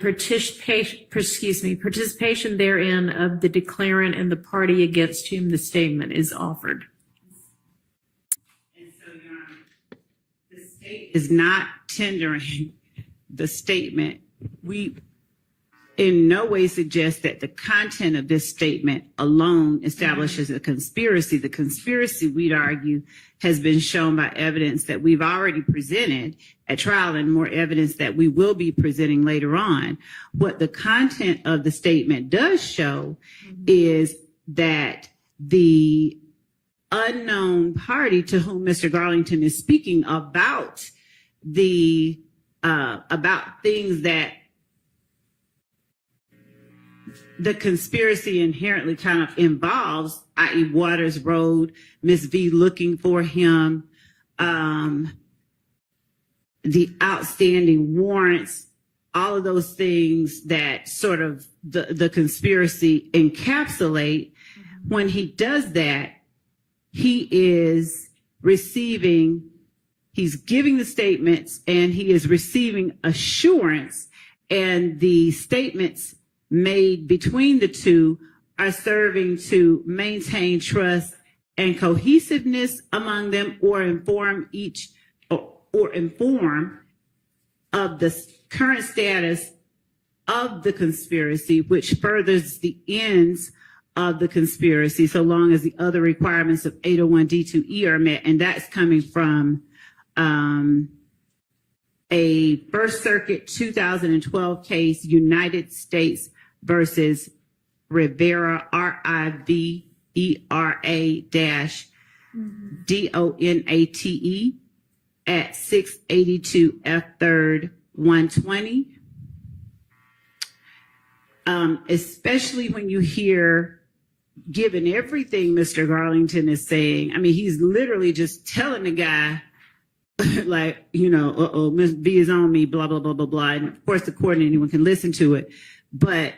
participation therein of the declarant and the party against whom the statement is offered. And so, Your Honor, the state is not tendering the statement. We in no way suggest that the content of this statement alone establishes a conspiracy. The conspiracy, we'd argue, has been shown by evidence that we've already presented at trial and more evidence that we will be presenting later on. What the content of the statement does show is that the unknown party to whom Mr. Garlington is speaking about about things that the conspiracy inherently kind of involves, i.e. Waters Road, Miss V looking for him, the outstanding warrants, all of those things that sort of the conspiracy encapsulate. When he does that, he is he's giving the statements and he is receiving assurance, and the statements made between the two are serving to maintain trust and cohesiveness among them, or inform of the current status of the conspiracy, which furthers the ends of the conspiracy, so long as the other requirements of 801D2E are met. And that's coming from a First Circuit 2012 case, United States versus Rivera, RIVERA-DONATE at 682 F3rd 120. Especially when you hear, given everything Mr. Garlington is saying, I mean, he's literally just telling the guy, like, Miss V is on me, blah, blah, blah, blah, blah. And of course, the court and anyone can listen to it. But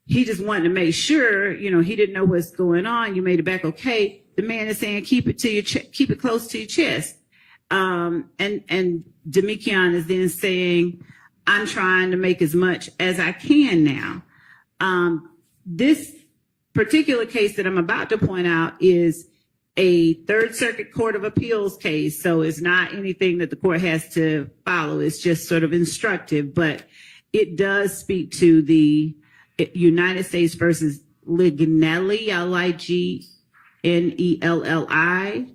he just wanted to make sure, he didn't know what's going on. You made it back okay. The man is saying, keep it close to your chest. And Demikion is then saying, I'm trying to make as much as I can now. This particular case that I'm about to point out is a Third Circuit Court of Appeals case. So it's not anything that the court has to follow. It's just sort of instructive, but it does speak to the United States versus Lignelli, Lignelli.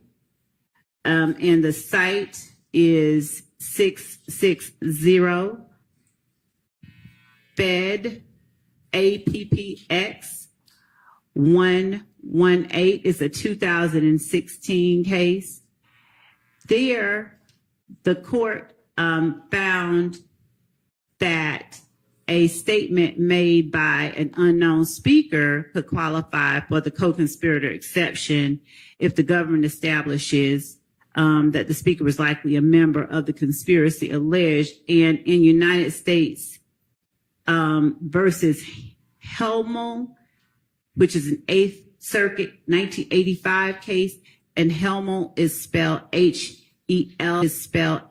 And the site is 660 Fed APPX 118. It's a 2016 case. There, the court found that a statement made by an unknown speaker could qualify for the co-conspirator exception if the government establishes that the speaker was likely a member of the conspiracy alleged. And in United States versus Helmel, which is an 8th Circuit 1985 case, and Helmel is spelled H-E-L,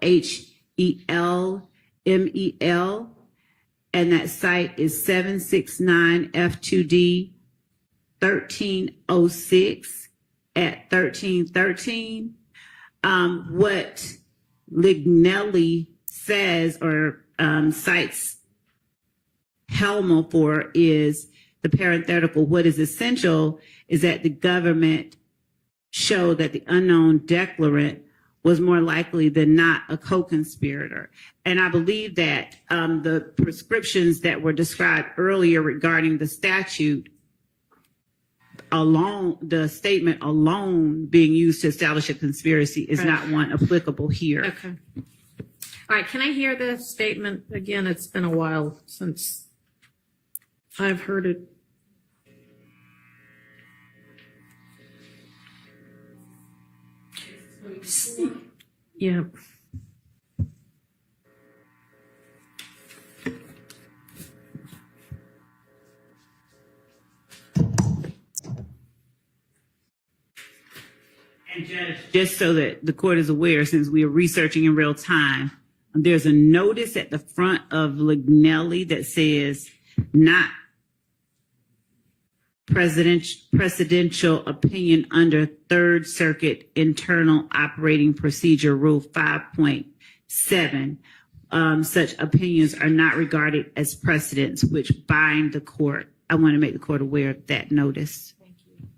H-E-L-M-E-L, and that site is 769 F2D 1306 at 1313. What Lignelli says or cites Helmel for is the parenthetical. What is essential is that the government show that the unknown declarant was more likely than not a co-conspirator. And I believe that the prescriptions that were described earlier regarding the statute alone, the statement alone being used to establish a conspiracy is not one applicable here. Okay. All right, can I hear the statement again? It's been a while since I've heard it. Yeah. And Judge, just so that the court is aware, since we are researching in real time, There's a notice at the front of Lignelli that says not presidential opinion under Third Circuit Internal Operating Procedure Rule 5.7. Such opinions are not regarded as precedents which bind the court. I want to make the court aware of that notice. Thank you.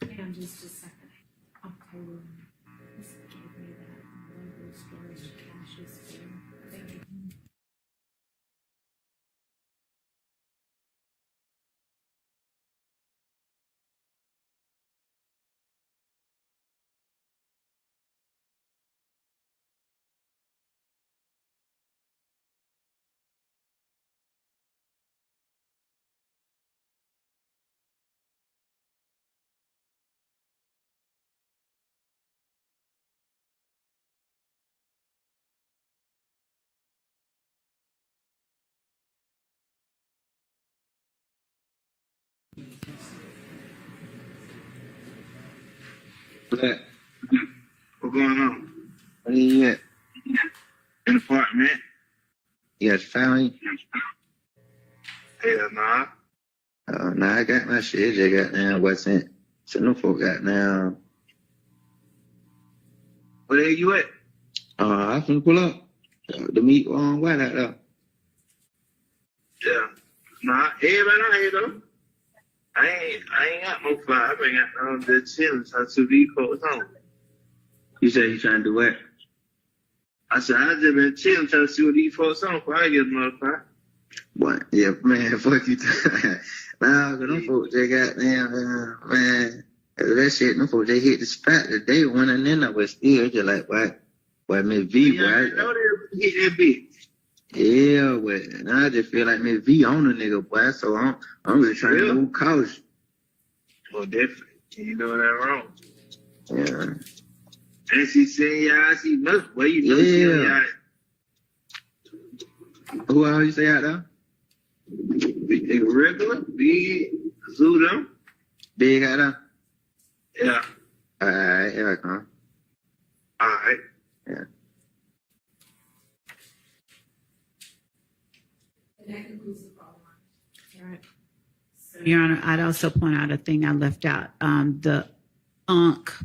And just a second. Okay. This gave me that logo storage caches thing. Thank you. What? What's going on? Where you at? In the apartment. You got your family? Hell nah. Oh, nah, I got my shit. I got now what's in. So no folk got now. Where you at? I can pull up. The meat on white out there. Yeah. Nah, everybody out here though. I ain't got no fly. I been got the chillin' trying to be close home. You said you trying to do what? I said I just been chilling trying to see what these folks on before I get another fly. What? Yeah, man, fuck you. Nah, cause them folks they got damn man. That shit, them folks they hit the spot the day one and then I was still just like what? What Miss V, Yeah, I know they hit that bitch. Yeah, well, and I just feel like Miss V on a nigga, boy. So I'm really trying to move cautious. Well, definitely. You know that wrong. Yeah. And she said, y'all, she must. Well, you know she on y'all. Who else you say out there? Big regular, big Zudo. Big out there? Yeah. Alright, here I come. Alright. Yeah. And that concludes the call. All right. Your Honor, I'd also point out a thing I left out. The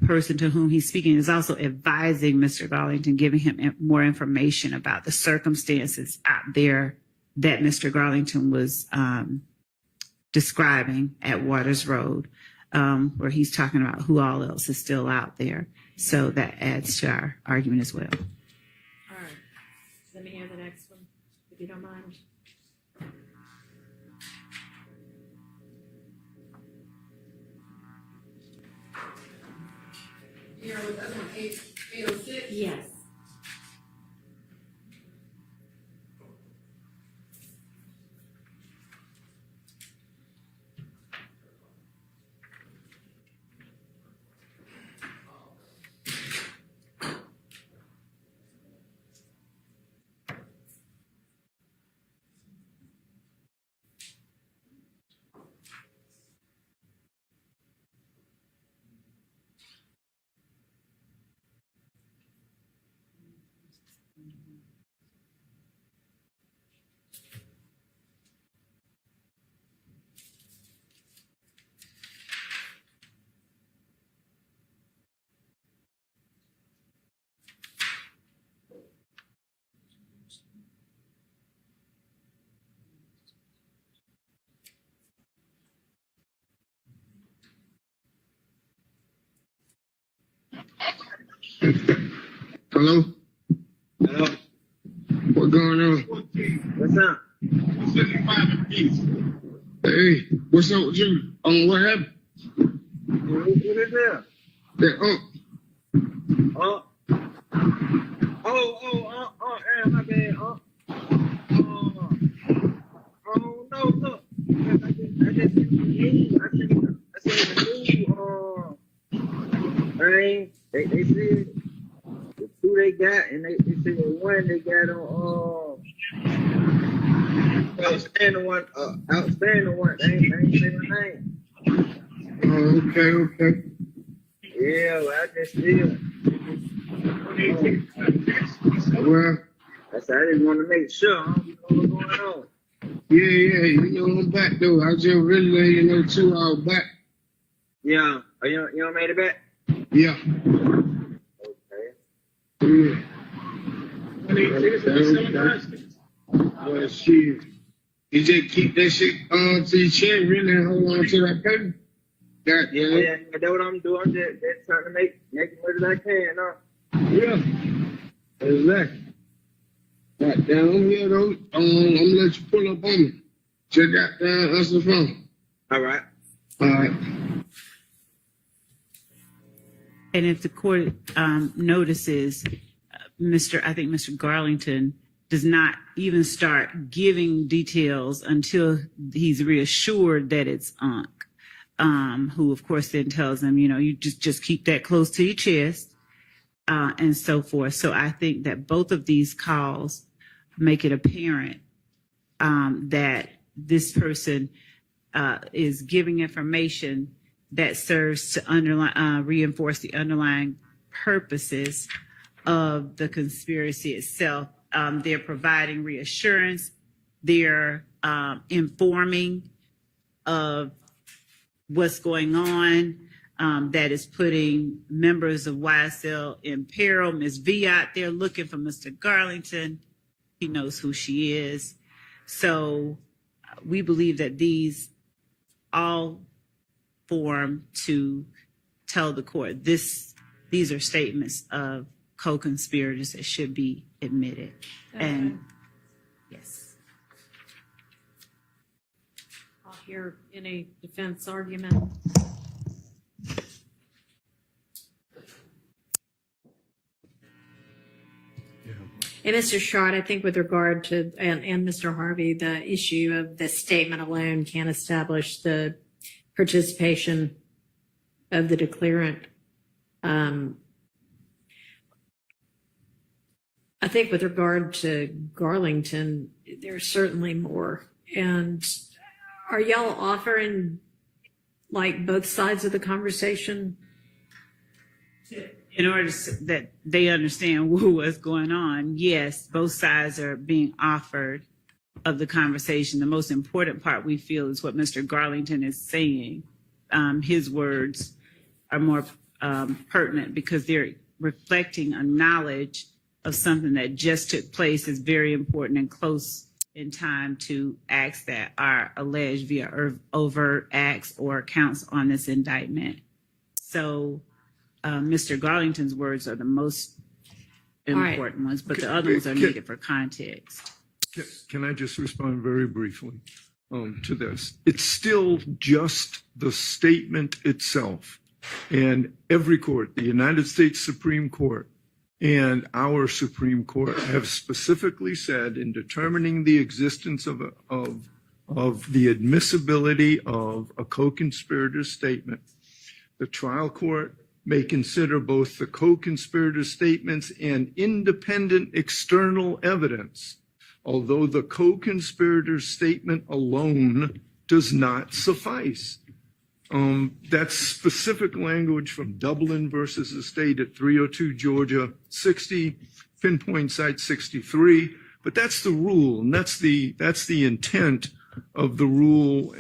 person to whom he's speaking is also advising Mr. Garlington, giving him more information about the circumstances out there that Mr. Garlington was describing at Waters Road, where he's talking about who all else is still out there. So that adds to our argument as well. All right. Let me hear the next one, if you don't mind. Here with us on 806. Yes. Hello? Hello? What going on? What's up? Hey, what's up with you? What happened? What is that? That My bad, Oh, no, look. I just seen the news. I seen the news, they said the two they got, and they said one they got on, outstanding one, they ain't say my name. okay. Yeah, well, I just feel Well, I said, I just want to make sure. I don't know what's going on. yeah, you know I'm back though. I just really let you know 2 hours back. Yeah. Oh, you don't made it back? Yeah. Okay. Well, shit. You just keep that shit to your chest, really, and hold on to that paper. Got Yeah, that's what I'm doing. I'm just trying to make as much as I can, Yeah. Exactly. Right down here though, I'm gonna let you pull up on me. Check out down answer the phone. All right. All right. And if the court notices, I think Mr. Garlington does not even start giving details until he's reassured that it's Unc, who of course then tells him, you just keep that close to your chest, and so forth. So I think that both of these calls make it apparent that this person is giving information that serves to reinforce the underlying purposes of the conspiracy itself. They're providing reassurance. They're informing of what's going on that is putting members of YSL in peril. Ms. V out there looking for Mr. Garlington. He knows who she is. So we believe that these all form to tell the court these are statements of co-conspirators that should be admitted. And yes. I'll hear any defense argument. And Mr. Short, I think with regard to, and Mr. Harvey, the issue of the statement alone can't establish the participation of the declarant. I think with regard to Garlington, there's certainly more. And are y'all offering like both sides of the conversation? In order that they understand what's going on, yes, both sides are being offered of the conversation. The most important part we feel is what Mr. Garlington is saying. His words are more pertinent because they're reflecting a knowledge of something that just took place is very important and close in time to acts that are alleged via overt acts or counts on this indictment. So Mr. Garlington's words are the most important ones, but the other ones are needed for context. Can I just respond very briefly to this? It's still just the statement itself. And every court, the United States Supreme Court and our Supreme Court, have specifically said in determining the existence of the admissibility of a co-conspirator statement, the trial court may consider both the co-conspirator statements and independent external evidence, although the co-conspirator statement alone does not suffice. That's specific language from Dublin versus the state at 302 Georgia 60, pinpoint site 63. But that's the rule, and that's the intent of the rule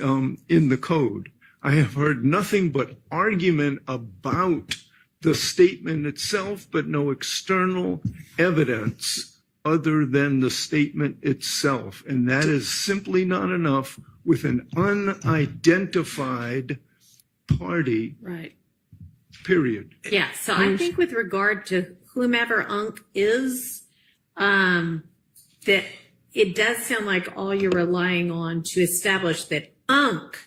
in the code. I have heard nothing but argument about the statement itself, but no external evidence other than the statement itself. And that is simply not enough with an unidentified party. Right. Period. Yeah. So I think with regard to whomever Unc is, that it does sound like all you're relying on to establish that Unc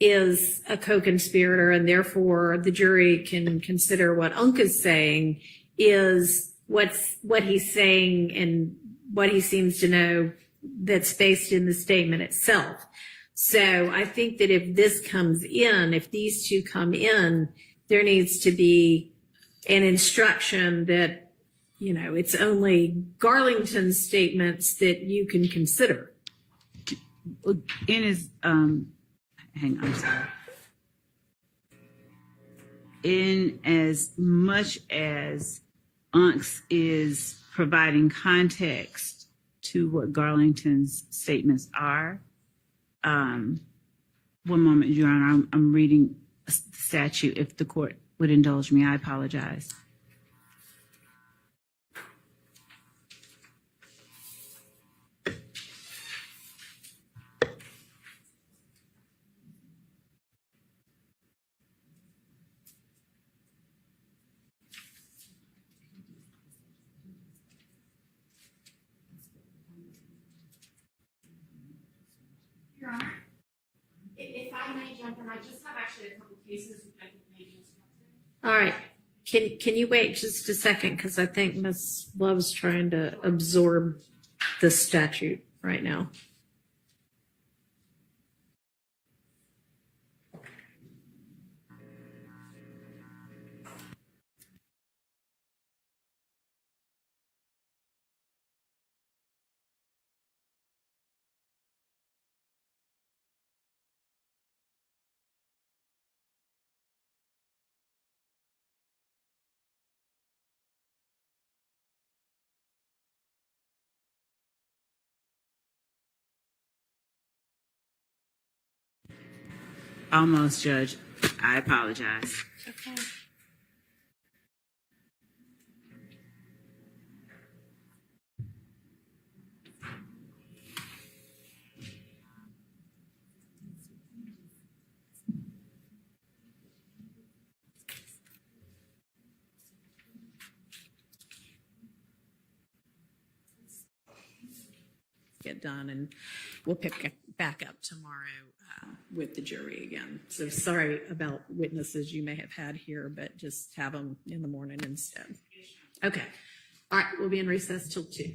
is a co-conspirator, and therefore the jury can consider what Unc is saying is what he's saying and what he seems to know that's based in the statement itself. So I think that if this comes in, if these two come in, there needs to be an instruction that, you know, it's only Garlington's statements that you can consider. In his, hang on, I'm sorry. In as much as UNCS is providing context to what Garlington's statements are. One moment, Your Honor, I'm reading a statute. If the court would indulge me, I apologize. Your Honor, if I may jump in, I just have actually a couple cases I think maybe just All right. Can you wait just a second? Because I think Ms. Love's trying to absorb the statute right now. Almost, Judge. I apologize. Okay. Get done, and we'll pick it back up tomorrow with the jury again. So sorry about witnesses you may have had here, but just have them in the morning instead. Okay. All right. We'll be in recess till 2.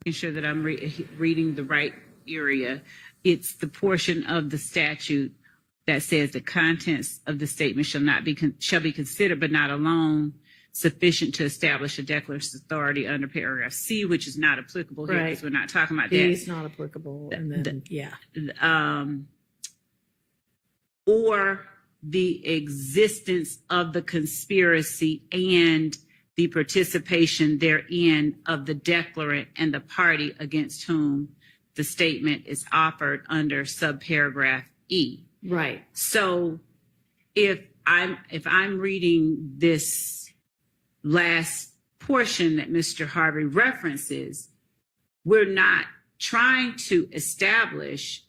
Sure that I'm reading the right area. It's the portion of the statute that says the contents of the statement shall be considered, but not alone, sufficient to establish a declarant's authority under paragraph C, which is not applicable here because we're not talking about B that. is not applicable, and then yeah. Or the existence of the conspiracy and the participation therein of the declarant and the party against whom the statement is offered under subparagraph E. Right. So if I'm reading this last portion that Mr. Harvey references, we're not trying to establish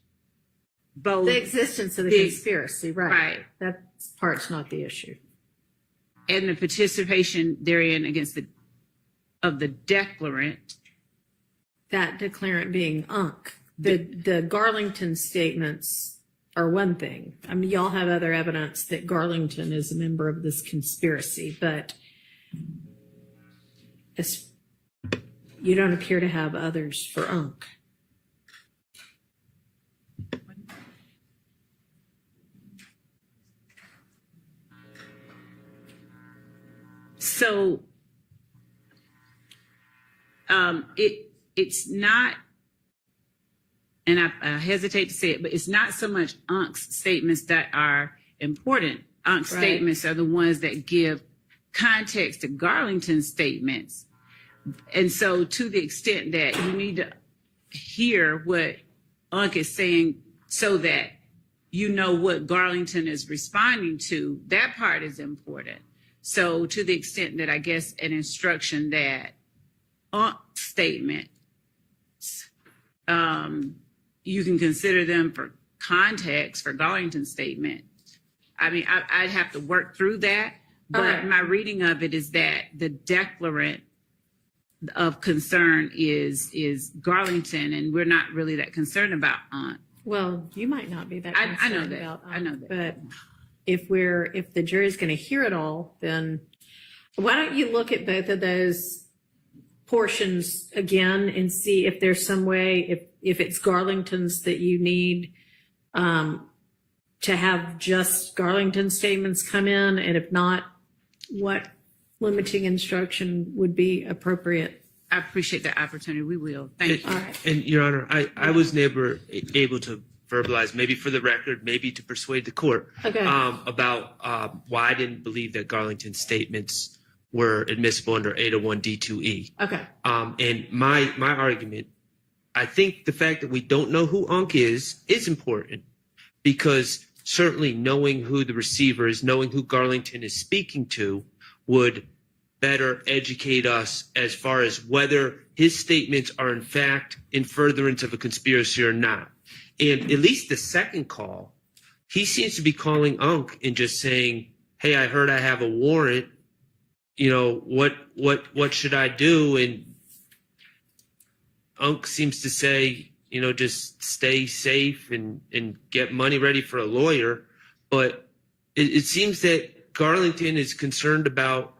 both The existence of the conspiracy, right. Right. That part's not the issue. and the participation therein against the declarant. That declarant being UNC. The Garlington statements are one thing. I mean, y'all have other evidence that Garlington is a member of this conspiracy, but you don't appear to have others for UNC. So it's not, and I hesitate to say it, but it's not so much UNC's statements that are important. UNC's statements are the ones that give context to Garlington's statements. And so to the extent that you need to hear what UNC is saying so that you know what Garlington is responding to, that part is important. So to the extent that I guess an instruction that UNC's statements, you can consider them for context for Garlington's statement. I mean, I'd have to work through that, but my reading of it is that the declarant of concern is Garlington, and we're not really that concerned about UNC. Well, you might not be that concerned I know that. about UNC, I know that. But if the jury's going to hear it all, then why don't you look at both of those portions again and see if there's some way, if it's Garlington's that you need to have just Garlington statements come in? And if not, what limiting instruction would be appropriate? I appreciate that opportunity. We will. Thank you. All right. And Your Honor, I was never able to verbalize, maybe for the record, maybe to persuade the court, Okay. about why I didn't believe that Garlington's statements were admissible under 801 D2E. Okay. And my argument, I think the fact that we don't know who Unc is important, because certainly knowing who the receiver is, knowing who Garlington is speaking to, would better educate us as far as whether his statements are in fact in furtherance of a conspiracy or not. And at least the second call, he seems to be calling Unc and just saying, "Hey, I heard I have a warrant. You know, what should I do?" And Unc seems to say, you know, just stay safe and get money ready for a lawyer. But it seems that Garlington is concerned about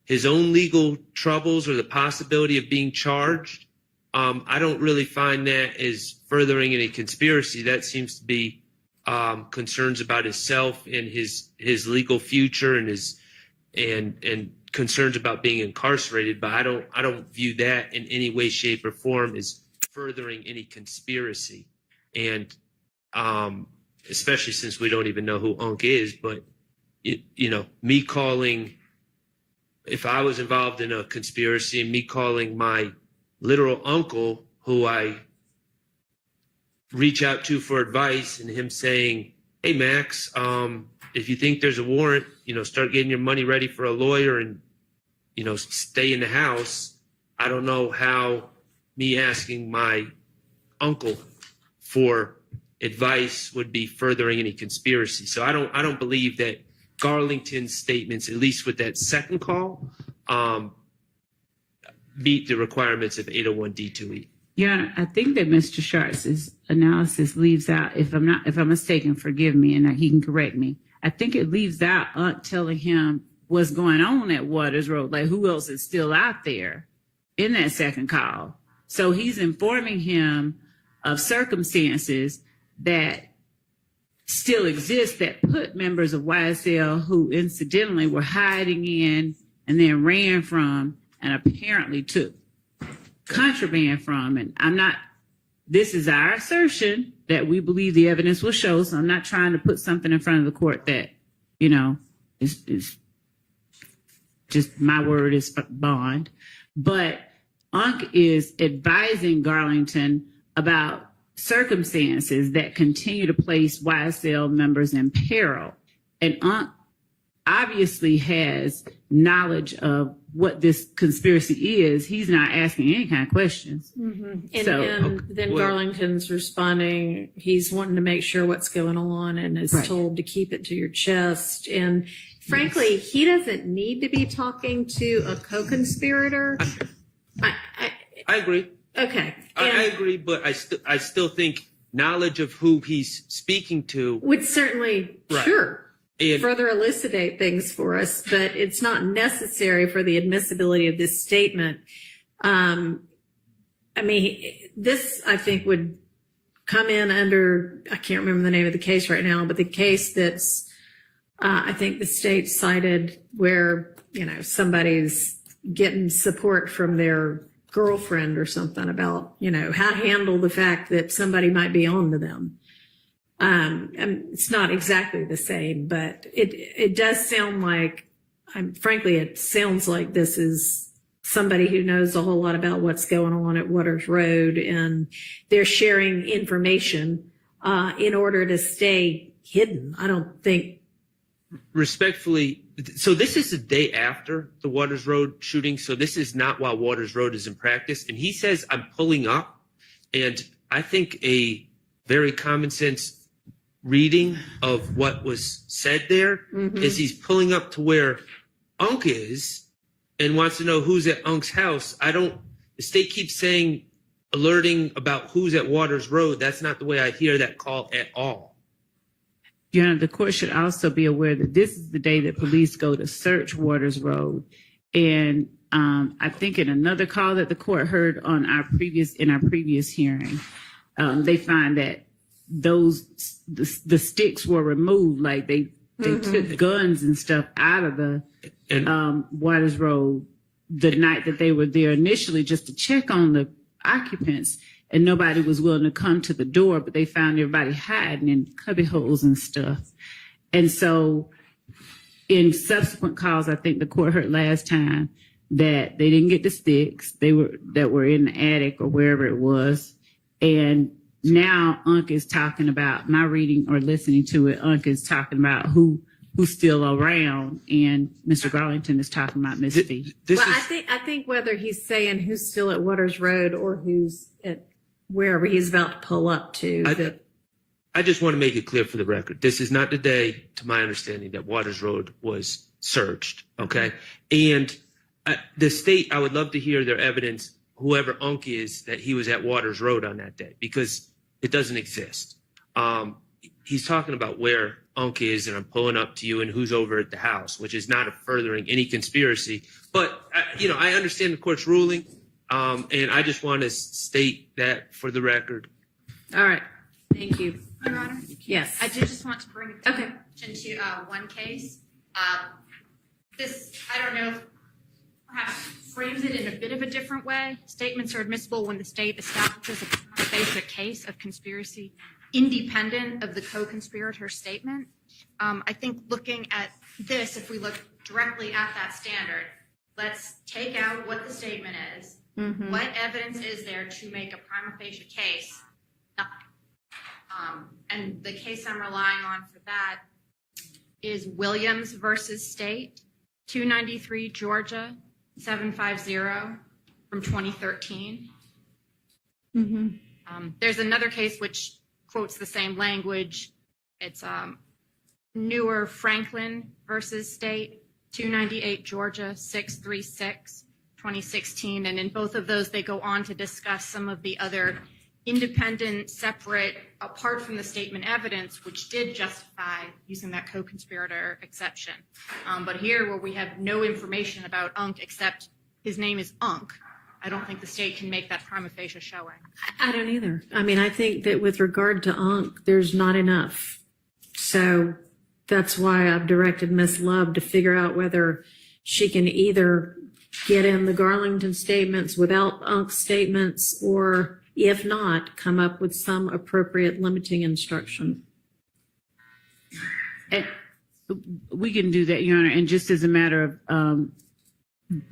his own legal troubles or the possibility of being charged. I don't really find that as furthering any conspiracy. That seems to be concerns about himself and his legal future and his and concerns about being incarcerated. But I don't view that in any way, shape, or form as furthering any conspiracy. And especially since we don't even know who Unc is. But you know, me calling, if I was involved in a conspiracy, and me calling my literal uncle, who I reach out to for advice, and him saying, "Hey, Max, if you think there's a warrant, you know, start getting your money ready for a lawyer and, you know, stay in the house." I don't know how me asking my uncle for advice would be furthering any conspiracy. So I don't believe that Garlington's statements, at least with that second call, meet the requirements of 801 D2E. Yeah, I think that Mr. Sharp's analysis leaves out, if I'm mistaken, forgive me, and he can correct me. I think it leaves out Unc telling him what's going on at Waters Road, like who else is still out there in that second call. So he's informing him of circumstances that still exist that put members of YSL who incidentally were hiding in and then ran from and apparently took contraband from. And this is our assertion that we believe the evidence will show. So I'm not trying to put something in front of the court that, you know, is just my word is bond. But Unc is advising Garlington about circumstances that continue to place YSL members in peril. And Unc obviously has knowledge of what this conspiracy is. He's not asking any kind of questions. And then Well- Garlington's responding, he's wanting to make sure what's going on and is Right. told to keep it to your chest. And frankly, he doesn't need to be talking to a co-conspirator. I agree. Okay. I And agree, but I still think knowledge of who he's speaking to, would certainly, Right. sure, and further elucidate things for us, but it's not necessary for the admissibility of this statement. I mean, this, I think, would come in under, I can't remember the name of the case right now, but the case that's, I think the state cited where, you know, somebody's getting support from their girlfriend or something about, you know, how to handle the fact that somebody might be on to them. And it's not exactly the same, but it does sound like, frankly, it sounds like this is somebody who knows a whole lot about what's going on at Waters Road, and they're sharing information in order to stay hidden. I don't think. respectfully, so this is the day after the Waters Road shooting. So this is not while Waters Road is in practice. And he says, "I'm pulling up." And I think a very common sense reading of what was said there is he's pulling up to where Unc is and wants to know who's at Unc's house. The state keeps saying, alerting about who's at Waters Road. That's not the way I hear that call at all. You know, the court should also be aware that this is the day that police go to search Waters Road. And I think in another call that the court heard on in our previous hearing, they find that the sticks were removed, like they took guns and stuff out of the Waters Road the night that they were there initially, just to check on the occupants, and nobody was willing to come to the door, but they found everybody hiding in cubby holes and stuff. And so in subsequent calls, I think the court heard last time that they didn't get the sticks that were in the attic or wherever it was. And now Unc is talking about, my reading or listening to it, Unc is talking about who's still around, and Mr. Garlington is talking about Miss Fee. I think whether he's saying who's still at Waters Road or who's at wherever he's about to pull up to. I just want to make it clear for the record. This is not the day, to my understanding, that Waters Road was searched. Okay. And the state, I would love to hear their evidence, whoever Unc is, that he was at Waters Road on that day, because it doesn't exist. He's talking about where Unc is, and I'm pulling up to you, and who's over at the house, which is not furthering any conspiracy. But, I understand the court's ruling, and I just want to state that for the record. All right. Thank you. Your Honor? Yes. I did just want to bring attention to one case. This, I don't know, perhaps frames it in a bit of a different way. Statements are admissible when the state establishes a basic case of conspiracy independent of the co-conspirator statement. I think looking at this, if we look directly at that standard, let's take out what the statement is. Mm-hmm. What evidence is there to make a prima facie case? Nothing. And the case I'm relying on for that is Williams versus State, 293 Georgia, 750 from 2013. Mm-hmm. There's another case which quotes the same language. It's Newer Franklin versus State, 298 Georgia, 636, 2016. And in both of those, they go on to discuss some of the other independent, separate, apart from the statement evidence, which did justify using that co-conspirator exception. But here, where we have no information about Unc except his name is Unc, I don't think the state can make that prima facie showing. I don't either. I mean, I think that with regard to Unc, there's not enough. So that's why I've directed Ms. Love to figure out whether she can either get in the Garlington statements without Unc's statements, or if not, come up with some appropriate limiting instruction. And we can do that, Your Honor. And just as a matter of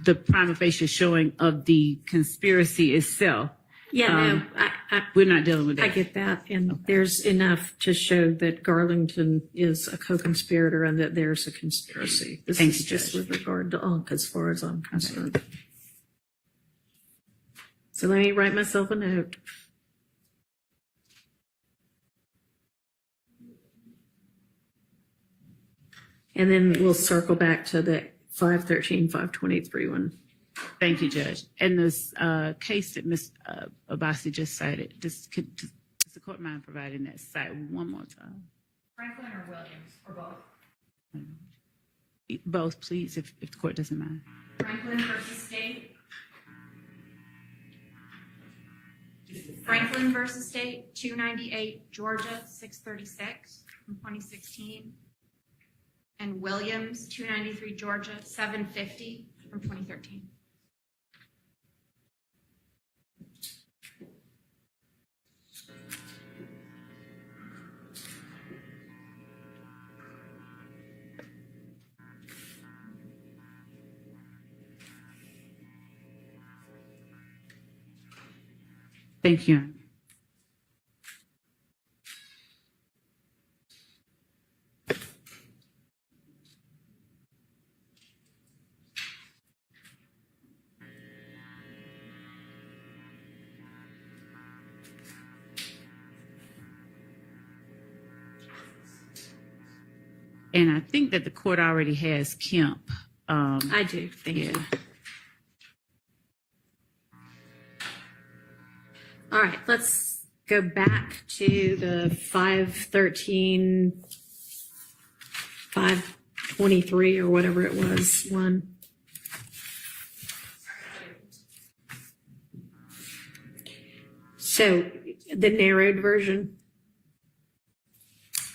the prima facie showing of the conspiracy itself. Yeah, we're not dealing with that. I get that. And there's enough to show that Garlington is a co-conspirator and that there's a conspiracy. This is just with regard to Unc, as far as I'm concerned. Okay. So let me write myself a note. And then we'll circle back to the 513, 523 one. Thank you, Judge. And this case that Ms. Abbasi just cited, does the court mind providing that cite one more time? Franklin or Williams, or both? Both, please, if the court doesn't mind. Franklin versus State. Franklin versus State, 298 Georgia, 636 from 2016. And Williams, 293 Georgia, 750 from 2013. Thank you. And I think that the court already has Kemp. I do. Thank you. All right, let's go back to the 513, 523 or whatever it was, one. So the narrowed version.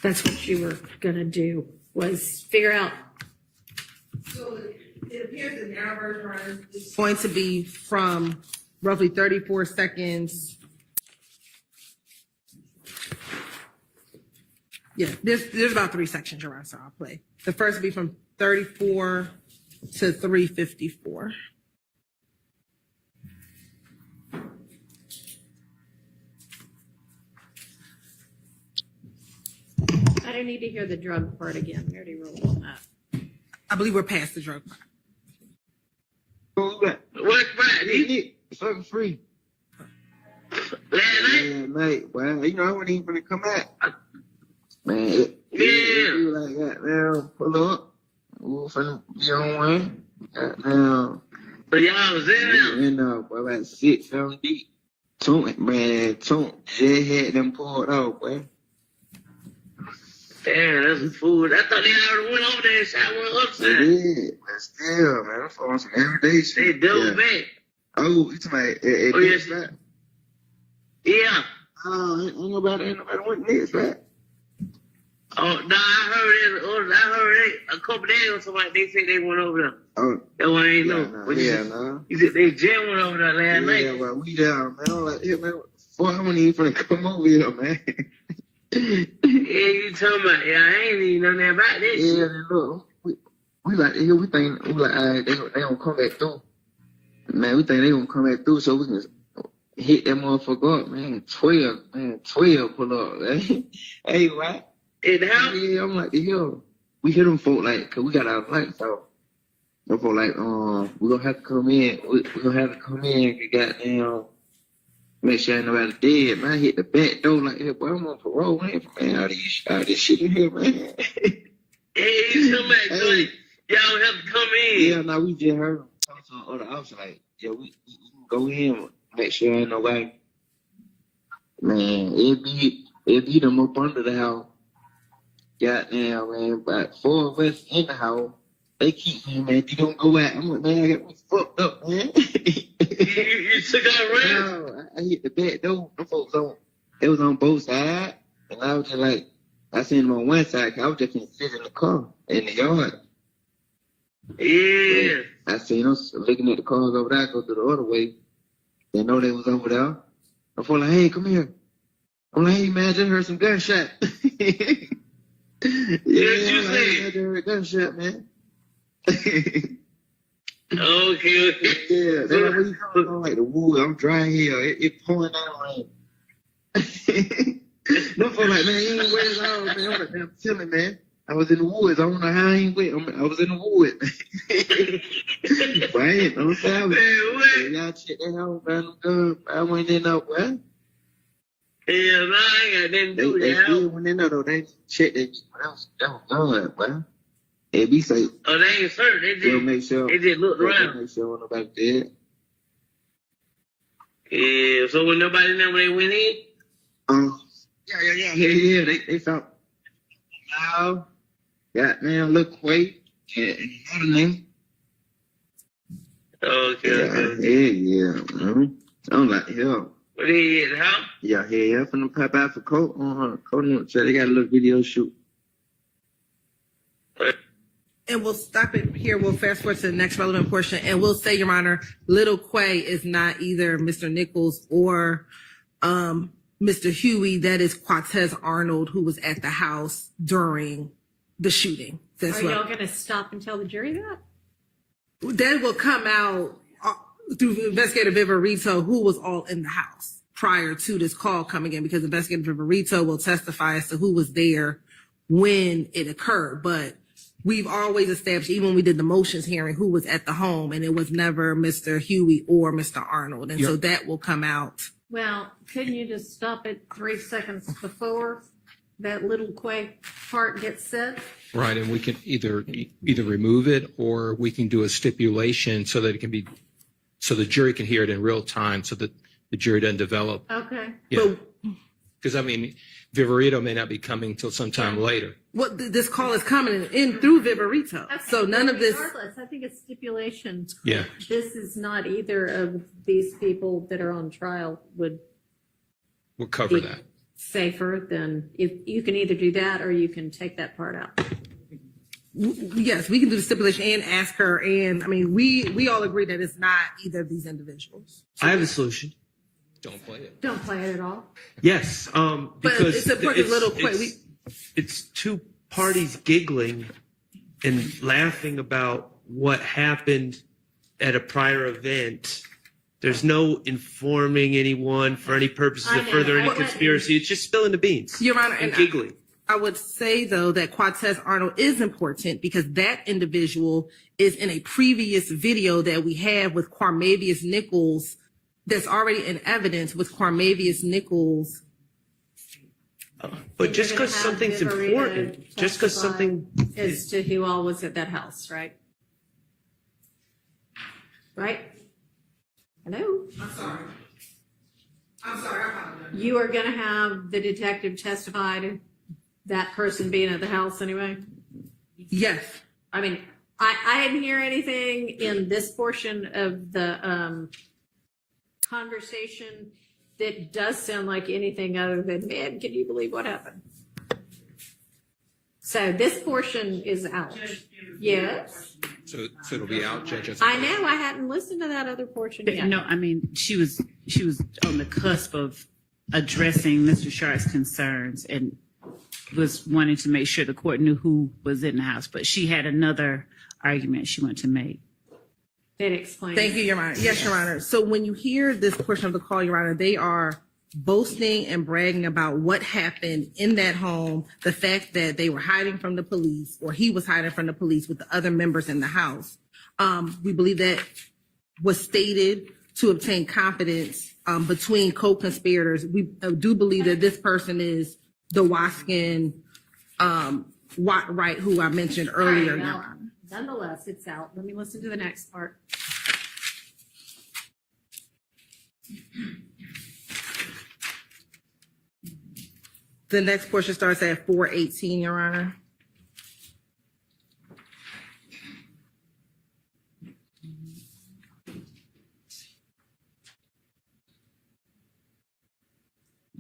That's what you were gonna do, was figure out. So it appears the narrow version is going to be from roughly 34 seconds. Yeah, there's about 3 sections around, so I'll play. The first will be from 34 to 3:54. I don't need to hear the drug part again. We already rolled on that. I believe we're past the drug part. What Friday? Something free. Last night, well, you know, I wasn't even gonna come out. Man, it was like, goddamn, pull up. We were finna be on one. Goddamn. But y'all was in there? You know, boy, about 6, 7 deep. Toon just had them pulled out, boy. Damn, that's some food. I thought they already went over there and shot one upside. They did, but still, man, I'm on some everyday shit. They double back. Oh, you talking about yes, right? Yeah. Oh, ain't nobody went next, right? Oh, no, I heard it a couple days or something. They said they went over there. Oh. That one ain't no. You said they just went over there last night. Yeah, well, we down, man. I'm like, yeah, man, boy, I wasn't even finna come over here, man. Yeah, you talking about, yeah, I ain't even know nothing about this. Yeah, look, we like, we like, all right, they gonna come back through. Man, we think they gonna come back through so we can hit that motherfucker up, man. 12 pull up, man. Hey, right? In the house? Yeah, I'm like, yo, we hit them folk, like, cause we got our lights out. Them folk like, we gonna have to come in, we gonna have to come in, and goddamn, make sure ain't nobody dead, man. I hit the back door like, hey, boy, I'm on parole, man, all this shit in here, man. Hey, you come back, hey. Y'all have to come in. Yeah, no, we just heard them talk to the other officer, like, yeah, we can go in, make sure ain't nobody. Man, it be them up under the house. Goddamn, man, about 4 of us in the house. They keep saying, man, you don't go out. I'm like, man, I got me fucked up, man. you took out around? No, I hit the back door. Them folks it was on both sides. And I was just like, I seen them on one side, cause I was just gonna sit in the car, in the yard. Yeah. But I seen them looking at the cars over there, go to the other way. They know they was over there. I feel like, hey, come here. I'm like, hey, man, I just heard some gunshot. Yeah, you say? I just heard gunshot, man. Okay. Yeah, that's where you coming from, like the wood. I'm dry here. It pouring down rain. No, for like, man, you ain't wet at all, man. I'm like, man, I'm telling, man. I was in the woods. I don't know how I ain't wet. I was in the woods. But I ain't no savage. Man, what? Y'all check that out, man. I'm I went in there, what? Yeah, man, I ain't got nothing to do with that. They still went in there, though. They checked that. That was good, man. It be safe. Oh, they ain't certain. They just make sure. They just looked around. Make sure nobody dead. Yeah, so when nobody know when they went in? Yeah. They found now. Goddamn, look, wait. Yeah, another name. Okay. Yeah. I'm like, hell. What they at the house? Yeah. From the pop out for Courtroom. So they got a little video shoot. And we'll stop it here. We'll fast forward to the next relevant portion. And we'll say, Your Honor, Little Quay is not either Mr. Nichols or Mr. Huey. That is Quatez Arnold, who was at the house during the shooting. Are y'all going to stop and tell the jury that? That will come out through Investigator Viverito, who was all in the house prior to this call coming in, because Investigator Viverito will testify as to who was there when it occurred. But we've always established, even when we did the motions hearing, who was at the home, and it was never Mr. Huey or Mr. Arnold. And so that will come out. Well, couldn't you just stop it 3 seconds before that Little Quay part gets said? Right, and we can either remove it, or we can do a stipulation so that it can be, so the jury can hear it in real time, so that the jury doesn't develop. Okay. Yeah. Because I mean, Viverito may not be coming till sometime later. Well, this call is coming in through Viverito, okay. So none of this. Regardless, I think it's stipulation. Yeah. This is not either of these people that are on trial would We'll cover that. safer, then if you can either do that or you can take that part out. Yes, we can do the stipulation and ask her. And I mean, we all agree that it's not either of these individuals. I have a solution. Don't play it. Don't play it at all. Yes, But because it's a perfect little quick. it's two parties giggling and laughing about what happened at a prior event. There's no informing anyone for any purposes I of know. further any I- conspiracy. It's just spilling the beans. Your Honor, and and giggling. I would say, though, that Quatez Arnold is important because that individual is in a previous video that we have with Quamavius Nichols that's already in evidence with Quamavius Nichols. But just You're gonna because have something's Viverita important, just because testify something as to who all was at that house, right? Right? Hello? I'm sorry, I apologize. You are going to have the detective testify to that person being at the house anyway? Yes. I mean, I didn't hear anything in this portion of the conversation that does sound like anything other than, man, can you believe what happened? So this portion is out. Yes. So it'll be out, Judge. I know, I hadn't listened to that other portion yet. No, I mean, she was on the cusp of addressing Mr. Sharp's concerns and was wanting to make sure the court knew who was in the house, but she had another argument she wanted to make. That explains. Thank you, Your Honor. Yes, Your Honor. So when you hear this portion of the call, Your Honor, they are boasting and bragging about what happened in that home, the fact that they were hiding from the police, or he was hiding from the police with the other members in the house. We believe that was stated to obtain confidence between co-conspirators. We do believe that this person is the Waskin Wright, who I mentioned earlier, All right, Your well, Honor. nonetheless, it's out. Let me listen to the next part. The next portion starts at 4:18, Your Honor.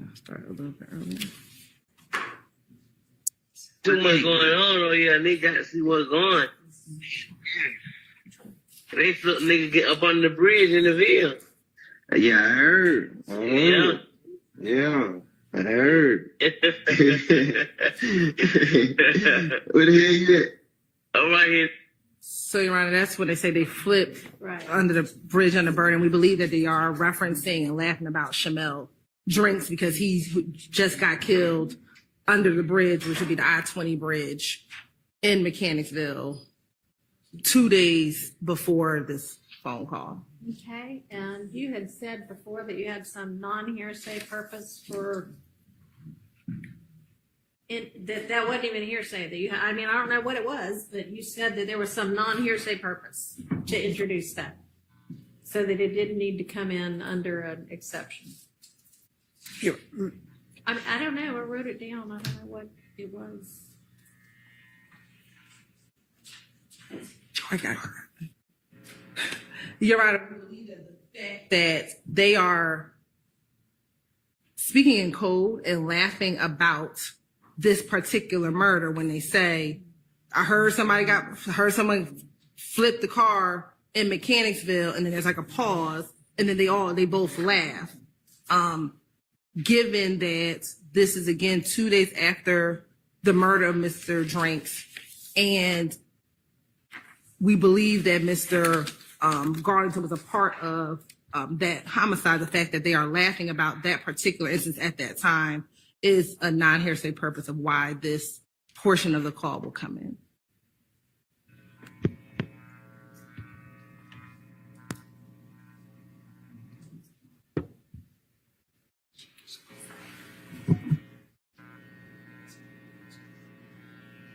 I'll start a little bit earlier. Too much going on, oh yeah, nigga got to see what's going. They flipped nigga get up on the bridge in the Ville. Yeah, I heard. Yeah, I heard. Where the hell you at? I'm right here. So, Your Honor, that's when they say they flipped Right. under the bridge under burden. We believe that they are referencing and laughing about Shamel Drinks because he just got killed under the bridge, which would be the I-20 bridge in Mechanicsville 2 days before this phone call. Okay, and you had said before that you had some non-hearsay purpose for it, that wasn't even hearsay that you, I mean, I don't know what it was, but you said that there was some non-hearsay purpose to introduce that. So that it didn't need to come in under an exception. I don't know, I wrote it down, I don't know what it was. I got it. Your Honor, we believe that the fact that they are speaking in code and laughing about this particular murder when they say, I heard someone flip the car in Mechanicsville, and then there's like a pause, and then they both laugh. Given that this is again 2 days after the murder of Mr. Drinks, and we believe that Mr. Garlington was a part of that homicide, the fact that they are laughing about that particular instance at that time is a non-hearsay purpose of why this portion of the call will come in.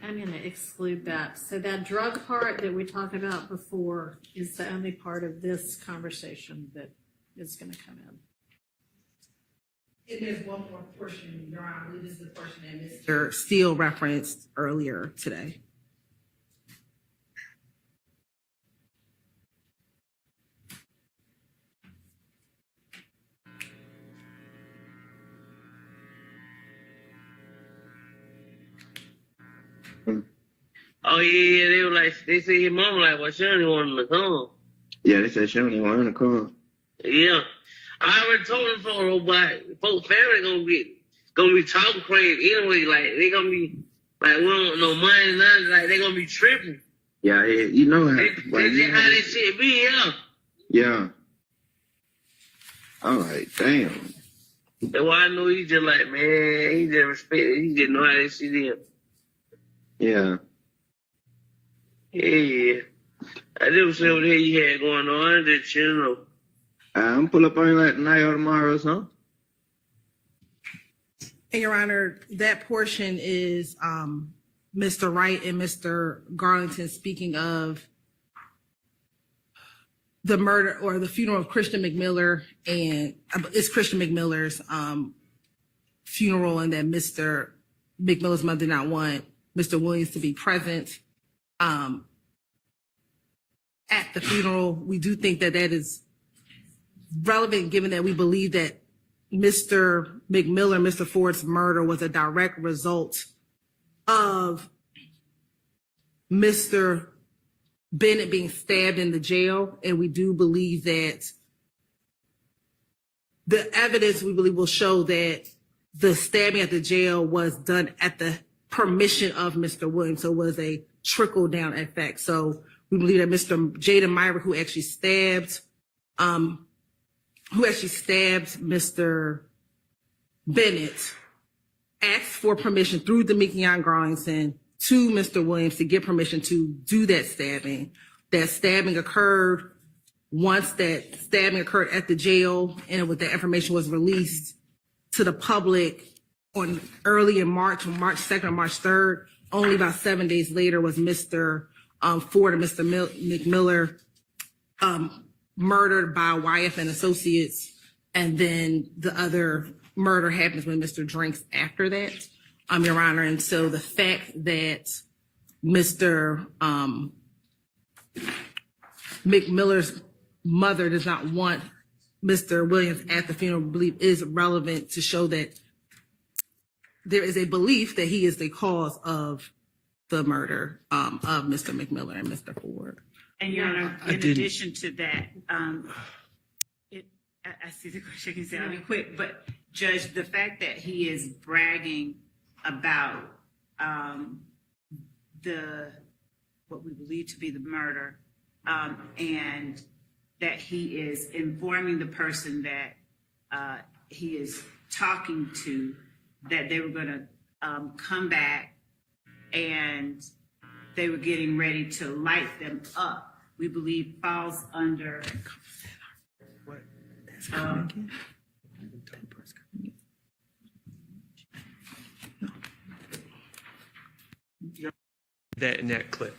I'm going to exclude that. So that drug part that we talked about before is the only part of this conversation that is going to come in. And there's one more portion, Your Honor, I believe this is the portion that Mr. Steele referenced earlier today. Oh yeah, they were like, they said his mama like, well, she only wanted to come. Yeah, they said she only wanted to come. Yeah, I already told them for but folks' family gonna be talking crazy anyway. Like they gonna be like, we don't want no money, nothing. Like they gonna be tripping. Yeah, you know how. That's how this shit be, yeah. Yeah. I'm like, damn. That's why I know he just like, man, he just respect it. He just know how this shit is. Yeah. Yeah. I didn't see what the hell you had going on. Just, you know. I'm pull up on you like tonight or tomorrow or something. And Your Honor, that portion is Mr. Wright and Mr. Garlington speaking of the murder or the funeral of Christian McMiller, and it's Christian McMiller's funeral, and that Mr. McMiller's mother did not want Mr. Williams to be present at the funeral. We do think that that is relevant, given that we believe that Mr. McMiller, Mr. Ford's murder was a direct result of Mr. Bennett being stabbed in the jail. And we do believe that the evidence, we believe, will show that the stabbing at the jail was done at the permission of Mr. Williams. So it was a trickle down effect. So we believe that Mr. Jaden Myrick, who actually stabbed Mr. Bennett, asked for permission through Demekion Garlington to Mr. Williams to get permission to do that stabbing. That stabbing occurred once that stabbing occurred at the jail, and with that information was released to the public on early in March, on March 2nd or March 3rd. Only about 7 days later was Mr. Ford and Mr. McMiller murdered by YF and Associates, and then the other murder happens when Mr. Drinks after that, Your Honor. And so the fact that Mr. McMiller's mother does not want Mr. Williams at the funeral, I believe, is relevant to show that there is a belief that he is the cause of the murder of Mr. McMiller and Mr. Ford. And Your Honor, in addition to that, I see the question can sound quick, but Judge, the fact that he is bragging about what we believe to be the murder, and that he is informing the person that he is talking to that they were going to come back and they were getting ready to light them up, we believe falls under that in that clip.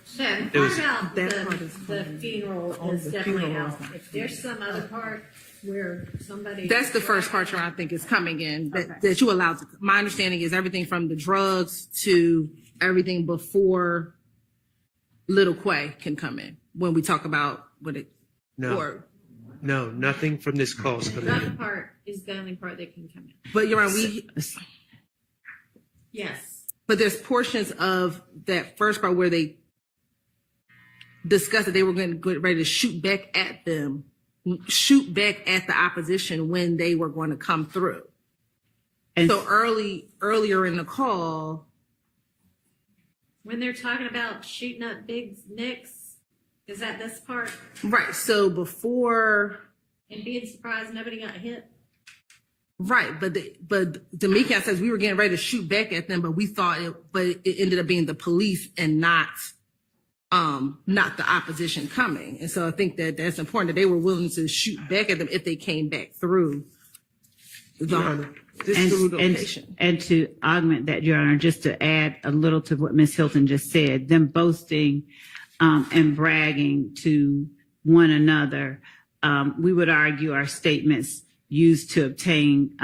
So the It was- part about that part is the funeral is the definitely funeral out. If there's some other part where somebody. That's the first part, Your Honor, I think is coming in, that you allowed to. My understanding is everything from the drugs to everything before Little Quay can come in when we talk about what it. No. Or, No, nothing from this call is coming That in. part is the only part that can come in. but Your Honor, Yes. but there's portions of that first part where they discussed that they were going to get ready to shoot back at the opposition when they were going to come through. And So earlier in the call, When they're talking about shooting up Big Nick's, is that this part? right? So before, And being surprised nobody got hit? right? But Demekion says we were getting ready to shoot back at them, but we thought it ended up being the police and not the opposition coming. And so I think that that's important, that they were willing to shoot back at them if they came back through the location. And to augment that, Your Honor, just to add a little to what Ms. Hilton just said, them boasting and bragging to one another, we would argue our statements used to obtain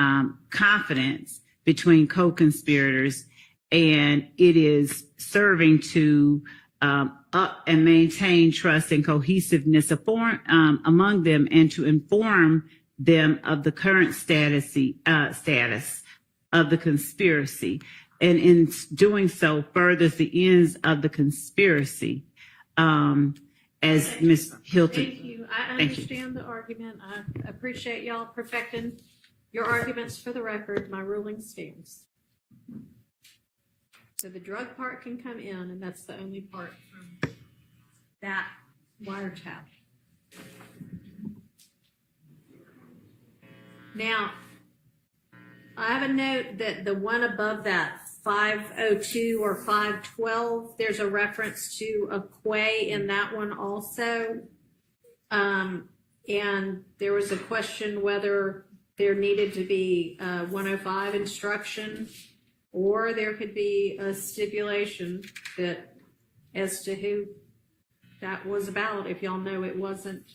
confidence between co-conspirators, and it is serving to up and maintain trust and cohesiveness among them, and to inform them of the current status of the conspiracy. and in doing so furthers the ends of the conspiracy, as Ms. Hilton. Thank you. I Thank you. understand the argument. I appreciate y'all perfecting your arguments. For the record, my ruling stands. So the drug part can come in, and that's the only part from that wiretap. Now, I have a note that the one above that, 502 or 512, there's a reference to a quay in that one also. And there was a question whether there needed to be 105 instruction, or there could be a stipulation that as to who that was about, if y'all know it wasn't,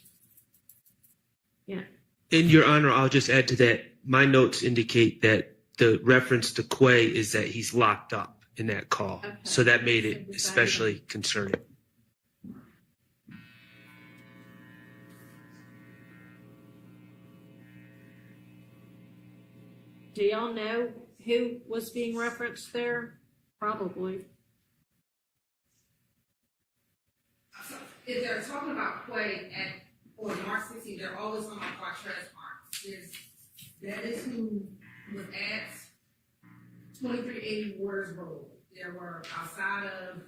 you know. In Your Honor, I'll just add to that. My notes indicate that the reference to Quay is that he's locked up in that call. Okay. So that made it especially concerning. Do y'all know who was being referenced there? Probably. If they're talking about Quay or Mark 16, they're always talking about Quattrez Arms. That is who was at 2380 Waters Road. There were, outside of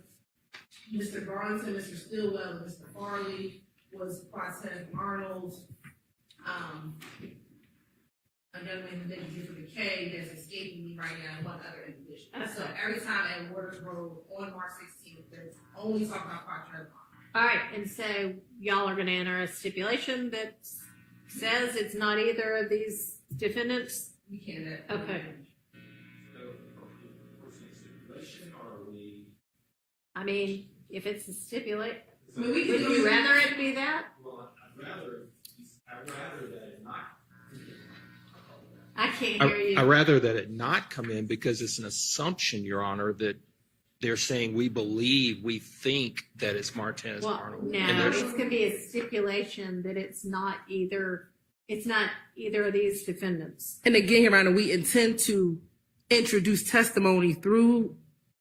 Mr. Garlington, Mr. Stillwell, and Mr. Farley, was Quattrez Arnold, another individual with a K that's escaping me right now, and one other individual. Okay. So every time at Waters Road on March 16th, there's only talking about Quattrez Arnold. All right, and so y'all are going to enter a stipulation that says it's not either of these defendants? We can't. Okay. I mean, if it's a stipulate, would you rather it be that? Well, I'd rather that it not. I can't hear you. I rather that it not come in because it's an assumption, Your Honor, that they're saying we believe, we think that it's Martinez Well, Arnold. no, And there's- it's going to be a stipulation that it's not either of these defendants. And again, Your Honor, we intend to introduce testimony through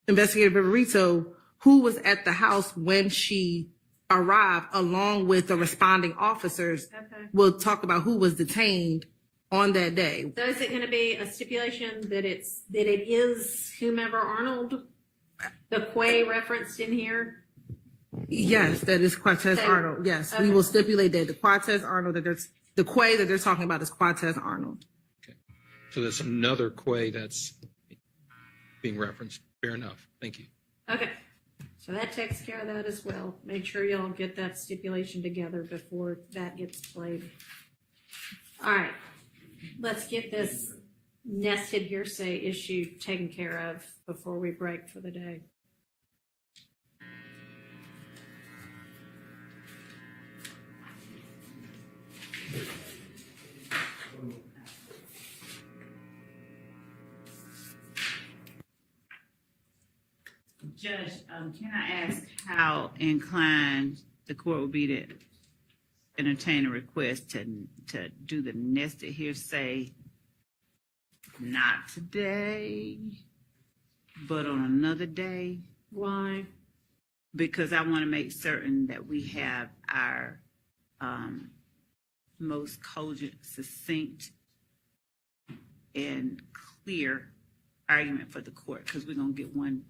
Investigator Viverito, who was at the house when she arrived, along with the responding officers. Okay. We'll talk about who was detained on that day. So is it going to be a stipulation that it is whomever Arnold, the Quay referenced in here? Yes, that is Quattrez So- Arnold. Yes, we okay. will stipulate that the Quattrez Arnold, that there's the Quay that they're talking about is Quattrez Arnold. So there's another Quay that's being referenced. Fair enough. Thank you. Okay. So that takes care of that as well. Make sure y'all get that stipulation together before that gets played. All right. Let's get this nested hearsay issue taken care of before we break for the day. Judge, can I ask how inclined the court would be to entertain a request to do the nested hearsay not today, but on another day? Why? Because I want to make certain that we have our most cogent, succinct, and clear argument for the court, because we're going to get one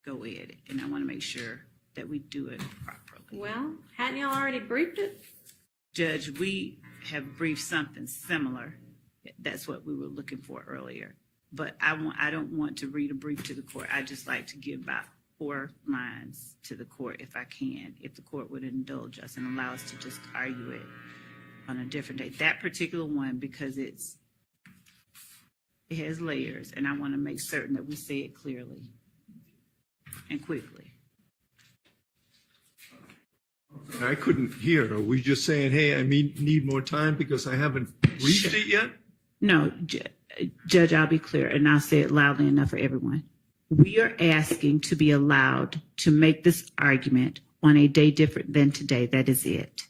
go at it, and I want to make sure that we do it properly. Well, hadn't y'all already briefed it? Judge, we have briefed something similar. That's what we were looking for earlier. But I don't want to read a brief to the court. I just like to give about 4 lines to the court if I can, if the court would indulge us and allow us to just argue it on a different day. That particular one, because it has layers, and I want to make certain that we say it clearly and quickly. And I couldn't hear. Are we just saying, hey, I need more time because I haven't briefed it yet? No, Judge, I'll be clear, and I'll say it loudly enough for everyone. We are asking to be allowed to make this argument on a day different than today. That is it.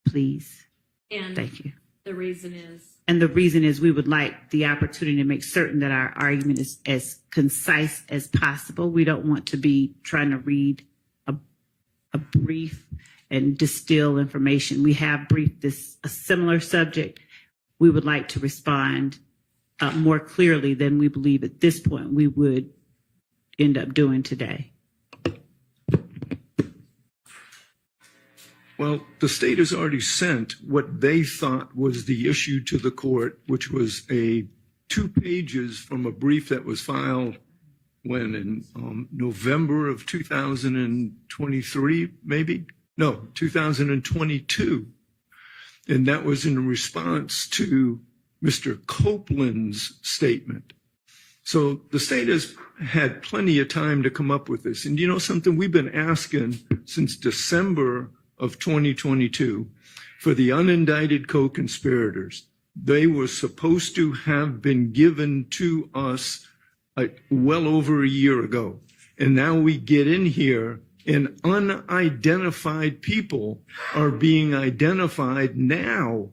Please. And Thank you. The reason is? And the reason is we would like the opportunity to make certain that our argument is as concise as possible. We don't want to be trying to read a brief and distill information. We have briefed a similar subject. We would like to respond more clearly than we believe at this point we would end up doing today. Well, the state has already sent what they thought was the issue to the court, which was 2 pages from a brief that was filed in November of 2023, maybe? No, 2022. And that was in response to Mr. Copeland's statement. So the state has had plenty of time to come up with this. And you know something? We've been asking since December of 2022 for the unindicted co-conspirators. They were supposed to have been given to us well over a year ago. And now we get in here and unidentified people are being identified now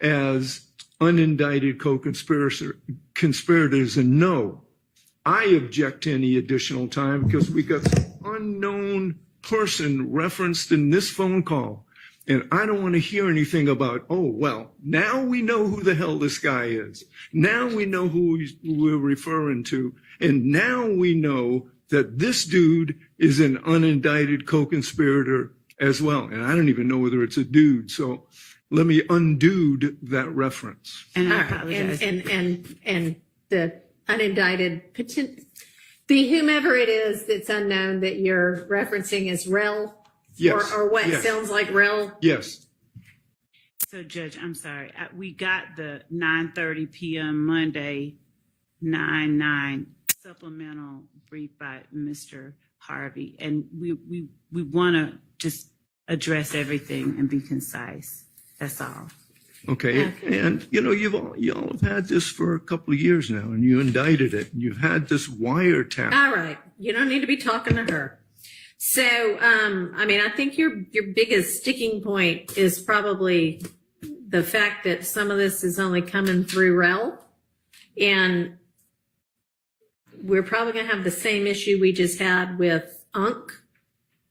as unindicted co-conspirators. And no, I object to any additional time because we got some unknown person referenced in this phone call. And I don't want to hear anything about, oh, well, now we know who the hell this guy is. Now we know who we're referring to. And now we know that this dude is an unindicted co-conspirator as well. And I don't even know whether it's a dude. So let me undo that reference. And I apologize. And the unindicted, the whomever it is that's unknown that you're referencing is Rel? Yes. Or what Yes. sounds like Rel? Yes. So, Judge, I'm sorry. We got the 9:30 p.m. Monday 9/9 supplemental brief by Mr. Harvey, and we want to just address everything and be concise. That's all. Okay. And, you know, you all have had this for a couple of years now, and you indicted it. And you've had this wiretap. All right. You don't need to be talking to her. So, I mean, I think your biggest sticking point is probably the fact that some of this is only coming through Rel. And we're probably going to have the same issue we just had with UNC,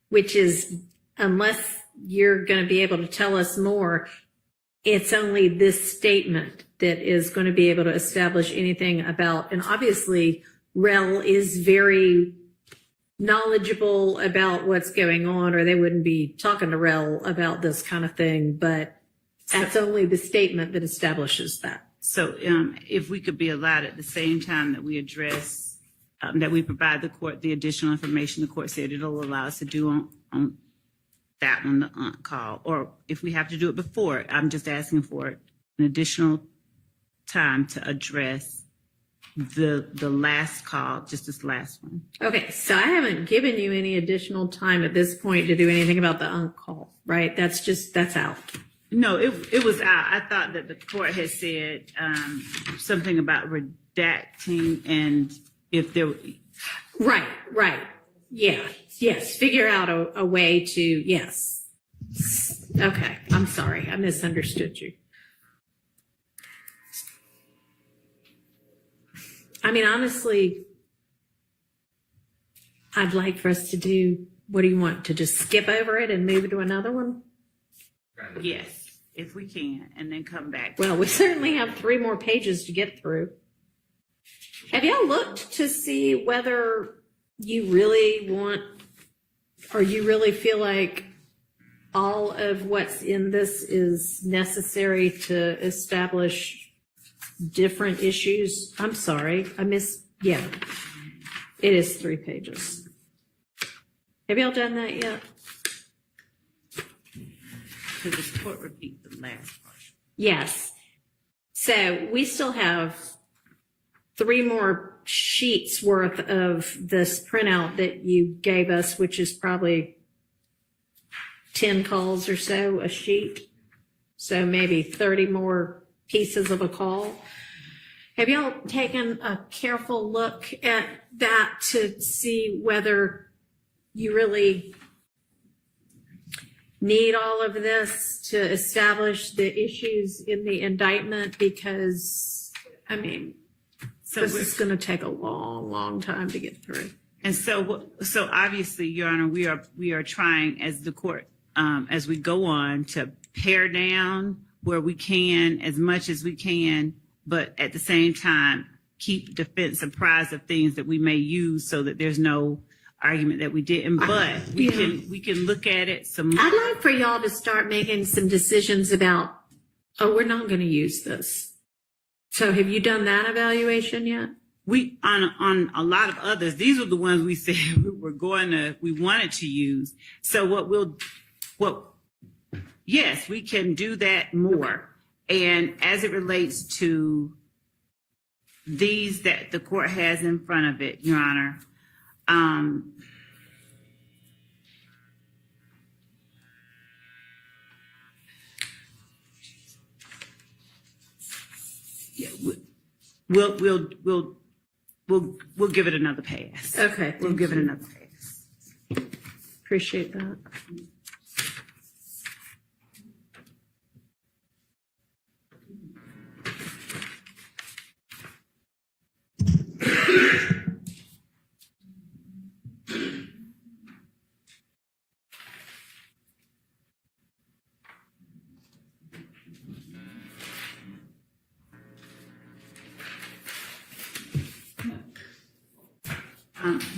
which is unless you're going to be able to tell us more, it's only this statement that is going to be able to establish anything about, and obviously Rel is very knowledgeable about what's going on, or they wouldn't be talking to Rel about this kind of thing, but that's only the statement that establishes that. So if we could be allowed at the same time that we address, that we provide the court the additional information the court said it'll allow us to do on that one, the call, or if we have to do it before, I'm just asking for an additional time to address the last call, just this last one. Okay, so I haven't given you any additional time at this point to do anything about the UNC call, right? That's out. No, it was out. I thought that the court had said something about redacting, and if there. Right. Yeah. Yes. Figure out a way to, yes. Okay. I'm sorry. I misunderstood you. I mean, honestly, I'd like for us to do, what do you want, to just skip over it and move to another one? Yes, if we can, and then come back. Well, we certainly have 3 more pages to get through. Have y'all looked to see whether you really want, or you really feel like all of what's in this is necessary to establish different issues? I'm sorry, yeah. It is 3 pages. Have y'all done that yet? Could the court repeat the last part? Yes. So we still have 3 more sheets worth of this printout that you gave us, which is probably 10 calls or so a sheet. So maybe 30 more pieces of a call. Have y'all taken a careful look at that to see whether you really need all of this to establish the issues in the indictment? Because, I mean, So this we're- is going to take a long, long time to get through. And so obviously, Your Honor, we are trying as the court, as we go on, to pare down where we can, as much as we can, but at the same time, keep defense apprised of things that we may use so that there's no argument that we didn't. But we can look at it some more. I'd like for y'all to start making some decisions about, oh, we're not going to use this. So have you done that evaluation yet? We on a lot of others, these are the ones we said we wanted to use. So yes, we can do that more. And as it relates to these that the court has in front of it, Your Honor, yeah, we'll give it another pass. Okay. We'll give it another pass. Appreciate that.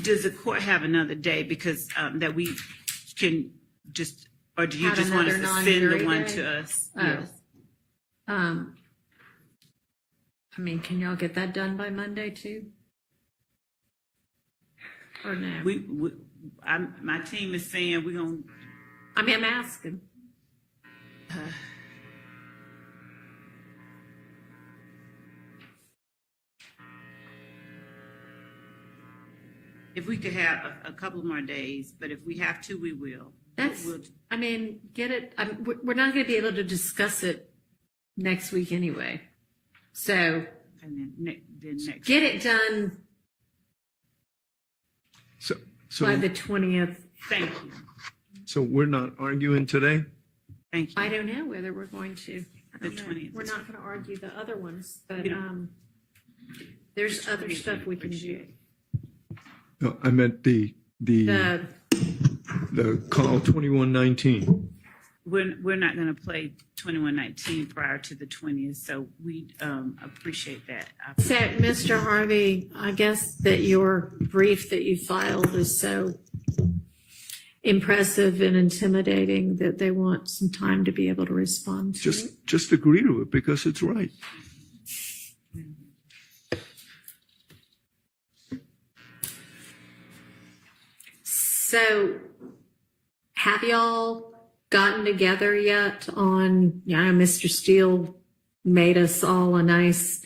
Does the court have another day because that we can just, or do you Have just want us another to send the non-jury one day? to us? Oh. Yes. I mean, can y'all get that done by Monday too? Or no? My team is saying we're gonna. I mean, I'm asking. If we could have a couple more days, but if we have to, we will. That's, We'll- I mean, get it, we're not going to be able to discuss it next week anyway. So And then next. get it done So, by so, the 20th. Thank you. so we're not arguing today? Thank you. I don't know whether we're going to. I don't The know. 20th. We're not going to argue the other ones, but We don't- there's other stuff we can do. No, I meant the call 2119. We're not going to play 2119 prior to the 20th, so we appreciate that. So, Mr. Harvey, I guess that your brief that you filed is so impressive and intimidating that they want some time to be able to respond to it. Just agree to it because it's right. So, have y'all gotten together yet on, Mr. Steele made us all a nice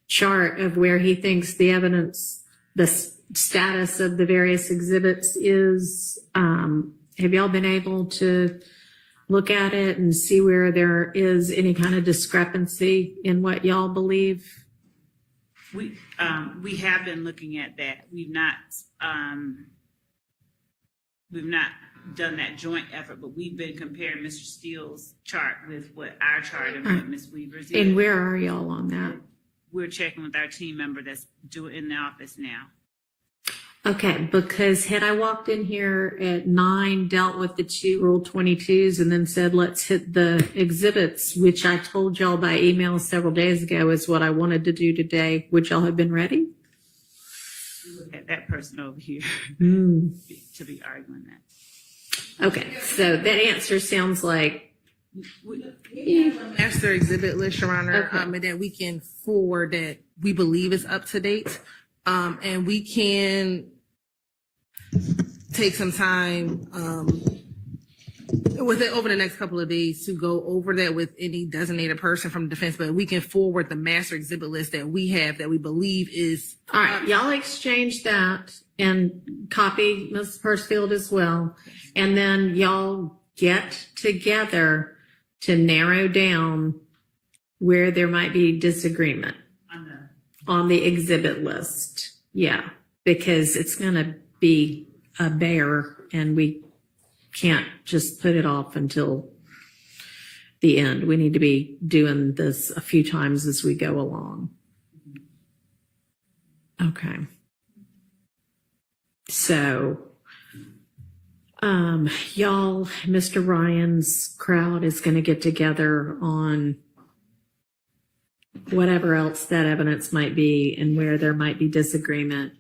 chart of where he thinks the evidence, the status of the various exhibits is. Have y'all been able to look at it and see where there is any kind of discrepancy in what y'all believe? We have been looking at that. We've not done that joint effort, but we've been comparing Mr. Steele's chart with what our chart and what Ms. Weaver's is. And where are y'all on that? We're checking with our team member that's in the office now. Okay, because had I walked in here at 9, dealt with the two Rule 22s, and then said, let's hit the exhibits, which I told y'all by email several days ago is what I wanted to do today, would y'all have been ready? At that person over here Hmm. to be arguing that. Okay, so that answer sounds like, Master exhibit list, Your Honor, Okay. and then we can forward that we believe is up to date. And we can take some time, with it over the next couple of days to go over that with any designated person from defense, but we can forward the master exhibit list that we have that we believe is. all right, y'all exchange that and copy Ms. Persfield as well. And then y'all get together to narrow down where there might be disagreement on the exhibit list. Yeah, because it's going to be a bear and we can't just put it off until the end. We need to be doing this a few times as we go along. Okay. So, y'all, Mr. Ryan's crowd is going to get together on whatever else that evidence might be and where there might be disagreement.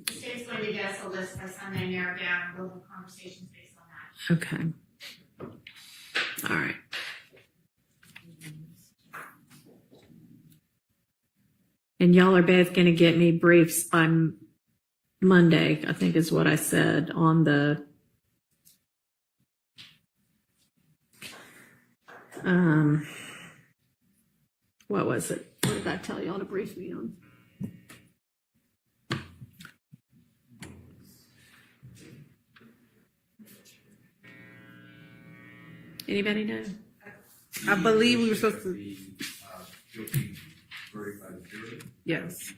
The state's going to give us a list by Sunday, narrow down, we'll have conversations based on that. Okay. All right. And y'all are both going to get me briefs by Monday, I think is what I said on the what was it? What did I tell y'all to brief me on? Anybody know? I believe we were supposed to. Yes.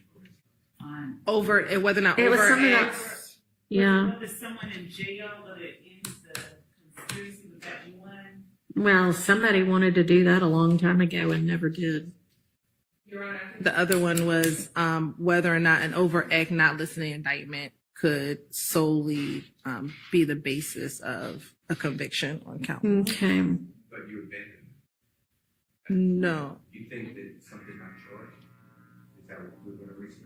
Over and whether or not It was over something X. else. Yeah. Was someone in jail, but it ends the conspiracy with that one? Well, somebody wanted to do that a long time ago and never did. The other one was whether or not an over act not listening indictment could solely be the basis of a conviction on count. Okay. But you abandoned it. No. You think that something not charged? Is that what we're going to research?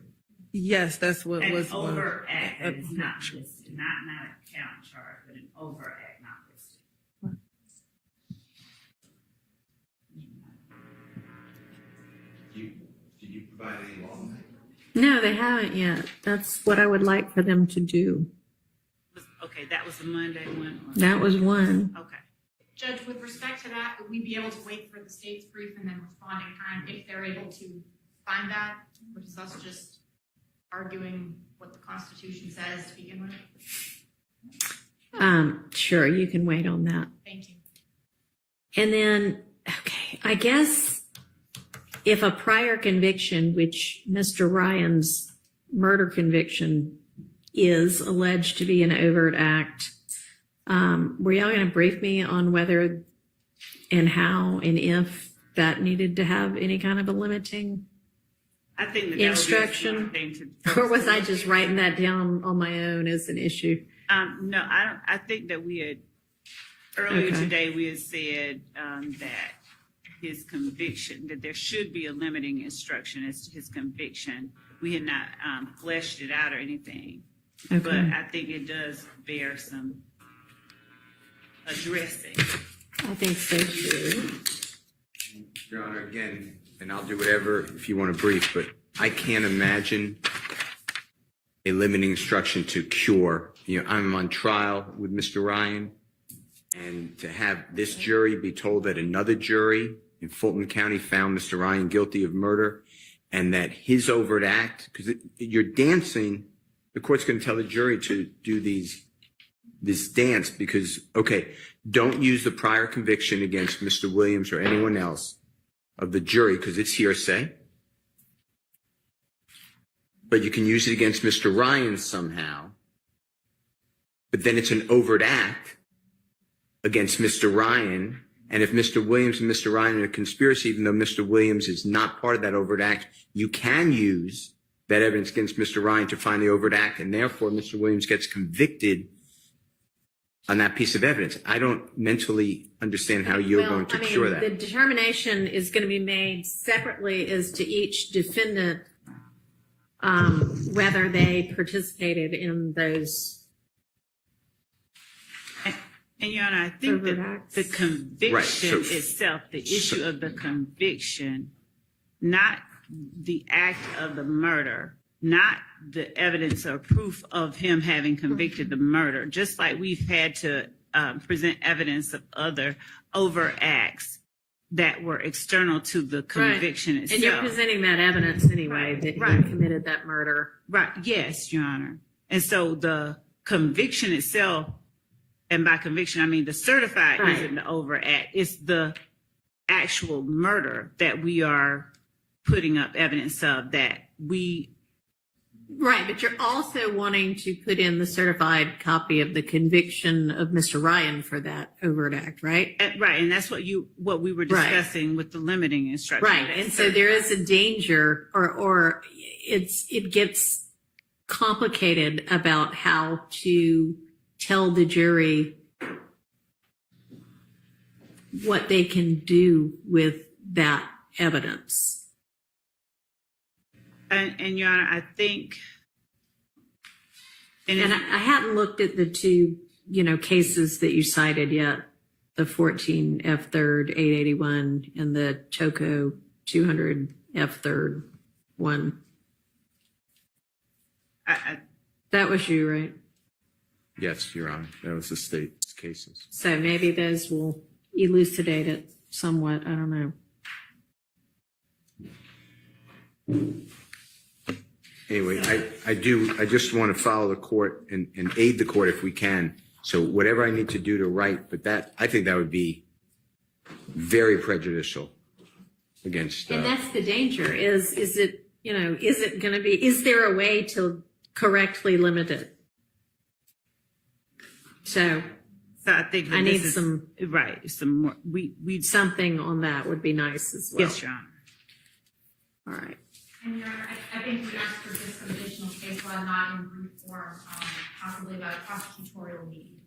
Yes, that's what An was overact that is not listed, not a count charge, but an overact not listed. Did you provide any law? No, they haven't yet. That's what I would like for them to do. Okay, that was the Monday one? That was one. Okay. Judge, with respect to that, would we be able to wait for the state's brief and then respond in kind if they're able to find that, versus us just arguing what the Constitution says to begin with? Sure, you can wait on that. Thank you. And then, okay, I guess if a prior conviction, which Mr. Ryan's murder conviction is alleged to be an overt act, were y'all going to brief me on whether and how and if that needed to have any kind of a limiting I think that instruction? would be a smart thing to. Or was I just writing that down on my own as an issue? No, I don't. I think that we had earlier Okay. today we had said that his conviction, that there should be a limiting instruction as to his conviction. We had not fleshed it out or anything, but Okay. I think it does bear some addressing. I think so too. Your Honor, again, and I'll do whatever if you want to brief, but I can't imagine a limiting instruction to cure. You know, I'm on trial with Mr. Ryan, and to have this jury be told that another jury in Fulton County found Mr. Ryan guilty of murder, and that his overt act, because you're dancing, the court's going to tell the jury to do this dance because, okay, don't use the prior conviction against Mr. Williams or anyone else of the jury because it's hearsay. But you can use it against Mr. Ryan somehow. But then it's an overt act against Mr. Ryan. And if Mr. Williams and Mr. Ryan are in a conspiracy, even though Mr. Williams is not part of that overt act, you can use that evidence against Mr. Ryan to find the overt act. And therefore, Mr. Williams gets convicted on that piece of evidence. I don't mentally understand how you're going to cure that. The determination is going to be made separately as to each defendant, whether they participated in those. And Your Honor, I think Overt that acts. the conviction Right, so- itself, the issue of the conviction, not the act of the murder, not the evidence or proof of him having convicted the murder, just like we've had to present evidence of other overt acts that were external to the conviction And itself. you're presenting that evidence anyway, that he Right. committed that murder. Right, yes, Your Honor. And so the conviction itself, and by conviction, I mean the certified Right. isn't the overt act. It's the actual murder that we are putting up evidence of, that we Right, but you're also wanting to put in the certified copy of the conviction of Mr. Ryan for that overt act, right? Right, and that's what we were Right. discussing with the limiting instruction. Right, and so there is a danger, or it gets complicated about how to tell the jury what they can do with that evidence. And Your Honor, I think, And I hadn't looked at the two, cases that you cited yet, the 14 F third 881 and the Choco 200 F third one. That was you, right? Yes, Your Honor. That was the state's cases. So maybe those will elucidate it somewhat. I don't know. Anyway, I just want to follow the court and aid the court if we can. So whatever I need to do to write, but I think that would be very prejudicial against. And that's the danger is it going to be, is there a way to correctly limit it? So I think I need some more. We something on that would be nice as well. Yes, Your Honor. All right. And Your Honor, I think we asked for just some additional case law, not in brief form, possibly about prosecutorial need.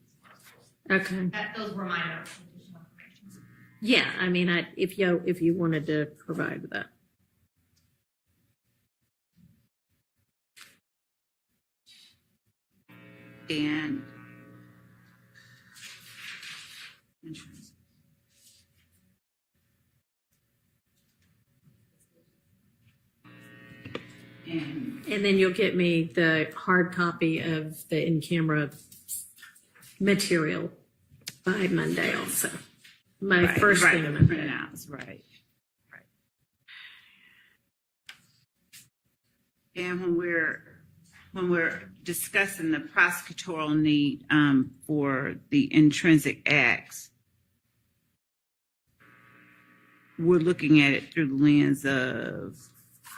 Okay. Those were minor additional information. Yeah, I mean, if you wanted to provide that. And And then you'll get me the hard copy of the in-camera material by Monday also. My first thing on Monday. Right. And when we're discussing the prosecutorial need for the intrinsic acts, we're looking at it through the lens of.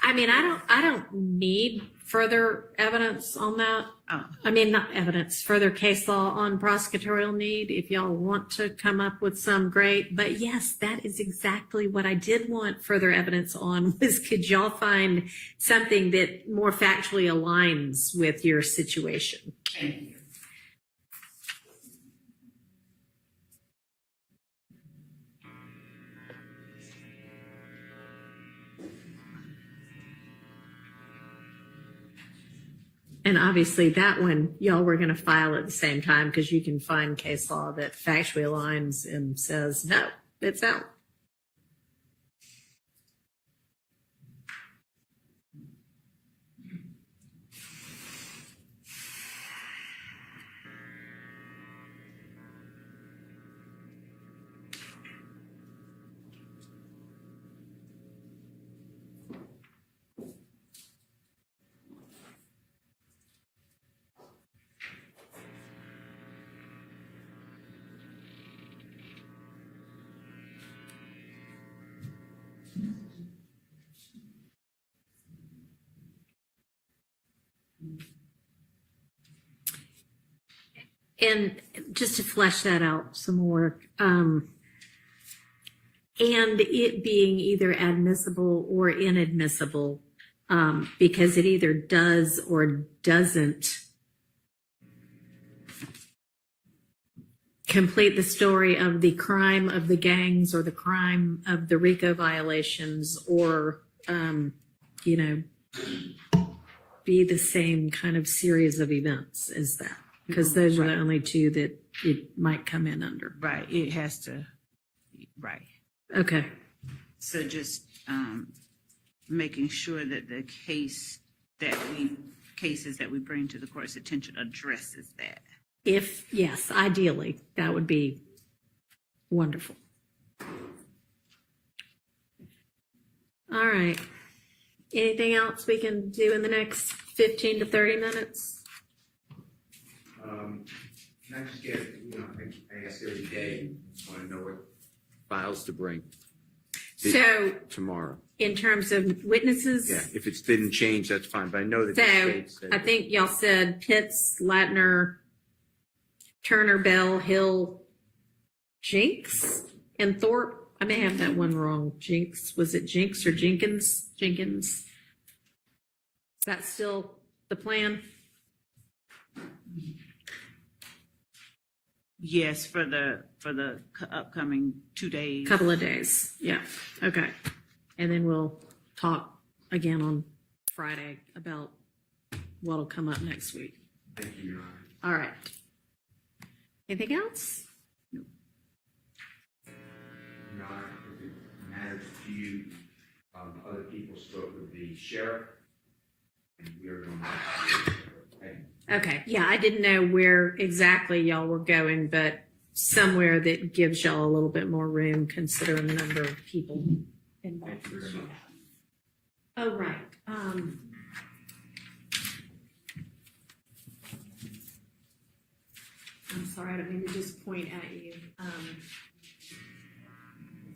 I mean, I don't need further evidence on that. Oh. I mean, not evidence, further case law on prosecutorial need. If y'all want to come up with some, great. But yes, that is exactly what I did want further evidence on was could y'all find something that more factually aligns with your situation? Thank you. And obviously that one, y'all were going to file at the same time because you can find case law that factually aligns and says, no, it's out. And just to flesh that out some more, and it being either admissible or inadmissible, because it either does or doesn't complete the story of the crime of the gangs or the crime of the RICO violations or, be the same kind of series of events as that. Because those are the only two that it might come in under. Right. It has to. Right. Okay. So just making sure that the cases that we bring to the court's attention addresses that. Yes, ideally, that would be wonderful. All right. Anything else we can do in the next 15 to 30 minutes? Can I just get, I ask every day, want to know what files to bring So tomorrow. in terms of witnesses. Yeah, if it didn't change, that's fine, but I know that the So state said. I think y'all said Pitts, Latner, Turner, Bell, Hill, Jinks, and Thorpe. I may have that one wrong. Jinks. Was it Jinks or Jenkins? Jenkins. Is that still the plan? Yes, for the upcoming 2 days. Couple of days. Yeah. Okay. And then we'll talk again on Friday about what'll come up next week. Thank you, Your Honor. All right. Anything else? Your Honor, if it matters to you, other people spoke with the sheriff, and we are going to. Okay. Okay. Yeah, I didn't know where exactly y'all were going, but somewhere that gives y'all a little bit more room considering the number of people involved. Thank you very much. Oh, right. I'm sorry, I don't mean to just point at you.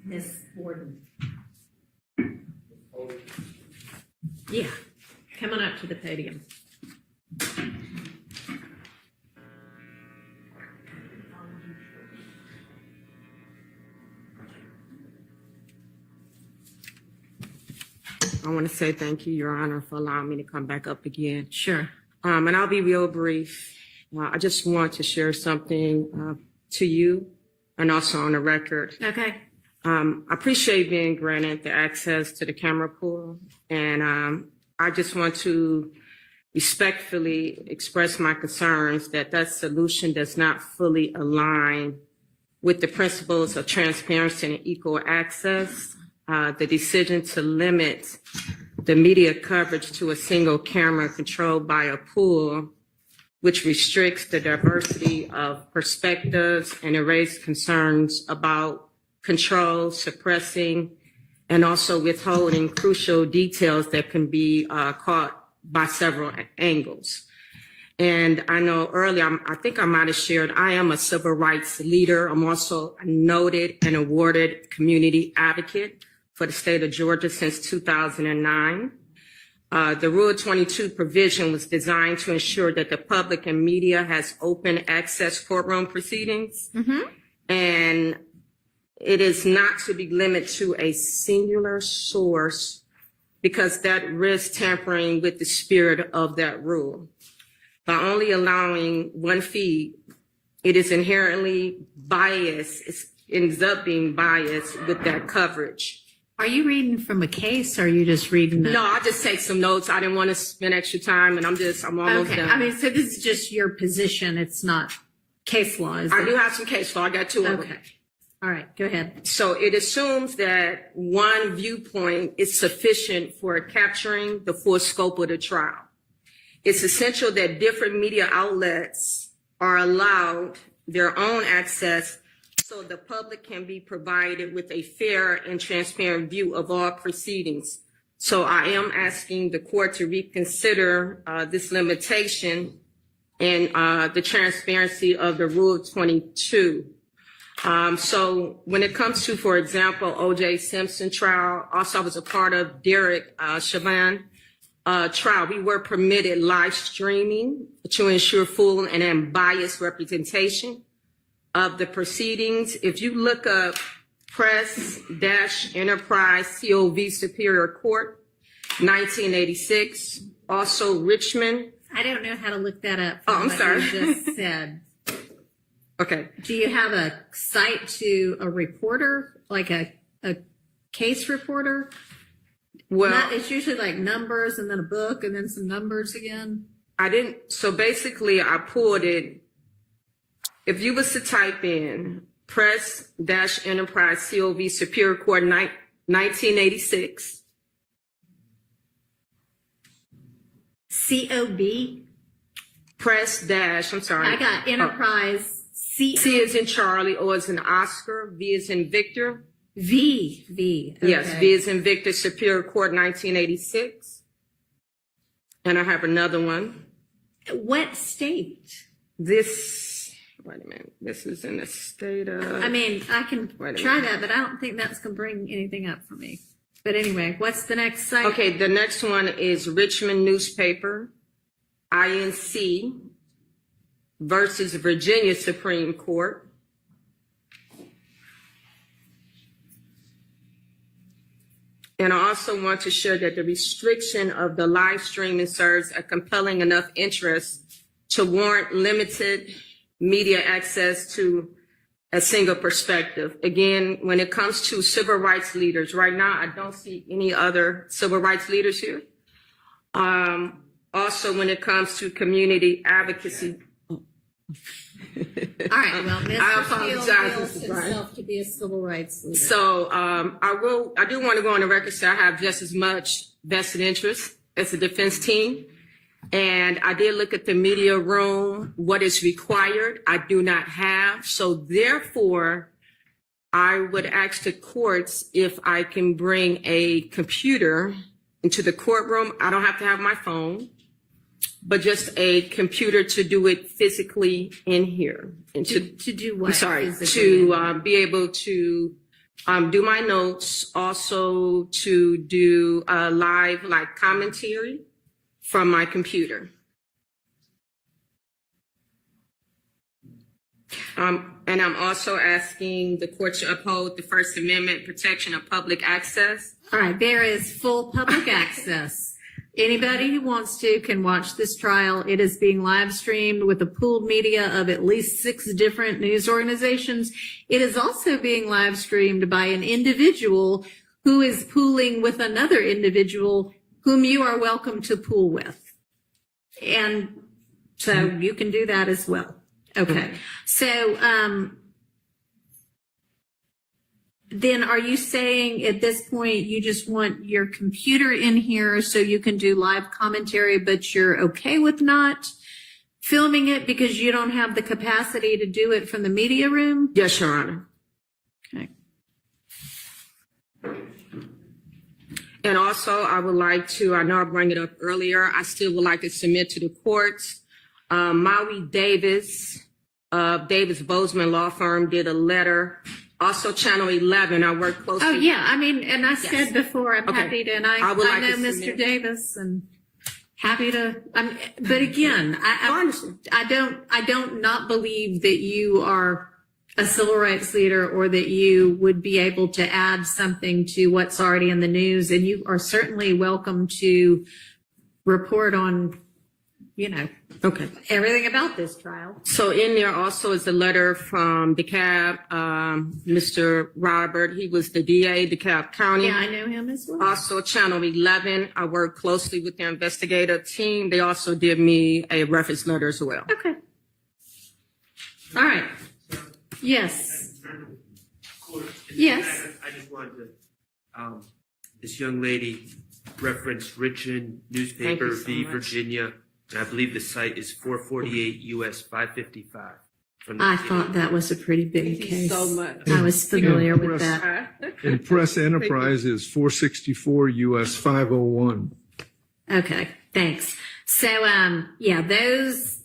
Miss Borden. Yeah, come on up to the podium. I want to say thank you, Your Honor, for allowing me to come back up again. Sure. And I'll be real brief. I just want to share something to you and also on the record. Okay. I appreciate being granted the access to the camera pool. And I just want to respectfully express my concerns that that solution does not fully align with the principles of transparency and equal access. The decision to limit the media coverage to a single camera controlled by a pool, which restricts the diversity of perspectives and it raises concerns about control, suppressing, and also withholding crucial details that can be caught by several angles. And I know earlier, I think I might have shared, I am a civil rights leader. I'm also a noted and awarded community advocate for the state of Georgia since 2009. The Rule 22 provision was designed to ensure that the public and media has open access courtroom proceedings. And it is not to be limited to a singular source because that risks tampering with the spirit of that rule. By only allowing one feed, it is inherently biased. It ends up being biased with that coverage. Are you reading from a case or are you just reading? No, I just take some notes. I didn't want to spend extra time and I'm almost Okay. done. I mean, so this is just your position. It's not case law, is I it? do have some case law. I got two of them. Okay. All right. Go ahead. So it assumes that one viewpoint is sufficient for capturing the full scope of the trial. It's essential that different media outlets are allowed their own access so the public can be provided with a fair and transparent view of all proceedings. So I am asking the court to reconsider this limitation and the transparency of the Rule 22. So when it comes to, for example, O.J. Simpson trial, also I was a part of Derek Chauvin trial. We were permitted live streaming to ensure full and unbiased representation of the proceedings. If you look up Press-Enterprise COV Superior Court, 1986, also Richmond. I don't know how to look that up. Oh, I'm what sorry. You just said. Okay. Do you have a site to a reporter, like a case reporter? Well, It's usually like numbers and then a book and then some numbers again. I didn't. So basically, I pulled it. If you was to type in Press-Enterprise COV Superior Court 1986. COB? I'm sorry. I got Enterprise. C is in Charlie, O is in Oscar, V is in Victor. V. Okay. Yes, V is in Victor, Superior Court 1986. And I have another one. What state? Wait a minute. This is in the state of. I mean, I can Wait a try minute. that, but I don't think that's going to bring anything up for me. But anyway, what's the next site? Okay, the next one is Richmond Newspaper, INC versus Virginia Supreme Court. And I also want to share that the restriction of the live streaming serves a compelling enough interest to warrant limited media access to a single perspective. Again, when it comes to civil rights leaders, right now I don't see any other civil rights leaders here. Also, when it comes to community advocacy. All right, well, I Mr. apologize, Steele feels Mr. Bryant. himself to be a civil rights leader. So I do want to go on the record say I have just as much vested interest as the defense team. And I did look at the media room, what is required, I do not have. So therefore, I would ask the courts if I can bring a computer into the courtroom. I don't have to have my phone, but just a computer to do it physically in here. And To do what? I'm sorry, physically? to be able to do my notes, also to do live like commentary from my computer. And I'm also asking the court to uphold the First Amendment protection of public access. All right, there is full public access. Anybody who wants to can watch this trial. It is being live streamed with a pooled media of at least 6 different news organizations. It is also being live streamed by an individual who is pooling with another individual whom you are welcome to pool with. And so you can do that as well. Okay. So, then are you saying at this point you just want your computer in here so you can do live commentary, but you're okay with not filming it because you don't have the capacity to do it from the media room? Yes, Your Honor. Okay. And also, I would like to, I know I brought it up earlier, I still would like to submit to the courts. Maui Davis of Davis Bozeman Law Firm did a letter. Also, Channel 11, I work closely. Oh, yeah. I mean, and I said before, I'm Okay. happy to, and I would like know to Mr. submit. Davis and happy to, but again, I don't not believe that you are a civil rights leader or that you would be able to add something to what's already in the news. And you are certainly welcome to report on, Okay. everything about this trial. So in there also is a letter from DeKalb, Mr. Robert. He was the DA, DeKalb County. Yeah, I know him as well. Also, Channel 11, I work closely with the investigative team. They also did me a reference letter as well. Okay. All right. Yes. Yes. I just wanted to, this young lady referenced Richmond Newspaper Thank you so v. much. Virginia. And I believe the site is 448 US 555. From the I thought that was a pretty big case. so much. I was familiar Yeah, with press- that. And Press Enterprise is 464 US 501. Okay, thanks. So, yeah, those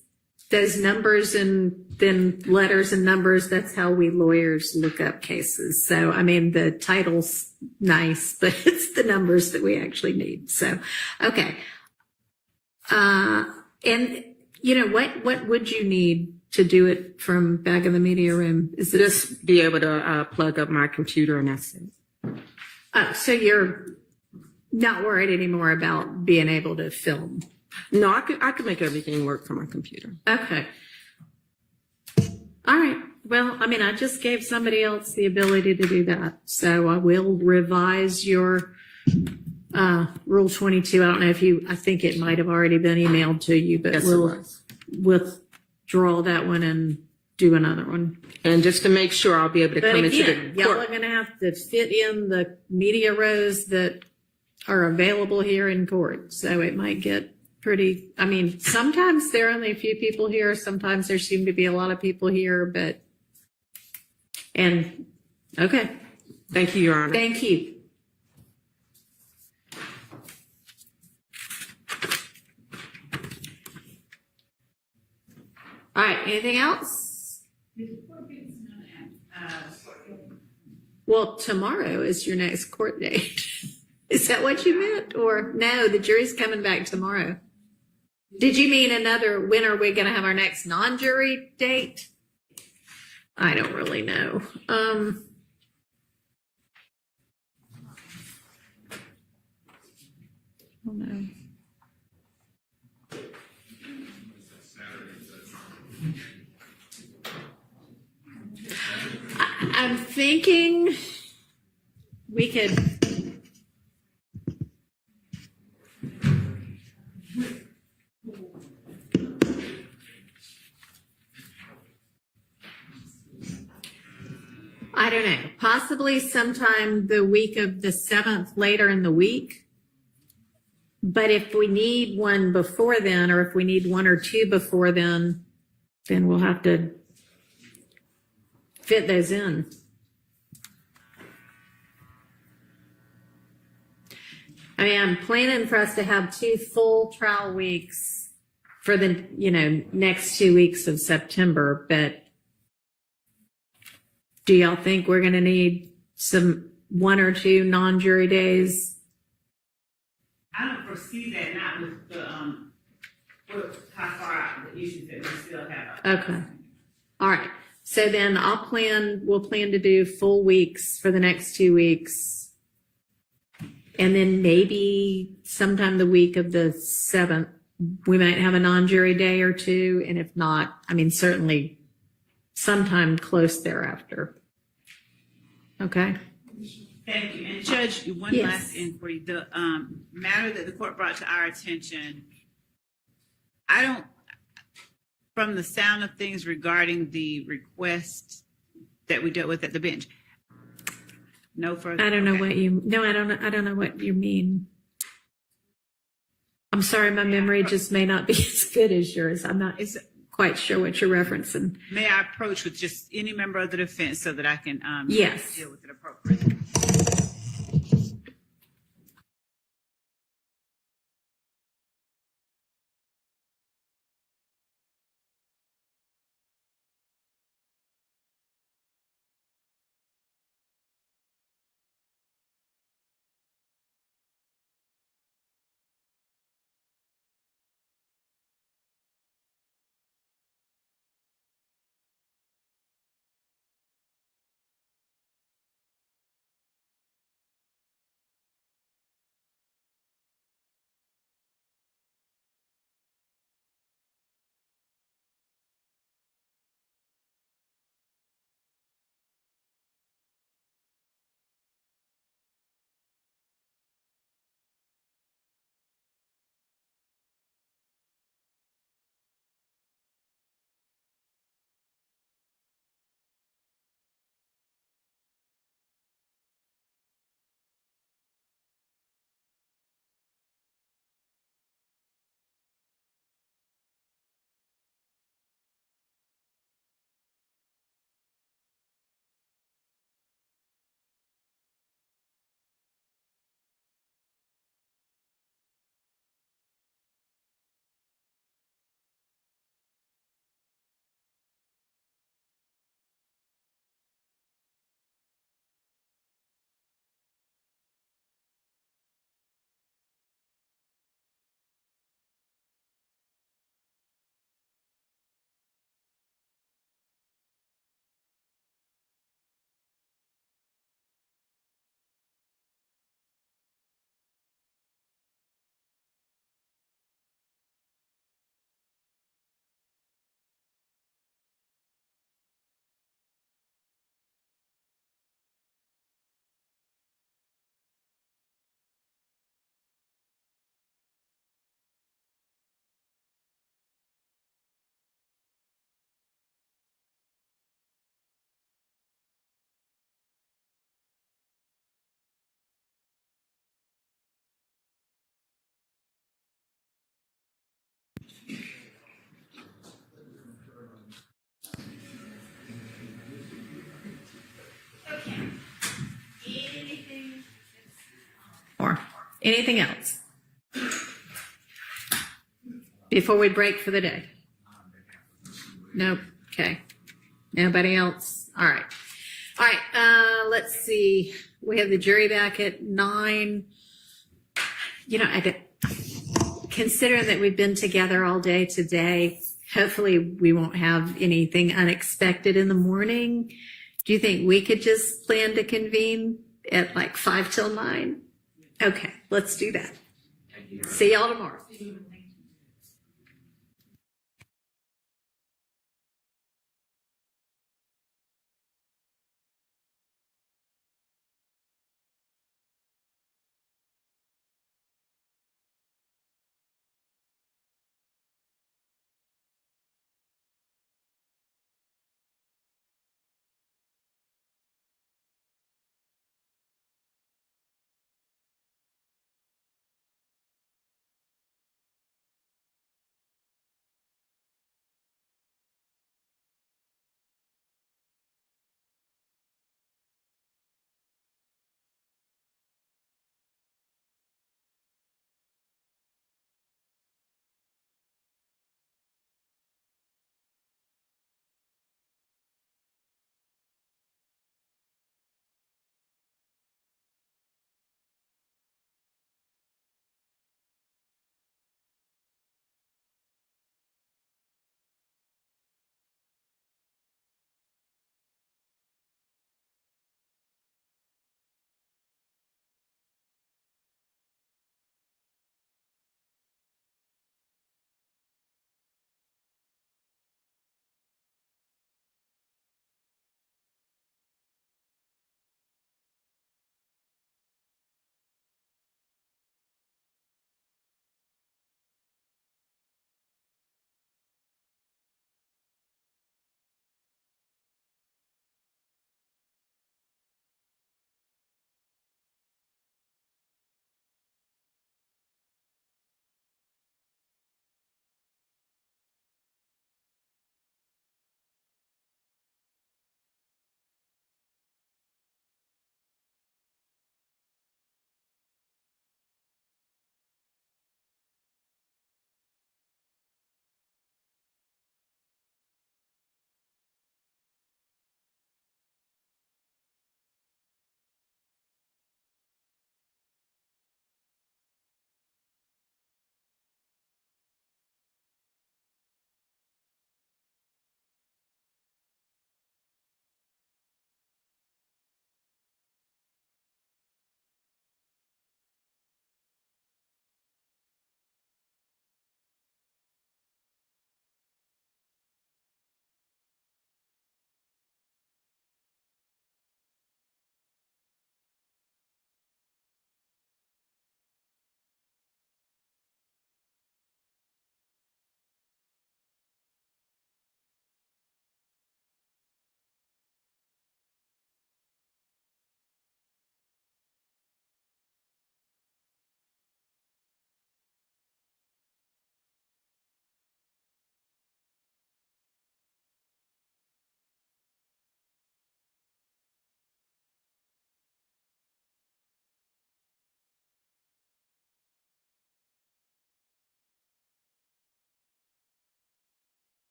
numbers and then letters and numbers, that's how we lawyers look up cases. So, I mean, the title's nice, but it's the numbers that we actually need. So, okay. And what would you need to do it from back in the media room? Is it Just be able to plug up my computer and that's it. so you're not worried anymore about being able to film? No, I could make everything work from my computer. Okay. All right. Well, I mean, I just gave somebody else the ability to do that. So I will revise your Rule 22. I don't know if I think it might have already been emailed to you, but Yes, it we'll was. withdraw that one and do another one. And just to make sure I'll be able to But come into again, the y'all are court. going to have to fit in the media rows that are available here in court. So it might get pretty, I mean, sometimes there are only a few people here. Sometimes there seem to be a lot of people here, okay. Thank you, Your Honor. Thank you. All right, anything else? Well, tomorrow is your next court date. Is that what you meant? Or no, the jury's coming back tomorrow. Did you mean another, when are we going to have our next non-jury date? I don't really know. Oh no. I'm thinking we could. I don't know, possibly sometime the week of the 7th, later in the week. But if we need one before then, or if we need one or two before then we'll have to fit those in. I mean, I'm planning for us to have 2 full trial weeks for the, next 2 weeks of September, but do y'all think we're going to need some 1 or 2 non-jury days? I don't foresee that, not with the, how far out the issues that we still have. Okay. All right. So then we'll plan to do full weeks for the next 2 weeks. And then maybe sometime the week of the 7th, we might have a non-jury day or 2. And if not, I mean, certainly sometime close thereafter. Okay. Thank you. And Judge, one Yes. last inquiry. The matter that the court brought to our attention, from the sound of things regarding the request that we dealt with at the bench, no further. I don't know what you, no, I don't know what you mean. I'm sorry, my memory just may not be as good as yours. I'm not quite sure what you're referencing. May I approach with just any member of the defense so that I can Yes. deal with it appropriately? Or anything else before we break for the day? Nope. Okay. Nobody else? All right. All right. Let's see. We have the jury back at 9. Considering that we've been together all day today, hopefully we won't have anything unexpected in the morning. Do you think we could just plan to convene at like 5 till 9? Okay, let's do that. See y'all tomorrow.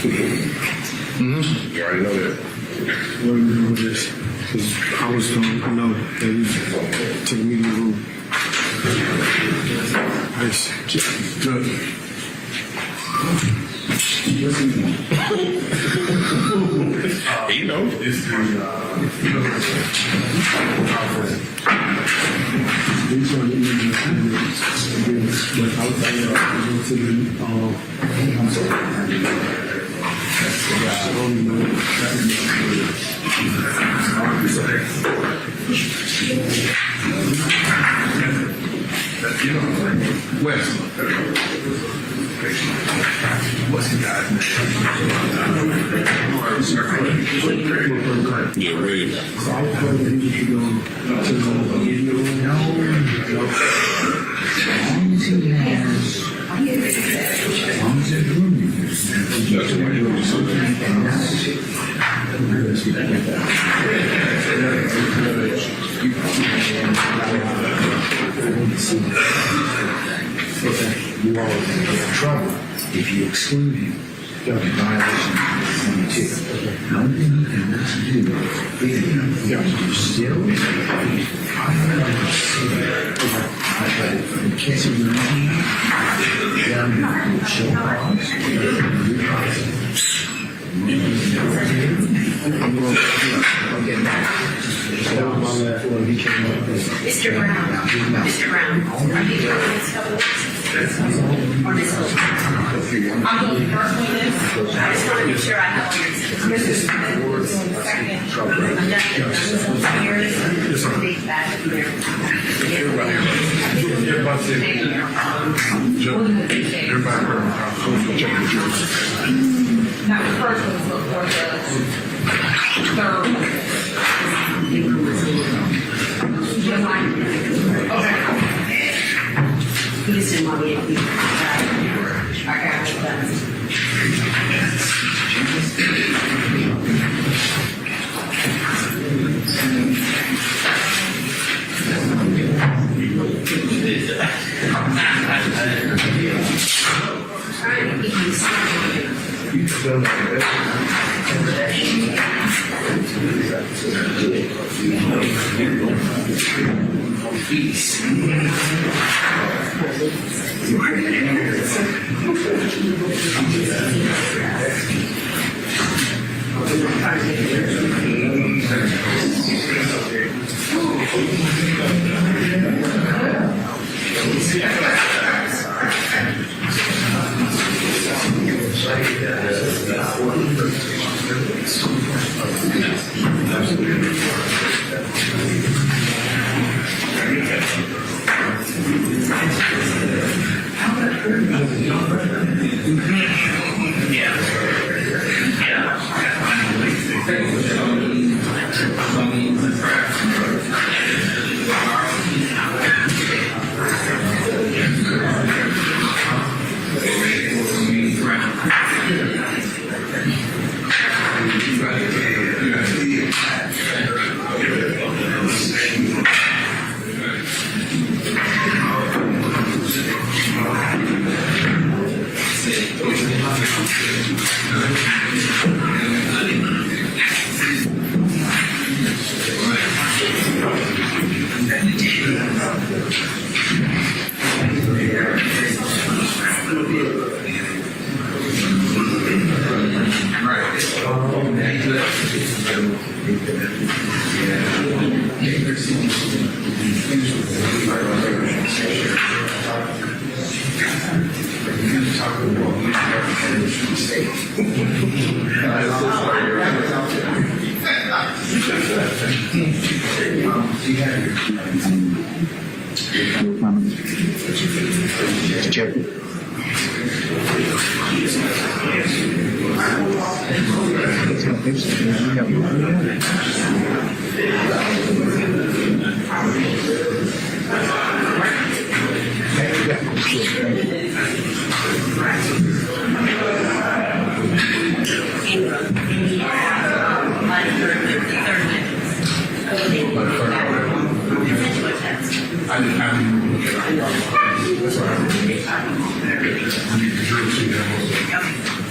Mm-hmm. You already know that. What do we do with this? Because I was told, that we to the meeting room. Judge. He knows. It's what's the guy's name? Yeah, really. So I was told that he should go to the video room. No. As long as he has, as long as there's room. That's why you do something. You all get in trouble if you exclude him. You're in violation of 22. One thing you cannot do is you still in case of your show Mr. Brown, are you doing this couple or this whole? I'm going first with this. I just want to make sure I have all your second. I'm not years. Date back Not the first one, but for the third one. Okay. You just didn't want me to be. I got it done.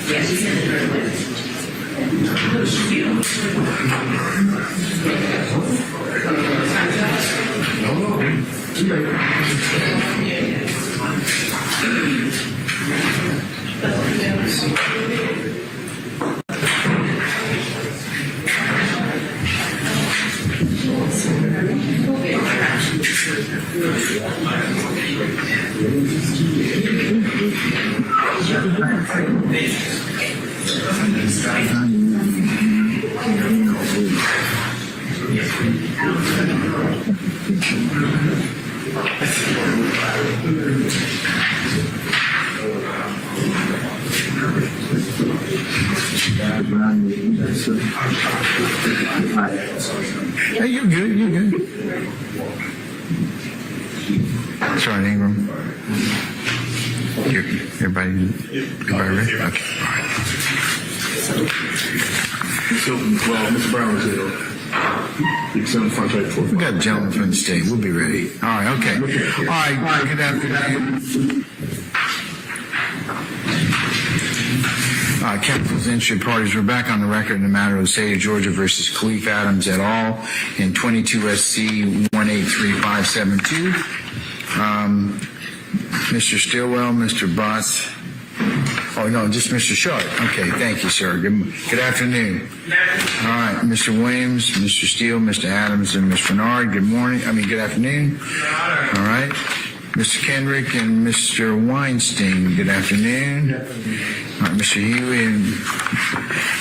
Yeah, she's in the third one. Hey, you're good. You're good. Sergeant Ingram. Everybody ready? Okay. All right. Well, Mr. Brown was there. You can sit in front right for We got a gentleman from the state. We'll be ready. All right. Okay. All right. Good afternoon. Counsel's interested parties. We're back on the record in the matter of the state of Georgia versus Khalif Adams et al. In 22 SC 183572. Mr. Stillwell, Mr. Botts. Oh, no, just Mr. Sharp. Okay, thank you, sir. Good afternoon. All right, Mr. Williams, Mr. Steele, Mr. Adams, and Ms. Bernard. Good afternoon. All right. Mr. Kendrick and Mr. Weinstein, good afternoon. All right, Mr. Huey and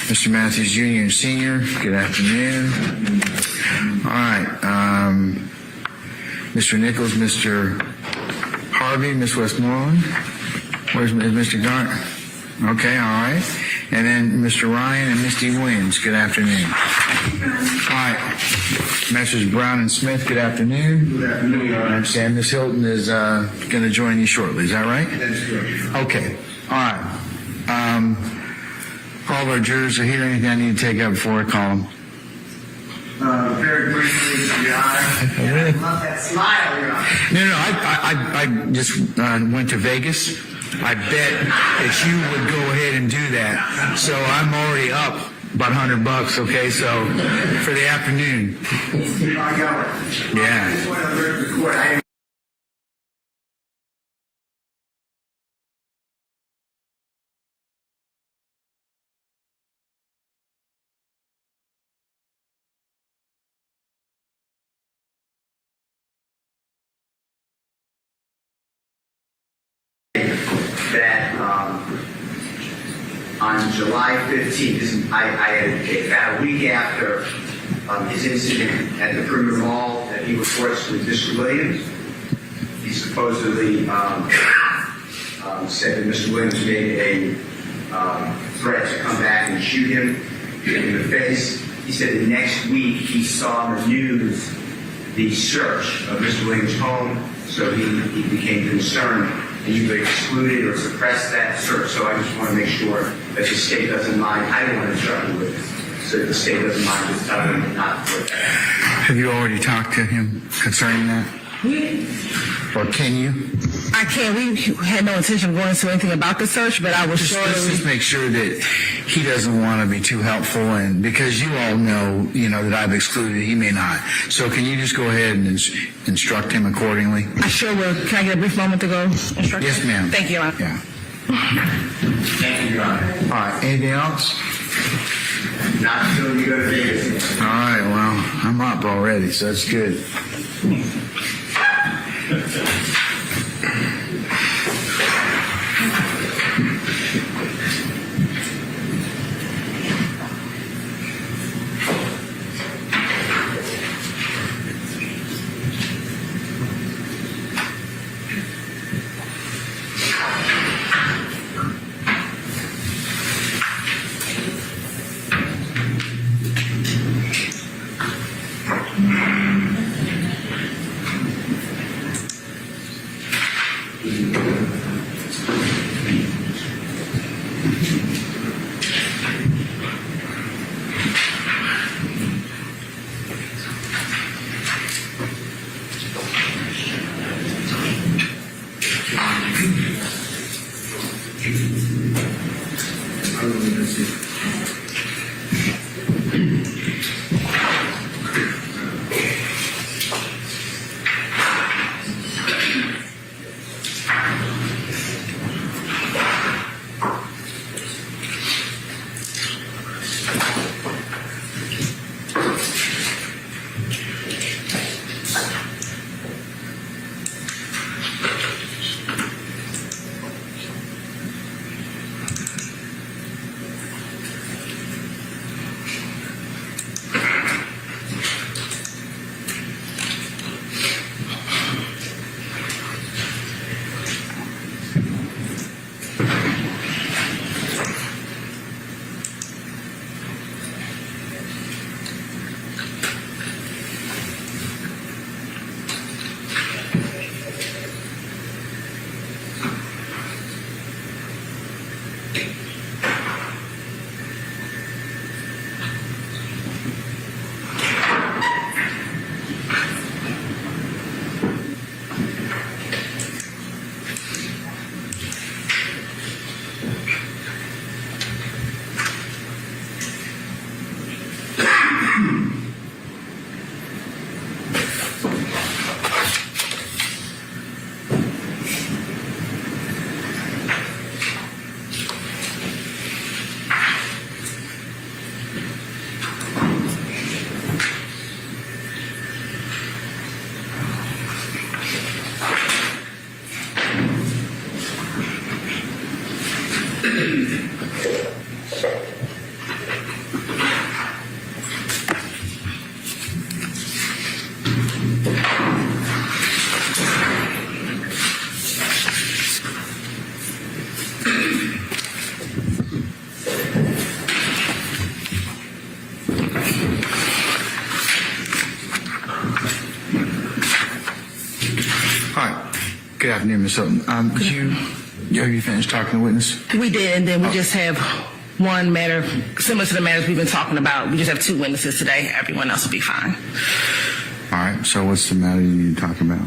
Mr. Matthews Jr. and Sr., good afternoon. All right, Mr. Nichols, Mr. Harvey, Ms. Westmoreland. Where's Mr. Gart? Okay, all right. And then Mr. Ryan and Misty Williams, good afternoon. All right. Messrs. Brown and Smith, good afternoon. Good afternoon. I understand Ms. Hilton is going to join you shortly. Is that right? That's correct. Okay. All right. All of our jurors are here. Anything I need to take up before I call them? Very briefly, Your Honor. I love that smile, Your Honor. No. I just went to Vegas. I bet that you would go ahead and do that. So I'm already up about $100. Okay, so for the afternoon. Yeah. That on July 15th, I had about a week after his incident at the Perimeter Mall, that he reports with Mr. Williams. He supposedly said that Mr. Williams made a threat to come back and shoot him in the face. He said the next week he saw on the news the search of Mr. Williams' home, so he became concerned. And you could exclude it or suppress that search. So I just want to make sure that the state doesn't mind. I don't want to trouble with this. So the state doesn't mind just telling him not to put that. Have you already talked to him concerning that? Or can you? I can't. We had no intention of going into anything about the search, but I was sure. Let's just make sure that he doesn't want to be too helpful, and because you all know, that I've excluded, he may not. So can you just go ahead and instruct him accordingly? I sure will. Can I get a brief moment to go instruct? Yes, ma'am. Thank you, Your Honor. Yeah. Thank you, Your Honor. All right. Anything else? Not until you go to Vegas. All right. Well, I'm up already, so that's good. Good afternoon, Ms. Hilton. Have you finished talking to the witness? We did, and then we just have one matter similar to the matters we've been talking about. We just have 2 witnesses today. Everyone else will be fine. All right, so what's the matter you need to talk about?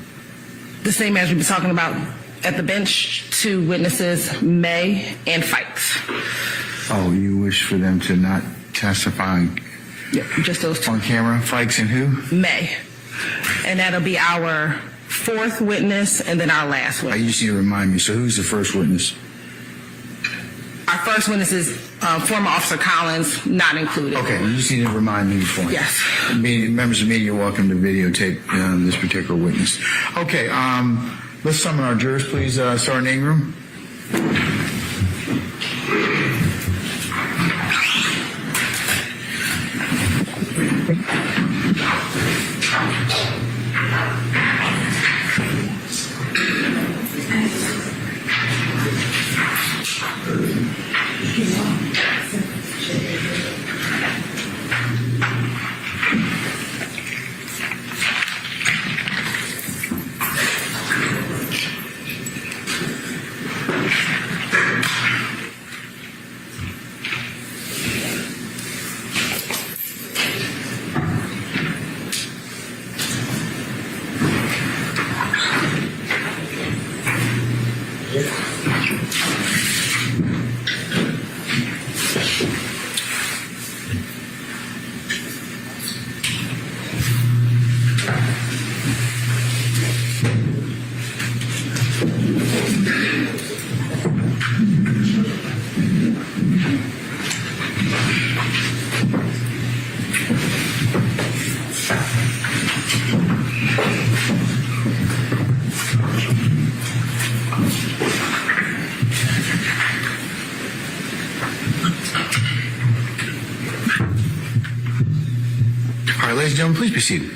The same matters we've been talking about at the bench, 2 witnesses, May and Fikes. Oh, you wish for them to not testify Yep, just those 2. on camera? Fikes and who? May. And that'll be our 4th witness and then our last witness. You just need to remind me. So who's the first witness? Our first witness is former Officer Collins, not included. Okay, you just need to remind me before. Yes. Members of the media, you're welcome to videotape this particular witness. Okay, let's summon our jurors, please. Sergeant Ingram. All right, ladies and gentlemen, please be seated.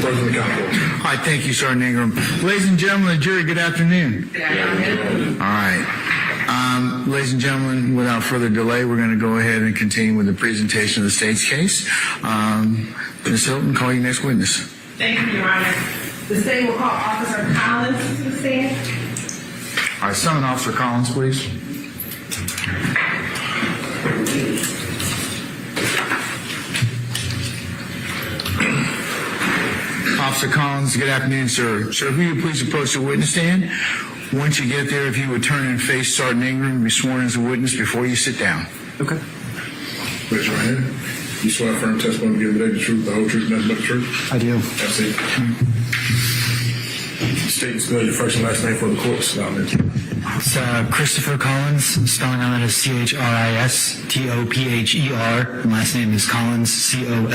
President Campbell. All right, thank you, Sergeant Ingram. Ladies and gentlemen of the jury, good afternoon. All right. Ladies and gentlemen, without further delay, we're going to go ahead and continue with the presentation of the state's case. Ms. Hilton, call your next witness. Thank you, Your Honor. The state will call Officer Collins to the stand. All right, summon Officer Collins, please. Officer Collins, good afternoon, sir. Sir, if you would please approach the witness stand. Once you get there, if you would turn and face Sergeant Ingram and be sworn as a witness before you sit down. Okay. Raise your right hand. You swear affirm testimony to give today the truth, the whole truth, nothing but the truth? I do. That's it. State and spell your first and last name for the court. It's Christopher Collins, spelling on it as Christopher. Last name is Collins, Collins.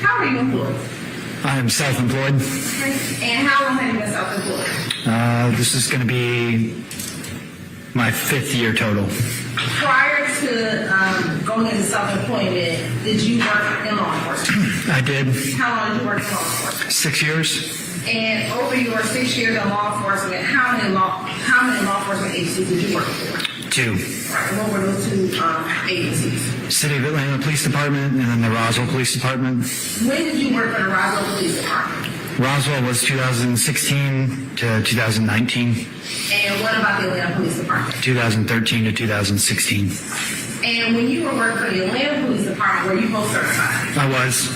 How are you employed? I am self-employed. And how long have you been self-employed? This is going to be my 5th year total. Prior to going into self-employment, did you work in law enforcement? I did. How long did you work in law enforcement? 6 years. And over your 6 years in law enforcement, how many law enforcement agencies did you work for? 2. Right, what were those 2 agencies? City of Atlanta Police Department and then the Roswell Police Department. When did you work for the Roswell Police Department? Roswell was 2016 to 2019. And what about the Atlanta Police Department? 2013 to 2016. And when you were working for the Atlanta Police Department, were you post certified? I was.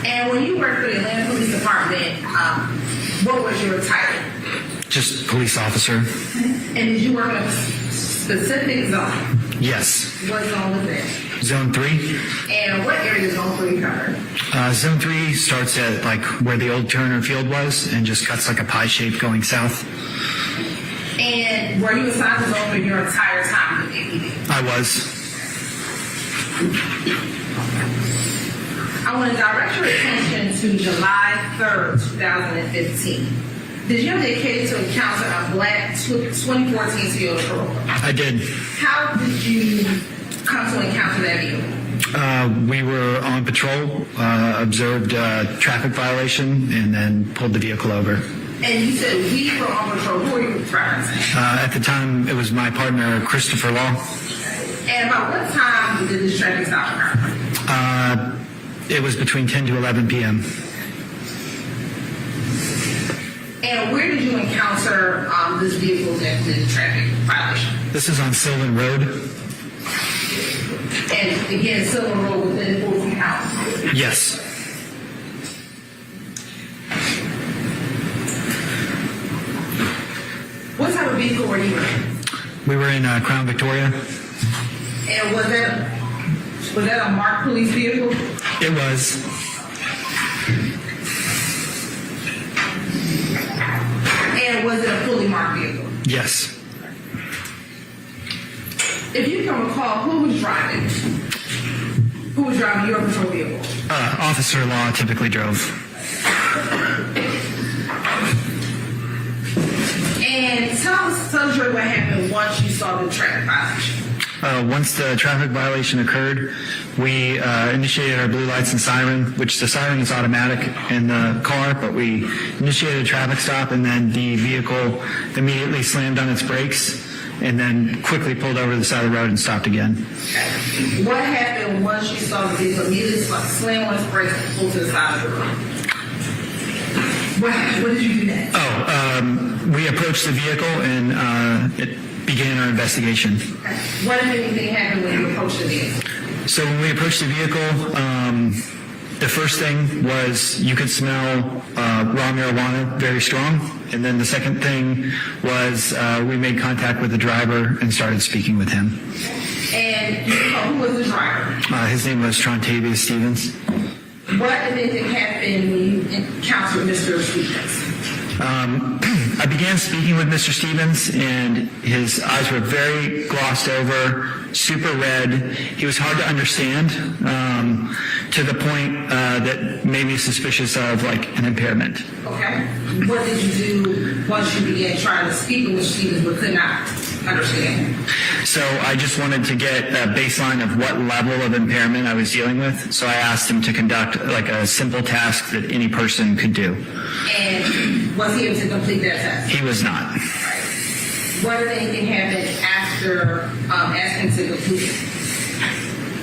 And when you worked for the Atlanta Police Department, what was your title? Just police officer. And did you work in a specific zone? Yes. What zone was that? Zone 3. And what area does Zone 3 cover? Zone 3 starts at like where the old Turner Field was and just cuts like a pie shape going south. And were you assigned to Zone 3 your entire time with APD? I was. I want to direct your attention to July 3rd, 2015. Did you have the occasion to encounter a black 2014 Toyota Corolla? I did. How did you come to encounter that vehicle? We were on patrol, observed a traffic violation, and then pulled the vehicle over. And you said we were on patrol. Who were you referencing? At the time, it was my partner, Christopher Law. And about what time did this traffic stop occur? It was between 10 to 11 p.m. And where did you encounter this vehicle that did the traffic violation? This is on Sylvan Road. And again, Sylvan Road within 14 hours. Yes. What type of vehicle were you in? We were in Crown Victoria. And was that a marked police vehicle? It was. And was it a fully marked vehicle? Yes. If you can recall, who was driving? Who was driving your patrol vehicle? Officer Law typically drove. And tell us what happened once you saw the traffic violation. Once the traffic violation occurred, we initiated our blue lights and siren, which the siren is automatic in the car, but we initiated a traffic stop, and then the vehicle immediately slammed on its brakes and then quickly pulled over to the side of the road and stopped again. What happened once you saw the vehicle immediately slam on its brakes and pull to the side of the road? What did you do next? We approached the vehicle and it began our investigation. What, if anything, happened when you approached the vehicle? So when we approached the vehicle, the first thing was you could smell raw marijuana very strong. And then the second thing was we made contact with the driver and started speaking with him. And who was the driver? His name was Trontavious Stevens. What, if anything, happened when you encountered Mr. Stevens? I began speaking with Mr. Stevens, and his eyes were very glossed over, super red. He was hard to understand, to the point that made me suspicious of like an impairment. Okay. What did you do once you began trying to speak with Mr. Stevens but could not understand? So I just wanted to get a baseline of what level of impairment I was dealing with. So I asked him to conduct like a simple task that any person could do. And Was he able to complete that test? He was not. What if anything happened after asking to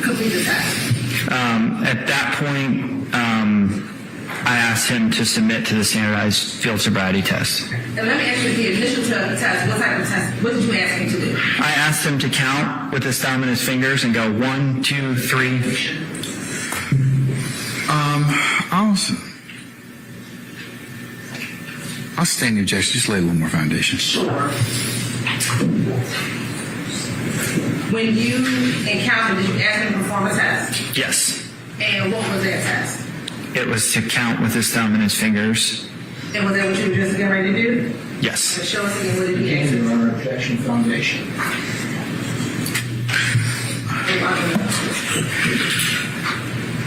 complete the test? At that point, I asked him to submit to the standardized field sobriety test. And let me ask you the initial test, what type of test, what did you ask him to do? I asked him to count with his thumb and his fingers and go 1, 2, 3. I'll stand the objection. Just lay a little more foundation. Sure. When you encountered, did you ask him to perform a test? Yes. And what was that test? It was to count with his thumb and his fingers. And was that what you were just getting ready to do? Yes. So show us again what did he ask Your you? Honor, objection foundation.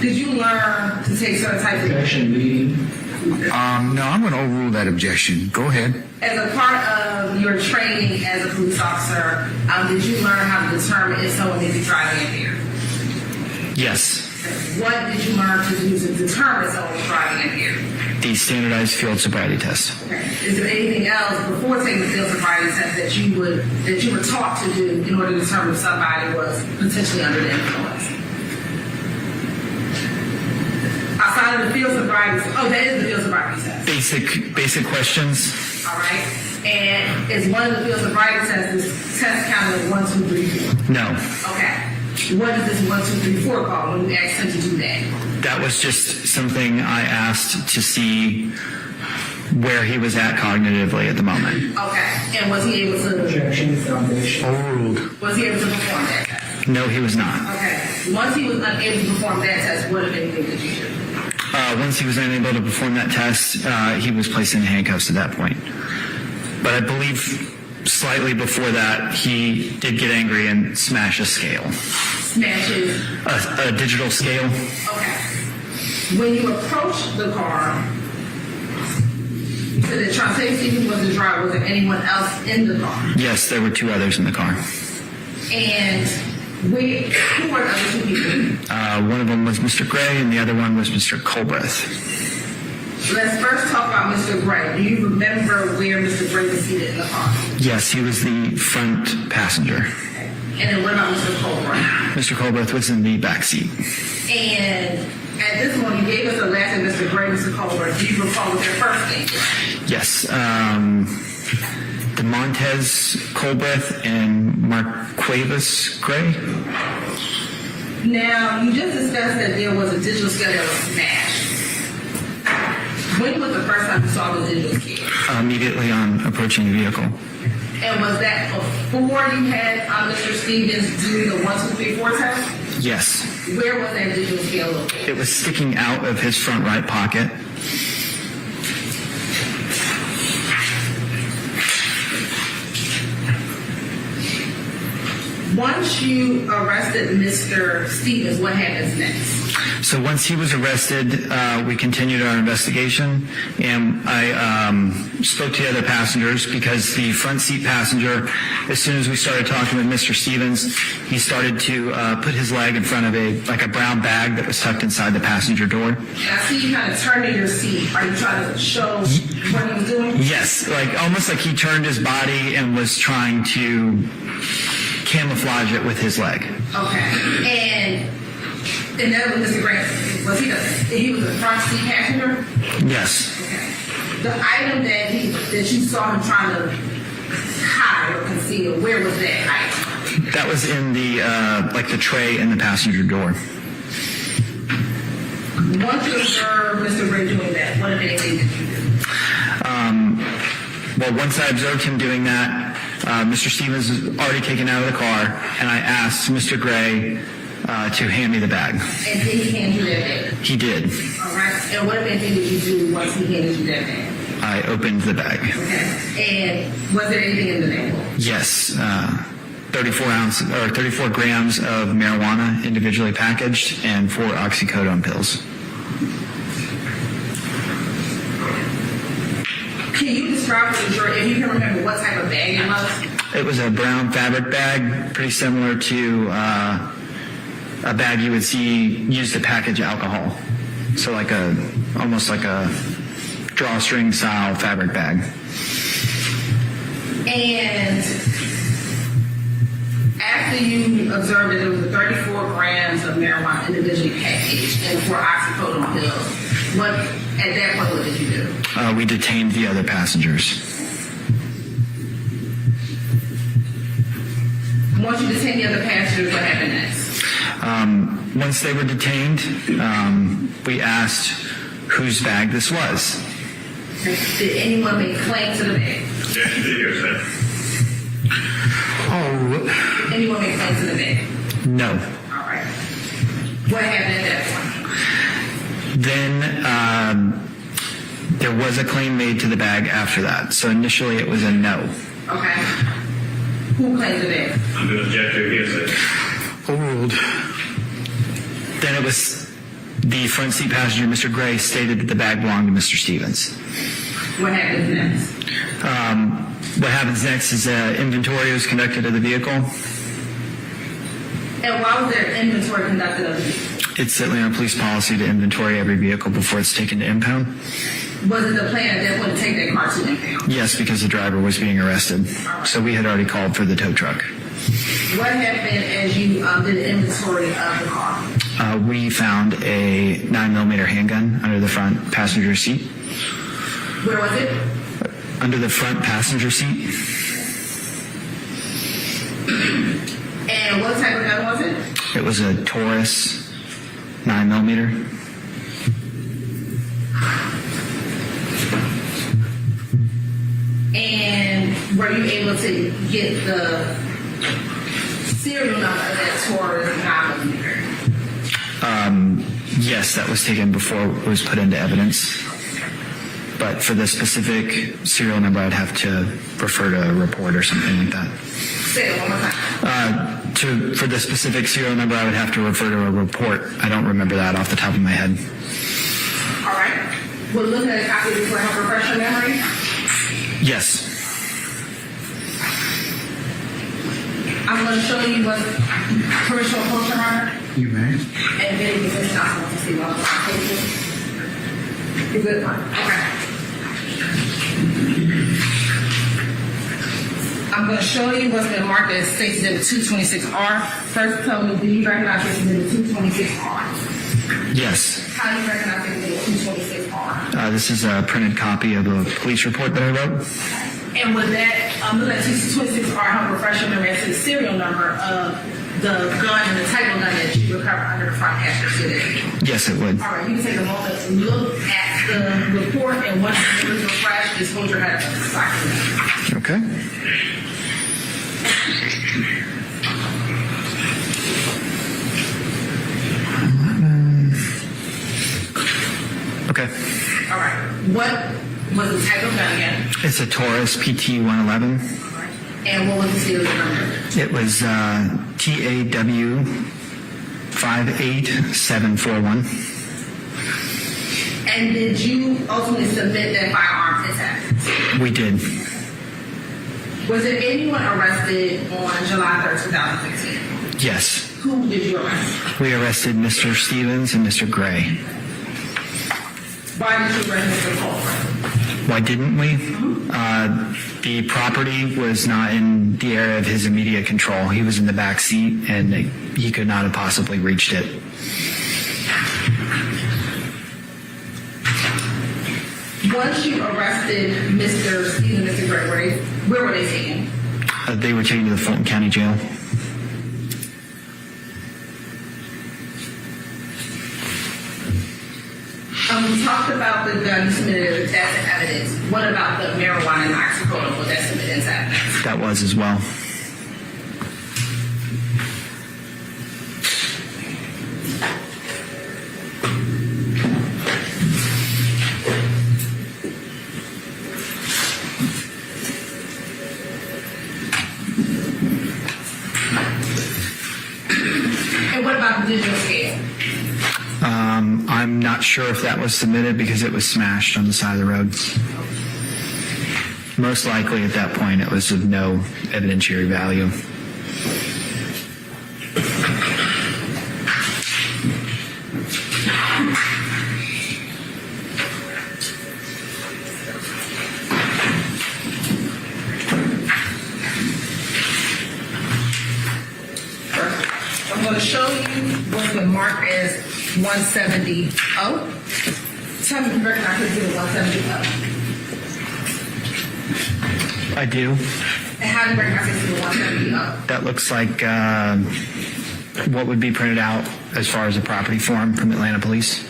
Did you learn to take certain types of Objection leading. No, I'm going to overrule that objection. Go ahead. as a part of your training as a police officer, did you learn how to determine if someone is driving impaired? Yes. What did you learn to do to determine someone was driving impaired? The standardized field sobriety test. Okay. Is there anything else before taking the field sobriety test that you were taught to do in order to determine if somebody was potentially under the influence? Outside of the field sobriety, that is the field sobriety test. Basic questions. All right. And is one of the field sobriety tests this test counted as 1, 2, 3, 4? No. Okay. What is this 1, 2, 3, 4 called when you asked him to do that? That was just something I asked to see where he was at cognitively at the moment. Okay. And was he able to? Objection foundation. Overruled. Was he able to perform that test? No, he was not. Okay. Once he was unable to perform that test, what if anything did you do? Once he was unable to perform that test, he was placed in handcuffs at that point. But I believe slightly before that, he did get angry and smash a scale. Smashes? A digital scale. Okay. When you approached the car, you said that Chauncey Stevens was the driver. Was there anyone else in the car? Yes, there were 2 others in the car. And who were the other 2 people? One of them was Mr. Gray, and the other one was Mr. Colbreth. Let's first talk about Mr. Gray. Do you remember where Mr. Gray was seated in the car? Yes, he was the front passenger. Okay. And then what about Mr. Colbreth? Mr. Colbreth was in the back seat. And at this point, you gave us a last name, Mr. Gray, Mr. Colbreth. Do you recall what their first name is? Yes. DeMontez Colbreth and Marquavis Gray. Now, you just discussed that there was a digital scale that was smashed. When was the first time you saw the digital scale? Immediately on approaching the vehicle. And was that before you had Mr. Stevens do the 1, 2, 3, 4 test? Yes. Where was that digital scale located? It was sticking out of his front right pocket. Once you arrested Mr. Stevens, what happens next? So once he was arrested, we continued our investigation, and I spoke to the other passengers because the front seat passenger, as soon as we started talking with Mr. Stevens, he started to put his leg in front of a brown bag that was tucked inside the passenger door. And I see you kind of turning your seat. Are you trying to show what he was doing? Yes, almost like he turned his body and was trying to camouflage it with his leg. Okay. And that was Mr. Grant. Was he was a front seat passenger? Yes. Okay. The item that you saw him trying to hide or conceal, where was that item? That was in the the tray in the passenger door. Once you observed Mr. Gray doing that, what if anything did you do? Well, once I observed him doing that, Mr. Stevens was already taken out of the car, and I asked Mr. Gray to hand me the bag. And did he hand you that bag? He did. All right. And what if anything did you do once he handed you that bag? I opened the bag. Okay. And was there anything in the bag? Yes. 34 grams of marijuana individually packaged and 4 oxycodone pills. Can you describe to the jury, if you can remember, what type of bag it was? It was a brown fabric bag, pretty similar to a bag you would see used to package alcohol. So almost like a drawstring style fabric bag. And after you observed that there was 34 grams of marijuana individually packaged and 4 oxycodone pills, at that point, what did you do? We detained the other passengers. Once you detained the other passengers, what happened next? Once they were detained, we asked whose bag this was. Did anyone make claim to the bag? Yes, you did, yes, sir. Oh, Did anyone make claim to the bag? no. All right. What happened at that point? Then there was a claim made to the bag after that. So initially it was a no. Okay. Who claimed the bag? I'm going to object to hearsay. Overruled. Then it was the front seat passenger, Mr. Gray, stated that the bag belonged to Mr. Stevens. What happens next? What happens next is inventory was conducted of the vehicle. And why was there inventory conducted of the vehicle? It's Atlanta police policy to inventory every vehicle before it's taken to impound. Was it the plan at that point to take that car to impound? Yes, because the driver was being arrested. So we had already called for the tow truck. What happened as you did the inventory of the car? We found a 9mm handgun under the front passenger seat. Where was it? Under the front passenger seat. And what type of gun was it? It was a Taurus 9mm. And were you able to get the serial number of that Taurus 9mm? Yes, that was taken before it was put into evidence. But for the specific serial number, I'd have to refer to a report or something like that. Say it one more time. For the specific serial number, I would have to refer to a report. I don't remember that off the top of my head. All right. We're looking at a copy of this for help refresh your memory. Yes. I'm going to show you what permission approach, Your Honor. You may. And then you can stop to see what I'm You're good, fine. Okay. I'm going to show you what's been marked as State Exhibit 226R. First, tell me, do you recognize this Exhibit 226R? Yes. How do you recognize this Exhibit 226R? This is a printed copy of a police report that I wrote. And with that, look at 226R, help refresh your memory as to the serial number of the gun and the type of gun that you recovered under the front passenger seat. Yes, it would. All right, you can take a moment to look at the report, and once the memory is refreshed, just hold your head up to the side. Okay. Okay. All right. What was the type of gun again? It's a Taurus PT 111. And what was the serial number? It was TAW 58741. And did you ultimately submit that firearm intact? We did. Was there anyone arrested on July 3rd, 2016? Yes. Who did you arrest? We arrested Mr. Stevens and Mr. Gray. Why did you arrest Mr. Cole? Why didn't we? The property was not in the area of his immediate control. He was in the back seat, and he could not have possibly reached it. Once you arrested Mr. Stephen and Mr. Gray, where were they taken? They were taken to the Fulton County Jail. We talked about the gun you submitted as evidence. What about the marijuana and oxycodone? Was that submitted as evidence? That was as well. And what about the digital scale? I'm not sure if that was submitted because it was smashed on the side of the road. Most likely at that point it was of no evidentiary value. to show you what's been marked as 170. Tell me if you recognize this as 170. I do. And how do you recognize this as 170? That looks like what would be printed out as far as a property form from Atlanta Police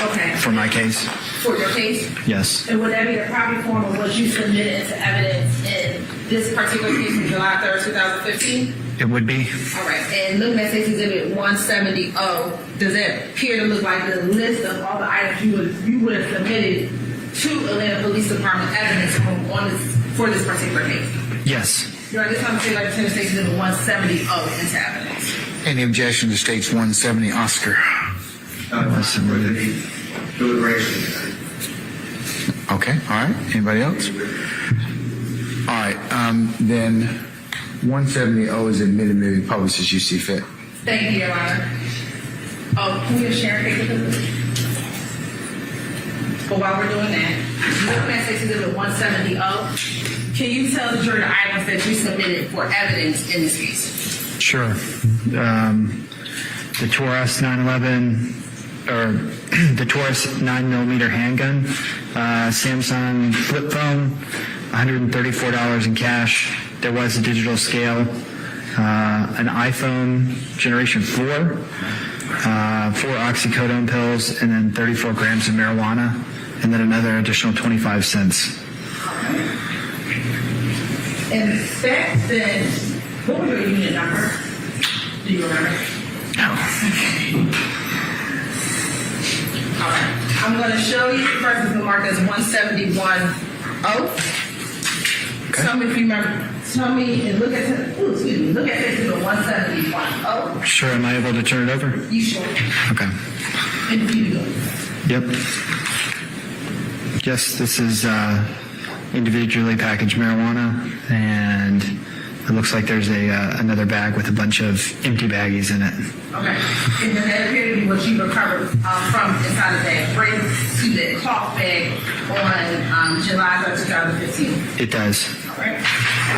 Okay. for my case. For your case? Yes. And would that be the property form of what you submitted into evidence in this particular case on July 3rd, 2015? It would be. All right. And looking at State's Exhibit 170, does that appear to look like the list of all the items you would have submitted to Atlanta Police Department evidence for this particular case? Yes. Your Honor, this time say like State's Exhibit 170 into evidence. Any objection to State's 170 Oscar? Okay, all right. Anybody else? All right, then 170 is admitted, maybe published as you see fit. Thank you, Your Honor. Can we get a sharing paper, please? But while we're doing that, looking at State's Exhibit 170, can you tell the jury the items that you submitted for evidence in this case? Sure. The Taurus 911, or the Taurus 9mm handgun, Samsung flip phone, $134 in cash. There was a digital scale, an iPhone Generation 4, 4 oxycodone pills, and then 34 grams of marijuana, and then another additional 25 cents. And back then, what was your unit number? Do you remember? No. All right. I'm going to show you first is marked as 171. Tell me if you remember. Tell me and look at this is a 171. Sure, am I able to turn it over? You sure? Okay. And you go. Yep. Yes, this is individually packaged marijuana, and it looks like there's another bag with a bunch of empty baggies in it. Okay. And then that appeared to be what you recovered from inside of that cloth bag on July 3rd, 2015. It does. All right. I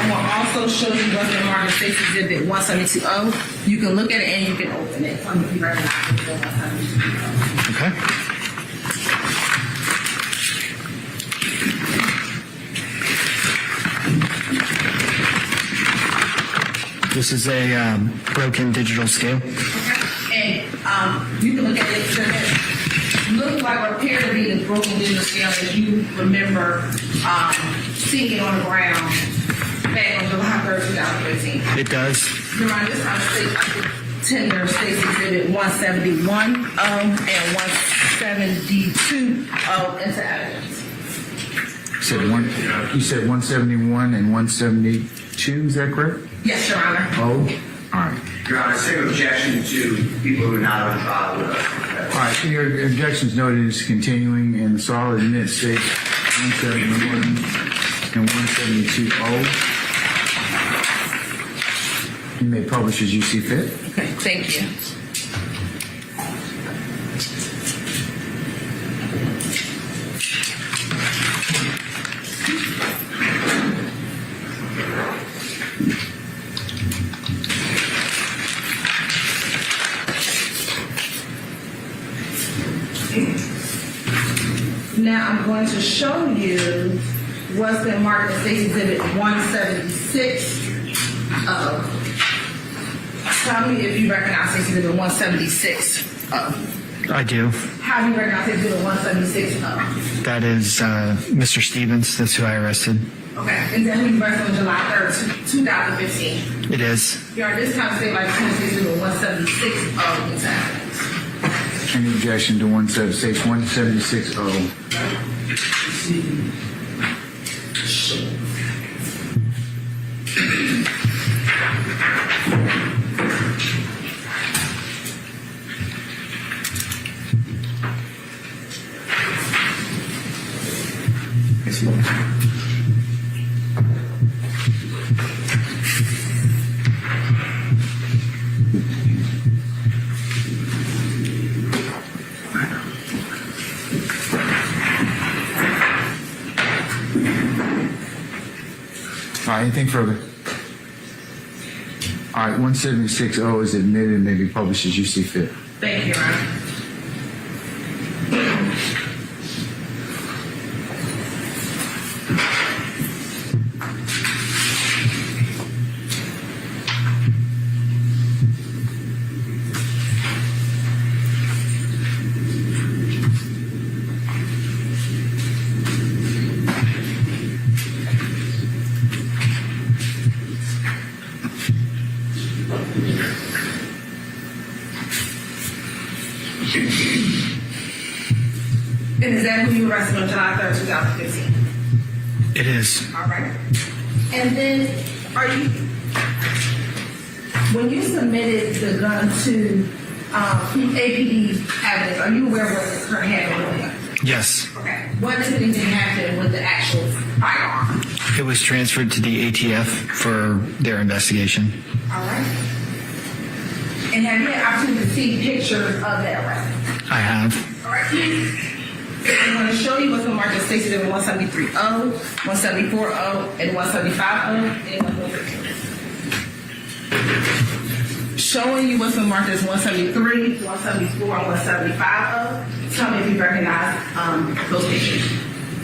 will also show you what's been marked as State's Exhibit 172. You can look at it and you can open it. Tell me if you recognize it. Okay. This is a broken digital scale. And you can look at it. Looks like what appeared to be the broken digital scale that you remember seeing it on the ground back on July 3rd, 2015. It does. Your Honor, this time tender State's Exhibit 171 and 172 into evidence. You said 171 and 172, is that correct? Yes, Your Honor. All right. Your Honor, same objection to people who are not on trial with us. All right, so your objections noted is continuing, and so I'll admit States 171 and 172 You may publish as you see fit. Okay, thank you. Now I'm going to show you what's been marked as State's Exhibit 176. Tell me if you recognize State's Exhibit 176. I do. How do you recognize State's Exhibit 176? That is Mr. Stevens. That's who I arrested. Okay, and then who you arrested on July 3rd, 2015? It is. Your Honor, this time state like State's Exhibit 176 exactly. Any objection to 176 All right, anything further? All right, 176.0 is admitted and may be published as you see fit. Thank you, Your Honor. And is that who you arrested on July 3rd, 2015? It is. All right. And then, when you submitted the gun to APD evidence, are you aware of what the current happened? Yes. Okay. What incident did happen with the actual firearm? It was transferred to the ATF for their investigation. All right. And have you had opportunity to see pictures of that arrest? I have. All right. I'm going to show you what's been marked as stated in 173.0, 174.0, and 175.0. Showing you what's been marked as 173, 174, and 175.0. Tell me if you recognize those pictures.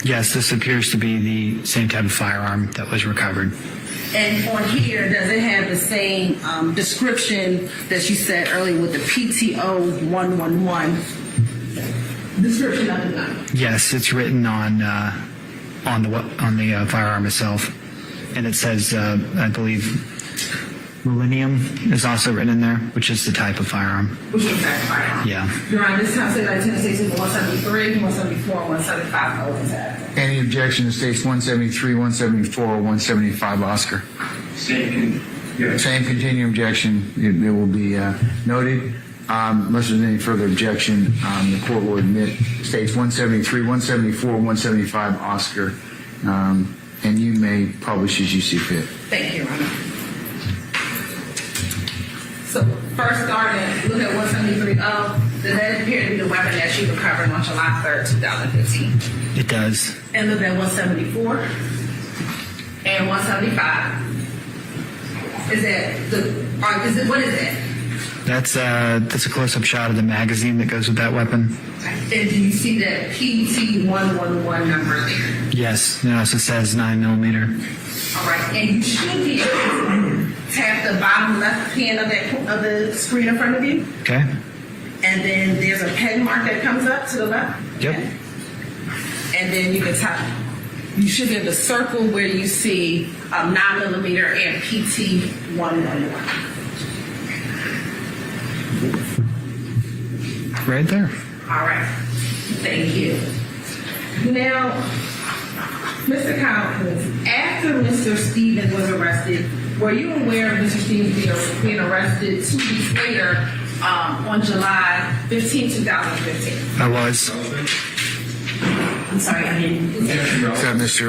Yes, this appears to be the same type of firearm that was recovered. And on here, does it have the same description that you said earlier with the PTO 111 description of the gun? Yes, it's written on the firearm itself, and it says, I believe, Millennium is also written in there, which is the type of firearm. Which is the type of firearm? Yeah. Your Honor, this time say that Tennessee 173, 174, and 175 over that. Any objection to states 173, 174, or 175, Oscar? Same continuing objection. It will be noted. Unless there's any further objection, the court will admit states 173, 174, 175, Oscar, and you may publish as you see fit. Thank you, Your Honor. So first starting, look at 173.0. Does that appear to be the weapon that you recovered on July 3rd, 2015? It does. And look at 174 and 175. What is that? That's a close-up shot of the magazine that goes with that weapon. And do you see that PT111 number there? Yes, it also says 9mm. All right, and you should be able to tap the bottom left hand of the screen in front of you. Okay. And then there's a pen mark that comes up to the left. Yep. Okay. And then you can tap. You should be able to circle where you see 9mm and PT111. Right there. All right. Thank you. Now, Mr. Collins, after Mr. Stevens was arrested, were you aware of Mr. Stevens being arrested 2 weeks later on July 15, 2015? I was. I'm sorry, I didn't. Is that Mr.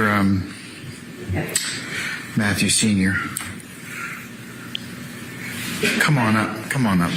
Matthew Sr.? Come on up. Come on up.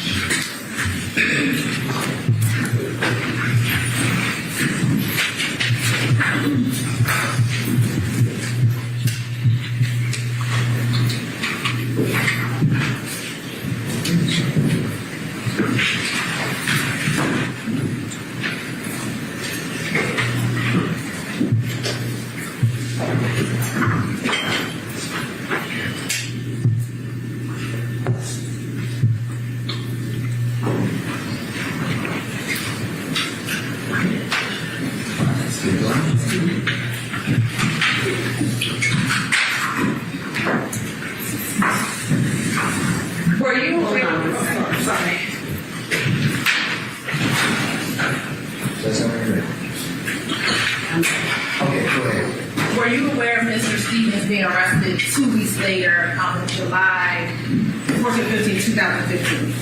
Were you aware? Sorry. Okay, go ahead. Were you aware of Mr. Stevens being arrested 2 weeks later on July 14, 15, 2015?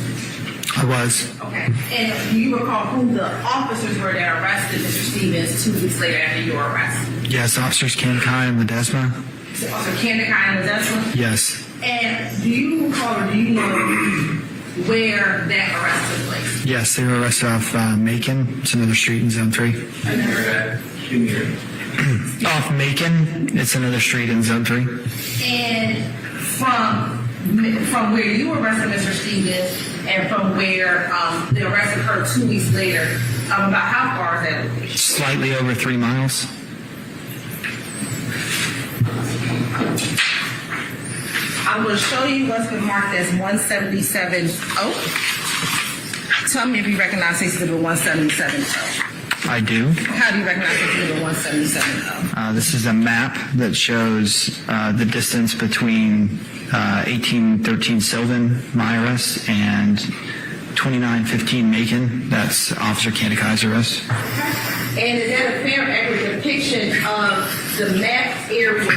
I was. Okay. And do you recall who the officers were that arrested Mr. Stevens 2 weeks later after your arrest? Yes, Officers Kanekai and Ledesma. So Officer Kanekai and Ledesma? Yes. And do you recall or do you know where that arrest took place? Yes, they were arrested off Macon. It's another street in Zone 3. Off Macon, it's another street in Zone 3. And from from where you arrested Mr. Stevens and from where the arrest occurred 2 weeks later, about how far is that location? Slightly over 3 miles. I'm going to show you what's been marked as 177 Oak. Tell me if you recognize this as the 177 Oak. I do. How do you recognize this as the 177 Oak? This is a map that shows the distance between 1813 Sylvan, my arrest, and 2915 Macon. That's Officer Candicai's arrest. And is that a fair, accurate depiction of the map area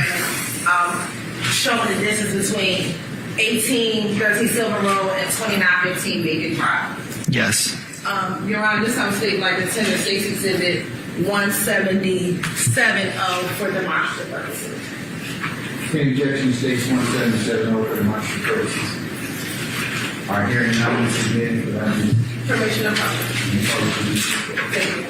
showing the distance between 1813 Sylvan Road and 2915 Macon Drive? Yes. Your Honor, this I'm stating like the Tender States Exhibit 177 for demonstrative purposes. The objection states 177 over the demonstrative purposes. Our hearing now is submitted for that. Permission of public. Thank you.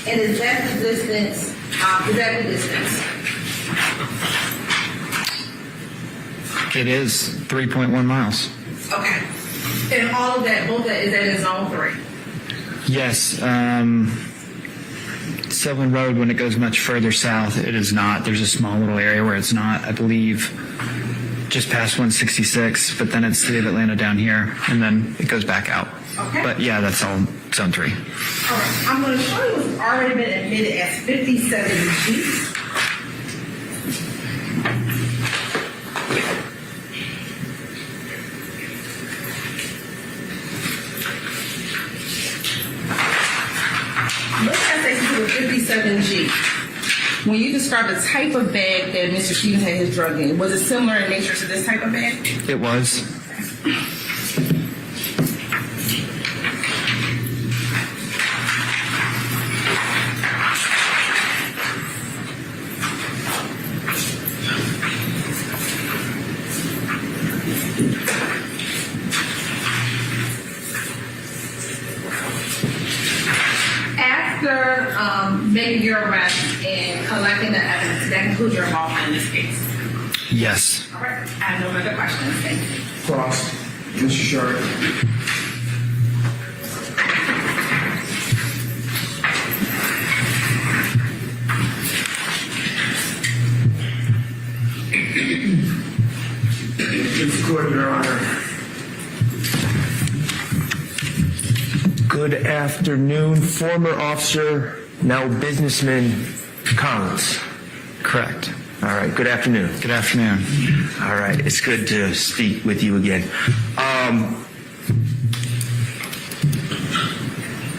And is that the distance? Is that the distance? It is 3.1 miles. Okay. And all of that, both that is that in zone 3? Yes. Sylvan Road, when it goes much further south, it is not. There's a small little area where it's not, I believe, just past 166, but then it's City of Atlanta down here, and then it goes back out. Okay. But yeah, that's all zone 3. All right. I'm going to show you what's already been admitted as 57G. Let's ask this to the 57G. When you describe the type of bag that Mr. Stevens had his drug in, was it similar in nature to this type of bag? It was. After making your arrest and collecting the evidence, that concludes your involvement in this case. Yes. All right. I have no further questions. Thank you. Cross. Mr. Sharp. This court, Your Honor. Good afternoon, former officer, now businessman Collins. Correct. All right, good afternoon. Good afternoon. All right, it's good to speak with you again.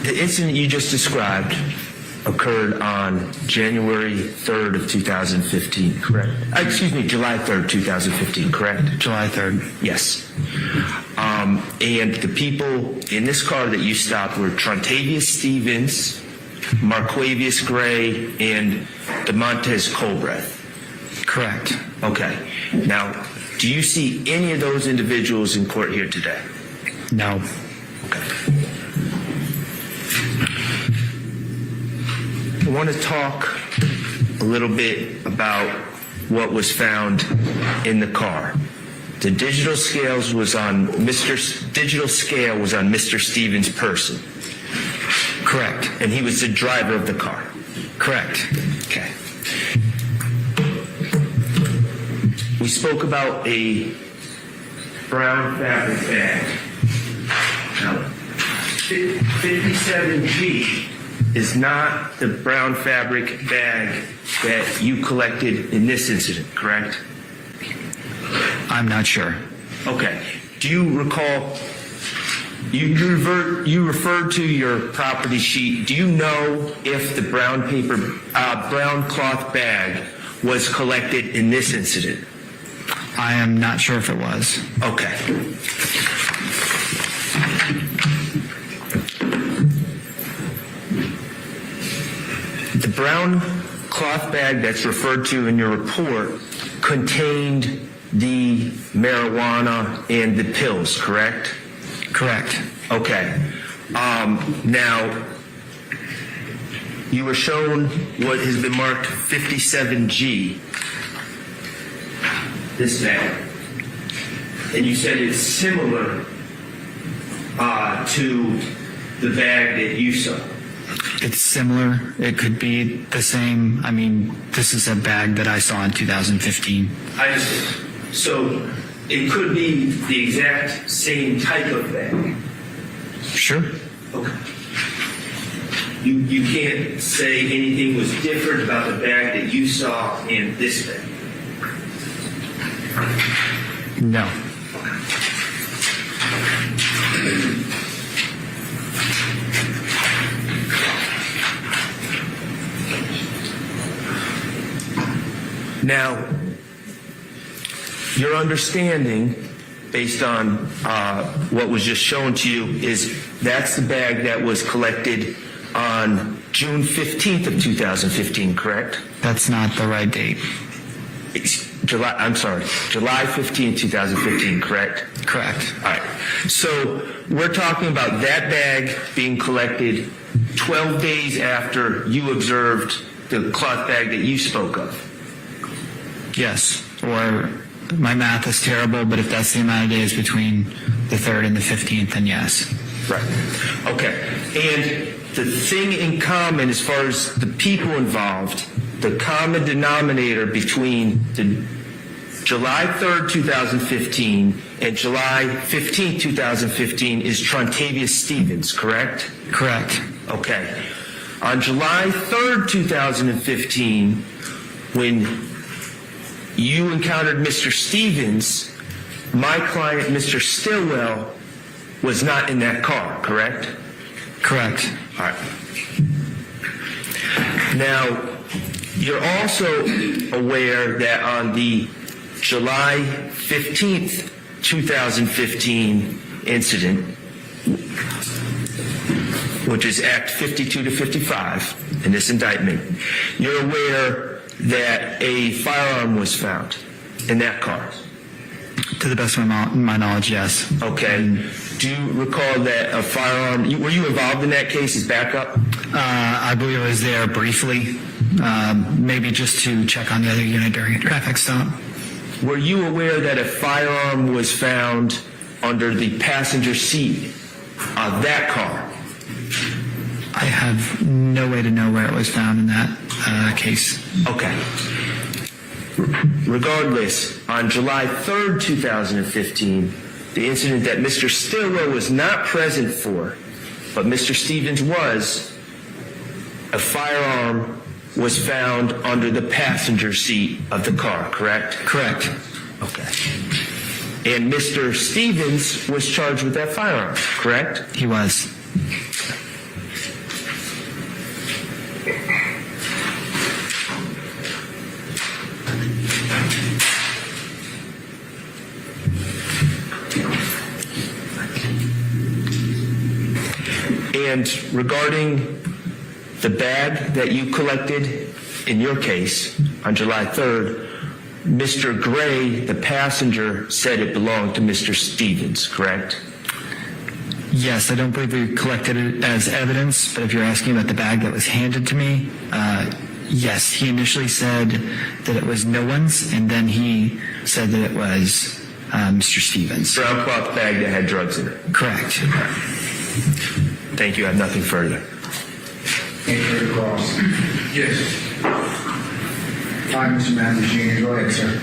The incident you just described occurred on January 3rd of 2015, correct? Excuse me, July 3rd, 2015, correct? July 3rd. Yes. And the people in this car that you stopped were Trontavious Stevens, Marquavius Gray, and DeMontez Colbreth. Correct. Okay. Now, do you see any of those individuals in court here today? No. Okay. I want to talk a little bit about what was found in the car. The digital scale was on Mr. Stevens' person. Correct. And he was the driver of the car. Correct. Okay. We spoke about a brown fabric bag. Now, 57G is not the brown fabric bag that you collected in this incident, correct? I'm not sure. Okay. Do you recall, you referred to your property sheet. Do you know if the brown cloth bag was collected in this incident? I am not sure if it was. Okay. The brown cloth bag that's referred to in your report contained the marijuana and the pills, correct? Correct. Okay. Now, you were shown what has been marked 57G, this bag. And you said it's similar to the bag that you saw. It's similar. It could be the same. I mean, this is a bag that I saw in 2015. I understand. So it could be the exact same type of bag. Sure. Okay. You can't say anything was different about the bag that you saw in this bag. No. Now, your understanding, based on what was just shown to you, is that's the bag that was collected on June 15th of 2015, correct? That's not the right date. July 15th, 2015, correct? Correct. All right. So we're talking about that bag being collected 12 days after you observed the cloth bag that you spoke of. Yes. Or my math is terrible, but if that's the amount of days between the 3rd and the 15th, then yes. Right. Okay. And the thing in common as far as the people involved, the common denominator between the July 3rd, 2015 and July 15th, 2015 is Trontavious Stevens, correct? Correct. Okay. On July 3rd, 2015, when you encountered Mr. Stevens, my client, Mr. Stillwell, was not in that car, correct? Correct. All right. Now, you're also aware that on the July 15th, 2015 incident, which is Act 52 to 55 in this indictment, you're aware that a firearm was found in that car? To the best of my knowledge, yes. Okay. Do you recall that a firearm, were you involved in that case as backup? I believe I was there briefly, maybe just to check on the other unit during a traffic stop. Were you aware that a firearm was found under the passenger seat of that car? I have no way to know where it was found in that case. Okay. Regardless, on July 3rd, 2015, the incident that Mr. Stillwell was not present for, but Mr. Stevens was, a firearm was found under the passenger seat of the car, correct? Correct. Okay. And Mr. Stevens was charged with that firearm, correct? He was. And regarding the bag that you collected in your case on July 3rd, Mr. Gray, the passenger, said it belonged to Mr. Stevens, correct? Yes, I don't believe we collected it as evidence, but if you're asking about the bag that was handed to me, yes, he initially said that it was no one's, and then he said that it was Mr. Stevens. Brown cloth bag that had drugs in it. Correct. Thank you. I have nothing further. Any further calls? Yes. Hi, Mr. Matthews, go ahead, sir.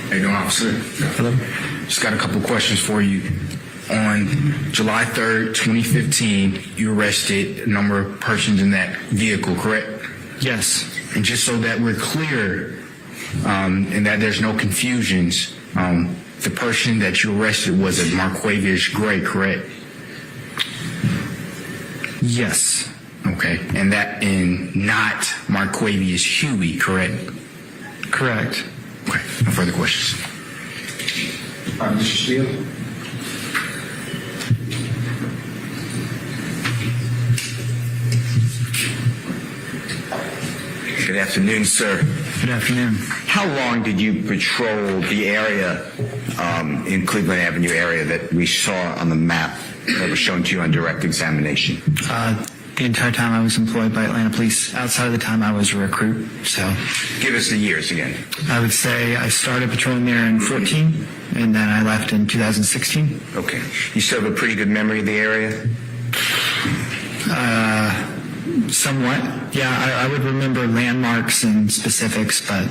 How you doing, officer? Hello. Just got a couple questions for you. On July 3rd, 2015, you arrested a number of persons in that vehicle, correct? Yes. And just so that we're clear and that there's no confusions, the person that you arrested was a Marquavius Gray, correct? Yes. Okay. And not Marquavius Huey, correct? Correct. Okay. No further questions. Mr. Steele? Good afternoon, sir. Good afternoon. How long did you patrol the area in Cleveland Avenue area that we saw on the map that was shown to you on direct examination? The entire time I was employed by Atlanta Police, outside of the time I was a recruit. So, give us the years again. I would say I started patrolling there in 14, and then I left in 2016. Okay. You still have a pretty good memory of the area? Somewhat. Yeah, I would remember landmarks and specifics, but...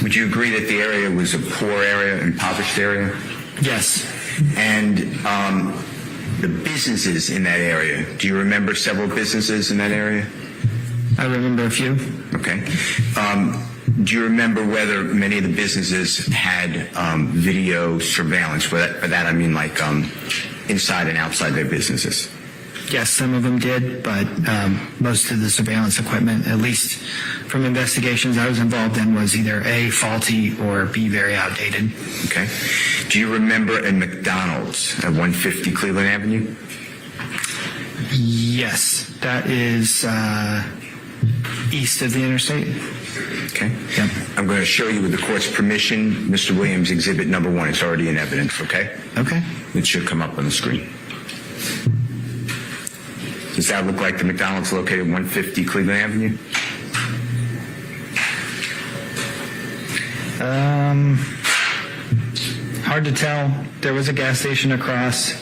Would you agree that the area was a poor area, impoverished area? Yes. And the businesses in that area, do you remember several businesses in that area? I remember a few. Okay. Do you remember whether many of the businesses had video surveillance? By that I mean like inside and outside their businesses. Yes, some of them did, but most of the surveillance equipment, at least from investigations I was involved in, was either A, faulty, or B, very outdated. Okay. Do you remember a McDonald's at 150 Cleveland Avenue? Yes, that is east of the interstate. Okay. Yep. I'm going to show you with the court's permission, Mr. Williams, exhibit number 1. It's already in evidence, okay? Okay. It should come up on the screen. Does that look like the McDonald's located at 150 Cleveland Avenue? Hard to tell. There was a gas station across.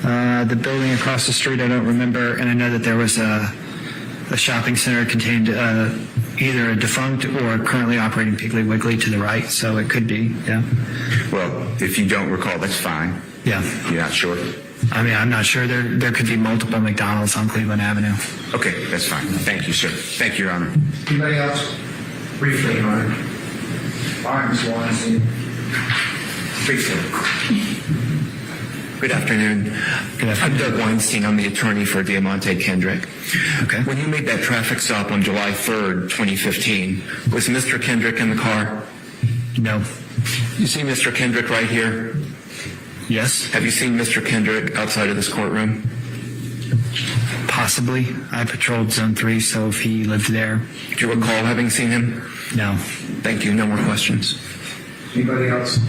The building across the street I don't remember, and I know that there was a shopping center contained either a defunct or currently operating Piggly Wiggly to the right, so it could be, yeah. Well, if you don't recall, that's fine. Yeah. You're not sure? I mean, I'm not sure. There could be multiple McDonald's on Cleveland Avenue. Okay, that's fine. Thank you, sir. Thank you, Your Honor. Anybody else? Briefly, Your Honor. All right, Ms. Weinstein. Briefly. Good afternoon. I'm Doug Weinstein. I'm the attorney for Diamante Kendrick. Okay. When you made that traffic stop on July 3rd, 2015, was Mr. Kendrick in the car? No. You see Mr. Kendrick right here? Yes. Have you seen Mr. Kendrick outside of this courtroom? Possibly. I patrolled Zone 3, so if he lived there. Do you recall having seen him? No. Thank you. No more questions. Anybody else?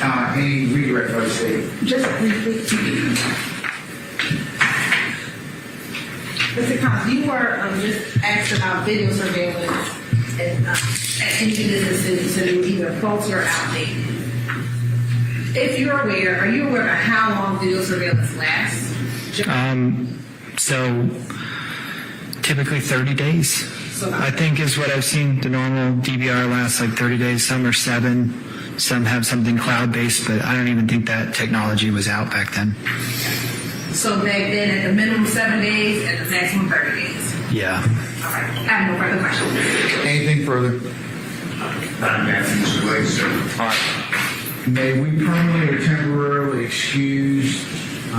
Any redirect by the state? Just briefly. Mr. Collins, you were just asked about video surveillance at any businesses that were either faulty or outdated. If you're aware, are you aware of how long video surveillance lasts? So typically 30 days. I think is what I've seen. The normal DVR lasts like 30 days. Some are 7. Some have something cloud-based, but I don't even think that technology was out back then. So back then, at the minimum 7 days, at the maximum 30 days. Yeah. All right. I have no further questions. Anything further? All right. May we permanently or temporarily excuse Ms.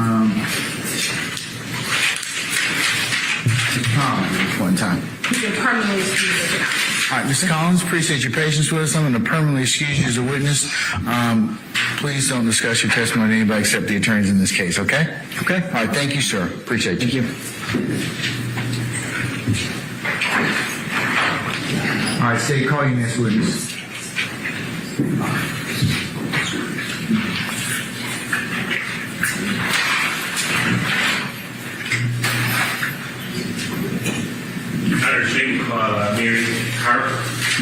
Collins at one time? You can permanently excuse Mr. Collins. All right, Ms. Collins, appreciate your patience with us. I'm going to permanently excuse you as a witness. Please don't discuss your testimony to anybody except the attorneys in this case, okay? Okay. All right, thank you, sir. Appreciate you. Thank you. All right, say, call you next witness. Understand, Mary Carp.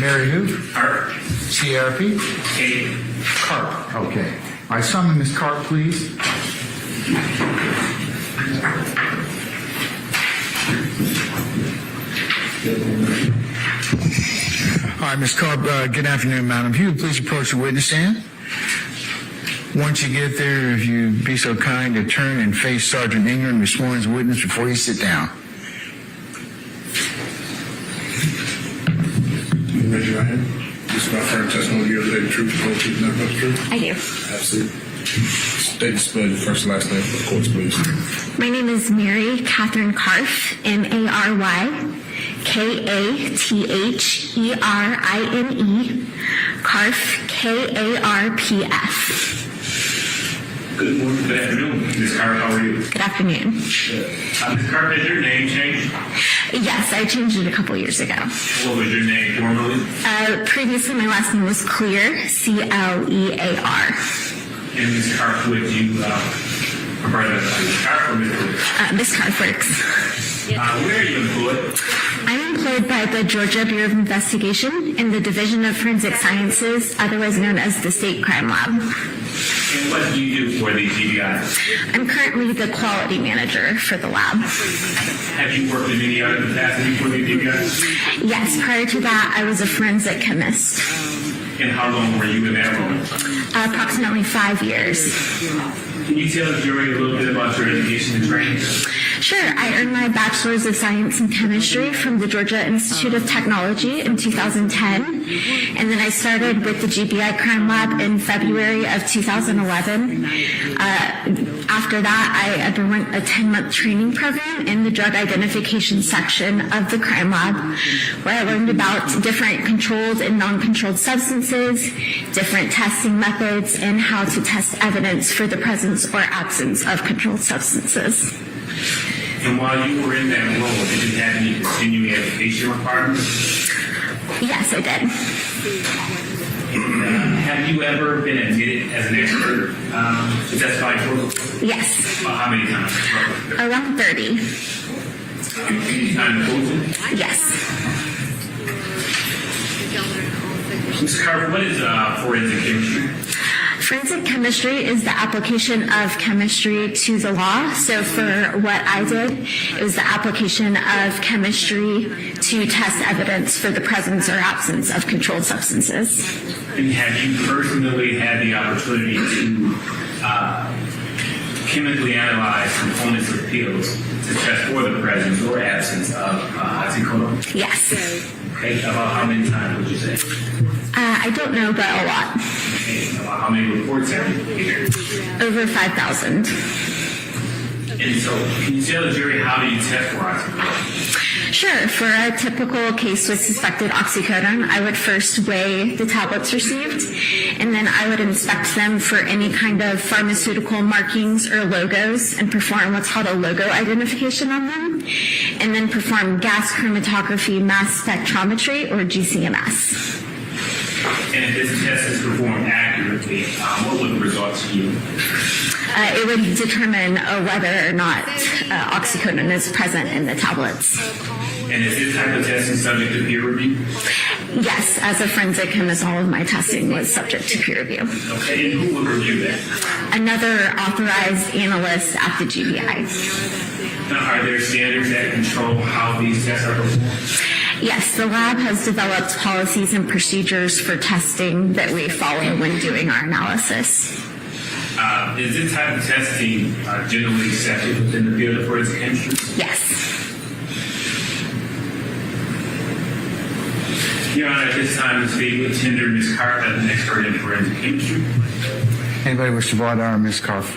Mary who? Carp. CRP? Kate. Carp. Okay. All right, summon Ms. Carp, please. All right, Ms. Carp, good afternoon, madam. If you would please approach the witness stand. Once you get there, if you'd be so kind to turn and face Sergeant Ingram, your sworn as witness, before you sit down. Raise your right hand. You swear affirm testimony you give today the truth, the whole truth, and nothing but the truth? I do. Absolutely. State and spell your first and last name for the courts, please. My name is Mary Catherine Karf, MaryKatherine, Karf, Karpf. Good morning, good afternoon. Ms. Carr, how are you? Good afternoon. Ms. Carr, has your name changed? Yes, I changed it a couple years ago. What was your name formerly? Previously, my last name was Clear, C-L-E-A-R. And Ms. Carr, would you prefer to Ms. Carr or Ms. Carr? Miss Carfricks. Where are you employed? I'm employed by the Georgia Bureau of Investigation in the Division of Forensic Sciences, otherwise known as the State Crime Lab. And what do you do for the GBI? I'm currently the quality manager for the lab. Have you worked in any other capacity for the GBI? Yes, prior to that, I was a forensic chemist. And how long were you in that role? Approximately 5 years. Can you tell the jury a little bit about your education and training? Sure. I earned my Bachelor's of Science in Chemistry from the Georgia Institute of Technology in 2010. And then I started with the GBI Crime Lab in February of 2011. After that, I underwent a 10-month training program in the drug identification section of the crime lab, where I learned about different controlled and non-controlled substances, different testing methods, and how to test evidence for the presence or absence of controlled substances. And while you were in that role, did you have any continuing education requirements? Yes, I did. Have you ever been admitted as an expert to testify in court? Yes. How many times? Around 30. Any time posted? Yes. Mr. Carver, what is forensic chemistry? Forensic chemistry is the application of chemistry to the law. So for what I did, it was the application of chemistry to test evidence for the presence or absence of controlled substances. And have you personally had the opportunity to chemically analyze components of pills to test for the presence or absence of oxycodone? Yes. Okay, about how many times would you say? I don't know, but a lot. Okay, about how many reports have you prepared? Over 5,000. And so, can you tell the jury how do you test for oxycodone? Sure. For a typical case with suspected oxycodone, I would first weigh the tablets received, and then I would inspect them for any kind of pharmaceutical markings or logos and perform what's called a logo identification on them, and then perform gas chromatography mass spectrometry, or GCMS. And if this test is performed accurately, what would the results yield? It would determine whether or not oxycodone is present in the tablets. And is this type of testing subject to peer review? Yes, as a forensic chemist, all of my testing was subject to peer review. Okay, and who would review that? Another authorized analyst at the GBI. Now, are there standards that control how these tests are performed? Yes, the lab has developed policies and procedures for testing that we follow when doing our analysis. Is this type of testing generally accepted within the field of forensic chemistry? Yes. Your Honor, at this time, the state would tender Ms. Carf as an expert in forensic chemistry. Anybody wish to voir dire Ms. Carf?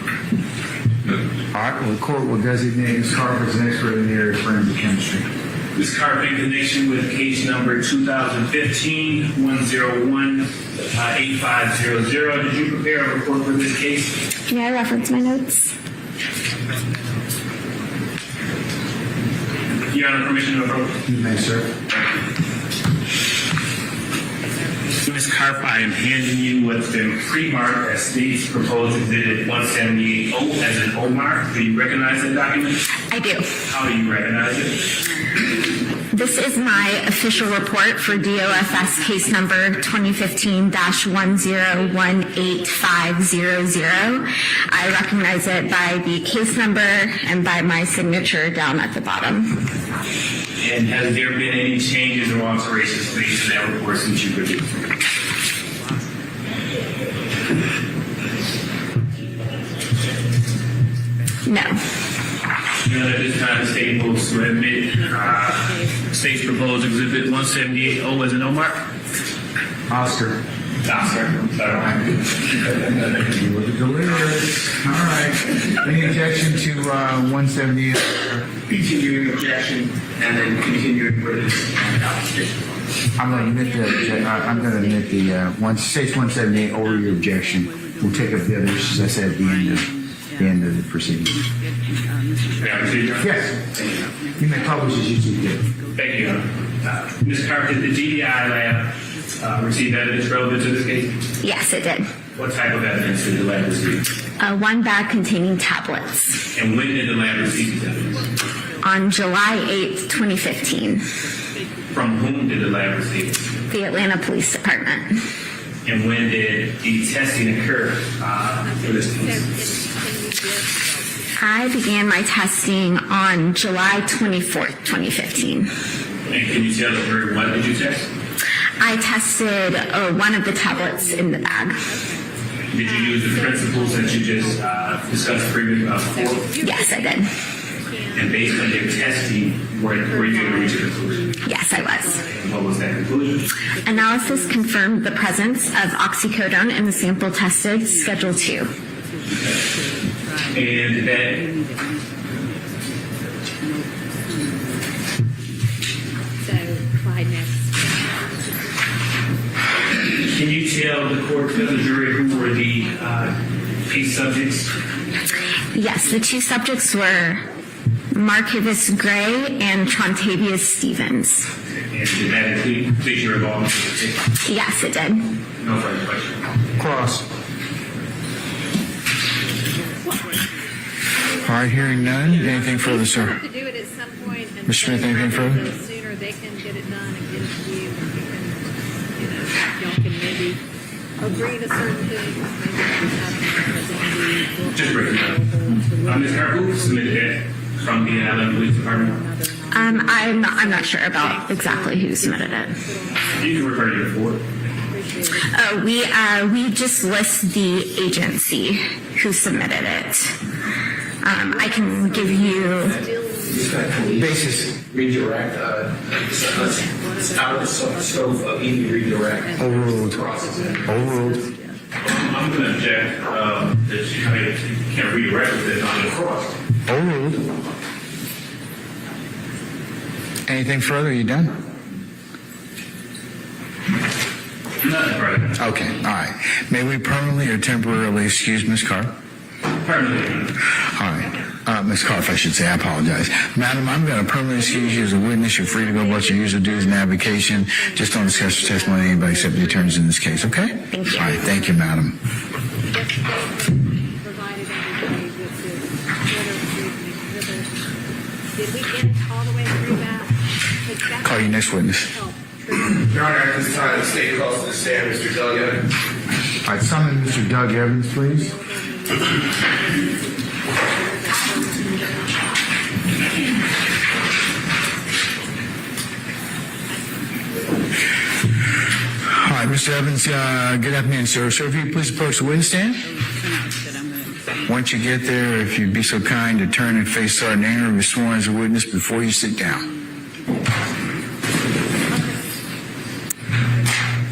All right, well, the court will designate Ms. Carf as an expert in the area of forensic chemistry. Ms. Carf, in connection with case number 2015-101-8500, did you prepare a report for this case? May I reference my notes? Your Honor, permission to approach? You may, sir. Ms. Carf, I am handing you what's been pre-marked as state's proposed exhibit 178O as an O mark. Do you recognize that document? I do. How do you recognize it? This is my official report for DOFS case number 2015-1018500. I recognize it by the case number and by my signature down at the bottom. And has there been any changes or alterations based on that report since you produced it? No. At this time, the state moves to admit state's proposed exhibit 178O as an O mark. Oscar. Oscar. All right. Any objection to 178? Continuing objection, and then continuing for this. I'm going to admit the state's 178 over your objection. we'll take up the other issues, I said, at the end of the proceedings. May I proceed, Your Honor? Yes. You may publish as you see fit. Thank you, Your Honor. Ms. Carp, did the GDI lab receive evidence relevant to this case? Yes, it did. What type of evidence did the lab receive? One bag containing tablets And when did the lab receive these evidence? on July 8th, 2015, From whom did the lab receive it? the Atlanta Police Department. And when did the testing occur for this case? I began my testing on July 24th, 2015. And can you tell the jury what did you test? I tested one of the tablets in the bag. Did you use the principles that you just discussed previously before? Yes, I did. And based on your testing, were you able to reach a conclusion? Yes, I was. And what was that conclusion? Analysis confirmed the presence of oxycodone in the sample tested, Schedule 2. And that can you tell the court, tell the jury who were the case subjects? Yes, the two subjects were Markevis Gray and Trontavious Stevens. And did that include your involvement in the case? Yes, it did. No further questions. Cross. All right, hearing none. Anything further, sir? To do it at some point. And Mr. Smith, anything further? The sooner they can get it done and get it to you, and you can, y'all can maybe agree to certain things. Just breaking down. Ms. Carp, who submitted that from the Atlanta Police Department? I'm not sure about exactly who submitted it. You can refer to your report. We just list the agency who submitted it. I can give you. Basis. Redirect, it's out of the scope of any redirect. Overruled. Overruled. I'm going to object that you can't redirect it on the cross. Overruled. Anything further? Are you done? Nothing further. Okay, all right. May we permanently or temporarily excuse Ms. Carp? Permanently. All right. Ms. Carp, I should say, I apologize. Madam, I'm going to permanently excuse you as a witness. You're free to go about your usual duties and avocation. Just don't discuss your testimony with anybody except the attorneys in this case, okay? Thank you. All right, thank you, madam. Provided everybody with this order of Did we get all the way through that? Call your next witness. Your Honor, at this time, the state calls to the stand Mr. Doug Evans. All right, summon Mr. Doug Evans, please. All right, Mr. Evans, good afternoon, sir. Sir, if you please approach the witness stand. Once you get there, if you'd be so kind to turn and face Sergeant Anger, who is sworn as a witness, before you sit down.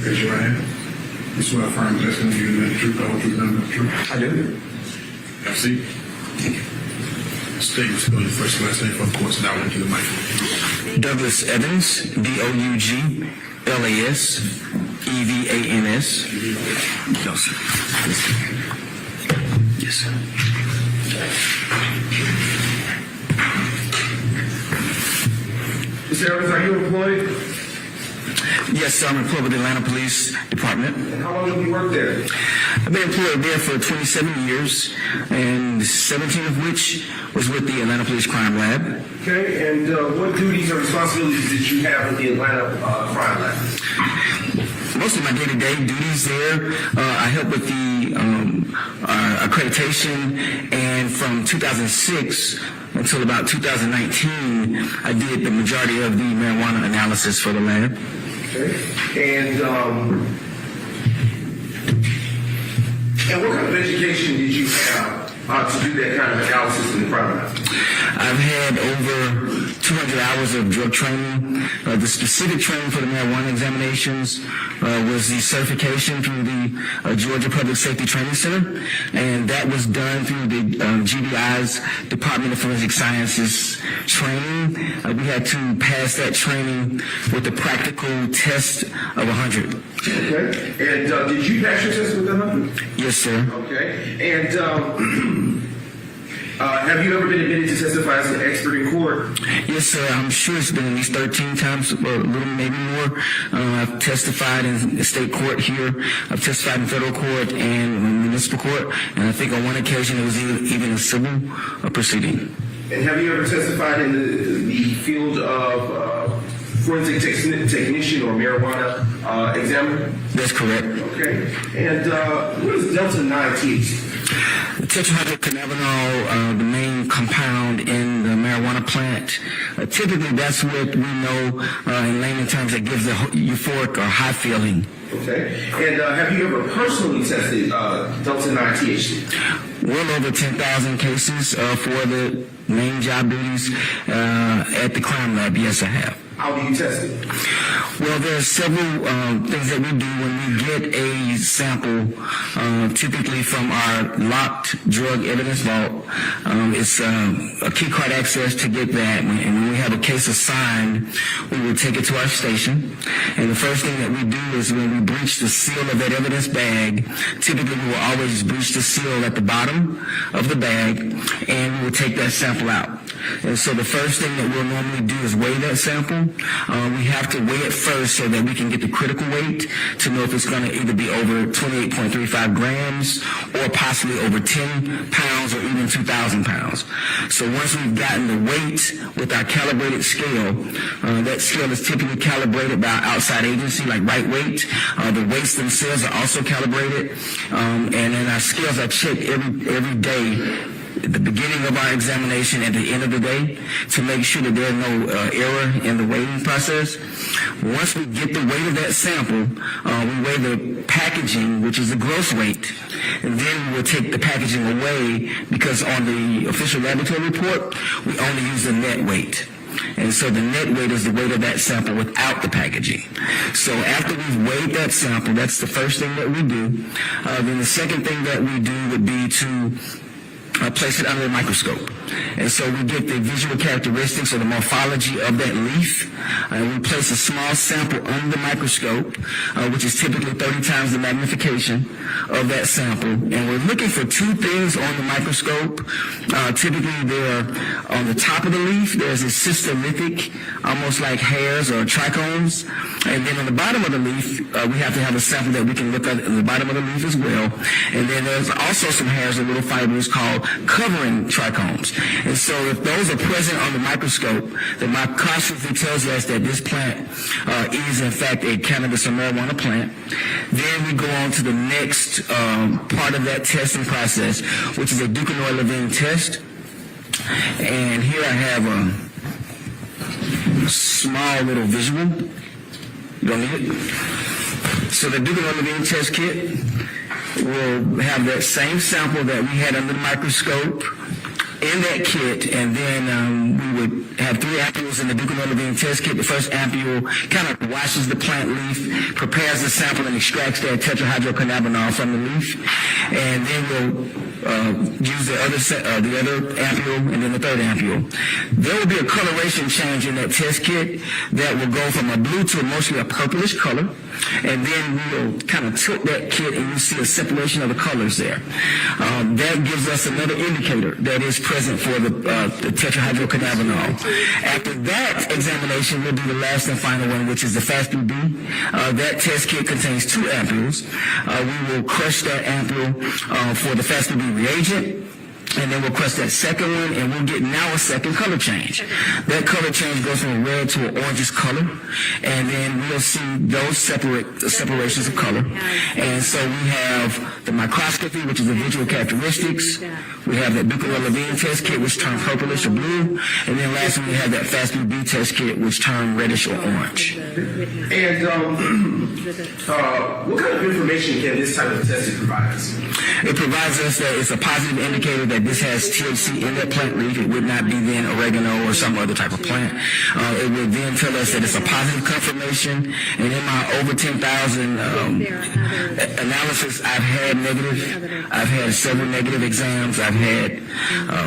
Raise your right hand. You swear affirm testimony you give the truth, the whole truth, nothing but the truth. I do. Have a seat. State your spelling your first and last name for the course now into the microphone. Douglas Evans, DOUGLAS EVANS. No, sir. Yes, sir. Mr. Evans, are you employed? Yes, sir, I'm employed with the Atlanta Police Department. And how long have you worked there? I've been employed there for 27 years, and 17 of which was with the Atlanta Police Crime Lab. Okay, and what duties or responsibilities did you have with the Atlanta Crime Lab? Most of my day-to-day duties there, I help with the accreditation, and from 2006 until about 2019, I did the majority of the marijuana analysis for the lab. Okay, and what kind of education did you have to do that kind of analysis in the crime lab? I've had over 200 hours of drug training. The specific training for the marijuana examinations was the certification through the Georgia Public Safety Training Center, and that was done through the GBI's Department of Forensic Sciences training. We had to pass that training with a practical test of 100. Okay. And did you pass your test with 100? Yes, sir. Okay. And have you ever been admitted to testify as an expert in court? Yes, sir. I'm sure it's been at least 13 times, or a little, maybe more. I've testified in the state court here. I've testified in federal court and in municipal court. And I think on one occasion it was even a civil proceeding. And have you ever testified in the field of forensic technician or marijuana examiner? That's correct. Okay. And what is Delta-9 THC? The tetrahydrocannabinol, the main compound in the marijuana plant, typically that's what we know in layman terms that gives a euphoric or high feeling. Okay. And have you ever personally tested Delta-9 THC? Well over 10,000 cases for the main job duties at the crime lab. Yes, I have. How do you test it? Well, there are several things that we do when we get a sample, typically from our locked drug evidence vault. It's a key card access to get that. And when we have a case assigned, we will take it to our station. And the first thing that we do is when we breach the seal of that evidence bag, typically we will always breach the seal at the bottom of the bag, and we will take that sample out. And so the first thing that we'll normally do is weigh that sample. We have to weigh it first so that we can get the critical weight to know if it's going to either be over 28.35 grams or possibly over 10 pounds or even 2,000 pounds. So once we've gotten the weight with our calibrated scale, that scale is typically calibrated by an outside agency like Right Weight. The weights themselves are also calibrated, and then our scales are checked every day at the beginning of our examination, at the end of the day, to make sure that there's no error in the weighing process. Once we get the weight of that sample, we weigh the packaging, which is the gross weight, and then we will take the packaging away because on the official laboratory report, we only use the net weight. And so the net weight is the weight of that sample without the packaging. So after we've weighed that sample, that's the first thing that we do. Then the second thing that we do would be to place it under a microscope. And so we get the visual characteristics or the morphology of that leaf. And we place a small sample under the microscope, which is typically 30 times the magnification of that sample. And we're looking for two things on the microscope. Typically, they're on the top of the leaf, there's a cystolithic, almost like hairs or trichomes. And then on the bottom of the leaf, we have to have a sample that we can look at the bottom of the leaf as well. And then there's also some hairs or little fibers called covering trichomes. And so if those are present on the microscope, then my constantly tells us that this plant is in fact a cannabis or marijuana plant. Then we go on to the next part of that testing process, which is a Duquesnoy-Levine test. And here I have a small little visual. You don't need it? So the Duquesnoy-Levine test kit will have that same sample that we had under the microscope in that kit, and then we would have 3 ampules in the Duquesnoy-Levine test kit. The first ampule kind of washes the plant leaf, prepares the sample, and extracts that tetrahydrocannabinol from the leaf. And then we'll use the other ampule and then the third ampule. There will be a coloration change in that test kit that will go from a blue to mostly a purplish color. And then we'll kind of tilt that kit and you see a separation of the colors there. That gives us another indicator that is present for the tetrahydrocannabinol. After that examination, we'll do the last and final one, which is the FAST-B. That test kit contains 2 ampules. We will crush that ampule for the FAST-B reagent. And then we'll crush that second one, and we'll get now a second color change. That color change goes from a red to an orangish color, and then we'll see those separations of color. And so we have the microscopy, which is the visual characteristics. We have that Duquesnoy-Levine test kit, which turn purplish or blue. And then lastly, we have that FAST-B test kit, which turn reddish or orange. And what kind of information can this type of testing provide us? It provides us that it's a positive indicator that that this has THC in that plant leaf. It would not be then oregano or some other type of plant. It would then tell us that it's a positive confirmation. And in my over 10,000 analysis, I've had negative. I've had several negative exams. I've had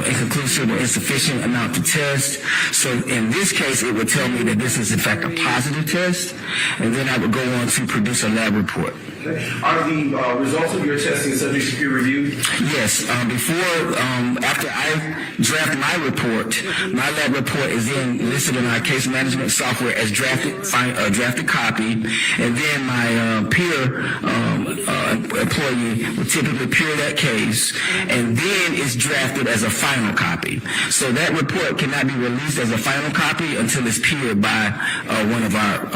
inconclusive or insufficient amount to test. So in this case, it would tell me that this is in fact a positive test, and then I would go on to produce a lab report. Are the results of your testing subject to peer review? Yes. After I draft my report, my lab report is then listed in our case management software as drafted copy, and then my peer employee will typically peer that case, and then it's drafted as a final copy. So that report cannot be released as a final copy until it's peered by one of our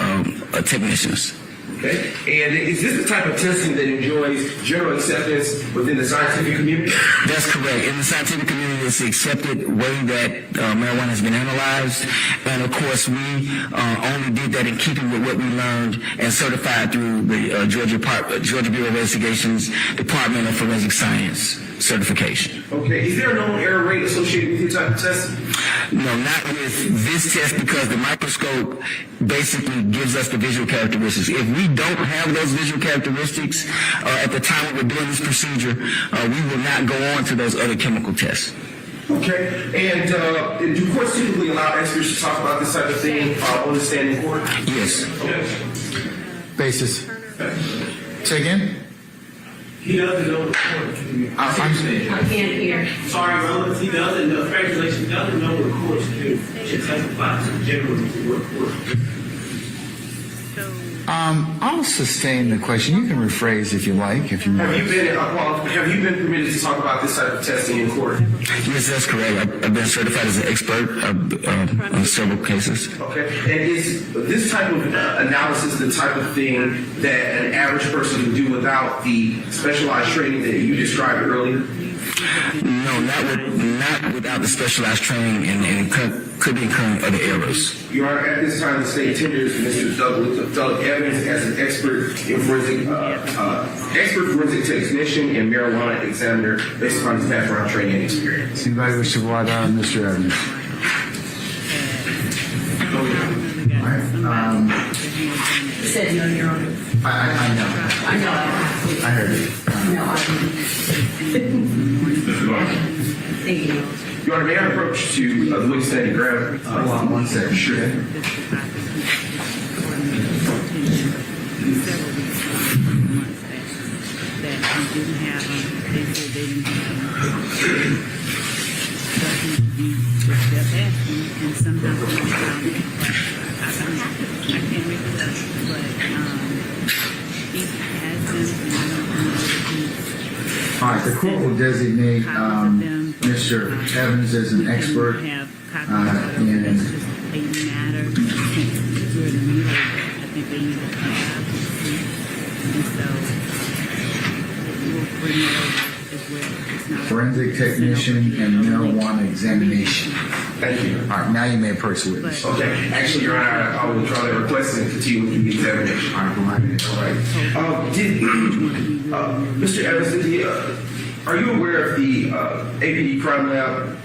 technicians. Okay. And is this the type of testing that enjoys general acceptance within the scientific community? That's correct. In the scientific community, it's the accepted way that marijuana has been analyzed. And of course, we only did that in keeping with what we learned and certified through the Georgia Bureau of Investigations Department of Forensic Science certification. Okay. Is there a known error rate associated with your type of testing? No, not with this test, because the microscope basically gives us the visual characteristics. If we don't have those visual characteristics at the time when we're doing this procedure, we will not go on to those other chemical tests. Okay. And do courts typically allow experts to talk about this type of thing on the stand in court? Yes. Okay. Basis. Say again? He doesn't know the court. I can't hear. Sorry, relatives. He doesn't know. Congratulations. He doesn't know what courts do. Should testify to generally what courts do. I'll sustain the question. You can rephrase if you like. If you want. Have you been permitted to talk about this type of testing in court? Yes, that's correct. I've been certified as an expert on several cases. Okay. And is this type of analysis the type of thing that an average person can do without the specialized training that you described earlier? No, not without the specialized training, and could be incurring other errors. Your Honor, at this time, the state tenders Mr. Doug Evans as an expert forensic technician and marijuana examiner based upon his background training and experience. Anybody wish to water on Mr. Evans? All right. He said no, Your Honor. I know. I heard it. No, I didn't. Thank you. Your Honor, may I approach to the witness standing ground? Hold on 1 second. Sure. All right, the court will designate Mr. Evans as an expert in forensic technician and marijuana examination. Thank you. All right, now you may approach the witness. Okay. Actually, Your Honor, I will withdraw that request and continue with the examination. All right, go ahead. All right. Mr. Evans, are you aware of the APD crime lab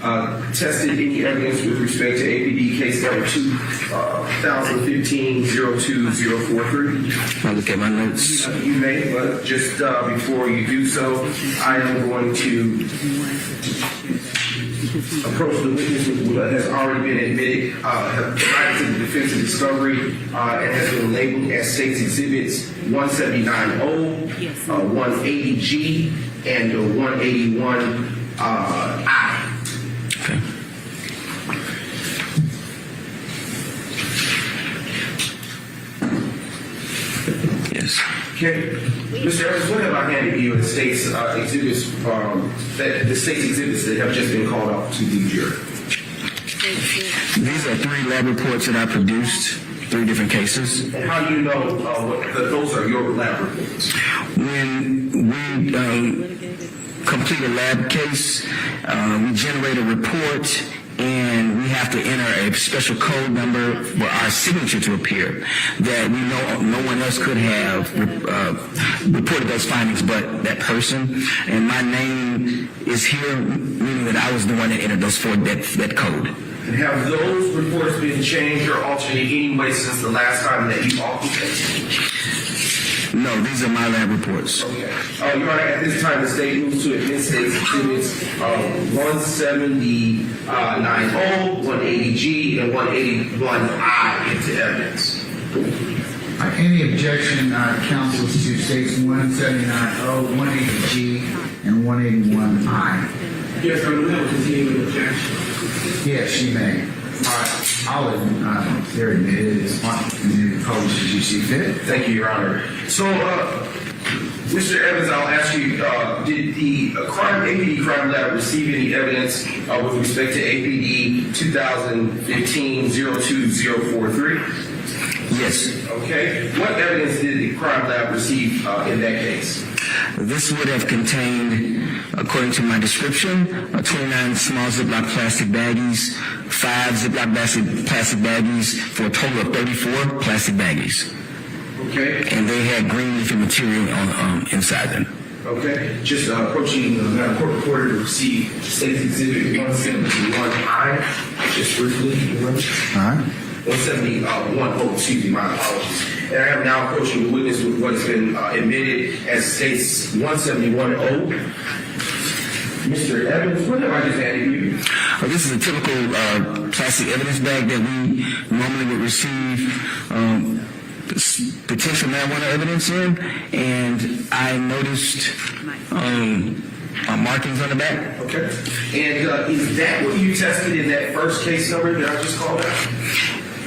tested any evidence with respect to APD case number 2015-02-043? I'll look at my notes. You may, but just before you do so, I am going to approach the witness who has already been admitted, have provided to the defense of discovery, and has been labeled as State's Exhibits 179O, 180G, and 181I. Okay. Yes. Okay. Mr. Evans, what have I handed you as State's exhibits, the State's exhibits that have just been called out to the jury? These are 3 lab reports that I produced, 3 different cases. And how do you know that those are your lab reports? When we complete a lab case, we generate a report, and we we have to enter a special code number for our signature to appear that we know no one else could have reported those findings but that person. And my name is here, meaning that I was the one that entered that code. And have those reports been changed or altered in any way since the last time that you authored them? No, these are my lab reports. Okay. Your Honor, at this time, the state moves to admit state's exhibits 170-90, 180G, and 181I into evidence. Any objection, counsel, to states 179O, 180G, and 181I? Yes, sir, we have a continuing objection. Yes, she may. I'll they're admitted as published as you see fit. Thank you, Your Honor. So, Mr. Evans, I'll ask you, did the APD Crime Lab receive any evidence with respect to APD 2015-02043? Yes. Okay. What evidence did the Crime Lab receive in that case? This would have contained, according to my description, 29 small Ziploc plastic baggies, 5 Ziploc plastic baggies, for a total of 34 plastic baggies. Okay. And they had green leafy material inside them. Okay. Just approaching the court reporter to receive State's Exhibit 171I, just briefly. All right. 171, excuse me, my apologies. And I am now approaching the witness with what has been admitted as State's 171O. Mr. Evans, what have I just handed you? This is a typical plastic evidence bag that we normally would receive potential marijuana evidence in, and I noticed markings on the back. Okay. And is that what you tested in that first case number that I just called out?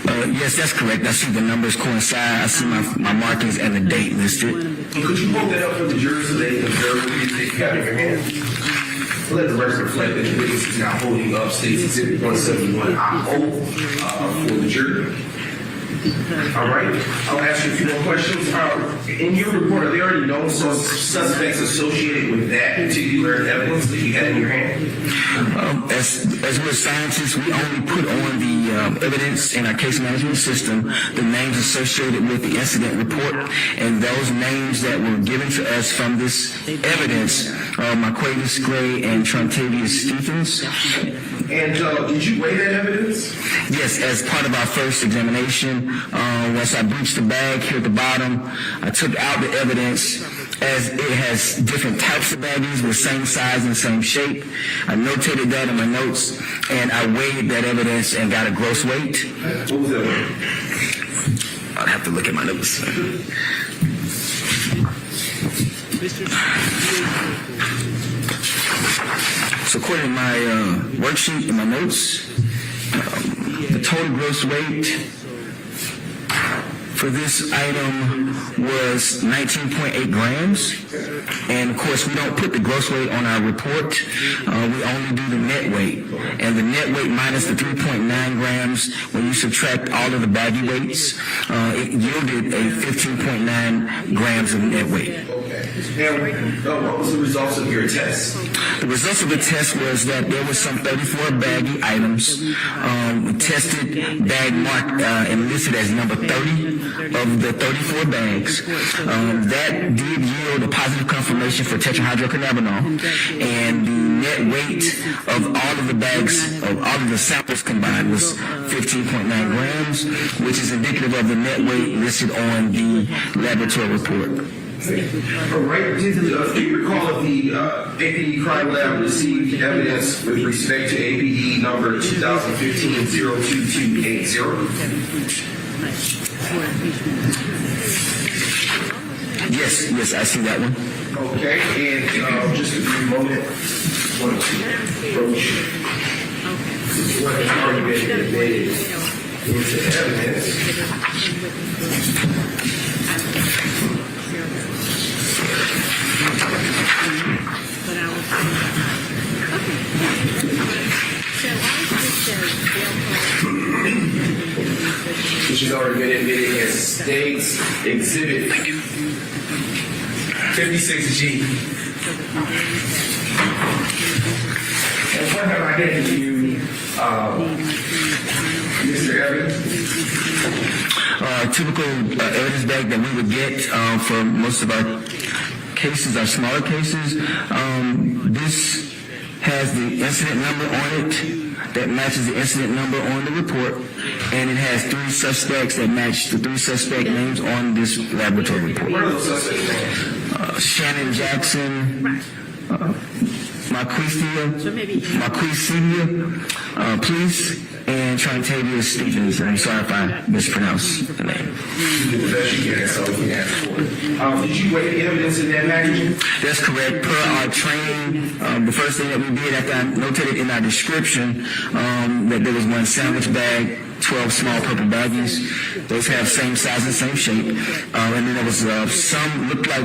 Yes, that's correct. I see the numbers coincide. I see my markings and the date listed. Could you hold that up for the jurors so they can observe what you have in your hand? Let the record reflect that the witness is now holding up State's Exhibit 171I for the jury. All right. I'll ask you a few more questions. In your report, are there already known suspects associated with that particular evidence that you had in your hand? As we're scientists, we only put on the evidence in our case management system the names associated with the incident report, and those names that were given to us from this evidence are Marquavius Gray and Trontavius Stephens. And did you weigh that evidence? Yes, as part of our first examination, once I breached the bag here at the bottom, I took out the evidence as it has different types of baggies with same size and same shape. I notated that in my notes, and I weighed that evidence and got a gross weight. What was that weight? I'll have to look at my notes. So according to my worksheet and my notes, the total gross weight for this item was 19.8 grams. And of course, we don't put the gross weight on our report. We only do the net weight. And the net weight minus the 3.9 grams, when you subtract all of the baggy weights, it yielded a 15.9 grams of net weight. And what was the results of your test? The results of the test was that there was some 34 baggy items. We tested bag marked and listed as number 30 of the 34 bags. That did yield a positive confirmation for tetrahydrocannabinol, and the net weight of all of the bags, of all of the samples combined, was 15.9 grams, which is indicative of the net weight listed on the laboratory report. All right. Do you recall if the APD Crime Lab received evidence with respect to APD number 2015-02280? Yes, I see that one. Okay, and just a few moments, I want to approach what has already been debated into evidence. Which has already been admitted as State's Exhibit 56G. And what have I handed you into evidence? Typical evidence bag that we would get for most of our cases, our smaller cases. This has the incident number on it that matches the incident number on the report, and it has 3 suspects that match the 3 suspect names on this laboratory report. What are those suspects' names? Shannon Jackson, Marquisia, Police, and Trontavia Stevens. I'm sorry if I mispronounced the name. You did the best you can, so we can ask for it. Did you weigh the evidence in that packaging? That's correct. Per our training, the first thing that we did after I notated in our description that there was 1 sandwich bag, 12 small purple baggies. Those have same size and same shape. And then there was some looked like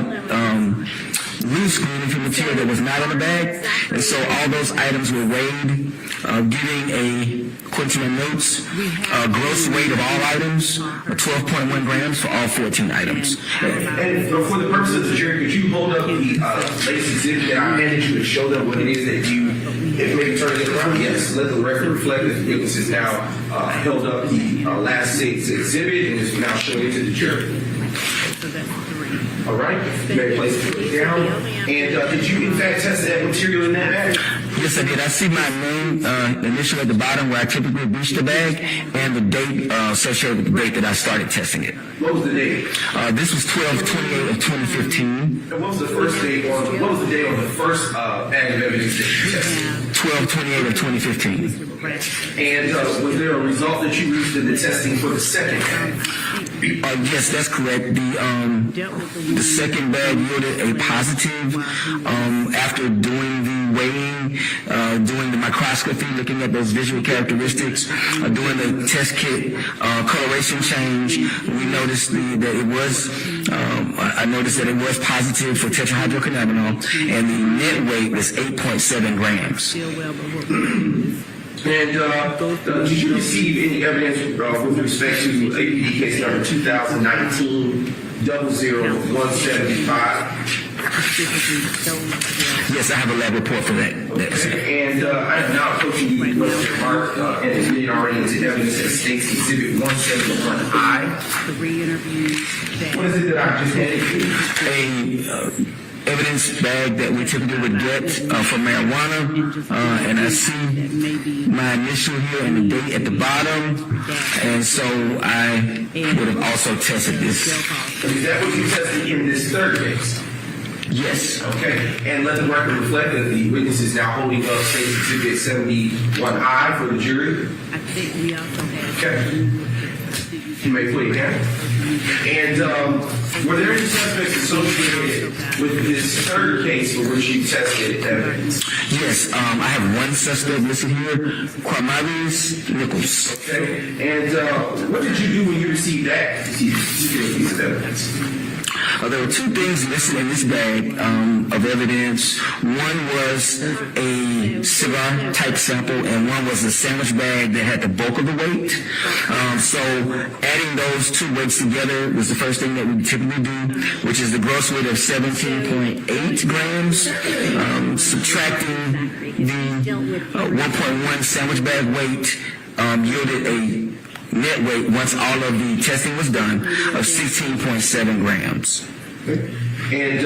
loose community material that was not on the bag. And so all those items were weighed, giving according to my notes, gross weight of all items, 12.1 grams for all 14 items. And for the purpose of the jury, could you hold up the latest exhibit that I handed you and show them what it is that you, if maybe turn it around? Yes, let the record reflect that the witness has now held up the last 6 exhibit and is now showing it to the jury. All right, you may place it down. And did you in fact test that material in that bag? Yes, I did. I see my name initial at the bottom where I typically reach the bag, and the date associated with the date that I started testing it. What was the date? This was 12/28 of 2015. And what was the first date on? What was the date on the first bag of evidence that you tested? 12/28 of 2015. And was there a result that you reached in the testing for the second bag? Yes, that's correct. The second bag yielded a positive after doing the weighing, doing the microscopy, looking at those visual characteristics, doing the test kit coloration change. We noticed that it was. I noticed that it was positive for tetrahydrocannabinol, and the net weight was 8.7 grams. And did you receive any evidence with respect to APD case number 2019-00175? Yes, I have a lab report for that. And I am now approaching you with Mr. Mark and admitting already into evidence that states Exhibit 171I. What is it that I just handed you? Evidence bag that we typically would get for marijuana, and I see my initial here and the date at the bottom, and so I would have also tested this. Is that what you tested in this third case? Yes. Okay, and let the record reflect that the witness is now holding up State's Exhibit 71I for the jury. I think we also have. Okay. You may put it down. And were there any suspects associated with this third case for which you tested evidence? Yes, I have 1 suspect listed here, Quamaris Nichols. Okay, and what did you do when you received that piece of evidence? There were 2 things listed in this bag of evidence. One was a cigar type sample, and one was a sandwich bag that had the bulk of the weight. So adding those 2 weights together was the first thing that we typically do, which is the gross weight of 17.8 grams. Subtracting the 1.1 sandwich bag weight yielded a net weight, once all of the testing was done, of 16.7 grams. And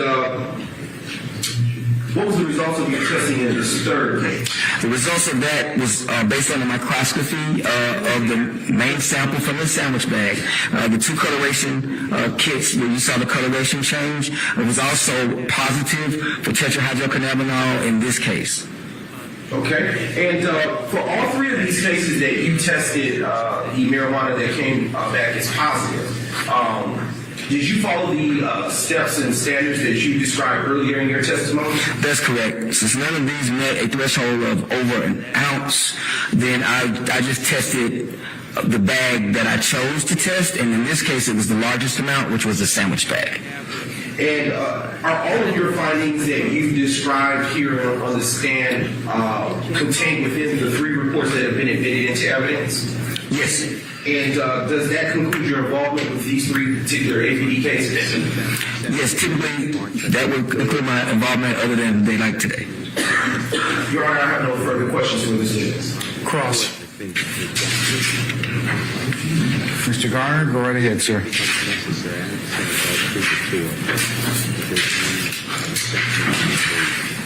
what was the results of your testing in this third case? The results of that was based on the microscopy of the main sample from the sandwich bag. The 2 coloration kits where you saw the coloration change, it was also positive for tetrahydrocannabinol in this case. Okay, and for all 3 of these cases that you tested the marijuana that came back as positive, did you follow the steps and standards that you described earlier in your testimony? That's correct. Since none of these met a threshold of over an ounce, then I just tested the bag that I chose to test, and in this case it was the largest amount, which was the sandwich bag. And are all of your findings that you described here on the stand contained within the 3 reports that have been admitted into evidence? Yes. And does that conclude your involvement with these 3 particular APD cases? Yes, typically that would conclude my involvement other than daylight today. Your Honor, I have no further questions for this witness. Cross. Mr. Garner, go right ahead, sir.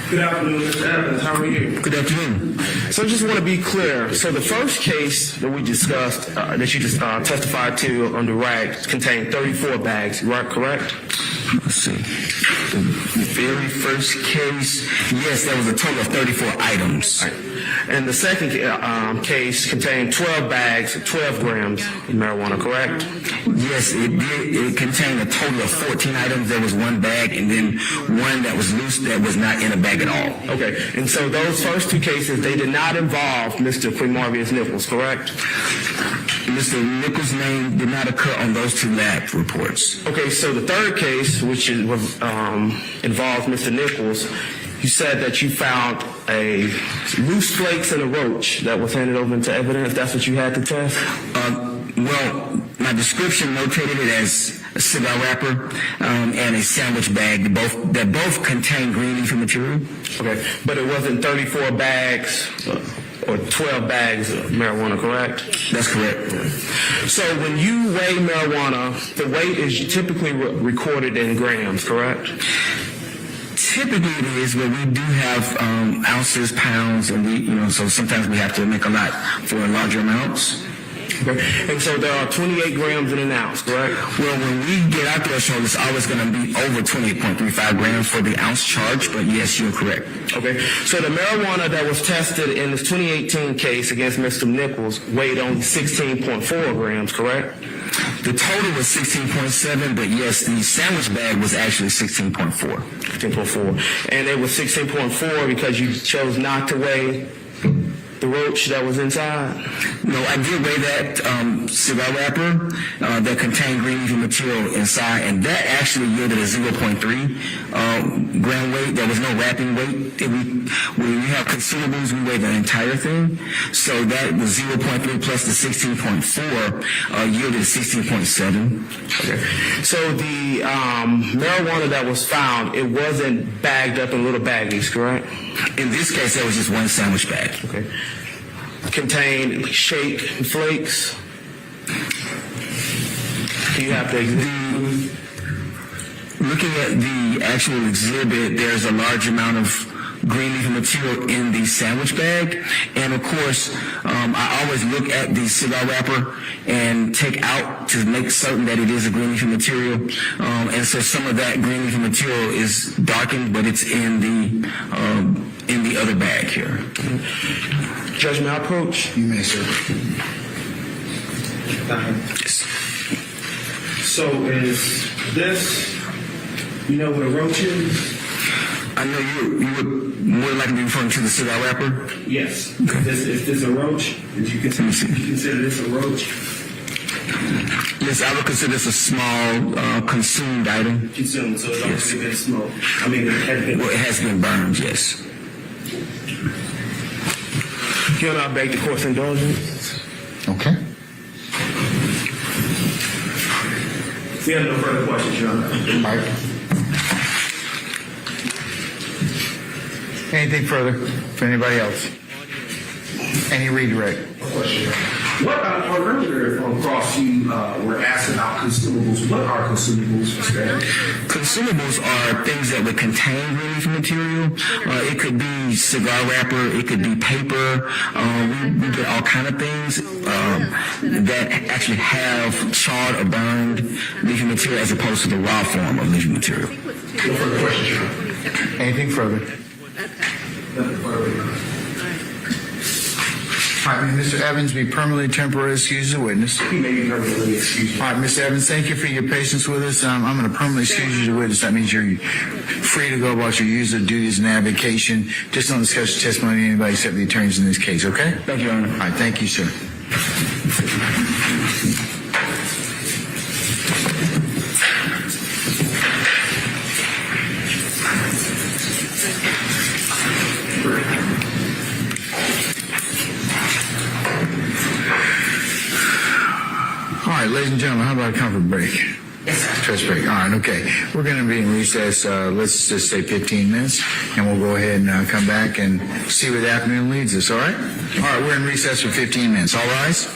Good afternoon, Mr. Evans. How are you? Good afternoon. So I just want to be clear. So the first case that we discussed, that you just testified to on the RAG, contained 34 bags, right? Correct? Let's see. The very first case, yes, that was a total of 34 items. Right. And the second case contained 12 bags, 12 grams of marijuana, correct? Yes, it did. It contained a total of 14 items. There was one bag and then one that was loose that was not in a bag at all. Okay. And so those first two cases, they did not involve Mr. Quinmarvius Nichols, correct? Mr. Nichols' name did not occur on those two lab reports. Okay, so the third case, which involves Mr. Nichols, you said that you found a loose flakes and a roach that was handed over into evidence. That's what you had to test? Well, my description notated it as a cigar wrapper and a sandwich bag that both contain green leafy material. Okay, but it wasn't 34 bags or 12 bags of marijuana, correct? That's correct. So when you weigh marijuana, the weight is typically recorded in grams, correct? Typically it is, but we do have ounces, pounds, and so sometimes we have to make a lot for larger amounts. Okay. And so there are 28 grams in an ounce, correct? Well, when we get our threshold, it's always going to be over 28.35 grams for the ounce charge, but yes, you're correct. Okay. So the marijuana that was tested in this 2018 case against Mr. Nichols weighed only 16.4 grams, correct? The total was 16.7, but yes, the sandwich bag was actually 16.4. 16.4. And it was 16.4 because you chose not to weigh the roach that was inside? No, I did weigh that cigar wrapper that contained green leafy material inside, and that actually yielded a 0.3 gram weight. There was no wrapping weight. When we have consumables, we weigh the entire thing. So that was 0.3 plus the 16.4 yielded 16.7. Okay. So the marijuana that was found, it wasn't bagged up in little baggies, correct? In this case, there was just one sandwich bag. Okay. Contained shake flakes. Do you have the looking at the actual exhibit, there's a large amount of green leafy material in the sandwich bag, and of course I always look at the cigar wrapper and take out to make certain that it is a green leafy material, and so some of that green leafy material is darkened, but it's in the other bag here. Judge, may I approach? You may, sir. So is this, you know what a roach is? I know you would more likely be referring to the cigar wrapper. Yes. Okay. Is this a roach? Did you consider this a roach? Yes, I would consider this a small consumed item. Consumed, so it's already been smoked. I mean, it has been. Well, it has been burned, yes. You'll not beg the court's indulgence. Okay. We have no further questions, Your Honor. All right. Anything further for anybody else? Any redirect? What earlier on cross you were asked about consumables. What are consumables, Mr. Evans? Consumables are things that would contain green leafy material. It could be cigar wrapper, it could be paper. We get all kind of things that actually have charred or burned leafy material as opposed to the raw form of leafy material. No further questions, Your Honor. Anything further? All right, Mr. Evans, be permanently temporarily excused as a witness. He may be permanently excused. All right, Mr. Evans, thank you for your patience with us. I'm going to permanently excuse you as a witness. That means you're free to go about your usual duties and avocation. Just don't discuss your testimony with anybody except the attorneys in this case, okay? Thank you, Your Honor. All right, thank you, sir. All right, ladies and gentlemen, how about a comfort break? Trust break. All right, okay. We're going to be in recess, let's just say 15 minutes, and we'll go ahead and come back and see where the afternoon leads us, all right? All right, we're in recess for 15 minutes. All rise.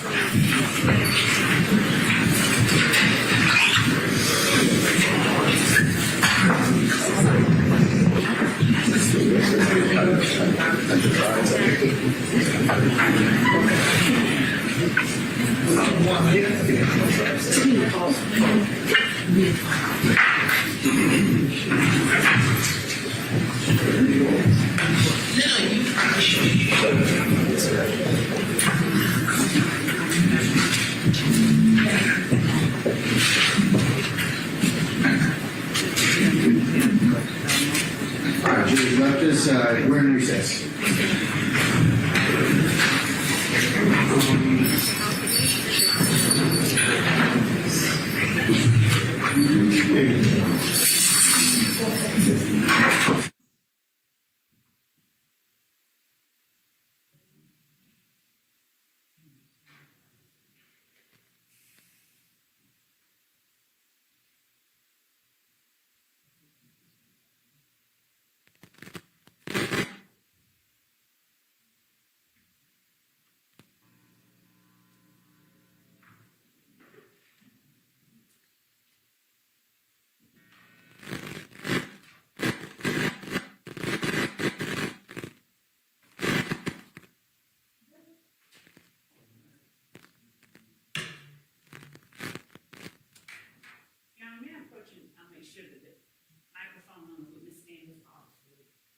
All right, Julie left us. We're in recess.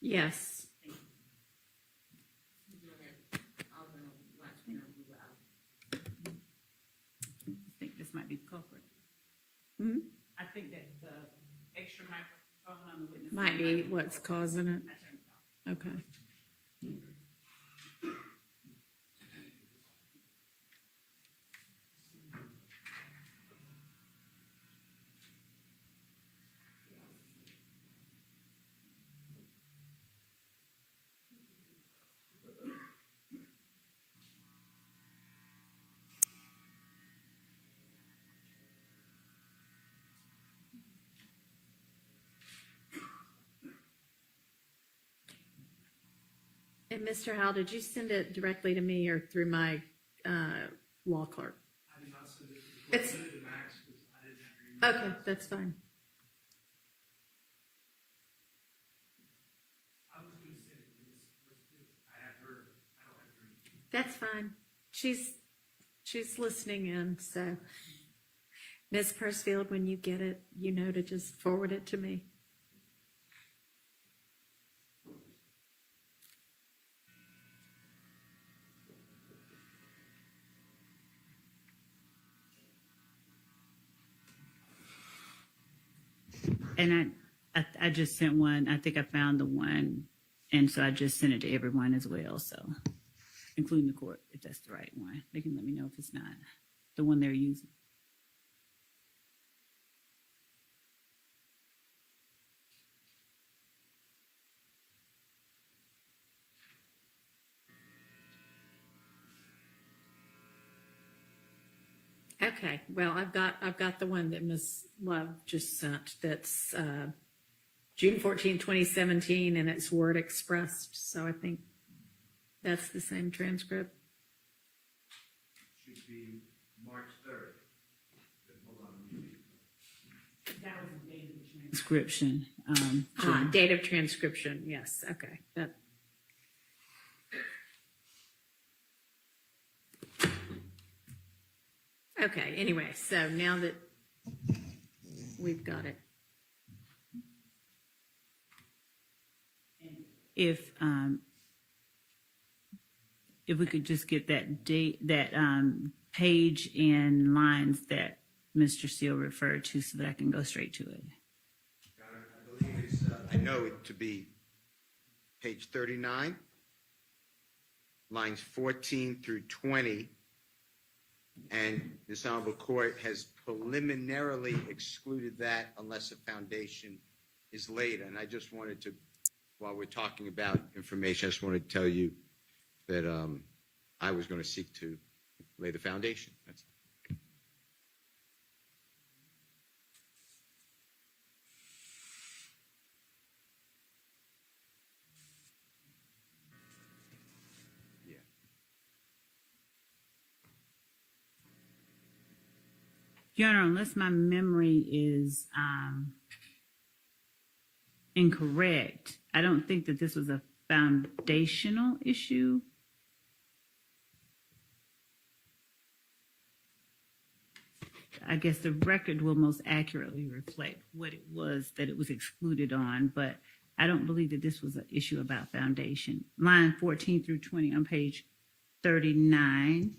Yes. I think this might be the culprit. Hmm? I think that the extra microphone on the witness Might be what's causing it. Okay. And Mr. Howell, did you send it directly to me or through my law clerk? I did not send it. It's to Max because I didn't have your email. Okay, that's fine. I was going to send it to Ms. I have her. I don't have her email. That's fine. She's listening in, so Ms. Persfield, when you get it, you know to just forward it to me. And I just sent one. I think I found the one, and so I just sent it to everyone as well. So, including the court, if that's the right one, they can let me know if it's not the one they're using. Okay, well, I've got the one that Ms. Love just sent. That's June 14, 2017, and it's word expressed. So I think that's the same transcript. Should be March 3rd. Hold on. That was the date of the transcription. Date of transcription. Yes. Okay. That. Okay. Anyway, so now that we've got it. If we could just get that date, that page and lines that Mr. Steele referred to, so that I can go straight to it. I believe it's, I know it to be page 39, lines 14 through 20, and this honorable court has preliminarily excluded that unless a foundation is laid. And I just wanted to, while we're talking about information, I just wanted to tell you that I was going to seek to lay the foundation. That's Your Honor, unless my memory is incorrect, I don't think that this was a foundational issue. I guess the record will most accurately reflect what it was that it was excluded on, but I don't believe that this was an issue about foundation. Line 14 through 20 on page 39.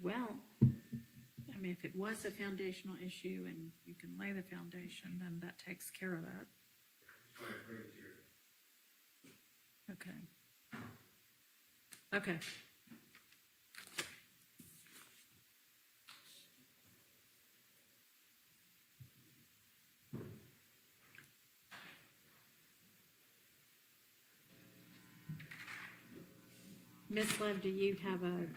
Well, I mean, if it was a foundational issue and you can lay the foundation, then that takes care of that. Okay. Okay. Ms. Love, do you have a?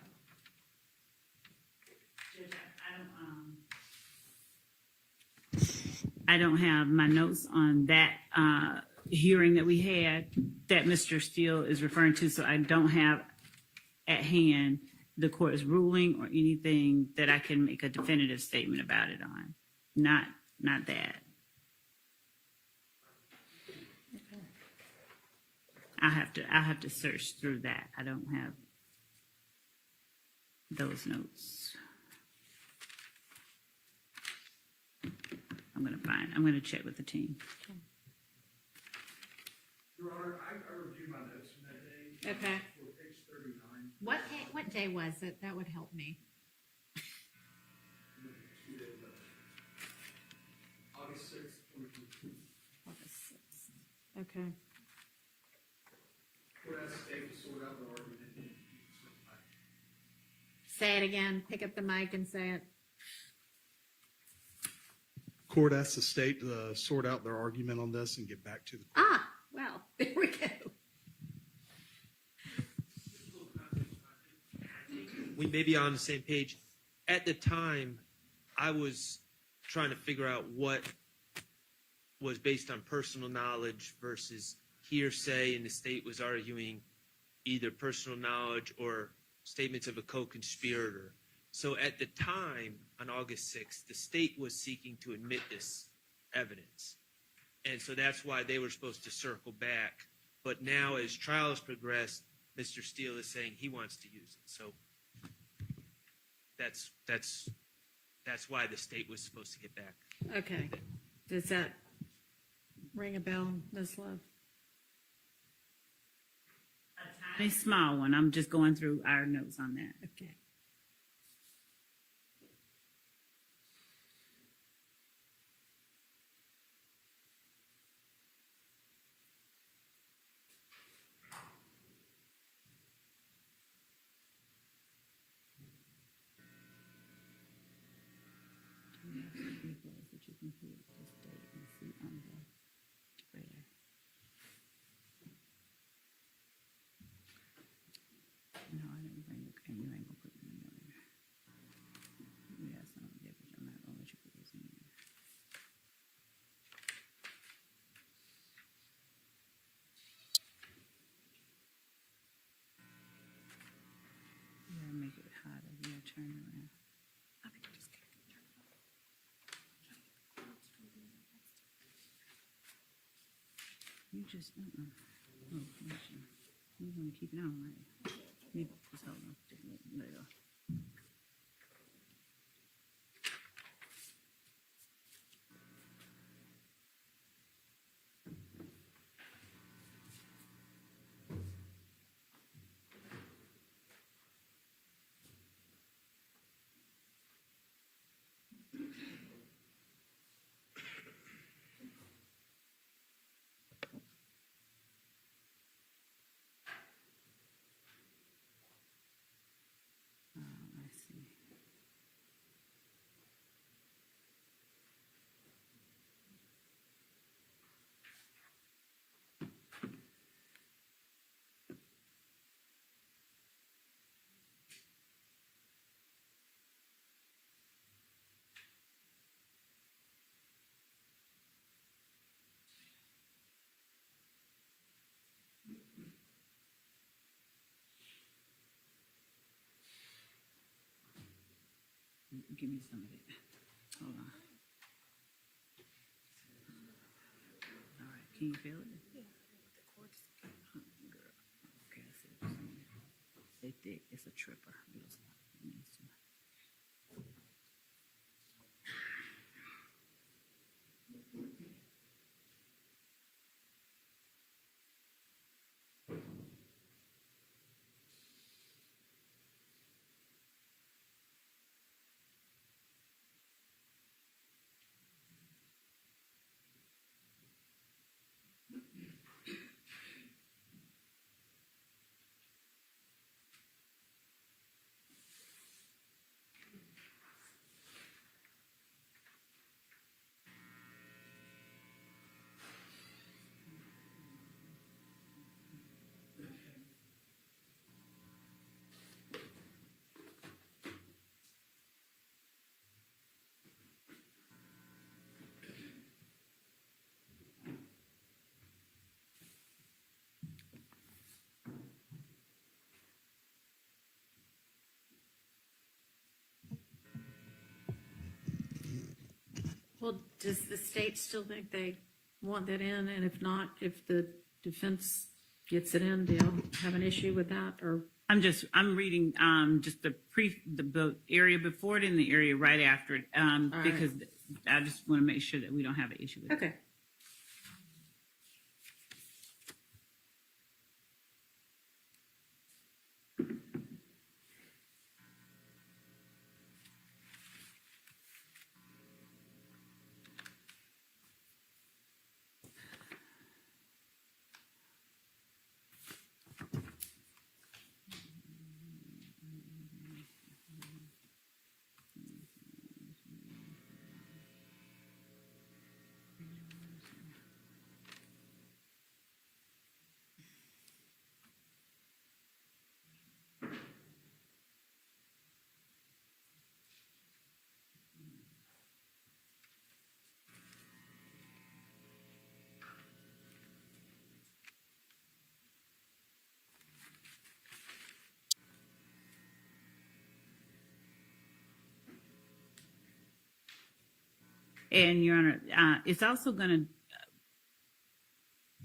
I don't have my notes on that hearing that we had that Mr. Steele is referring to, so I don't have at hand the court's ruling or anything that I can make a definitive statement about it on. Not that. I'll have to search through that. I don't have those notes. I'm gonna check with the team. Your Honor, I reviewed my notes from that day. Okay. For page 39. What day was it? That would help me. August 6th, 2022. August 6th. Okay. Court has to state to sort out the argument. Say it again. Pick up the mic and say it. Court asked the state to sort out their argument on this and get back to the court. Ah, well, there we go. We may be on the same page. At the time, I was trying to figure out what was based on personal knowledge versus hearsay, and the state was arguing either personal knowledge or statements of a co-conspirator. So at the time, on August 6th, the state was seeking to admit this evidence. And so that's why they were supposed to circle back. But now, as trials progressed, Mr. Steele is saying he wants to use it. So that's why the state was supposed to get back. Okay. Does that ring a bell, Ms. Love? A small one. I'm just going through our notes on that. Okay. No, I didn't bring the, and you ain't gonna put them in there. Yeah, so, yeah, but I'm not gonna let you put those in there. Yeah, make it hotter. Yeah, turn it around. I think I just can't turn it off. You just, oh, you want to keep it on, right? Maybe just hold on. Just let it go. Give me some of it. Hold on. All right, can you feel it? Yeah. Girl. Okay, I see what you're saying. They thick. It's a tripper. Well, does the state still think they want that in? And if not, if the defense gets it in, do you have an issue with that? Or I'm reading just the area before it and the area right after it because I just want to make sure that we don't have an issue with it. okay. And Your Honor, it's also going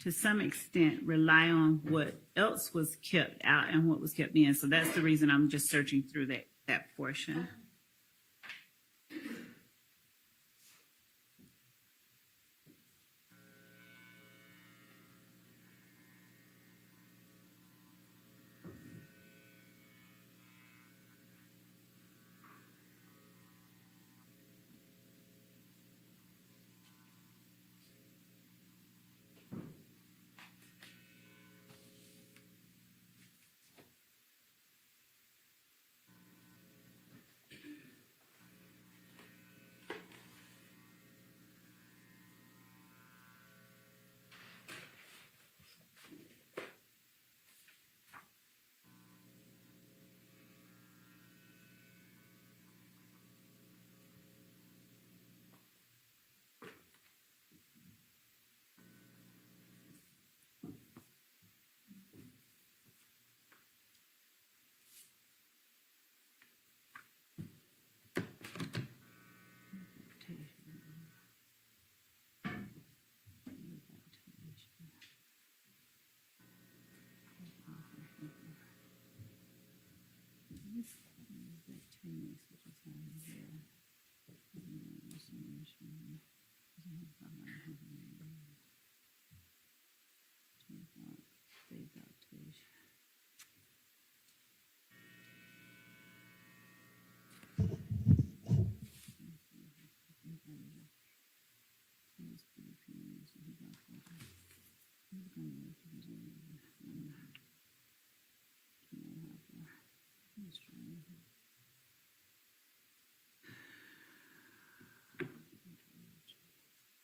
to some extent, rely on what else was kept out and what was kept in. So that's the reason I'm just searching through that portion.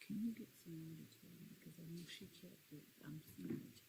Can you get some more detail? Because I know she kept it. I'm seeing it.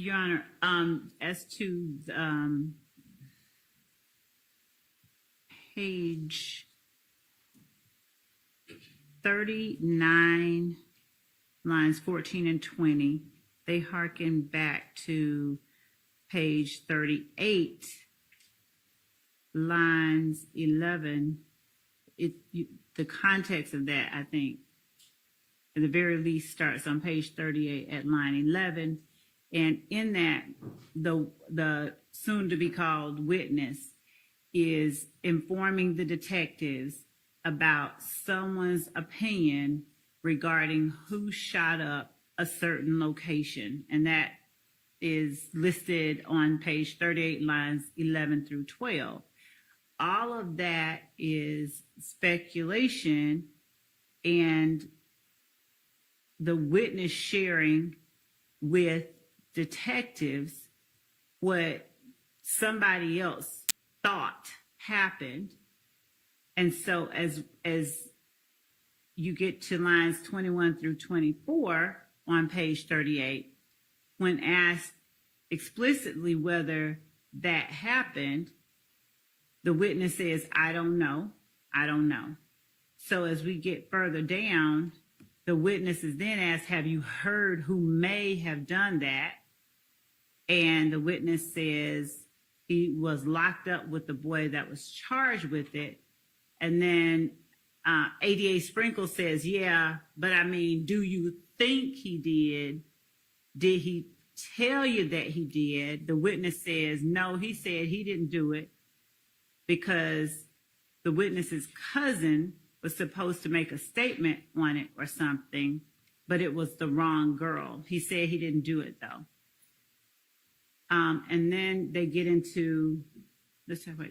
Your Honor, as to page 39, lines 14 and 20, they hearken back to page 38, lines 11. The context of that, I think, at the very least, starts on page 38 at line 11. And in that, the soon-to-be-called witness is informing the detectives about someone's opinion regarding who shot up a certain location. And that is listed on page 38, lines 11 through 12. All of that is speculation and the witness sharing with detectives what somebody else thought happened. And so as you get to lines 21 through 24 on page 38, when asked explicitly whether that happened, the witness says, I don't know. So as we get further down, the witness is then asked, have you heard who may have done that? And the witness says he was locked up with the boy that was charged with it. And then ADA Sprinkle says, yeah, but I mean, do you think he did? Did he tell you that he did? The witness says, no, he said he didn't do it because the witness's cousin was supposed to make a statement on it or something, but it was the wrong girl. He said he didn't do it though. And then they get into, let's talk about,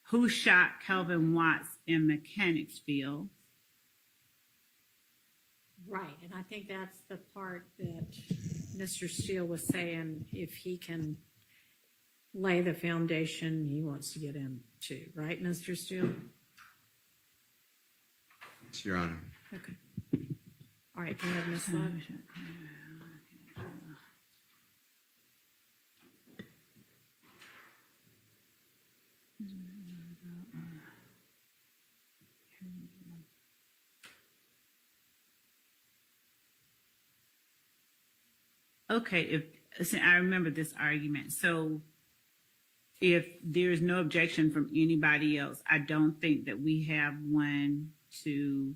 who shot Kelvin Watts in Mechanicsville? Right, and I think that's the part that Mr. Steele was saying, if he can lay the foundation he wants to get into, right, Mr. Steele? Yes, Your Honor. Okay. All right, can you have Ms. Love? Okay, I remember this argument. So if there's no objection from anybody else, I don't think that we have one to.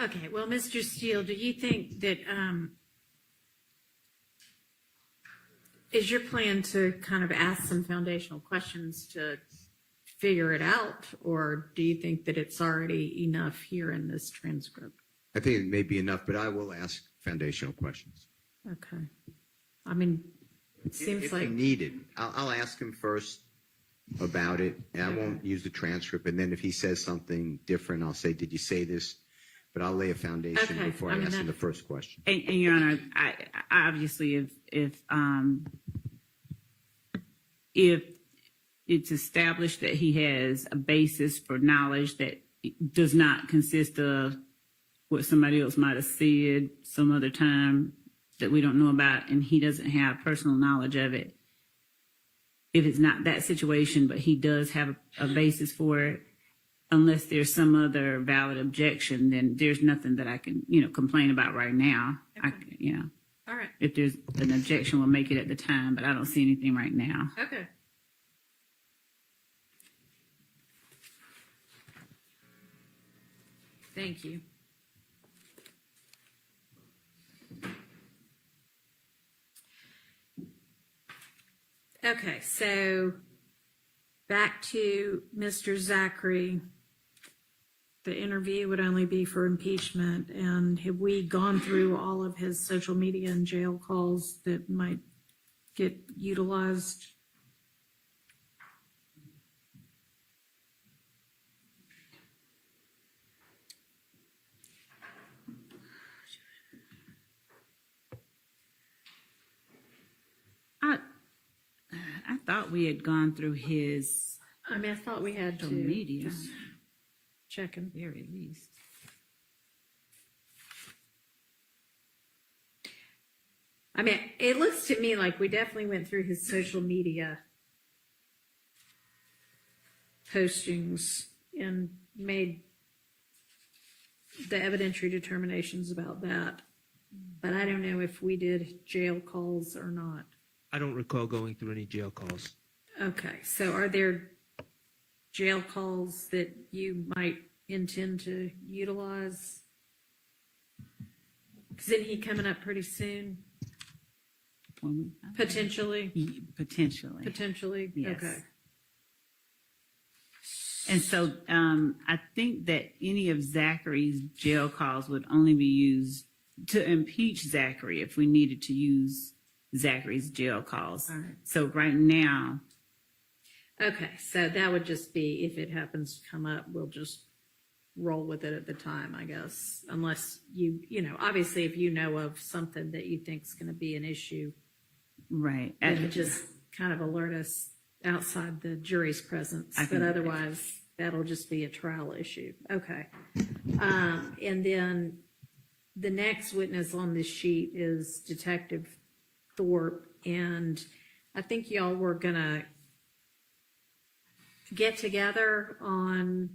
Okay, well, Mr. Steele, do you think that, is your plan to kind of ask some foundational questions to figure it out, or do you think that it's already enough here in this transcript? I think it may be enough, but I will ask foundational questions. Okay. I mean, it seems if like. needed. I'll ask him first, about it, and I won't use the transcript. And then if he says something different, I'll say, "Did you say this?" But I'll lay a foundation Okay. before I ask him the first question. And Your Honor, I obviously, if it's established that he has a basis for knowledge that does not consist of what somebody else might have said some other time that we don't know about, and he doesn't have personal knowledge of it, if it's not that situation, but he does have a basis for it, unless there's some other valid objection, then there's nothing that I can, complain about right now. Okay. All right. If there's an objection, we'll make it at the time, but I don't see anything right now. Okay. Thank you. Okay, so back to Mr. Zachary. The interview would only be for impeachment, and have we gone through all of his social media and jail calls that might get utilized? I thought we had gone through his I thought we had to. media. Just checking. Very least. It looks to me like we definitely went through his social media postings and made the evidentiary determinations about that. But I don't know if we did jail calls or not. I don't recall going through any jail calls. Okay, so are there jail calls that you might intend to utilize? Isn't he coming up pretty soon? Potentially? Potentially. Yes. Okay. And so I think that any of Zachary's jail calls would only be used to impeach Zachary if we needed to use Zachary's jail calls. All right. So right now, Okay, so that would just be, if it happens to come up, we'll just roll with it at the time, I guess. Unless obviously if you know of something that you think is going to be an issue, right. then just kind of alert us outside the jury's presence. I But can- otherwise, that'll just be a trial issue. Okay. And then the next witness on this sheet is Detective Thorpe. And I think y'all were going to get together on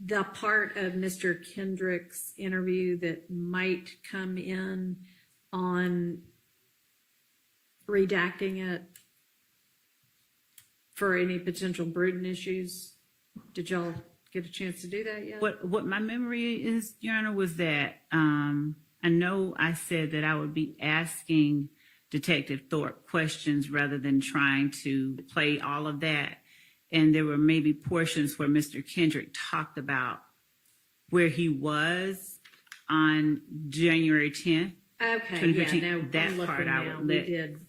the part of Mr. Kendrick's interview that might come in on redacting it for any potential Bruton issues. Did y'all get a chance to do that yet? What my memory is, Your Honor, was that I know I said that I would be asking Detective Thorpe questions rather than trying to play all of that. And there were maybe portions where Mr. Kendrick talked about where he was on January 10th. Okay, 2015. yeah, no, That I'm looking part I now. would We let- did.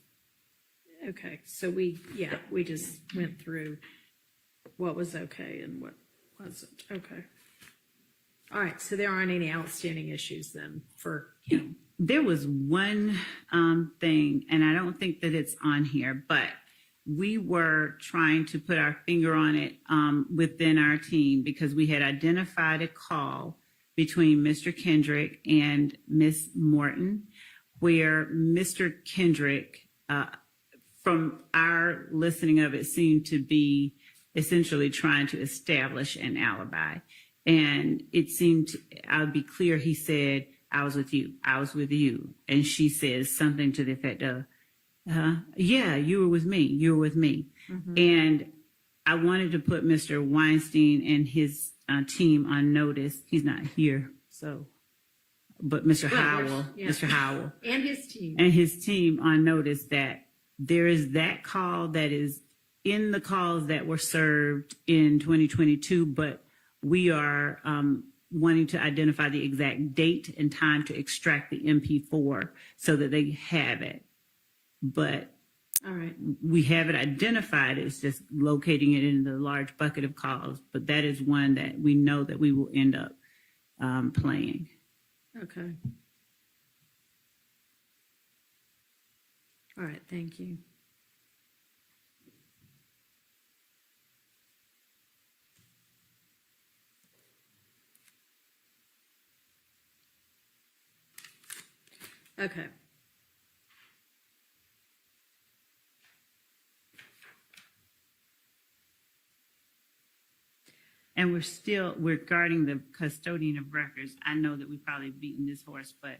Okay, so we just went through what was okay and what wasn't. Okay. All right, so there aren't any outstanding issues then for him. There was one thing, and I don't think that it's on here, but we were trying to put our finger on it within our team because we had identified a call between Mr. Kendrick and Miss Morton, where Mr. Kendrick, from our listening of it, seemed to be essentially trying to establish an alibi. And it seemed, I'll be clear, he said, I was with you. I was with you. And she says something to the effect of, yeah, you were with me. You were with me. Mm-hmm. And I wanted to put Mr. Weinstein and his team on notice. He's not here, so. But Mr. Howell, yeah. Mr. Howell. And his team. And his team on notice that there is that call that is in the calls that were served in 2022, but we are wanting to identify the exact date and time to extract the MP4 so that they have it. But All right. We have it identified. It's just locating it in the large bucket of calls. But that is one that we know that we will end up playing. Okay. All right. Thank you. Okay. And we're still, regarding the custodian of records, I know that we've probably beaten this horse, but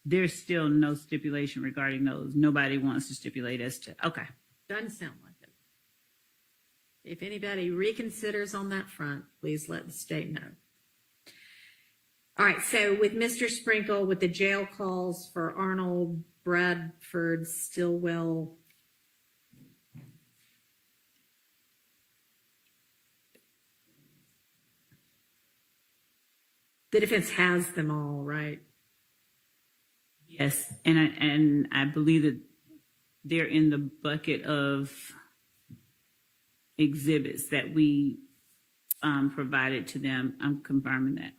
there's still no stipulation regarding those. Nobody wants to stipulate as to, okay. Doesn't sound like it. If anybody reconsiders on that front, please let the state know. All right, so with Mr. Sprinkle, with the jail calls for Arnold, Bradford, Stillwell, the defense has them all, right? Yes, and I believe that they're in the bucket of exhibits that we provided to them. I'm confirming that.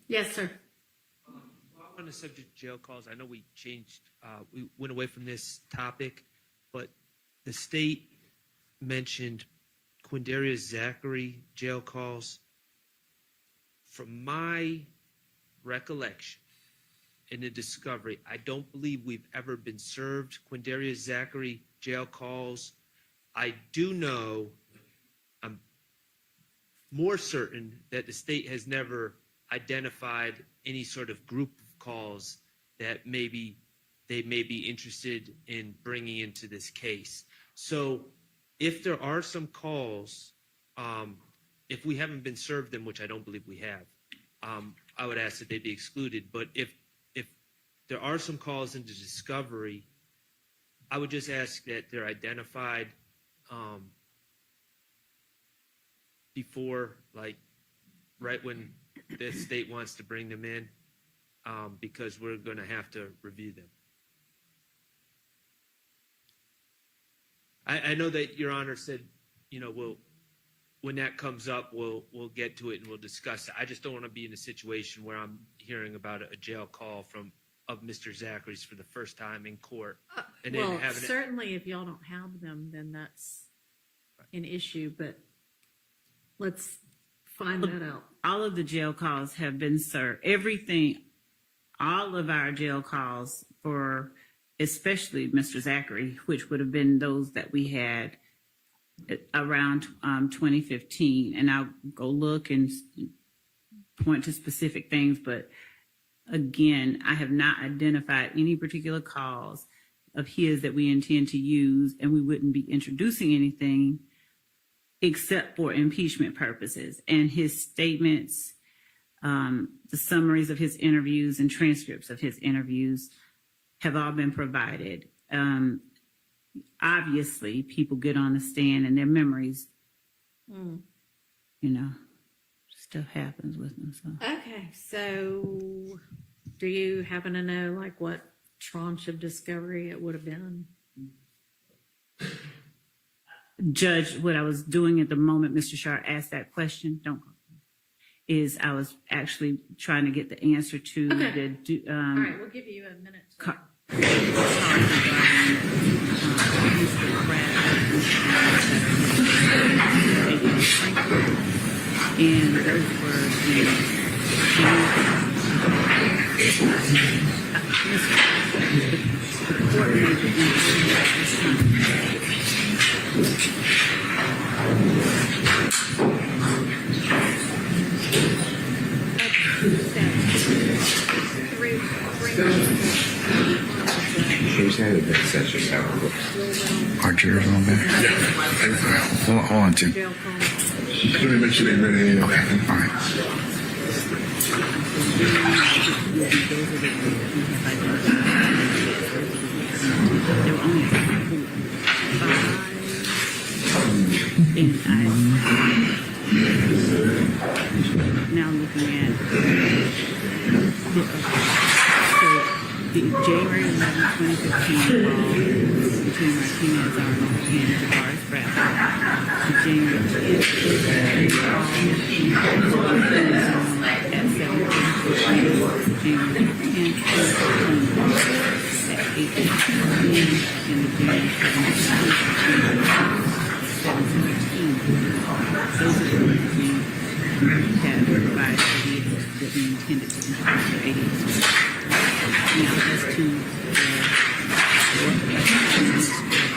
Yes, sir. On the subject of jail calls, I know we went away from this topic, but the state mentioned Quindarius Zachary jail calls. From my recollection in the discovery, I don't believe we've ever been served Quindarius Zachary jail calls. I do know, I'm more certain that the state has never identified any sort of group of calls that maybe they may be interested in bringing into this case. So if there are some calls, if we haven't been served them, which I don't believe we have, I would ask that they be excluded. But if there are some calls into discovery, I would just ask that they're identified before, like, right when the state wants to bring them in, because we're going to have to review them. I know that Your Honor said, when that comes up, we'll get to it and we'll discuss it. I just don't want to be in a situation where I'm hearing about a jail call of Mr. Zachary's for the first time in court. And well, then having certainly if y'all don't have them, then that's an issue, but let's find that out. All of the jail calls have been served. Everything, all of our jail calls for especially Mr. Zachary, which would have been those that we had around 2015. And I'll go look and point to specific things, but again, I have not identified any particular calls of his that we intend to use, and we wouldn't be introducing anything except for impeachment purposes. And his statements, the summaries of his interviews and transcripts of his interviews have all been provided. Obviously, people get on the stand and their memories, stuff happens with them. So. Okay, so do you happen to know, like, what tranche of discovery it would have been? Judge, what I was doing at the moment Mr. Sharp asked that question, is I was actually trying to get the answer to Okay. the. All right, we'll give you a minute. And those were Three Are jurors on back? Hold on, Tim. Let me make sure they're ready. Okay, all right. There were only 5, and now looking at the January 11, 2015 call between Martinez Arnold and Tavares Bradford. The January 10th call at 7:15. January 10th call at 8:15, and the January 7:16. Those are the ones we had advised that we intended to introduce for 80%. Now, as to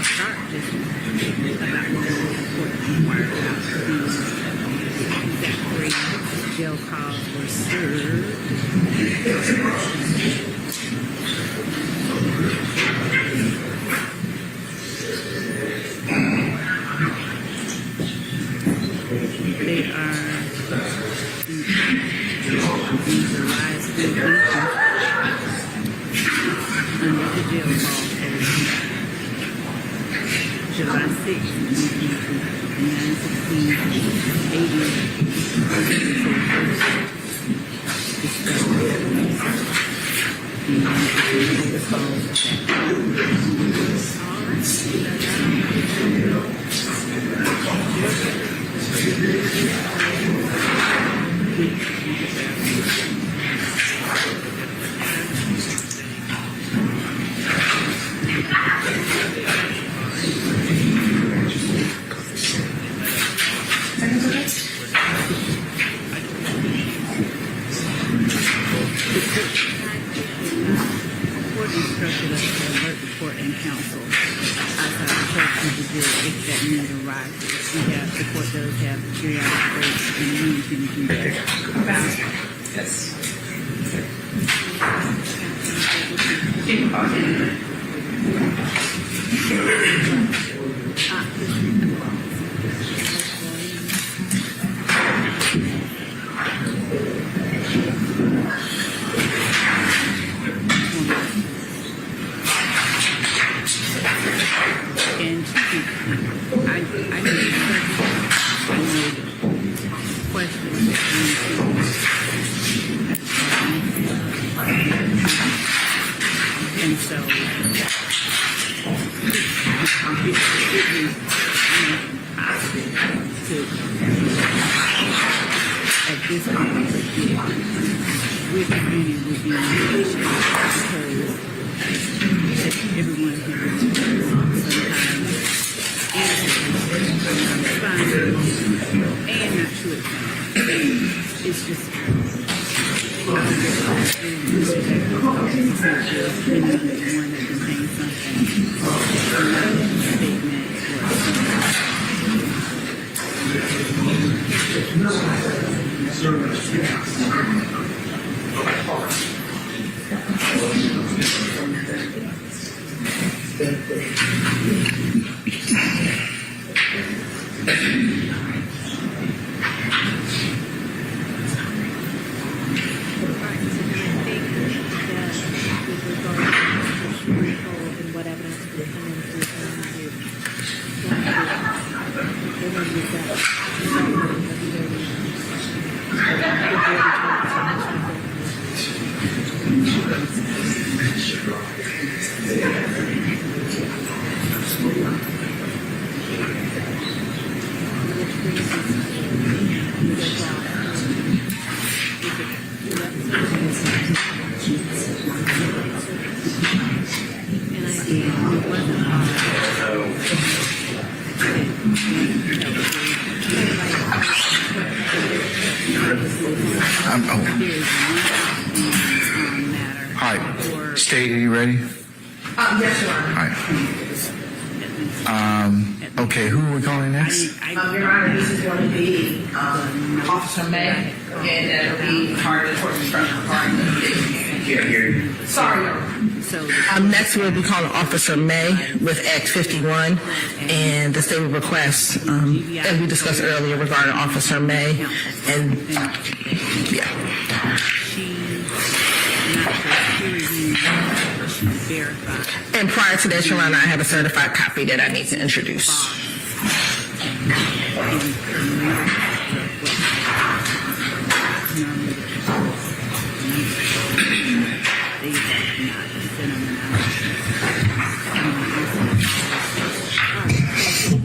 start just about what the report inquired about that 3 jail calls were served. They are these are lies under the jail call code. July 6th, 9/16, 80. Court instructed us to alert the court and counsel outside the church of the jail if that need arises. The court does have periodic breaks, and we intend to do that. Yes. And I know questions that and so at this point with the union would be patient because everyone here sometimes and not to it. It's just All right. State, are you ready? Yes, Your Honor. All right. Okay, who are we calling next? Your Honor, this is going to be Officer May, and that will be part of the court instruction part of the case. Here. Sorry. Next, we'll be calling Officer May with Act 51 and the state of request, as we discussed earlier regarding Officer May. And, yeah. And prior to that, Your Honor, I have a certified copy that I need to introduce.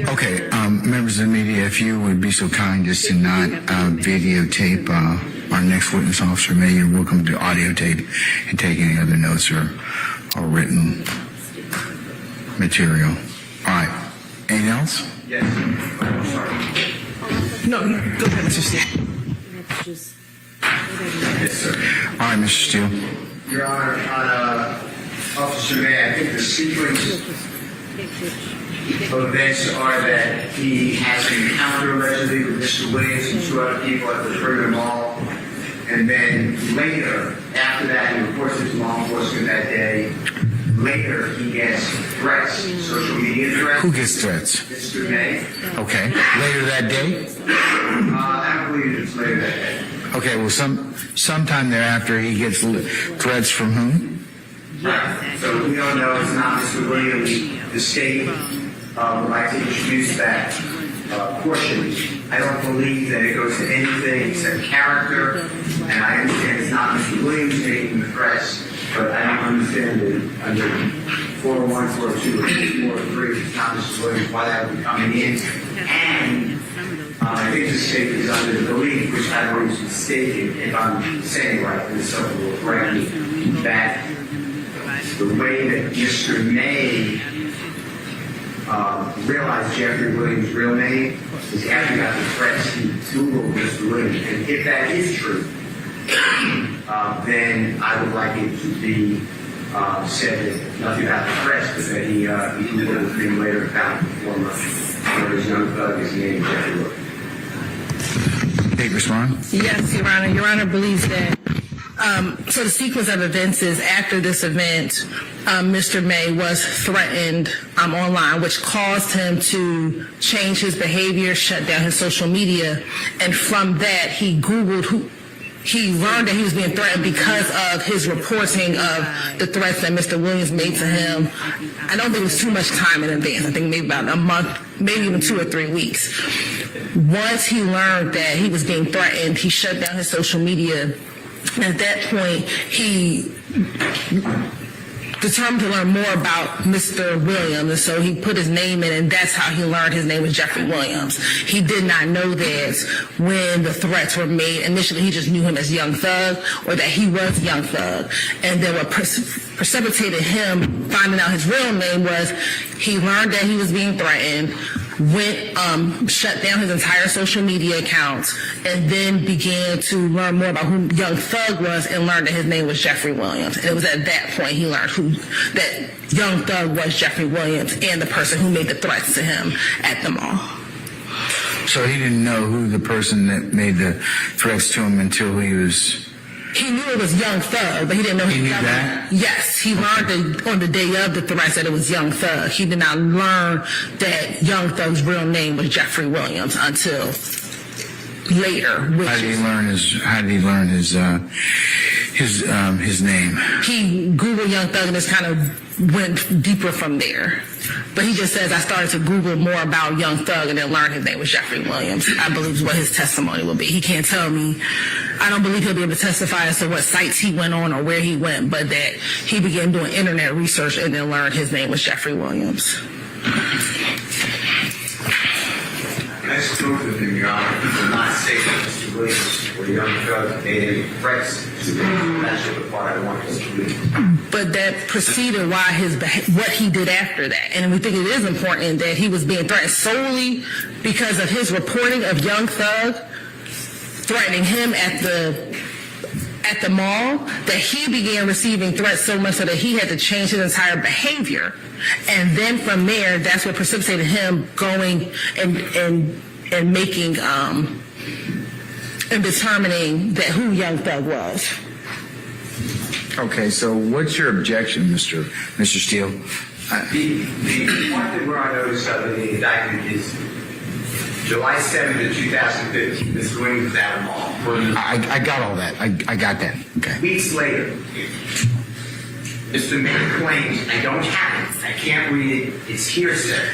Okay, members of the media, if you would be so kind as to not videotape our next witness, Officer May, you're welcome to audio tape and take any other notes or written material. All right. Anything else? Yes. I'm sorry. No, go ahead, Mr. Steele. Yes, sir. All right, Mr. Steele. Your Honor, on Officer May, I think the sequence of events are that he has an encounter allegedly with Mr. Williams and two other people at the Perimeter Mall. And then later, after that, he reports it to law enforcement that day. Later, he gets threats, social media threats. Who gets threats? Mr. May. Okay. Later that day? I don't believe it's later that day. Okay, well, sometime thereafter, he gets threats from whom? Right. So we don't know. It's not Mr. Williams. The state would like to introduce that portion. I don't believe that it goes to anything except character, and I understand it's not Mr. Williams making the threats, but I don't understand that under 401, 402, or 403, it's not Mr. Williams, why that would be coming in. And I think the state is under the belief, which I believe is mistaken, if I'm saying right, and so will correct me, that the way that Mr. May realized Jeffrey Williams' real name is after he got the threats, he Googled Mr. Williams. And if that is true, then I would like it to be said that nothing about the threats, but that he Googled his name later and found the former one of his young thug, his name Jeffrey Williams. Hey, respond. Yes, Your Honor. Your Honor believes that. So the sequence of events is after this event, Mr. May was threatened online, which caused him to change his behavior, shut down his social media, and from that he Googled he learned that he was being threatened because of his reporting of the threats that Mr. Williams made to him. I don't think it was too much time in advance. I think maybe about a month, maybe even 2 or 3 weeks. Once he learned that he was being threatened, he shut down his social media. At that point, he determined to learn more about Mr. Williams, and so he put his name in, and that's how he learned his name was Jeffrey Williams. He did not know that when the threats were made. Initially, he just knew him as Young Thug, or that he was Young Thug. And then what precipitated him finding out his real name was he learned that he was being threatened, shut down his entire social media accounts, and then began to learn more about who Young Thug was and learned that his name was Jeffrey Williams. And it was at that point he learned that Young Thug was Jeffrey Williams and the person who made the threats to him at the mall. So he didn't know who the person that made the threats to him until he was... He knew it was Young Thug, but he didn't know he knew that? Yes, he learned on the day of the threats that it was Young Thug. He did not learn that Young Thug's real name was Jeffrey Williams until later. How did he learn his name? He Googled Young Thug and just kind of went deeper from there. But he just says, I started to Google more about Young Thug and then learned his name was Jeffrey Williams. I believe is what his testimony will be. He can't tell me. I don't believe he'll be able to testify as to what sites he went on or where he went, but that he began doing internet research and then learned his name was Jeffrey Williams. That's true of him, Your Honor. He did not say that Mr. Williams or Young Thug made any threats to him. That's the part I want to believe. But that preceded what he did after that. And we think it is important that he was being threatened solely because of his reporting of Young Thug threatening him at the mall, that he began receiving threats so much so that he had to change his entire behavior. And then from there, that's what precipitated him going and making and determining that who Young Thug was. Okay, so what's your objection, Mr. Steele? The point that we're on notice of in the indictment is July 7th of 2015. Mr. Williams was out of mall. I got all that. I got that. Okay. Weeks later, Mr. May claims, I don't have it, I can't read it, it's hearsay.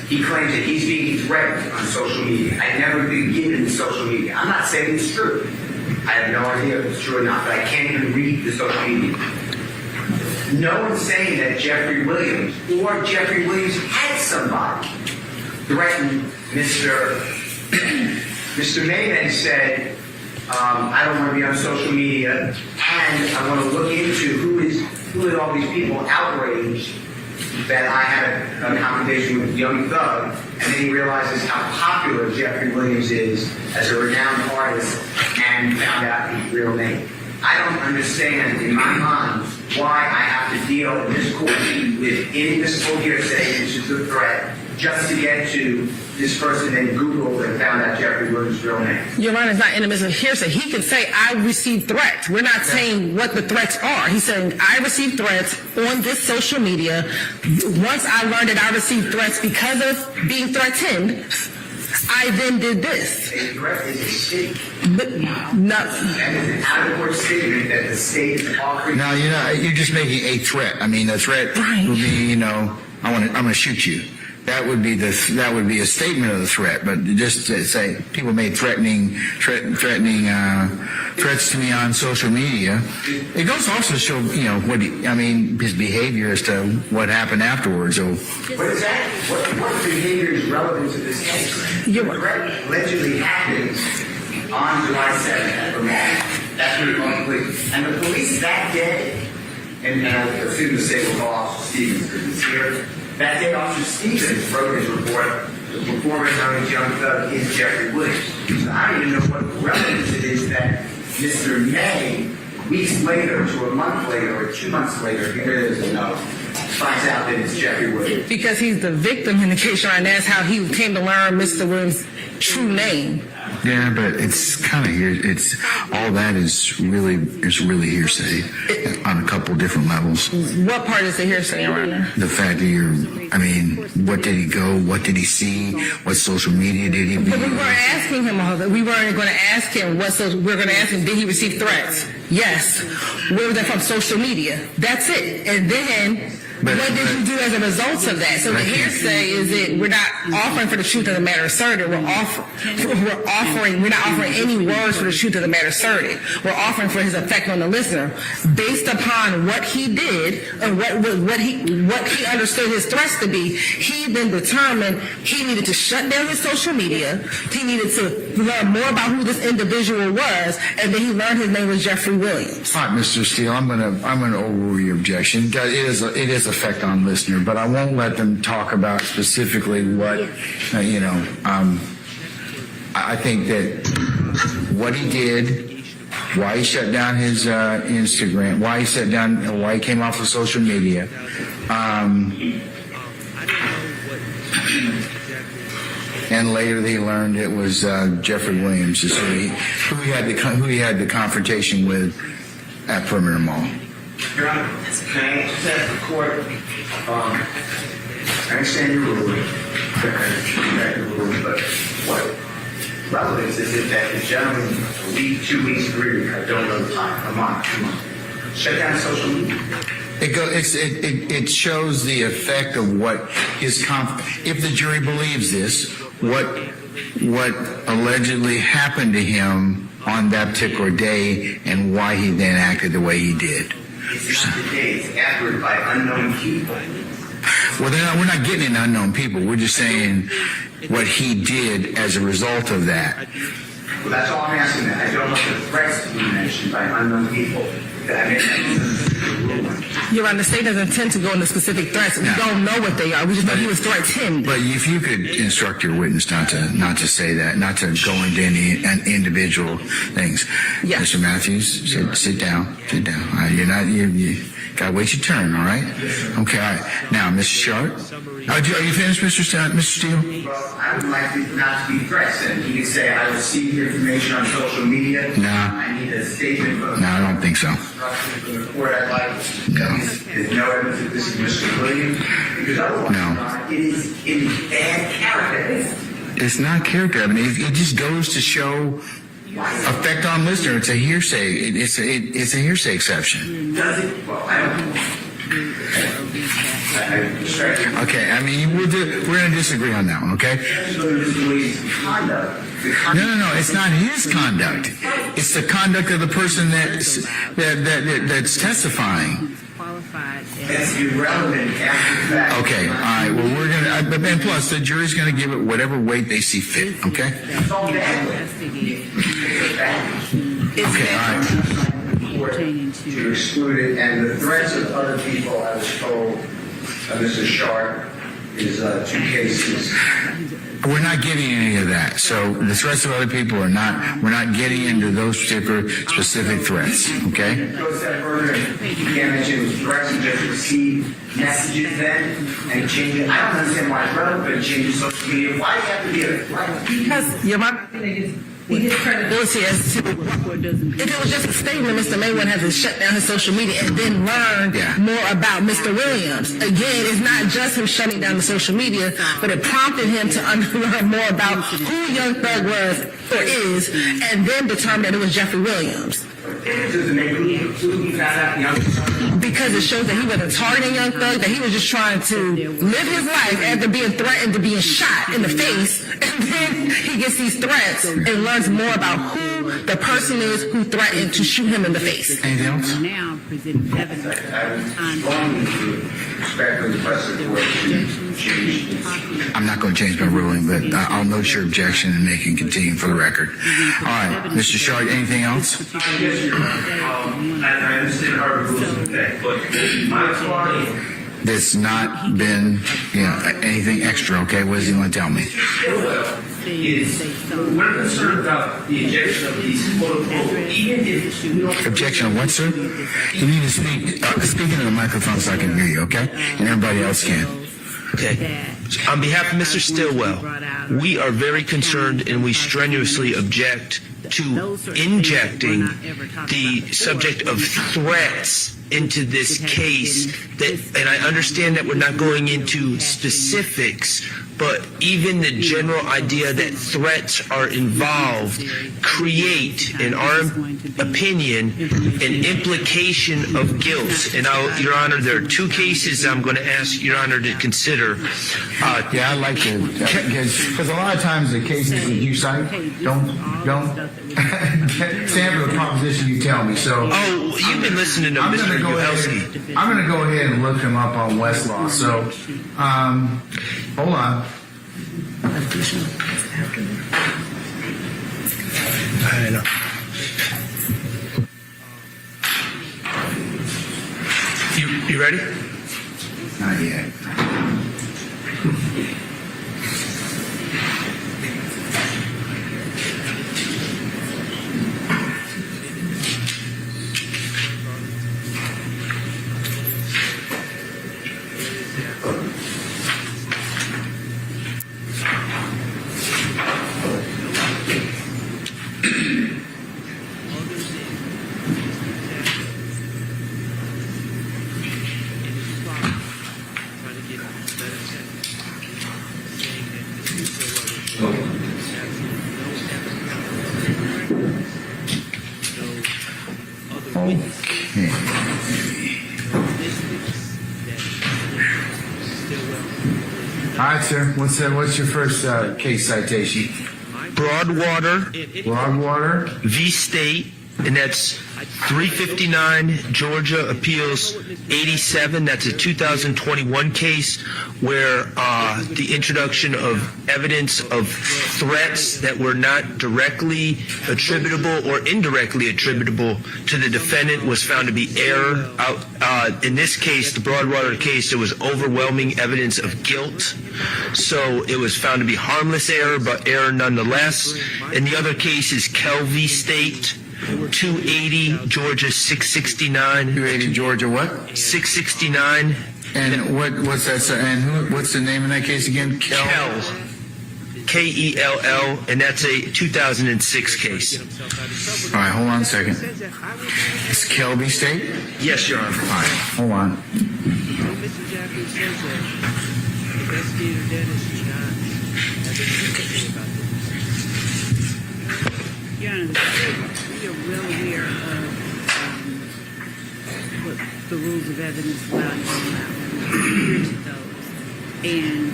He claims that he's being threatened on social media. I've never been given social media. I'm not saying it's true. I have no idea if it's true or not, but I can't even read the social media. No one's saying that Jeffrey Williams or Jeffrey Williams had somebody threaten Mr. May then said, I don't want to be on social media, and I want to look into who are all these people outraged that I had a conversation with Young Thug, and then he realizes how popular Jeffrey Williams is as a renowned artist and found out his real name. I don't understand in my mind why I have to deal in this court with inadmissible hearsay, which is a threat, just to get to this person then Googled and found out Jeffrey Williams' real name. Your Honor, is not inadmissible hearsay. He can say, I received threats. We're not saying what the threats are. He's saying, I received threats on this social media. Once I learned that I received threats because of being threatened, I then did this. A threat is a statement. No. That is an out-of-court statement that the state is offering. Now, you're just making a threat. I mean, a threat would be, I'm going to shoot you. That would be a statement of the threat. But just to say people made threatening threats to me on social media, it goes also to show his behavior as to what happened afterwards. So What is that? What behavior is relevant to this case? The threat allegedly happened on July 7th at the mall. That's what it was. And the police that day, and I assume the state will call Officer Stevens because it's here. That day, Officer Stevens wrote his report. The performer known as Young Thug is Jeffrey Williams. So I don't even know what relevance it is that Mr. May, weeks later, to a month later, or 2 months later, he really doesn't know, finds out that it's Jeffrey Williams. Because he's the victim in the case, Your Honor, and that's how he came to learn Mr. Williams' true name. yeah, but it's kind of here. It's all that is really hearsay on a couple different levels. What part is the hearsay, Your Honor? The fact that what did he go? What did he see? What social media did he? But we weren't asking him all that. We weren't going to ask him we're going to ask him, did he receive threats? Yes. Where was that from? Social media. That's it. And then what did you do as a result of that? So the hearsay is that we're not offering for the truth of the matter asserted. We're not offering any words for the truth of the matter asserted. We're offering for his effect on the listener based upon what he did and what he understood his threats to be. He then determined he needed to shut down his social media. He needed to learn more about who this individual was, and then he learned his name was Jeffrey Williams. All right, Mr. Steele, I'm gonna overrule your objection. It is effect on listener, but I won't let them talk about specifically what I think that what he did, why he shut down his Instagram, why he came off of social media. And later they learned it was Jeffrey Williams, who he had the confrontation with at Perimeter Mall. Your Honor, can I just ask the court, I understand your ruling, but what relevance is it that the gentleman, a week, 2 weeks, 3 weeks, I don't know the time, a month, 2 months, shut down social media? It shows the effect of what if the jury believes this, what allegedly happened to him on that particular day and why he then acted the way he did. It's not the day, it's afterward by unknown people. Well, we're not getting into unknown people. We're just saying what he did as a result of that. Well, that's all I'm asking. That I don't know the threats you mentioned by unknown people. Your Honor, the state doesn't intend to go into specific threats. We don't know what they are. We just know he was threatened. But if you could instruct your witness not to say that, not to go into any individual things. Yes. Mr. Matthews, sit down. You gotta wait your turn, all right? Okay, all right. Now, Mr. Sharp. Are you finished, Mr. Steele? Well, I would like it not to be threats. And he could say, I received information on social media. No. I need a statement from No, I don't think think so. From the court, I'd like No. there's no evidence that this is Mr. Williams, because otherwise, No. it is bad character. It's not character. I mean, it just goes to show effect on listener. It's a hearsay. It's a hearsay exception. Does it? Well, I don't know. Okay, I mean, we're going to disagree on that one, okay? No, it's not his conduct. It's the conduct of the person that's testifying. That's irrelevant after the fact. Okay, all right, well, we're going to, and plus, the jury's going to give it whatever weight they see fit, okay? It's all bad. Okay, all right. To exclude it, and the threats of other people, I was told, Mr. Sharp, is 2 cases. We're not getting any of that. So the threats of other people we're not getting into those particular specific threats, okay? It goes that further, you can't mention it was threats and just receive messages then, and change it. I don't understand why it's relevant to change social media. Why do you have to be a, Because your his credibility as to if it was just a statement, Mr. May wouldn't have to shut down his social media and then learn more about Mr. Williams. Again, it's not just him shutting down the social media, but it prompted him to learn more about who Young Thug was or is, and then determine that it was Jeffrey Williams. Because it shows that he wasn't targeting Young Thug, that he was just trying to live his life after being threatened to being shot in the face, and then he gets these threats and learns more about who the person is who threatened to shoot him in the face. Anything else? Now presenting evidence. I'm not going to change my ruling, but I'll note your objection and they can continue for the record. All right, Mr. Shard, anything else? Yes, Your Honor. I understand our rules of that, but my client. There's not been, anything extra, okay? What does he want to tell me? We're concerned about the injection of these quote-unquote, even if we don't... Objection of what, sir? You need to speak into the microphone so I can hear you, okay? And everybody else can. Okay. On behalf of Mr. Stillwell, we are very concerned and we strenuously object to injecting the subject of threats into this case. And I understand that we're not going into specifics, but even the general idea that threats are involved create, in our opinion, an implication of guilt. And Your Honor, there are 2 cases I'm going to ask Your Honor to consider. I'd like to, because a lot of times the cases that you cite don't stand for the proposition you tell me. So, you've been listening to Mr. Uhelski. I'm going to go ahead and look him up on Westlaw. So, hold on. I know. You ready? Not yet. All right, sir. What's your first case citation? Broadwater v. State, and that's 359 Georgia Appeals 87. That's a 2021 case where the introduction of evidence of threats that were not directly attributable or indirectly attributable to the defendant was found to be error. In this case, the Broadwater case, there was overwhelming evidence of guilt. So it was found to be harmless error, but error nonetheless. And the other case is Kell v. State, 280 Georgia 669. 280 Georgia what? 669. And what's that? And what's the name of that case again? Kell. Kell, and that's a 2006 case. All right, hold on a second. It's Kelby State? Yes, Your Honor. All right, hold on. Mr. Jeffrey says that investigator Dennis should not have anything about this. Your Honor, we are well aware of what the rules of evidence allow and don't allow. We're adhere to those. And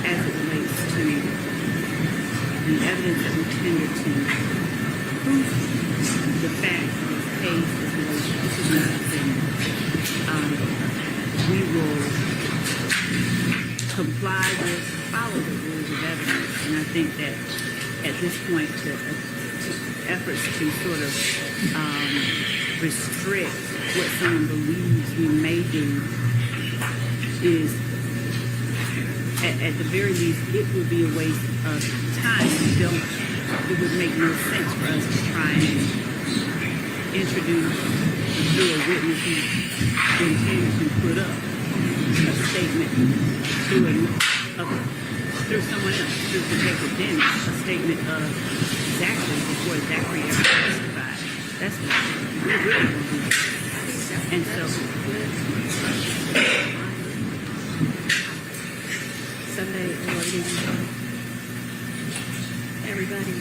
as it relates to the evidence that we tender to prove the fact of this case, as well as this is not a defendant, we will comply with, follow the rules of evidence. And I think that at this point, efforts to sort of restrict what someone believes we may do is, at the very least, it would be a waste of time. It would make no sense for us to try and introduce through a witness who intends to put up a statement through someone else, through Detective Dennis, a statement of exactly before Zachary ever testified. That's what we're really going to do. And so, Sunday, everybody.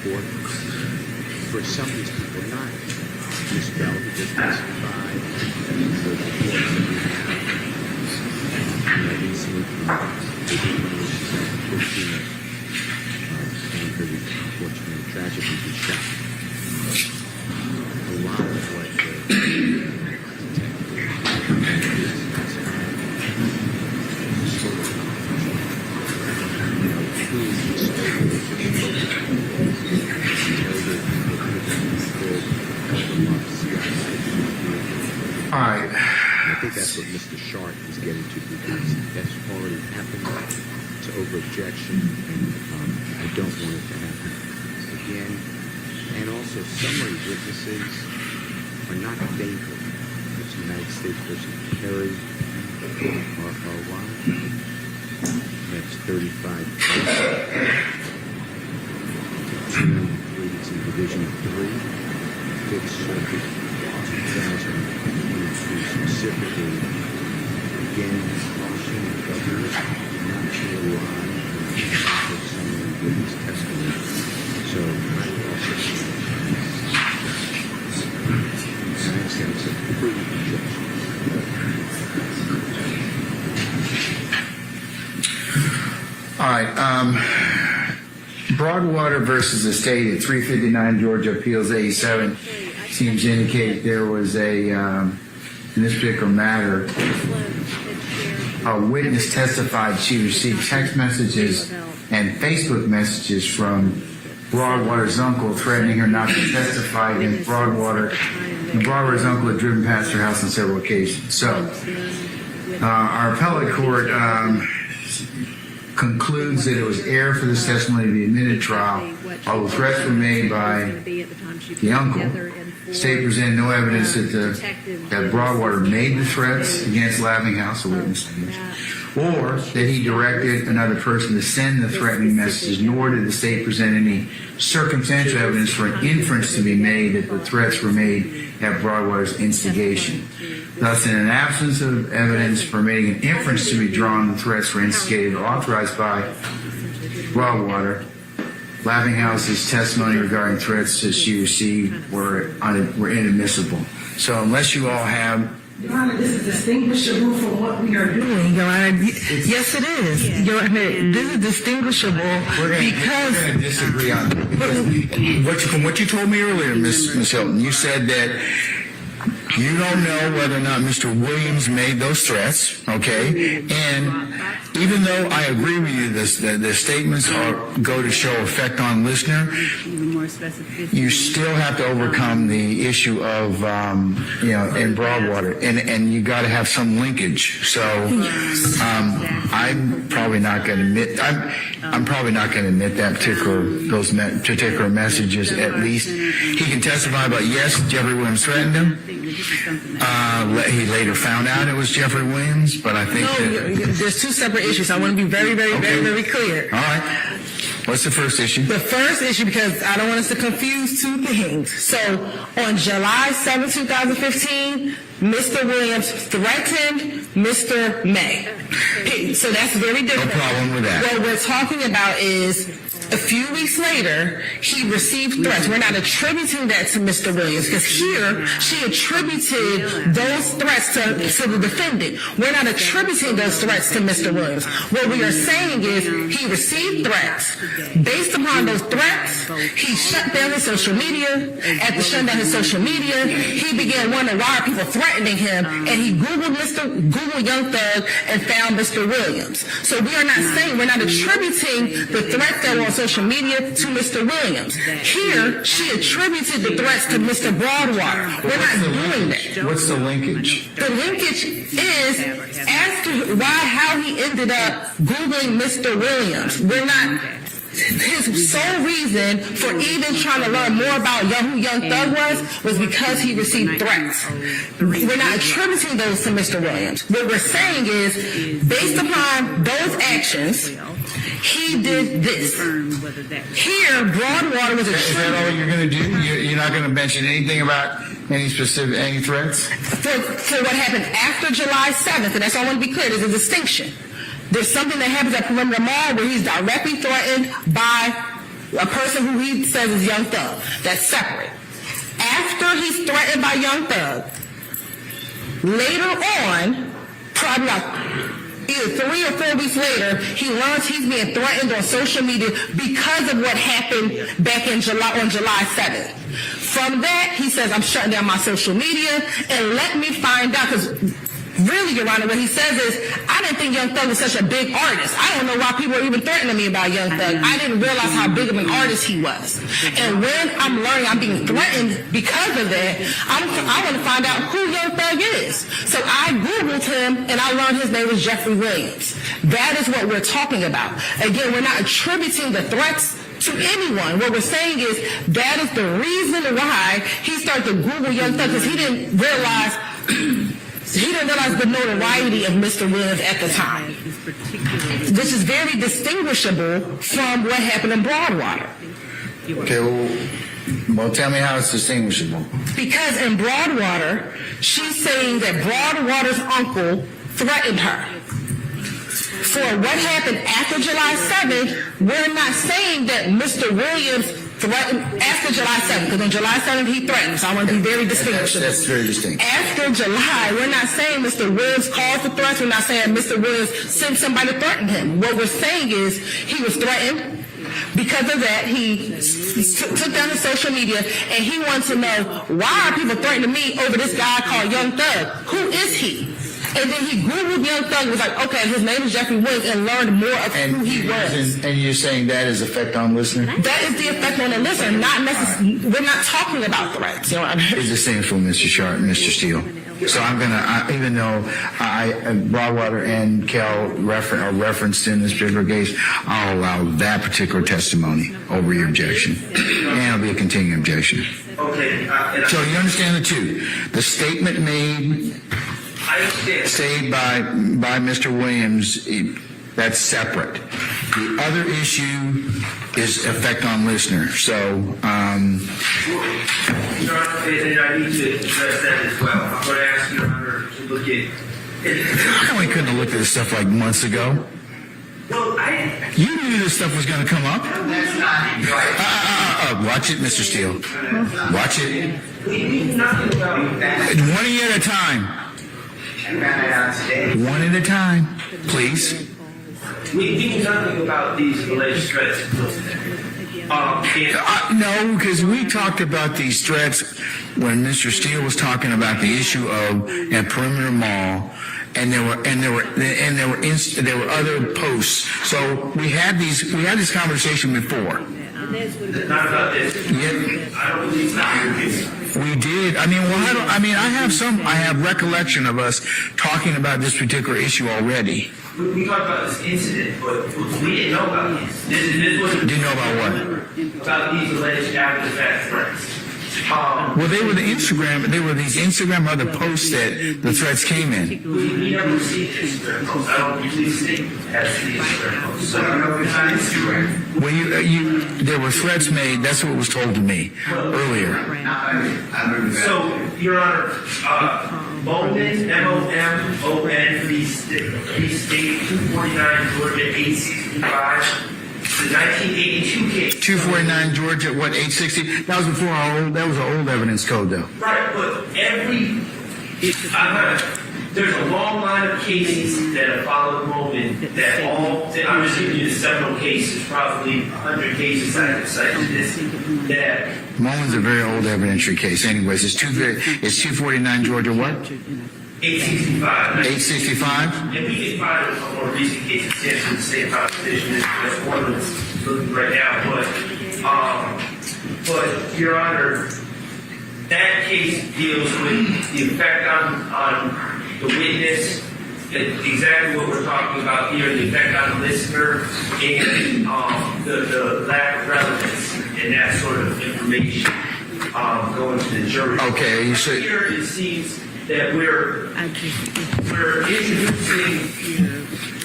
report. For some of these people, not Ms. Bell, who just testified, the reports that we have recently from the woman she's at 15 and her unfortunately tragically was shot. A lot of what All right. I think that's what Mr. Sharp is getting to, because that's already happened. It's over objection, and I don't want it to happen again. And also, summary witnesses are not faithful. It's United States versus Perry, RRY. That's 35. It's in Division 3, 5th Circuit, 2022 specifically. Again, caution governors not to rely on summary witness testimony. So I also think it's a pretty objection. All right. Broadwater versus the state at 359 Georgia Appeals 87 seems to indicate there was a, in this particular matter, a witness testified she received text messages and Facebook messages from Broadwater's uncle threatening her not to testify against Broadwater. And Broadwater's uncle had driven past her house on several occasions. So, our appellate court concludes that it was error for this testimony to be admitted at trial. All the threats were made by the uncle. The state presented no evidence that Broadwater made the threats against Laughing House, a witness, or that he directed another person to send the threatening messages, nor did the state present any circumstantial evidence for an inference to be made that the threats were made at Broadwater's instigation. Thus, in an absence of evidence permitting an inference to be drawn, the threats were instigated or authorized by Broadwater. Laughing House's testimony regarding threats that she received were inadmissible. So, unless you all have... Your Honor, this is distinguishable from what we are doing, Your Honor. Yes, it is. Yeah. Your Honor, this is distinguishable because... We're going to disagree on it. From what you told me earlier, Ms. Hilton, you said that You don't know whether or not Mr. Williams made those threats, okay? And even though I agree with you, the statements go to show effect on listener, you still have to overcome the issue of, in Broadwater, and you got to have some linkage. So I'm probably not going to admit. I'm probably not going to admit those particular messages. At least he can testify about yes, Jeffrey Williams threatened him. He later found out it was Jeffrey Williams, but I think there's two separate issues. I want to be very, very, very, very clear. All right. What's the first issue? The first issue, because I don't want us to confuse two things. So on July 7, 2015, Mr. Williams threatened Mr. May. So that's very different. No problem with that. What we're talking about is a few weeks later, he received threats. We're not attributing that to Mr. Williams, because here she attributed those threats to the defendant. We're not attributing those threats to Mr. Williams. What we are saying is he received threats. Based upon those threats, he shut down his social media. After shutting down his social media, he began wondering why are people threatening him, and he Googled Young Thug and found Mr. Williams. So we are not saying, we're not attributing the threats that were on social media to Mr. Williams. Here, she attributed the threats to Mr. Broadwater. We're not doing that. What's the linkage? The linkage is as to how he ended up Googling Mr. Williams. We're not. His sole reason for even trying to learn more about who Young Thug was because he received threats. We're not attributing those to Mr. Williams. What we're saying is, based upon those actions, he did this. Here, Broadwater was Is that all you're going to do? You're not going to mention anything about any threats? For what happened after July 7th, and that's all I want to be clear, there's a distinction. There's something that happens at Perimeter Mall where he's directly threatened by a person who he says is Young Thug. That's separate. After he's threatened by Young Thug, later on, probably either 3 or 4 weeks later, he learns he's being threatened on social media because of what happened back on July 7th. From that, he says, I'm shutting down my social media and let me find out, because really, Your Honor, what he says is, I didn't think Young Thug was such a big artist. I don't know why people are even threatening me about Young Thug. I didn't realize how big of an artist he was. And when I'm learning I'm being threatened because of that, I want to find out who Young Thug is. So I Googled him, and I learned his name was Jeffrey Williams. That is what we're talking about. Again, we're not attributing the threats to anyone. What we're saying is that is the reason why he started to Google Young Thug, because he didn't realize the notoriety of Mr. Williams at the time. This is very distinguishable from what happened in Broadwater. Okay, well, tell me how it's distinguishable. Because in Broadwater, she's saying that Broadwater's uncle threatened her. For what happened after July 7th, we're not saying that Mr. Williams threatened after July 7th, because on July 7th he threatened, so I want to be very distinguishable. That's very distinct. After July, we're not saying Mr. Williams called for threats, we're not saying Mr. Williams sent somebody to threaten him. What we're saying is he was threatened. Because of that, he took down his social media, and he wanted to know, why are people threatening me over this guy called Young Thug? Who is he? And then he Googled Young Thug and was like, okay, his name is Jeffrey Williams, and learned more of who he was. And you're saying that is effect on listener? That is the effect on the listener, not necessarily. We're not talking about threats. You know what I mean? It's the same for Mr. Sharp and Mr. Steele. So I'm going to, even though Broadwater and Cal are referenced in this particular case, I'll allow that particular testimony over your objection. And it'll be a continuing objection. Okay. So you understand the two. The statement made, say by Mr. Williams, that's separate. The other issue is effect on listener. So, Your Honor, and I need to address that as well. I'm going to ask Your Honor to look at. How come we couldn't have looked at this stuff like months ago? Well, You knew this stuff was going to come up. That's not right. Watch it, Mr. Steele. Watch it. We knew nothing about that. One at a time. I found that out today. One at a time, please. We knew nothing about these alleged threats. No, because we talked about these threats when Mr. Steele was talking about the issue of at Perimeter Mall, and there were other posts. So we had this conversation before. Not about this. Yeah. I don't believe it's not your case. We did. I have recollection of us talking about this particular issue already. We talked about this incident, but we didn't know about this. This wasn't. Didn't know about what? About these alleged after the fact threats. Well, they were these Instagram other posts that the threats came in. We never received Instagram posts. I don't believe the state has the Instagram posts. So I don't know if it's on Instagram. Well, there were threats made. That's what was told to me earlier. So, Your Honor, Bowman, M-O-M-O-N, East State, 249 Georgia, 865. The 1982 case. 249 Georgia, what, 860? That was before that was an old evidence code, though. Right, but there's a long line of cases that have followed Bowman I'm just giving you the several cases, probably 100 cases I could cite to this, that. Mullen's a very old evidentiary case. Anyways, it's 249 Georgia what? 865. 865? And we can find a more recent case of in the state proposition. That's one that's looking right now. But Your Honor, that case deals with the effect on the witness, exactly what we're talking about here, the effect on the listener, and the lack of relevance and that sort of information going to the jury. Okay, so here it seems that we're introducing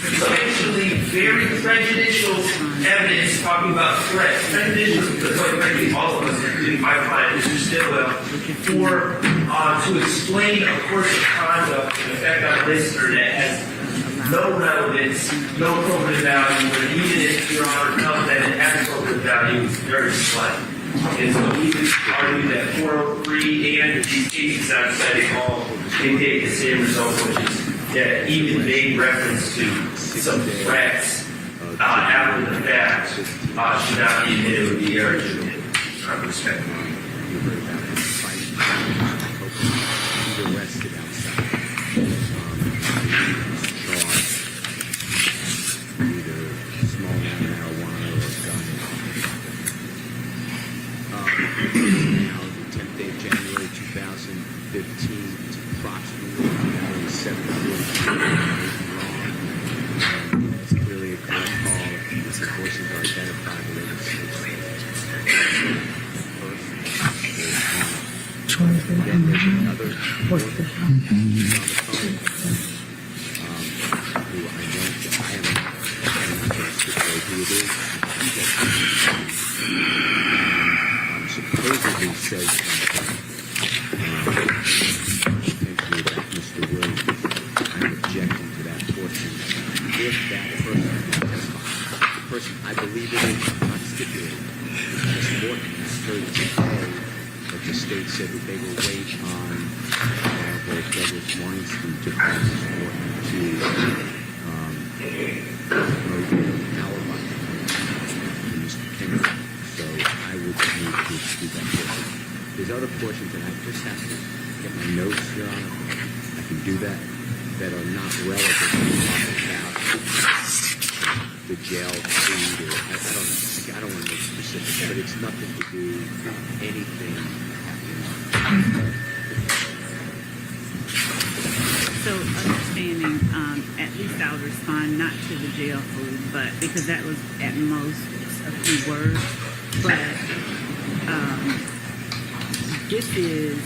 essentially very prejudicial evidence talking about threats. Prejudicial because, quite frankly, all of us, including my client, Mr. Stillwell, to explain a course of conduct and effect on a listener that has no relevance, no probative value, but even if Your Honor tells that it has probative value, it's very slight. And so we can argue that 403 and these cases I'm citing all they take the same result, which is that even made reference to some threats after the fact should not be admitted with the error to it. I respect Arrested outside. Either small amount of marijuana or a gun. Now, the 10th day of January 2015, it's approximately 7:40. It's clearly a close call. These abortions are identified within the state. Then there's another person on the phone who I haven't stipulate who it is. Supposedly says potentially about Mr. Williams. I'm objecting to that portion. If that person testifies, the person I believe it is, not stipulated. Ms. Morton has heard today that the state said that they will wait on both Douglas Weinstein to call Ms. Morton to promote an alibi for Mr. Kennedy. So I would need to do that portion. There's other portions that I just have to get my notes here on. I can do that are not relevant to talk about the jail food or I don't want to make specific, but it's nothing to do with anything happening. So understanding, at least I'll respond not to the jail food, but because that was at most a few words. But this is,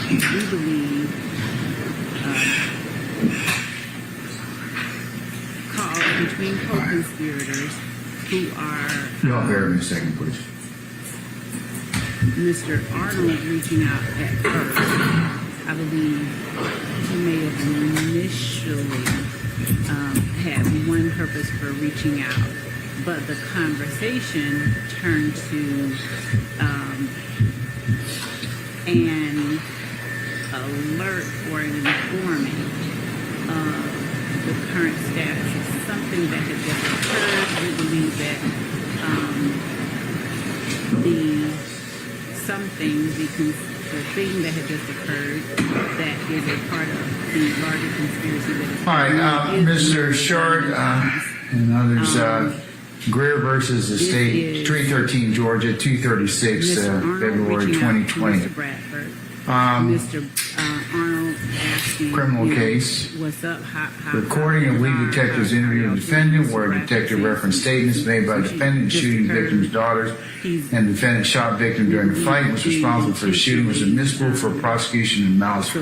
we believe, calls between co-conspirators who are. No, bear with me a second, please. Mr. Arnold reaching out at first. I believe he may have initially had one purpose for reaching out, but the conversation turned to an alert or an informant of the current status of something that had just occurred. We believe that the thing that had just occurred that is a part of the larger conspiracy that is. All right, Mr. Short and others, Greer versus the state, 313 Georgia, 236, February 2020. Mr. Bradford. Mr. Arnold asking, Criminal case. What's up? Recording of lead detectives interviewing the defendant, where detective referenced statements made by the defendant shooting victim's daughters, and the defendant shot victim during the fight, was responsible for the shooting, was admissible for prosecution of malice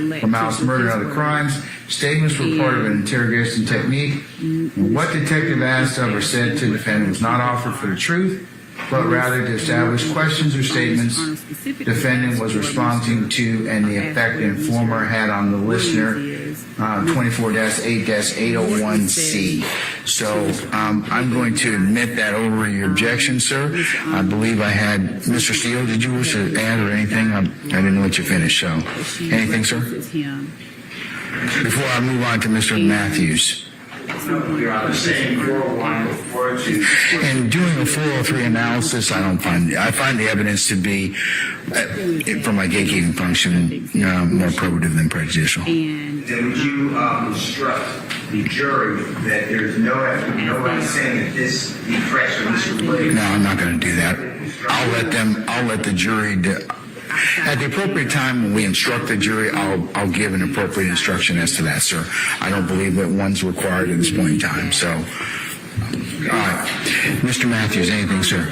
murder and other crimes. Statements were part of an interrogation technique. And what detective asked of or said to the defendant was not offered for the truth, but rather to establish questions or statements defendant was responding to and the effect the informer had on the listener, 24-8-801C. So I'm going to admit that over your objection, sir. I believe I had Mr. Steele. Did you wish to add or anything? I didn't let you finish. So anything, sir? Before I move on to Mr. Matthews. In doing a 403 analysis, I find the evidence to be, from my gatekeeping function, more probative than prejudicial. Then would you instruct the jury that there's nobody saying that the threats are misrelated? No, I'm not going to do that. I'll let the jury at the appropriate time when we instruct the jury, I'll give an appropriate instruction as to that, sir. I don't believe that one's required at this point in time. So, all right. Mr. Matthews, anything, sir?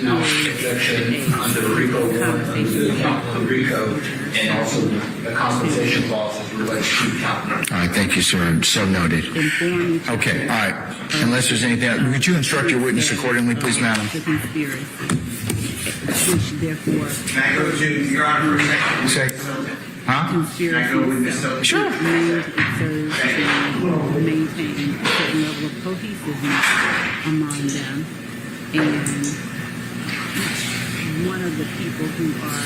No objection under the RICO warrant, under the RICO, and also the compensation clause as relates to count. All right, thank you, sir. So noted. Okay, all right. Unless there's anything else, would you instruct your witness accordingly, please, madam? Which therefore, Can I go to Your Honor for a second? Huh? Can I go with this? Sure. it serves to maintain a certain level of cohesiveness among them, and each one of the people who are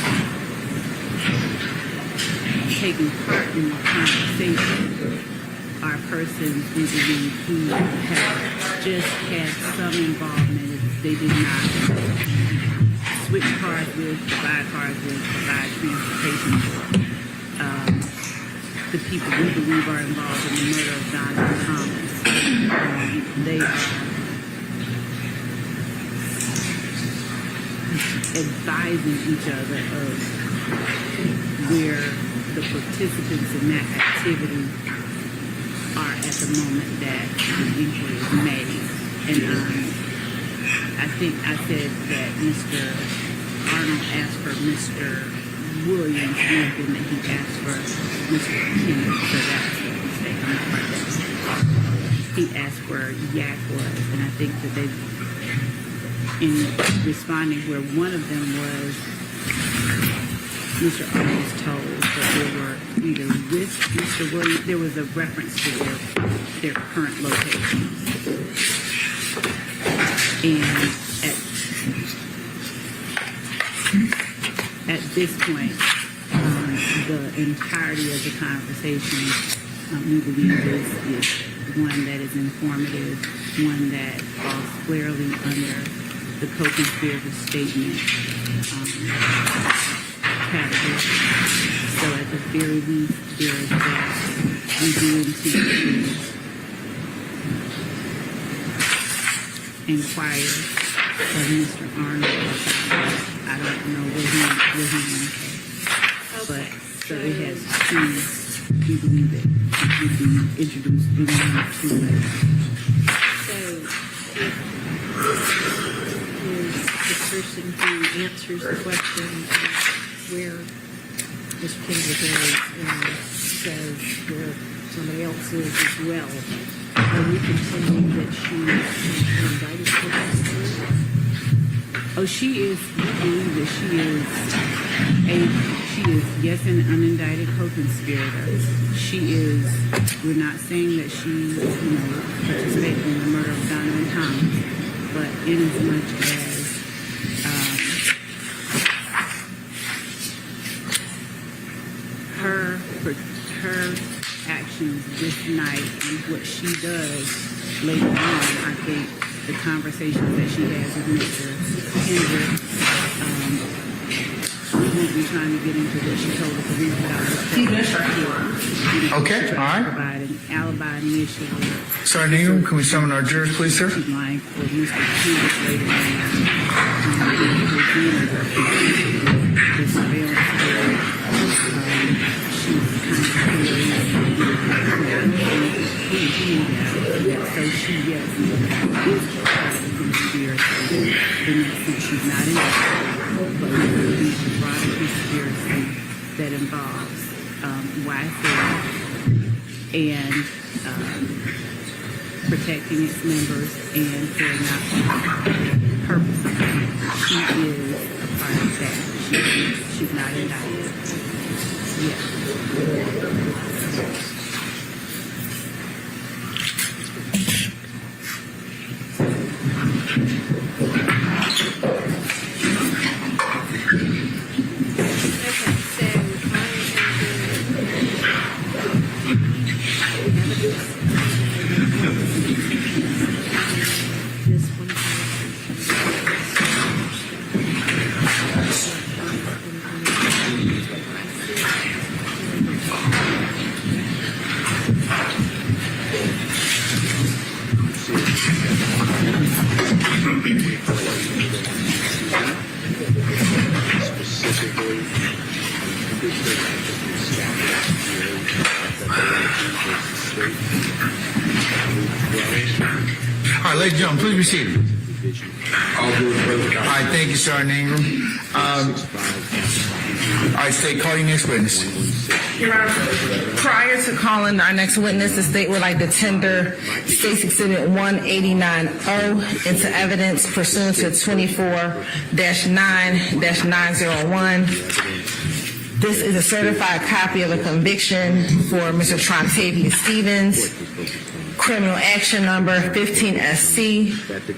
taking part in the conversation are persons who believe who have just had some involvement. They did not switch cars with, provide cars with, provide transportation for. The people we believe are involved in the murder of Donovan Thomas. They are advising each other of where the participants in that activity are at the moment that the inquiry is made. And I think I said that Mr. Arnold asked for Mr. Williams, and then that he asked for Mr. Kennedy, so that's the mistake on the part. He asked where Yak was, and I think that they, in responding where one of them was, Mr. Arnold was told that they were either with Mr. Williams, there was a reference to their current locations. And at this point, the entirety of the conversation, we believe is one that is informative, one that falls squarely under the co-conspirator statement category. So at the very least, there is that we do intend to inquire of Mr. Arnold. I don't know what he wants, but so it has two. We believe that it would be introduced in one or two ways. So, is the person who answers the question where Mr. Kennedy says where somebody else is as well? Are we contending that she is indicted for this? Oh, she is. We believe that she is, yes, an unindicted co-conspirator. She is. We're not saying that she, participated in the murder of Donovan Thomas, but in as much as her actions this night and what she does later on, I think the conversations that she has with Mr. Hendricks. We won't be trying to get into what she told us to read about Okay, all right. Provide an alibi initially. Sergeant Ingram, can we summon our jurors, please, sir? She's lying for Mr. Hendricks later on. The surveillance video. She's kind of so she yes is part of the conspiracy. In that sense, she's not in it, but it's a broader conspiracy that involves YSL and protecting its members and carrying out purposes. She is a part of that. She's not indicted. Yeah. All right, ladies and gentlemen, please be seated. All right, thank you, Sergeant Ingram. All right, State, call your next witness. Your Honor, prior to calling our next witness, the state would like to tender State's Exhibit 189-0 into evidence pursuant to 24-9-901. This is a certified copy of a conviction for Mr. Trontavious Stevens, criminal action number 15SC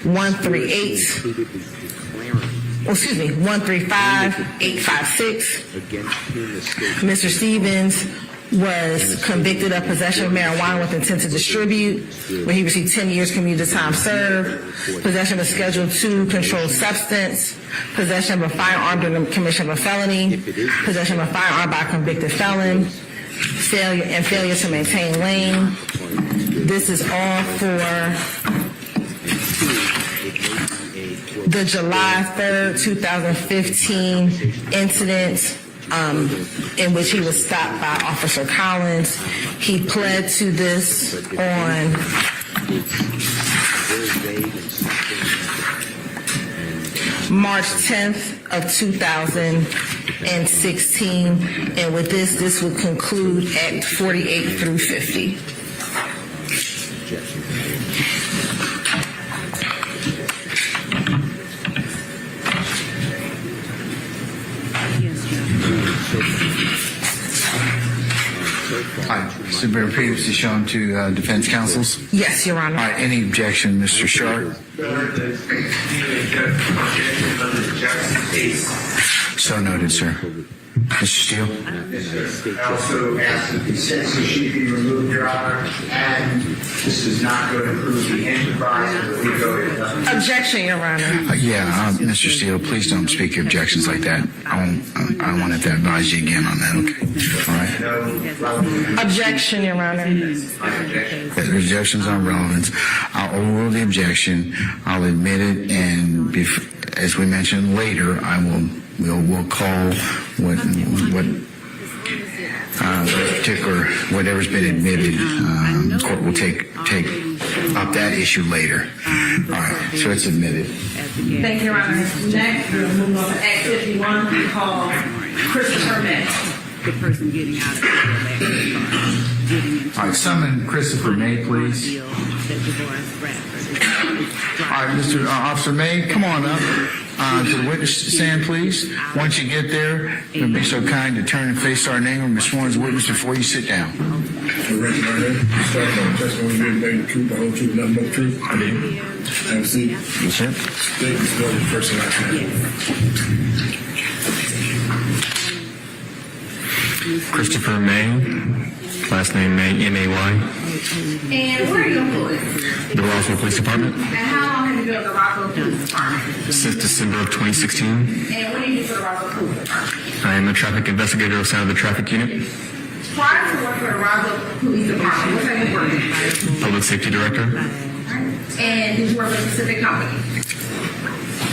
135856. Mr. Stevens was convicted of possession of marijuana with intent to distribute, where he received 10 years commuted time served, possession of a Schedule II controlled substance, possession of a firearm during the commission of a felony, possession of a firearm by a convicted felon, failure to maintain lane. This is all for the July 3rd, 2015 incident in which he was stopped by Officer Collins. He pled to this on March 10th of 2016, and with this would conclude Act 48 through 50. So been previously shown to defense counsels? Yes, Your Honor. All right, any objection, Mr. Sharp? So noted, sir. Mr. Steele? I also ask that the censor sheet be removed, Your Honor, and this is not going to prove the enterprise of the RICO. Objection, Your Honor. Mr. Steele, please don't speak your objections like that. I don't want to have to advise you again on that, okay? All right? Objection, Your Honor. The objections on relevance. I'll overrule the objection. I'll admit it, and as we mentioned later, we'll call what particular whatever's been admitted. The court will take up that issue later. All right, so it's admitted. Thank you, Your Honor. Next, we'll move on to Act 51. We call Christopher May. The person getting out of All right, summon Christopher May, please. All right, Mr. Officer May, come on up to the witness stand, please. Once you get there, you'll be so kind to turn and face our name and be sworn as a witness before you sit down. Start by testimony being made the truth, the whole truth, nothing but the truth. I did. Have a seat. Yes, sir. State the story first and last name. Christopher May, last name May, M-A-Y. And where are you employed? The Roswell Police Department. And how long have you been with the Roswell Police Department? Since December of 2016. And what do you do for the Roswell Police Department? I am a traffic investigator assigned to the traffic unit. Prior to working for the Roswell Police Department, what type of work did you do? Public safety director. And did you work with a specific company?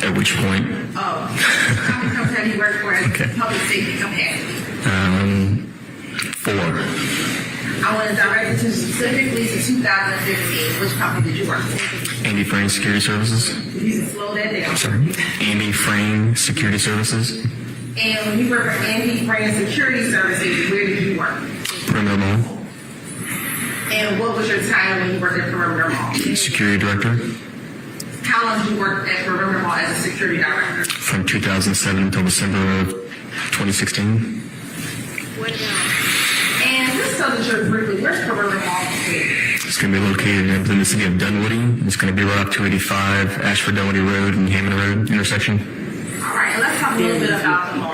At which point? Oh, how many companies have you worked for as public safety capacity? 4. I want to direct you to specifically to 2015. Which company did you work for? Andy Frame Security Services. You can slow that down. Sorry. Andy Frame Security Services. And when you work for Andy Frame Security Services, where did you work? Perimeter Mall. And what was your title when you worked at Perimeter Mall? Security director. How long did you work at Perimeter Mall as a security director? From 2007 until December of 2016. And just so that you're briefly, where's Perimeter Mall located? It's going to be located in the city of Dunwoody. It's going to be right off 285, Ashford Dunwoody Road and Hammond Road intersection. All right, and let's talk a little bit about the mall.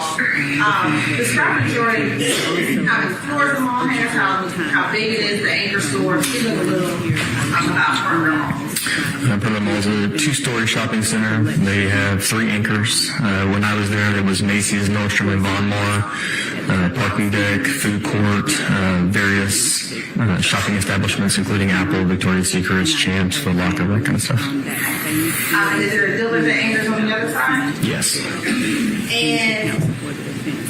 Describe the majority, how many floors the mall has, how big it is, the anchor stores. Give them a little about Perimeter Mall. Perimeter Mall is a 2-story shopping center. They have 3 anchors. When I was there was Macy's, Nordstrom, and Von Maur. Parking deck, food court, various shopping establishments, including Apple, Victoria's Secrets, Champs, Foot Locker, that kind of stuff. Is there a dealer that anchors on the other side? Yes. And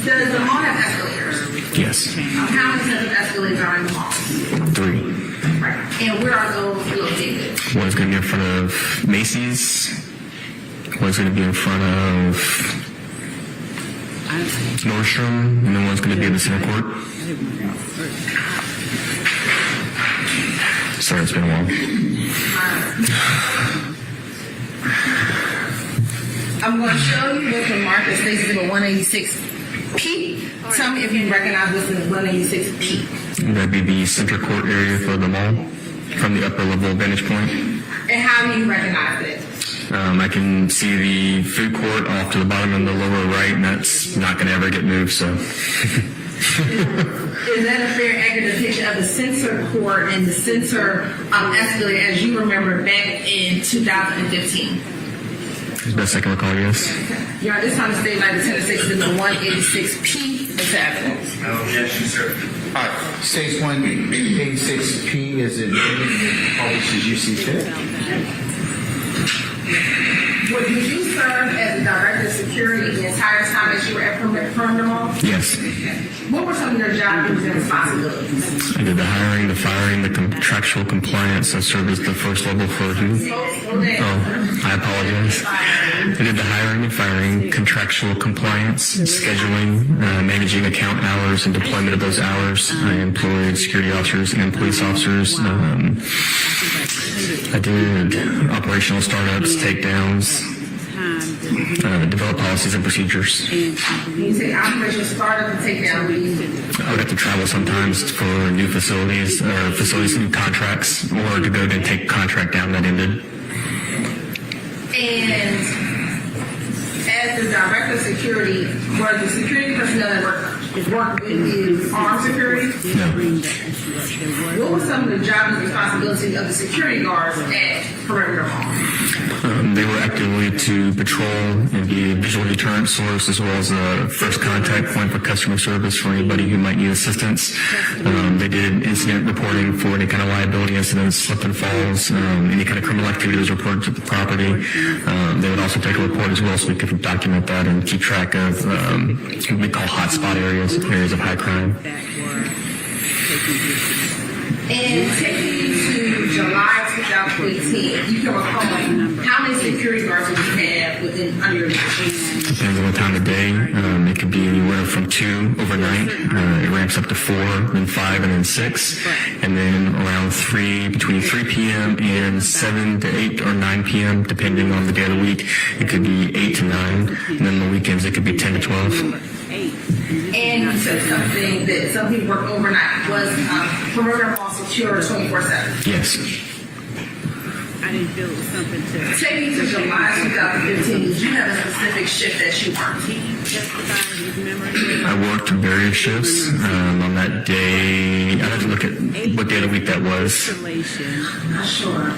does the mall have escalators? Yes. How many sets of escalators are in the mall? 3. Right. And where are those located? One's going to be in front of Macy's. One's going to be in front of Nordstrom, and then one's going to be in the center court. Sorry, it's been a while. I'm going to show you what's in mark that states in 186P. Tell me if you recognize what's in 186P. That'd be the center court area for the mall from the upper level vantage point. And how do you recognize it? I can see the food court off to the bottom in the lower right, and that's not going to ever get moved, so. Is that a fair, accurate depiction of the censor court and the censor escalator as you remember back in 2015? As best I can recall, yes. Your Honor, this time the state like the Tennessee is in the 186P establishment. No objection, sir. All right. States 186P is in published as you see fit. Did you serve as the director of security the entire time that you were at Perimeter Mall? Yes. What were some of your job duties and responsibilities? I did the hiring, the firing, the contractual compliance. I served as the first level for who? Oh, I apologize. I did the hiring, the firing, contractual compliance, scheduling, managing account hours and deployment of those hours. I employed security officers and police officers. I did operational startups, takedowns, develop policies and procedures. You say operational startup and takedown. I would have to travel sometimes for new facilities or facilities new contracts, or to go and take a contract down that ended. And as the director of security, were the security personnel that work with you armed security? No. What were some of the jobs and responsibilities of the security guards at Perimeter Mall? They were actively to patrol and be a visual deterrent source, as well as a first contact point for customer service for anybody who might need assistance. They did incident reporting for any kind of liability incidents, slip and falls, any kind of criminal activity that was reported to the property. They would also take a report as well, so we could document that and keep track of what we call hotspot areas of high crime. And taking you to July 2018, you can recall how many security guards did you have under your watch? Depends on the time of day. It could be anywhere from 2 overnight. It ramps up to 4, then 5, and then 6. And then around between 3 p.m. and 7 to 8 or 9 p.m., depending on the day of the week, it could be 8 to 9. And then on the weekends, it could be 10 to 12. And you said something that some people work overnight. Was Perimeter Mall secure 24/7? Yes. I didn't feel it was something to. Taking you to July 2015, did you have a specific shift that you worked? I worked various shifts. On that day, I'd have to look at what day of the week that was. was. I'm not sure.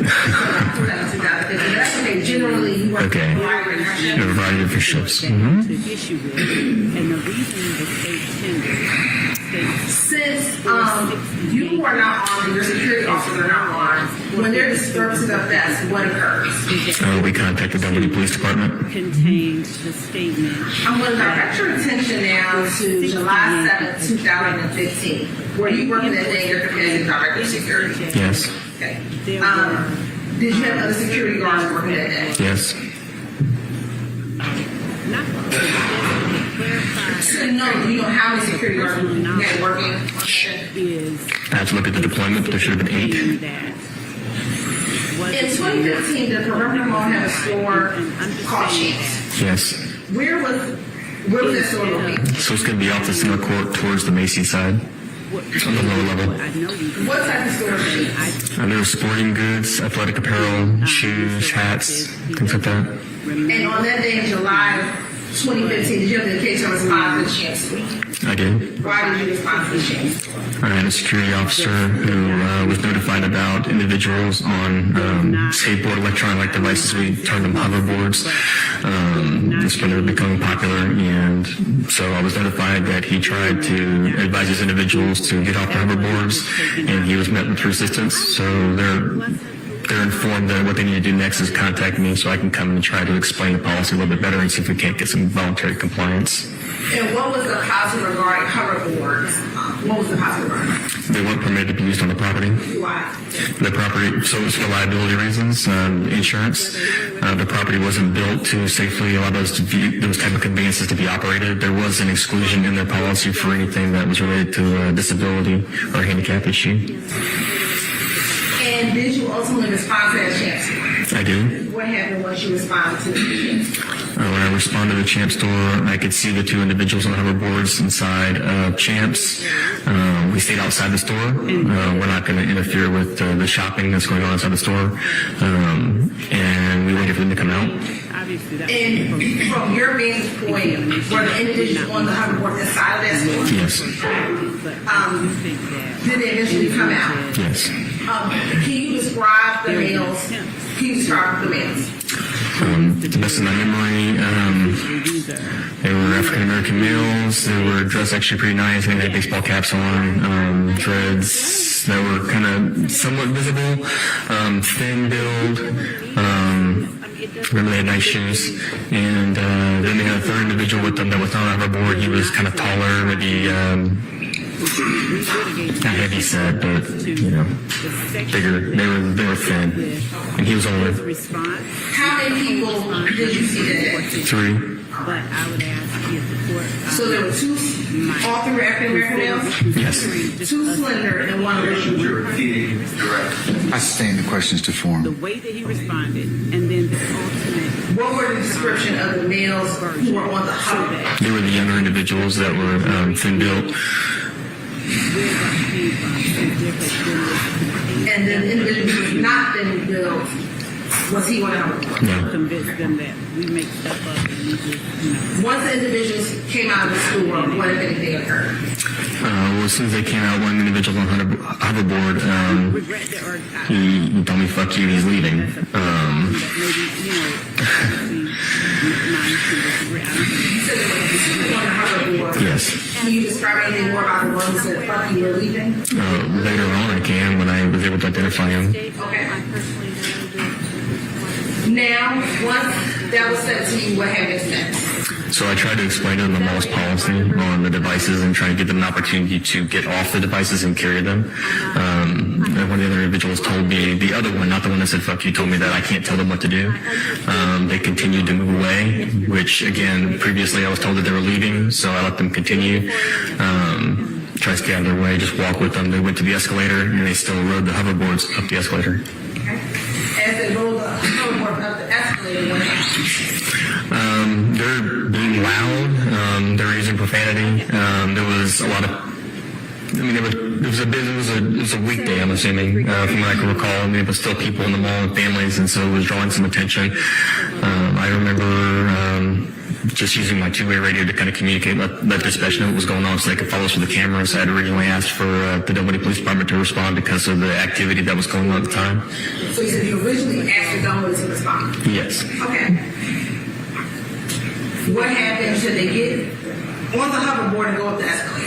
That's okay. Generally, you work Okay. in a A variety of shifts. To issue with, and the reason the state tendered Since you are not armed and your security officers are not armed, when there are disturbances of death, what occurs? We contacted the Dunwoody Police Department. contains the statement. I'm going to direct your attention now to July 7th, 2015. Were you working that day in your capacity as director of security? Yes. Okay. Did you have other security guards working that day? Yes. So no, you know how many security guards you had working? I have to look at the deployment, but there should have been 8. In 2015, the Perimeter Mall had a store called Champs. Yes. Where was that store located? So it's going to be off the center court towards the Macy's side, on the lower level. What type of store was it? There were sporting goods, athletic apparel, shoes, hats, things like that. And on that day in July 2015, did you have the occasion to respond to the Champs store? I did. Why did you respond to the Champs store? I had a security officer who was notified about individuals on skateboard electronic devices. We termed them hoverboards. Just when they were becoming popular, and so I was notified that he tried to advise these individuals to get off the hoverboards, and he was met with resistance. So they're informed that what they need to do next is contact me so I can come and try to explain the policy a little bit better and see if we can't get some voluntary compliance. And what was the policy regarding hoverboards? What was the policy regarding? They weren't permitted to be used on the property. Why? The property, so it's for liability reasons, insurance. The property wasn't built to safely allow those type of conveyances to be operated. There was an exclusion in their policy for anything that was related to a disability or handicap issue. And did you ultimately respond to that Champs store? I did. What happened once you responded to the Champs store? When I responded to the Champs store, I could see the 2 individuals on hoverboards inside Champs. We stayed outside the store. We're not going to interfere with the shopping that's going on inside the store. And we waited for them to come out. And from your vantage point, were the individuals on the hoverboard inside of that store? Yes. Did they eventually come out? Yes. Can you describe the males? Can you describe the males? To the best of my memory, they were African American males. They were dressed actually pretty nice. They had baseball caps on, dreads that were kind of somewhat visible, thin build. Remember they had nice shoes. And then they had a third individual with them that was not on our board. He was kind of taller, maybe not heavy set, but bigger. They were thin, and he was older. How many people did you see that day? 3. So there were 2, all 3 African American males? Yes. 2 slender and 1 original. I sustain the questions to form. The way that he responded, and then the ultimate. What were the description of the males who were on the hoverboard? They were the younger individuals that were thin built. And then the individual who was not been built, was he on the hoverboard? No. Convince them that we make stuff up and we just, Once the individuals came out of the store, what if anything occurred? Well, as soon as they came out, one individual on hoverboard, he told me, "Fuck you," he's leaving. Yes. Can you describe anything more about the ones that fuck you were leaving? Later on I can, when I was able to identify him. Okay. Now, once that was said to you, what happened next? So I tried to explain to them the mall's policy on the devices and try to give them an opportunity to get off the devices and carry them. And one of the other individuals told me, the other one, not the one that said fuck you, told me that I can't tell them what to do. They continued to move away, which again, previously I was told that they were leaving, so I let them continue. Tried to get out of their way, just walk with them. They went to the escalator and they still rode the hoverboards up the escalator. As they rolled the hoverboard up the escalator, what happened? They're being loud. They're using profanity. There was a lot of. I mean, it was a weekday. I'm assuming, from what I can recall. I mean, it was still people in the mall and families, and so it was drawing some attention. I remember just using my two-way radio to kind of communicate, let dispatch know what was going on so they could follow us with the cameras. I had originally asked for the Dunwoody Police Department to respond because of the activity that was going on at the time. So you said you originally asked for Dunwoody to respond? Yes. Okay. What happened? Should they get on the hoverboard and go up the escalator?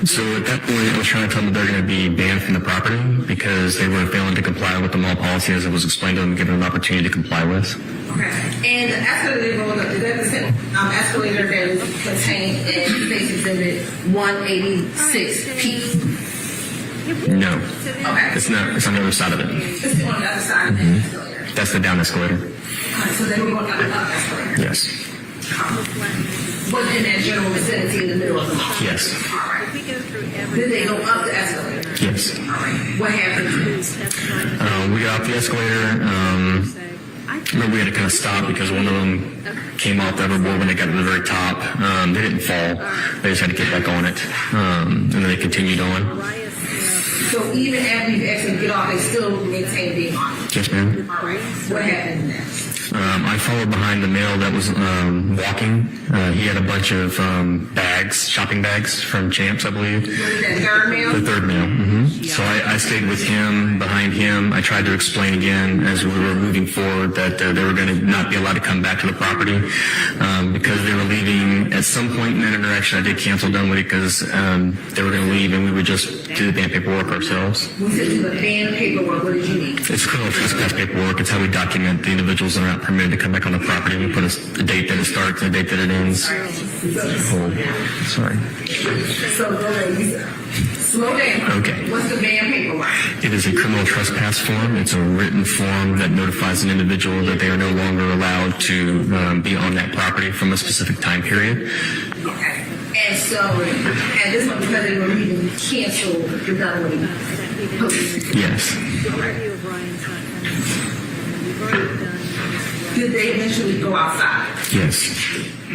So at that point, I was trying to tell them they're going to be banned from the property because they were failing to comply with the mall policy as it was explained to them, given an opportunity to comply with. Okay. And the escalator they rolled up, is that the same escalator that is contained in State's Exhibit 186P? No. Okay. It's not. It's on the other side of it. It's on the other side of the escalator. That's the down escalator. So they were going up the up escalator? Yes. Was in that general vicinity in the middle of the mall? Yes. All right. Did they go up the escalator? Yes. All right. What happened? We got off the escalator. Remember, we had to kind of stop because one of them came off the hoverboard when they got to the very top. They didn't fall. They just had to get back on it. And then they continued on. So even after you asked them to get off, they still maintain being on it? Yes, ma'am. All right. What happened next? I followed behind the male that was walking. He had a bunch of bags, shopping bags from Champs, I believe. Was that third male? The third male. So I stayed with him, behind him. I tried to explain again as we were moving forward that they were going to not be allowed to come back to the property because they were leaving. At some point in that interaction, I did cancel Dunwoody because they were going to leave and we would just do the ban paperwork ourselves. We said do the ban paperwork. What did you need? It's criminal trespass paperwork. It's how we document the individuals that are not permitted to come back on the property. We put a date that it starts and a date that it ends. Sorry. So slow down. Okay. What's the ban paperwork? It is a criminal trespass form. It's a written form that notifies an individual that they are no longer allowed to be on that property from a specific time period. Okay. And so, at this point, because they were leaving, you canceled the Dunwoody post. Yes. Did they eventually go outside? Yes.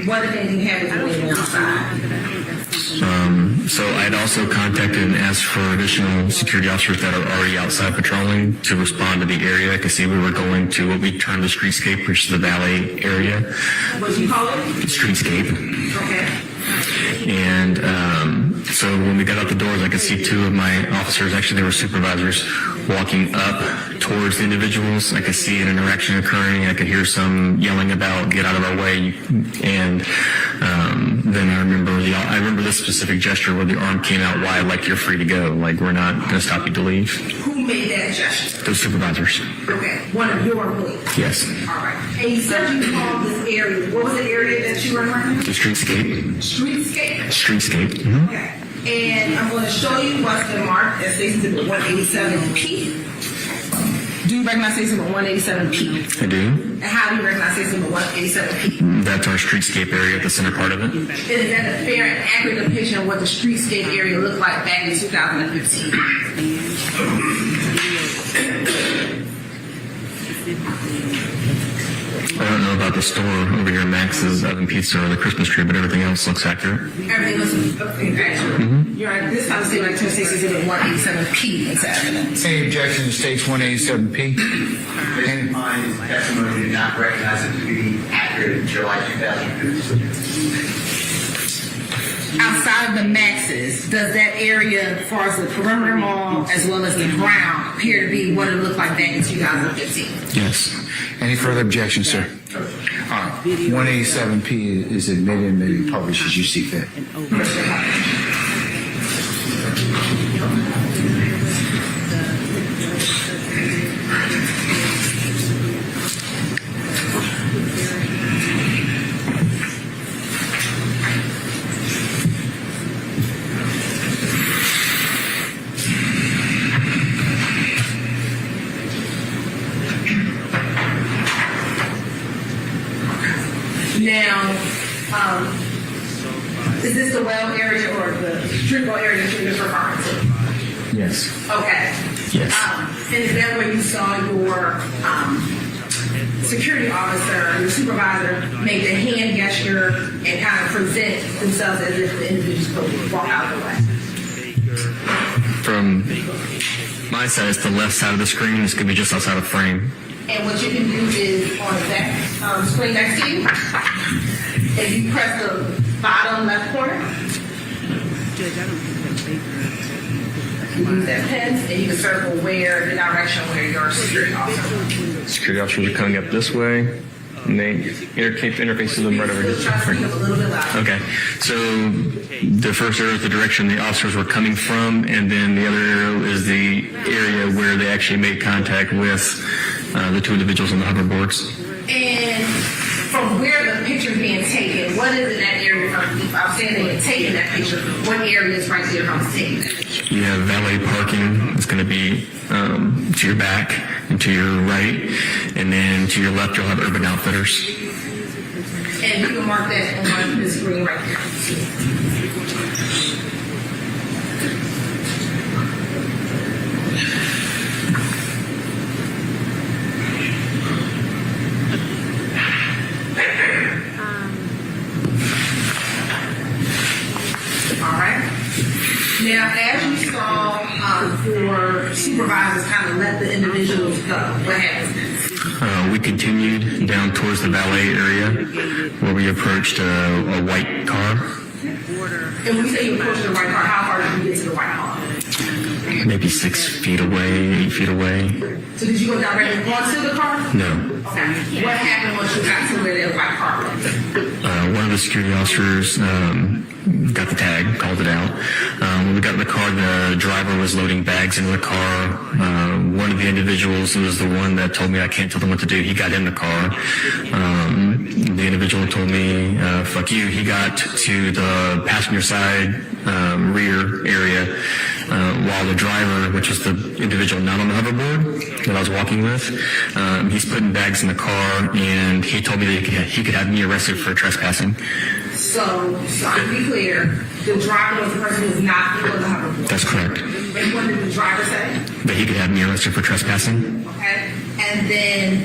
What if anything happened when they went outside? So I'd also contacted and asked for additional security officers that are already outside patrolling to respond to the area. I could see we were going to what we term the streetscape, which is the valet area. What did you call it? Streetscape. Okay. And so when we got out the doors, I could see two of my officers, actually they were supervisors, walking up towards the individuals. I could see an interaction occurring. I could hear some yelling about, get out of our way. And then I remember this specific gesture where the arm came out wide, like you're free to go. Like we're not going to stop you to leave. Who made that gesture? Those supervisors. Okay. One of your employees? Yes. All right. And you said you called this area. What was the area that you were in? The streetscape. Streetscape? Streetscape. Mm-hmm. Okay. And I'm going to show you what's been marked as State's Exhibit 187P. Do you recognize State's Exhibit 187P? I do. And how do you recognize State's Exhibit 187P? That's our streetscape area at the center part of it. And is that a fair and accurate depiction of what the streetscape area looked like back in 2015? I don't know about the store over here, Max's Oven Pizza or the Christmas tree, but everything else looks accurate. Everything looks accurate. Mm-hmm. You're right. This time, State like State's Exhibit 187P is evidence. Any objection to State's 187P? Any Mine testimony did not recognize it to be accurate in July 2015. Outside of the Maxes, does that area, as far as the perimeter mall as well as the ground, appear to be what it looked like back in 2015? Yes. Any further objections, sir? All right. 187P is admitted and may be published as you see fit. Now, is this the well area or the drinkwell area that you're just referring to? Yes. Okay. Yes. And is that where you saw your security officer, your supervisor, make the hand gesture and kind of present themselves as if the individual's supposed to walk out of the way? From my side, it's the left side of the screen. This could be just outside of frame. And what you can do is on that screen next to you, and you press the bottom left corner. Judge, I don't think that's paper. You use that pen, and you can circle where the direction where your security officer. Security officers are coming up this way. And they interface with them right over here. Okay, so the first arrow is the direction the officers were coming from, and then the other arrow is the area where they actually made contact with the two individuals on the hoverboards. And from where the picture is being taken, what is in that area? If I'm saying they had taken that picture, what area is right there from taking that picture? You have valet parking. It's going to be to your back and to your right, and then to your left you'll have Urban Outfitters. And you can mark that on the screen right here. All right. Now, as you saw, your supervisors kind of let the individuals go. What happens next? We continued down towards the valet area where we approached a white car. And when you say you approached the white car, how far did you get to the white car? Maybe 6 feet away, 8 feet away. So did you go directly onto the car? No. Okay. What happened once you got to where the white car was? One of the security officers got the tag, called it out. When we got in the car, the driver was loading bags into the car. One of the individuals was the one that told me I can't tell them what to do. He got in the car. The individual told me, fuck you. He got to the passenger side rear area while the driver, which was the individual not on the hoverboard that I was walking with, he's putting bags in the car, and he told me that he could have me arrested for trespassing. So to be clear, the driver was the person who was not on the hoverboard. That's correct. And what did the driver say? That he could have me arrested for trespassing. Okay. And then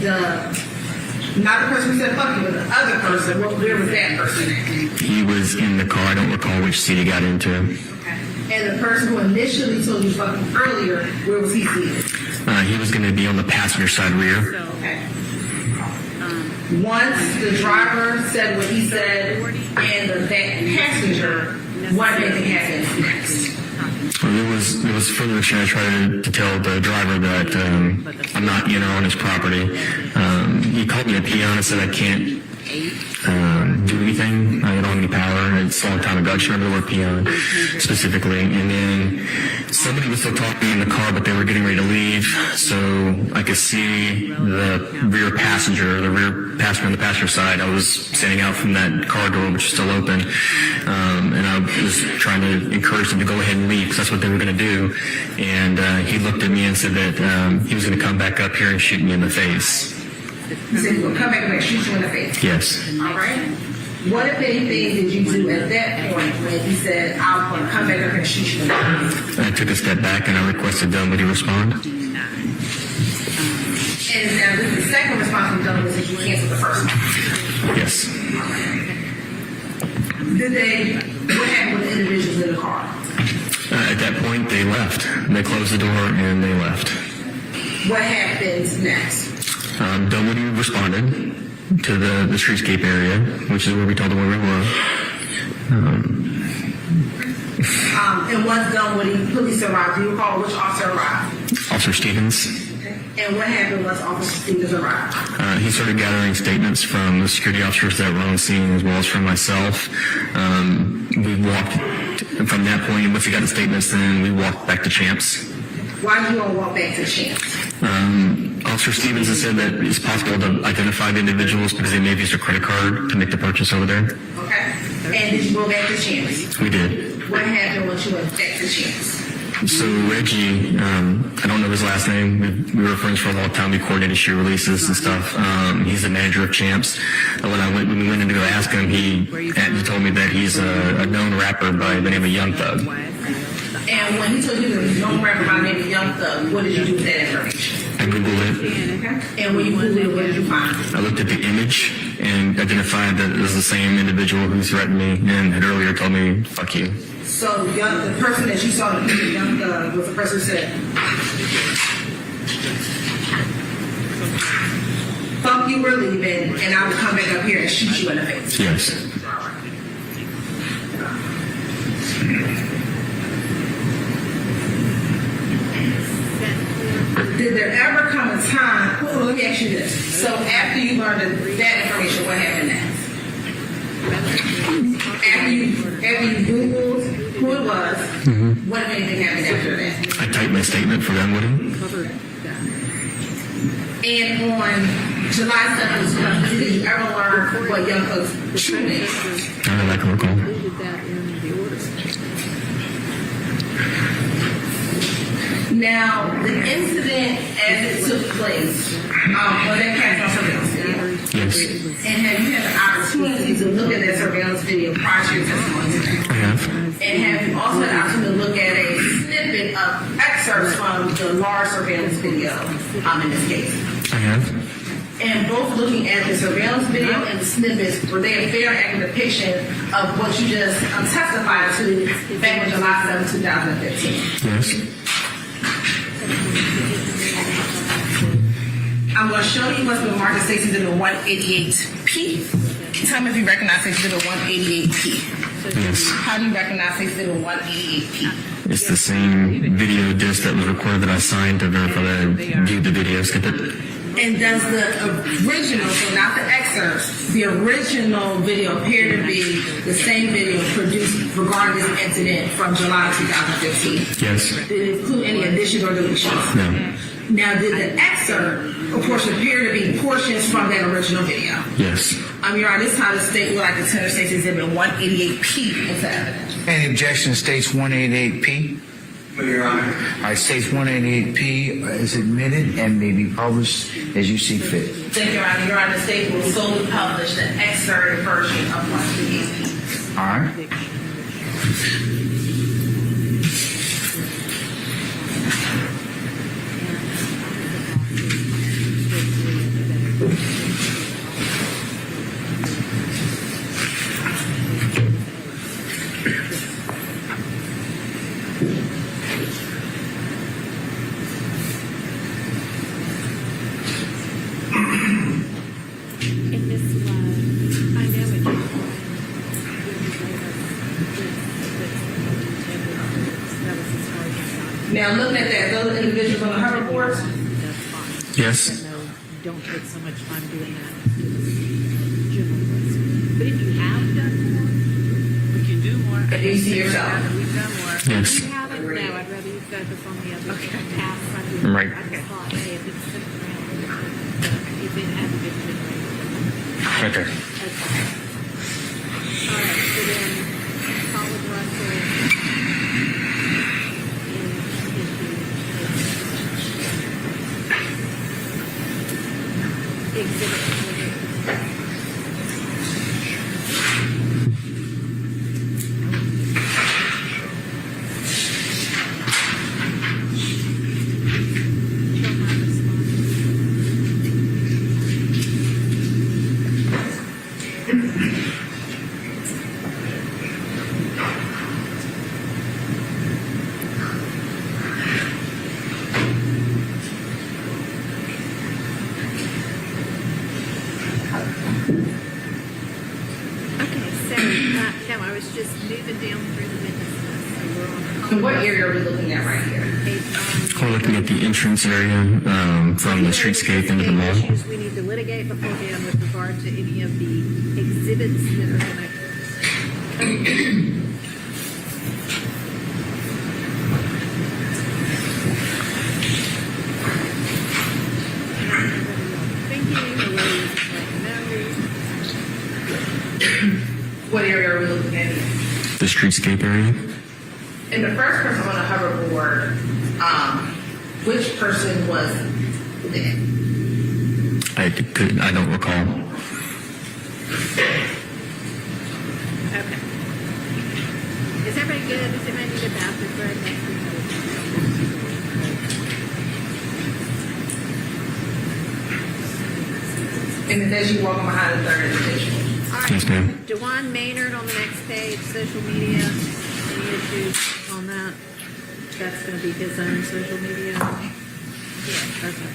not the person who said fuck you, but the other person, where was that person at? He was in the car. I don't recall which seat he got into. Okay. And the person who initially told you fuck you earlier, where was he seated? He was going to be on the passenger side rear. Okay. Once the driver said what he said and the passenger, what did they happen next? Well, there was further exchange. I tried to tell the driver that I'm not on his property. He called me a peon and said I can't do anything. I don't have any power. It's a long time ago. I just remember the word peon specifically. And then somebody was still talking in the car, but they were getting ready to leave. So I could see the rear passenger on the passenger side. I was standing out from that car door, which was still open. And I was trying to encourage them to go ahead and leave because that's what they were going to do. And he looked at me and said that he was going to come back up here and shoot me in the face. He said he would come back and shoot you in the face? Yes. All right. What, if anything, did you do at that point when he said, I'm going to come back up and shoot you in the face? I took a step back and I requested Dunwoody respond. And now this is the second response from Dunwoody since you canceled the first one. Yes. What happened with the individuals in the car? At that point, they left. They closed the door and they left. What happens next? Dunwoody responded to the streetscape area, which is where we told them where we were. And once Dunwoody police arrived, do you recall which officer arrived? Officer Stevens. And what happened once Officer Stevens arrived? He started gathering statements from the security officers that were on scene as well as from myself. We walked from that point. Once we got the statements, then we walked back to Champs. Why did you all walk back to Champs? Officer Stevens has said that it's possible to identify the individuals because they may have used a credit card to make the purchase over there. Okay. And did you go back to Champs? We did. What happened once you went back to Champs? So Reggie, I don't know his last name. We were friends for a long time. We coordinated shoe releases and stuff. He's the manager of Champs. When we went in to go ask him, he told me that he's a known rapper by the name of Young Thug. And when he told you that he's a known rapper by the name of Young Thug, what did you do with that information? I Googled it. Okay. And when you Googled it, what did you find? I looked at the image and identified that it was the same individual who threatened me and had earlier told me, fuck you. So the person that you saw the picture of Young Thug was the person who said, fuck you, we're leaving, and I will come back up here and shoot you in the face. Yes. Did there ever come a time, well, let me ask you this. So after you learned that information, what happened next? After you Googled who it was, what if anything happened after that? I typed my statement for Dunwoody. And on July 7th, did you ever learn what young folks true is? I can recall. Now, the incident as it took place, was that captured on surveillance video? Yes. And have you had the opportunity to look at that surveillance video prior to your testimony today? I have. And have you also had the opportunity to look at a snippet of excerpts from the large surveillance video in this case? I have. And both looking at the surveillance video and the snippets, were they a fair and accurate depiction of what you just testified to back on July 7, 2015? Yes. I'm going to show you what's been marked as Stacy Exhibit 188P. Tell me if you recognize Stacy Exhibit 188P. Yes. How do you recognize Stacy Exhibit 188P? It's the same video disc that was recorded that I signed to verify that I viewed the video snippet. And does the original, so not the excerpts, the original video appear to be the same video produced regarding this incident from July 2015? Yes. Did it include any additions or deletions? No. Now, did the excerpt, of course, appear to be portions from that original video? Yes. Your Honor, this time the state would like to tender State's Exhibit 188P into evidence. Any objection states 188P? Your Honor. All right, states 188P is admitted and may be published as you see fit. Thank you, Your Honor. Your Honor, the state will solely publish the excerpted version of 188P. All right. Now, looking at that, those individuals on the hoverboards? Yes. Don't take so much time doing that. But if you have done more, we can do more. If you see yourself. We've done more. Yes. If you haven't, no, I'd rather you focus on the other past. Right. Okay. Hey, if it's sitting around, if it hasn't been generated. Okay. Okay. All right, so then Colin Russell exhibit. No, I was just moving down through the witness list. So we're on. And what area are we looking at right here? We're looking at the entrance area from the streetscape into the mall. Issues we need to litigate beforehand with regard to any of the exhibits that are going to. What area are we looking at? The streetscape area. And the first person on the hoverboard, which person was that? I don't recall. Okay. Is everybody good? Does anybody need a bathroom break? And then as you walk behind the third individual. All right. Yes, ma'am. DeJuan Maynard on the next page, social media. Any issues on that? That's going to be his own social media. Yeah, okay.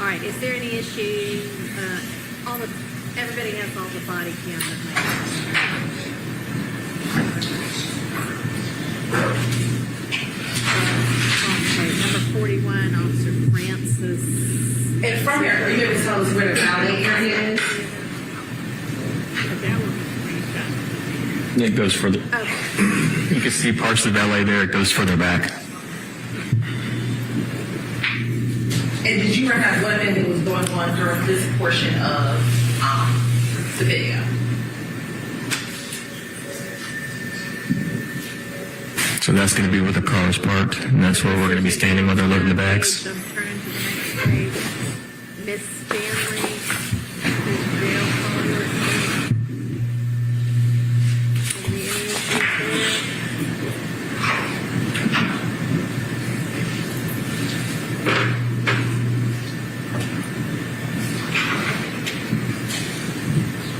All right. Is there any issue? Everybody has all the body cam that might. And from here, are you able to tell us where the valet area is? It goes further. You can see parts of the valet there. It goes further back. And did you recognize what event was going on during this portion of the video? So that's going to be where the car is parked, and that's where we're going to be standing while they're loading the bags. Jump turn to the next page. Miss Stanley, who's jail caller. Any issues there?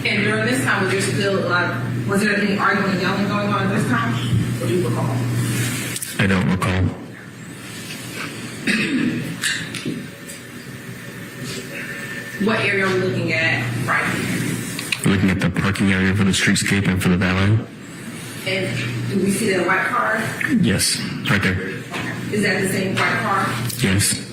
And during this time, was there still was there any arguing and yelling going on at this time? Or do you recall? I don't recall. What area are we looking at right here? We're looking at the parking area for the streetscape and for the valet. And do we see that white car? Yes, right there. Is that the same white car? Yes.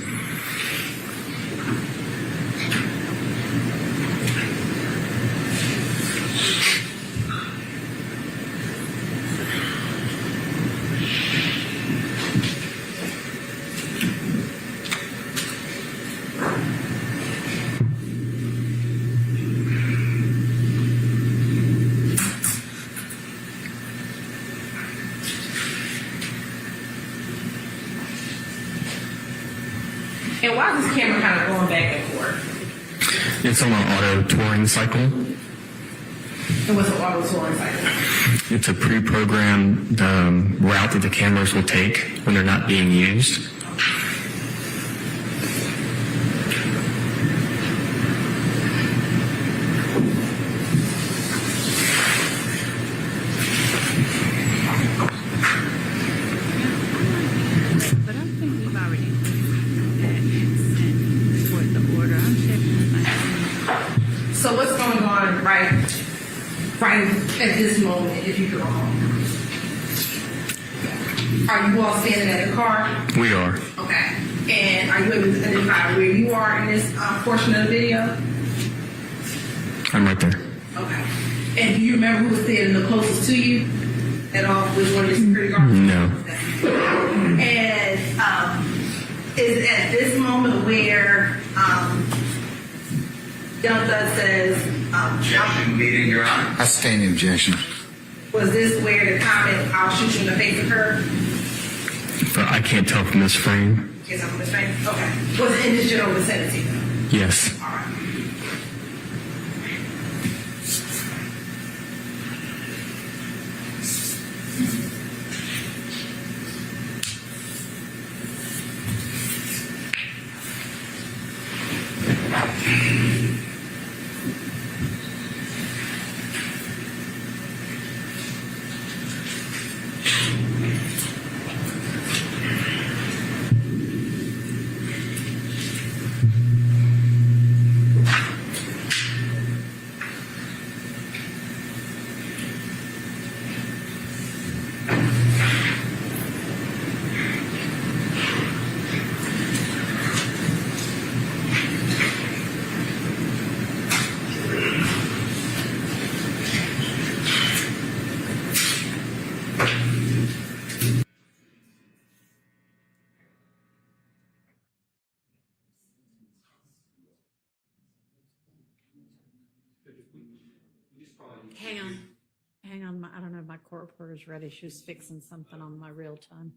And why is this camera kind of going back and forth? It's on an auto touring cycle. And what's an auto touring cycle? It's a pre-programmed route that the cameras will take when they're not being used. But I think we've already had consent for the order. I'm checking if I see. So what's going on right at this moment, if you can recall? Are you all standing at the car? We are. Okay. And are you able to identify where you are in this portion of the video? I'm right there. Okay. And do you remember who was standing the closest to you at all? Was one of the security guards? No. And is it at this moment where Young Thug says, Objection, leading Your Honor. I stand in objection. was this where the comment, I'll shoot you in the face occurred? But I can't tell from this frame. Is that what this frame? Okay. Was it in this general vicinity though? Yes. All right. Hang on. I don't know if my court reporter's ready. She was fixing something on my real time.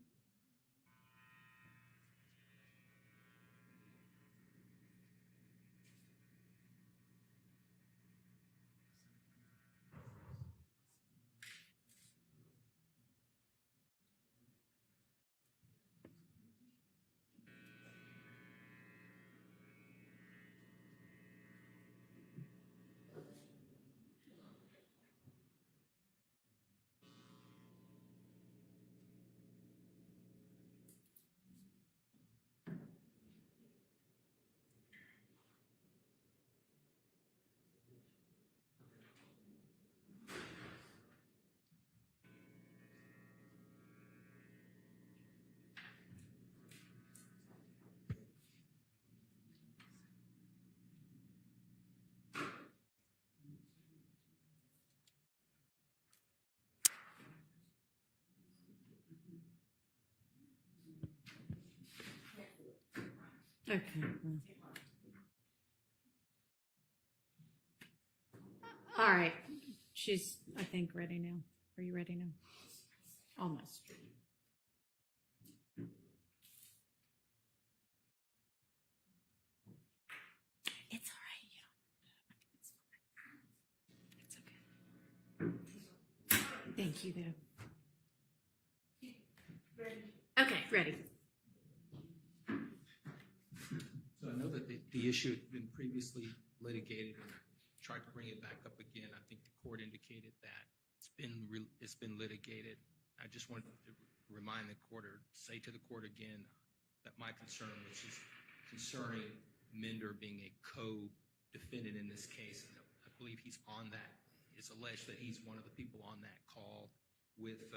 Okay. All right. She's, I think, ready now. Are you ready now? Almost. It's all right. It's okay. Thank you, though. Okay, ready. So I know that the issue had been previously litigated and tried to bring it back up again. I think the court indicated that it's been litigated. I just wanted to remind the court or say to the court again that my concern, which is concerning Mender being a co-defendant in this case, I believe he's on that. It's alleged that he's one of the people on that call with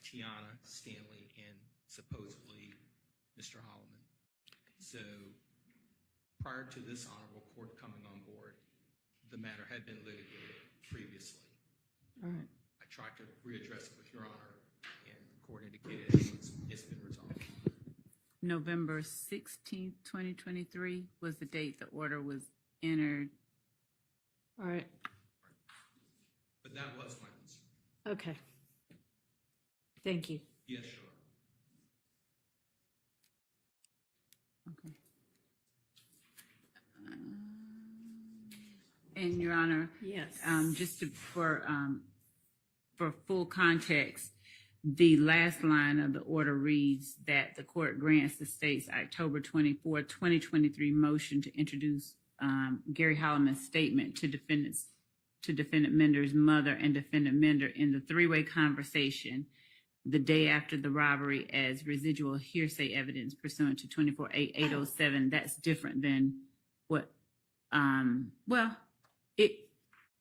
Tiana Stanley and supposedly Mr. Holloman. So prior to this honorable court coming on board, the matter had been litigated previously. All right. I tried to readdress it with Your Honor, and the court indicated it's been resolved. November 16th, 2023 was the date the order was entered. All right. But that was my concern. Okay. Thank you. Yes, sure. Okay. And Your Honor, yes. For full context, the last line of the order reads that the court grants the state's October 24, 2023 motion to introduce Gary Holloman's statement to defendant Mender's mother and defendant Mender in the three-way conversation the day after the robbery as residual hearsay evidence pursuant to 24-807. That's different than what,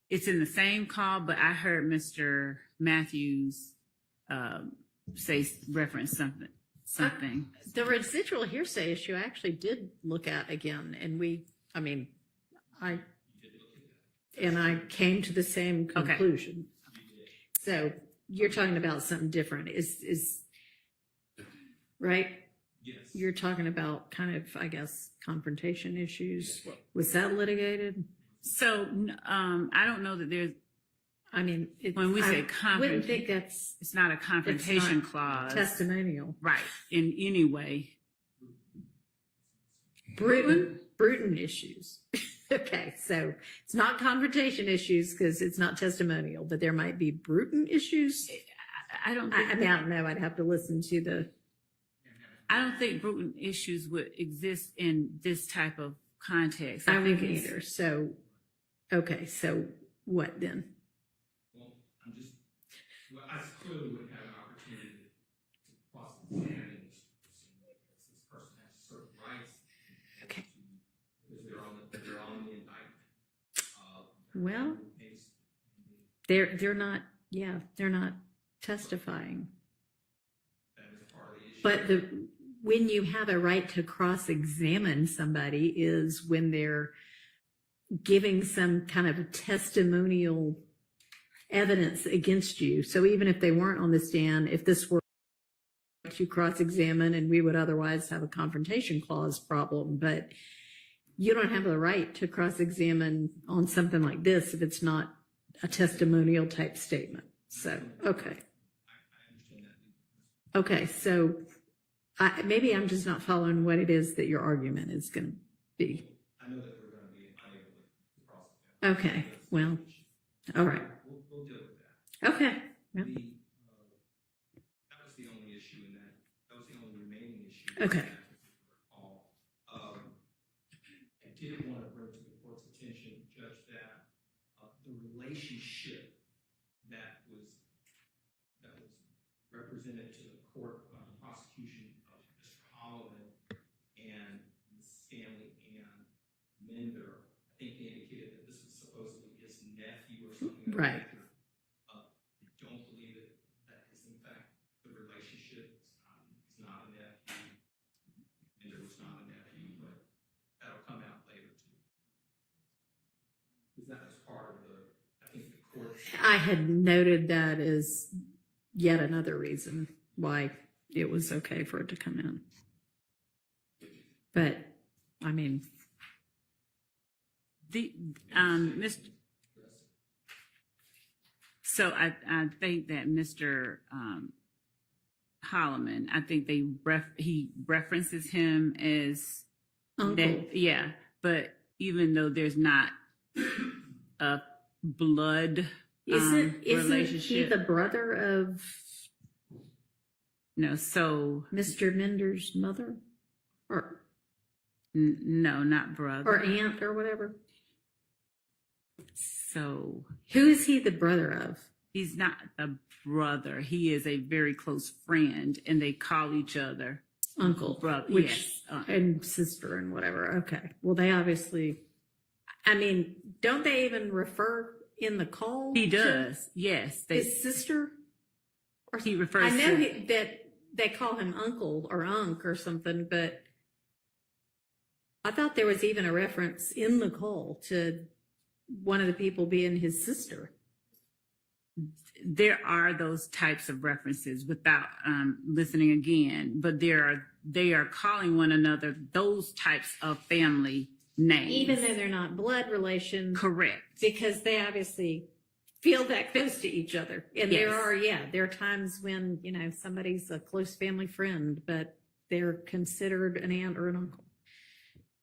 it's in the same call, but I heard Mr. Matthews reference something. The residual hearsay issue I actually did look at again, and I came to the same conclusion. Okay. So you're talking about something different. Is right? Yes. You're talking about kind of, I guess, confrontation issues. Was that litigated? So I don't know that there's. When we say confrontation, wouldn't think it's not a confrontation clause. Testimonial, right? In any way. Bruton issues. Okay, so it's not confrontation issues because it's not testimonial, but there might be Bruton issues. I don't know. I'd have to listen to the. I don't think Bruton issues would exist in this type of context. I think either. So, okay. So what then? Well, I clearly wouldn't have an opportunity to cross-examine this person has certain rights. Okay. Because they're on the indictment. Well, they're not. Yeah, they're not testifying. That is part of the issue. But when you have a right to cross-examine somebody is when they're giving some kind of testimonial evidence against you. So even if they weren't on the stand, if this were to cross-examine, and we would otherwise have a confrontation clause problem, but you don't have the right to cross-examine on something like this if it's not a testimonial type statement. So, okay. I understand that. Okay, so maybe I'm just not following what it is that your argument is going to be. I know that we're going to be unable to cross-examine. Okay, well, all right. We'll deal with that. Okay. Yep. That was the only issue in that. That was the only remaining issue. Okay. I did want to bring to the court's attention, Judge, that the relationship that was represented to the court on the prosecution of Mr. Holloman and Ms. Stanley and Mender, I think they indicated that this was supposedly his nephew or something. Right. I don't believe it. That is, in fact, the relationship. He's not a nephew. Mender was not a nephew, but that'll come out later, too. Because that was part of I think the court. I had noted that as yet another reason why it was okay for it to come in. But, I mean, Mr. So I think that Mr. Holloman, I think he references him as uncle. yeah, but even though there's not a blood Isn't he relationship, the brother of no, so Mr. Mender's mother? Or no, not brother. or aunt or whatever? So who is he the brother of? He's not the brother. He is a very close friend, and they call each other uncle, brother, which, yes, and sister and whatever. Okay. Well, they obviously, I mean, don't they even refer in the call? He does. Yes. His sister? Or he refers I know to that they call him uncle or unk or something, but I thought there was even a reference in the call to one of the people being his sister. There are those types of references without listening again, but they are calling one another those types of family names. Even though they're not blood relation. Correct. Because they obviously feel that close to each other. And Yes. there are times when, somebody's a close family friend, but they're considered an aunt or an uncle.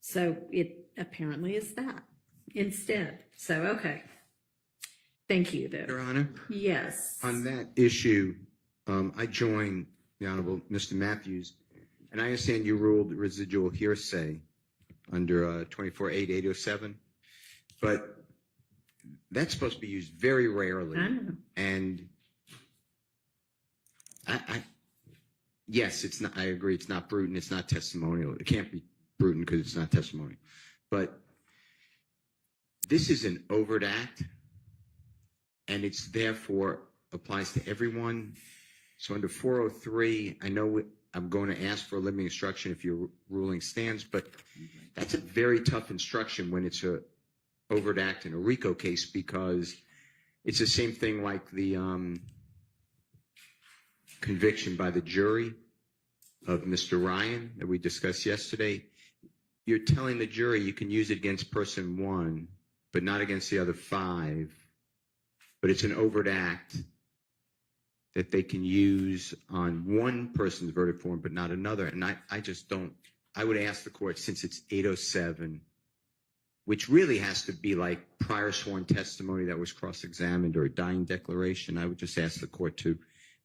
So it apparently is that instead. So, okay. Thank you, though. Your Honor? Yes. On that issue, I join the Honorable Mr. Matthews, and I understand you ruled residual hearsay under 24-8-807, but that's supposed to be used very rarely. I know. And yes, it's not. I agree. It's not brutal. It's not testimonial. It can't be brutal because it's not testimonial. But this is an overt act, and it's therefore applies to everyone. So under 403, I know I'm going to ask for a limiting instruction if your ruling stands, but that's a very tough instruction when it's a overt act in a RICO case, because it's the same thing like the conviction by the jury of Mr. Ryan that we discussed yesterday. You're telling the jury you can use it against person one, but not against the other five. But it's an overt act that they can use on one person's verdict form, but not another. And I just don't, I would ask the court, since it's 807, which really has to be like prior sworn testimony that was cross-examined or a dying declaration, I would just ask the court to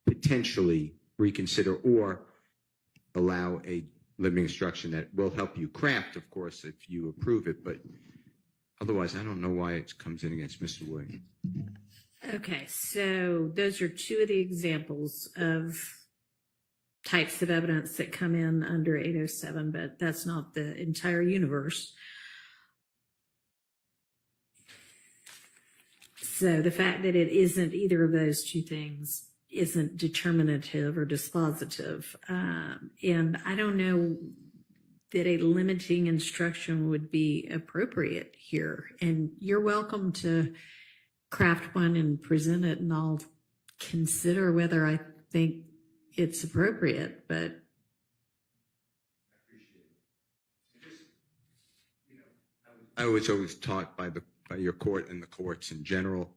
potentially reconsider or allow a limiting instruction that will help you craft, of course, if you approve it. But otherwise, I don't know why it comes in against Mr. Williams. Okay, so those are two of the examples of types of evidence that come in under 807, but that's not the entire universe. So the fact that it isn't either of those two things isn't determinative or dispositive. And I don't know that a limiting instruction would be appropriate here. And you're welcome to craft one and present it, and I'll consider whether I think it's appropriate. But I was always taught by your court and the courts in general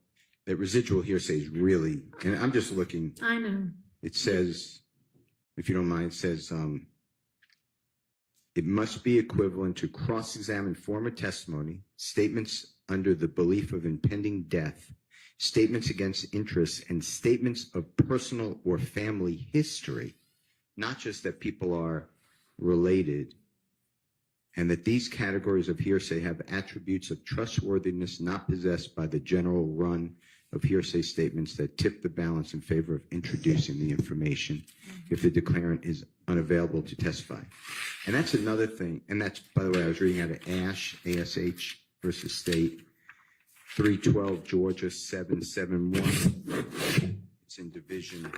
that residual hearsay is really, and I'm just looking. I know. It says, if you don't mind, it says it must be equivalent to cross-examined former testimony, statements under the belief of impending death, statements against interests, and statements of personal or family history, not just that people are related, and that these categories of hearsay have attributes of trustworthiness not possessed by the general run of hearsay statements that tip the balance in favor of introducing the information if the declarant is unavailable to testify. And that's another thing, and that's, by the way, I was reading out of ASH versus State, 312 Georgia 771. It's in division.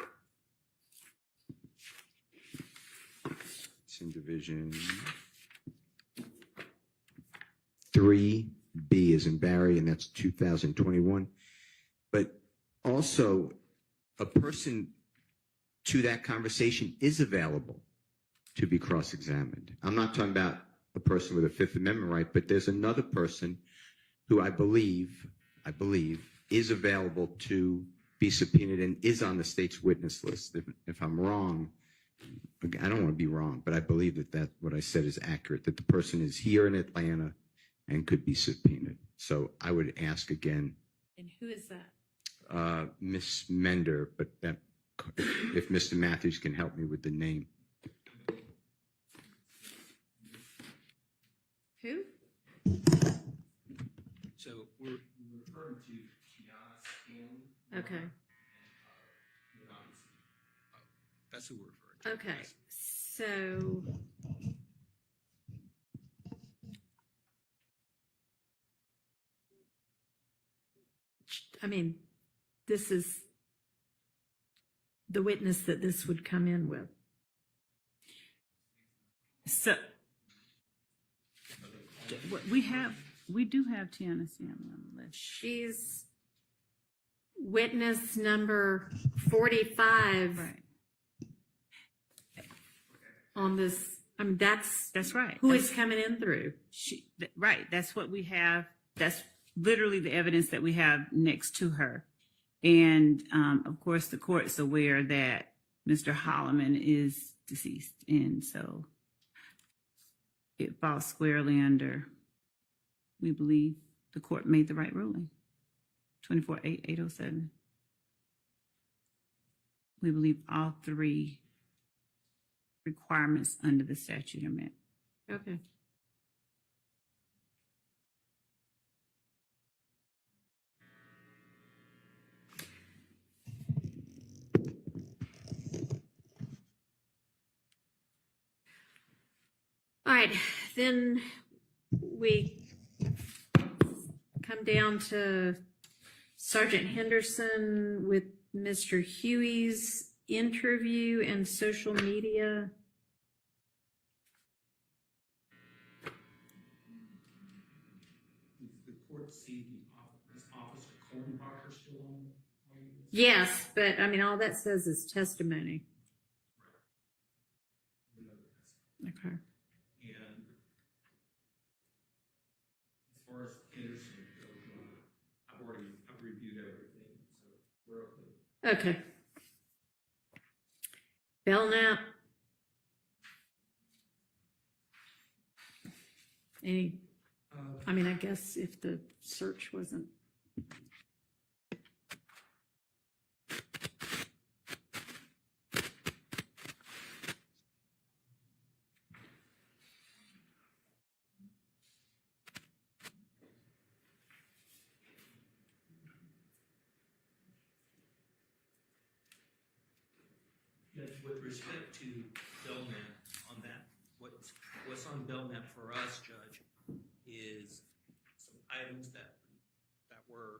It's in division 3B as in Barry, and that's 2021. But also, a person to that conversation is available to be cross-examined. I'm not talking about a person with a Fifth Amendment right, but there's another person who I believe is available to be subpoenaed and is on the state's witness list. If I'm wrong, I don't want to be wrong, but I believe that what I said is accurate, that the person is here in Atlanta and could be subpoenaed. So I would ask again, And who is that? Miss Mender, but if Mr. Matthews can help me with the name. Who? So we're referring to Kiana Scanlon. Okay. That's who we're referring to. Okay. So I mean, this is the witness that this would come in with. So we do have Tiana Stanley on the list. She's witness number 45 Right. on this. I mean, that's right. Who is coming in through? Right. That's what we have. That's literally the evidence that we have next to her. And of course, the court's aware that Mr. Holloman is deceased. And so it falls squarely under, we believe the court made the right ruling. 24-807. We believe all three requirements under the statute are met. Okay. All right, then we come down to Sergeant Henderson with Mr. Huey's interview and social media. Does the court see this Officer Cornbacher still on? Yes, but I mean, all that says is testimony. Okay. And as far as Henderson goes, I've reviewed everything, so we're okay. Okay. Belknap. Any, I mean, I guess if the search wasn't. Judge, with respect to Belknap on that, what's on Belknap for us, Judge, is some items that were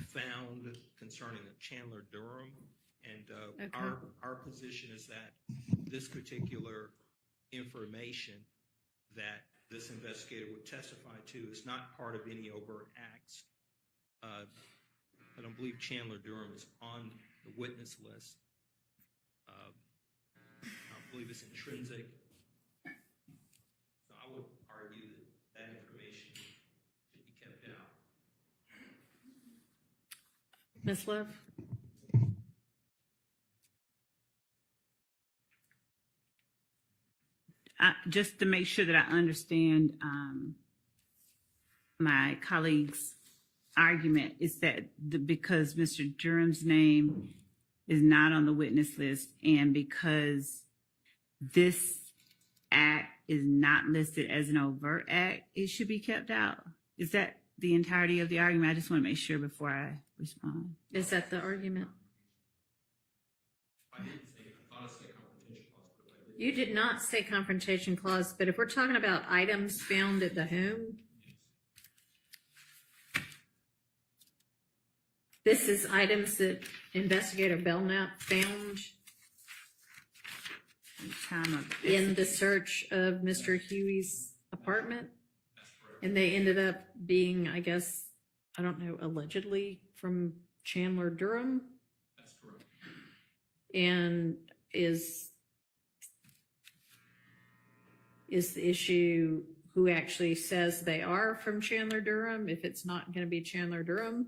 found concerning Chandler Durham, and our position is that this particular information that this investigator would testify to is not part of any overt acts. I don't believe Chandler Durham is on the witness list. I believe it's intrinsic. So I would argue that information should be kept out. Ms. Love? Just to make sure that I understand my colleague's argument is that because Mr. Durham's name is not on the witness list and because this act is not listed as an overt act, it should be kept out. Is that the entirety of the argument? I just want to make sure before I respond. Is that the argument? I didn't say, I thought I said confrontation clause. You did not say confrontation clause, but if we're talking about items found at the home, this is items that Investigator Belknap found in the search of Mr. Huey's apartment. And they ended up being, I guess, I don't know, allegedly from Chandler Durham. That's correct. And is is the issue who actually says they are from Chandler, Durham, if it's not going to be Chandler, Durham?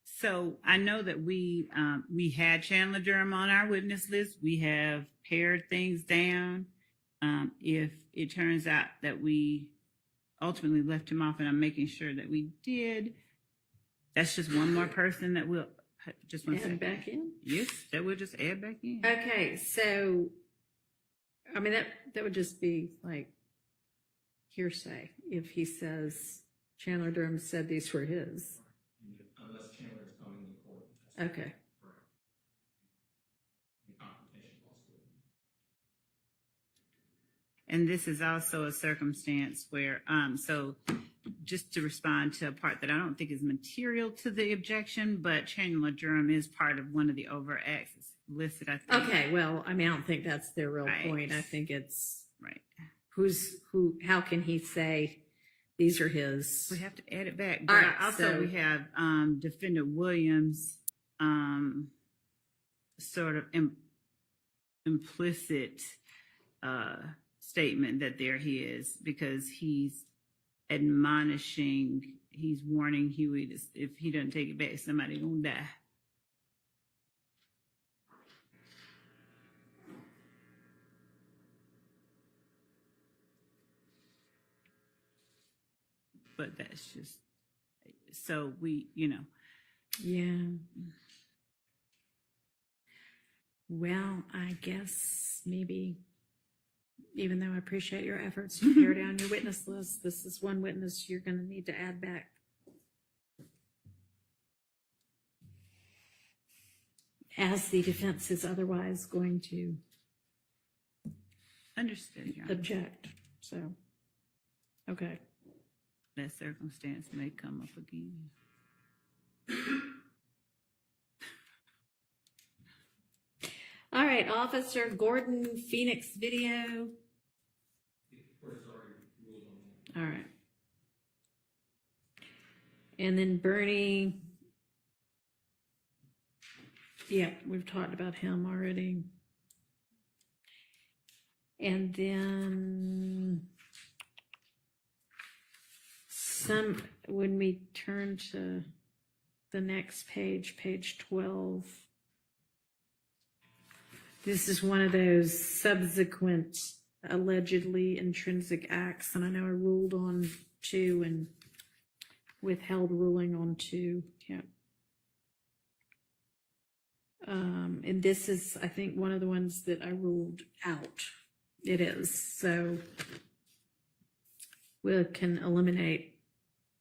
So I know that we had Chandler Durham on our witness list. We have pared things down. If it turns out that we ultimately left him off, and I'm making sure that we did, that's just one more person that we'll just want to Add back in? Yes, that we'll just add back in. Okay, so, I mean, that would just be like hearsay if he says Chandler Durham said these were his. Unless Chandler is coming to court. Okay. And this is also a circumstance where, so just to respond to a part that I don't think is material to the objection, but Chandler Durham is part of one of the overacts listed, I think. Okay, well, I mean, I don't think that's their real Right. point. I think it's right. How can he say these are his? We have to add it back. All But right, also so- we have Defendant Williams' sort of implicit statement that they're his, because he's admonishing, he's warning Huey that if he doesn't take it back, somebody gonna die. But that's just, so we, Yeah. Well, I guess maybe, even though I appreciate your efforts to pare down your witness list, this is one witness you're going to need to add back. As the defense is otherwise going to Understood, Your Honor. object. So, okay. That circumstance may come up again. All right, Officer Gordon Phoenix video. All right. And then Bernie. Yeah, we've talked about him already. And then when we turn to the next page, page 12, this is one of those subsequent allegedly intrinsic acts, and I know I ruled on 2 and withheld ruling on 2. Yeah. And this is, I think, one of the ones that I ruled out. It is. So we can eliminate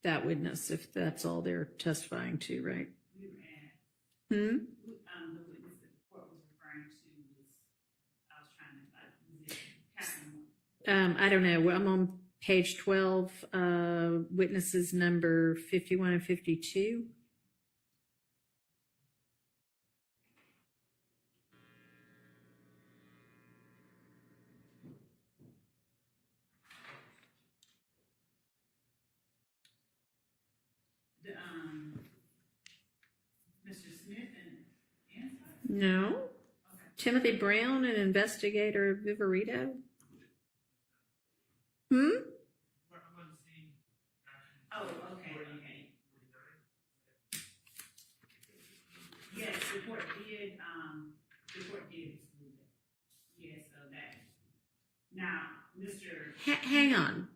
that witness if that's all they're testifying to, right? Hmm? The witness that the court was referring to was, I was trying to, I don't know. I'm on page 12, witnesses number 51 and 52. Mr. Smith and No. Timothy Brown, an investigator of Viverito. Hmm? Oh, okay. Yes, the court did exclude it. Yes, so that. Now, Mr. Hang on.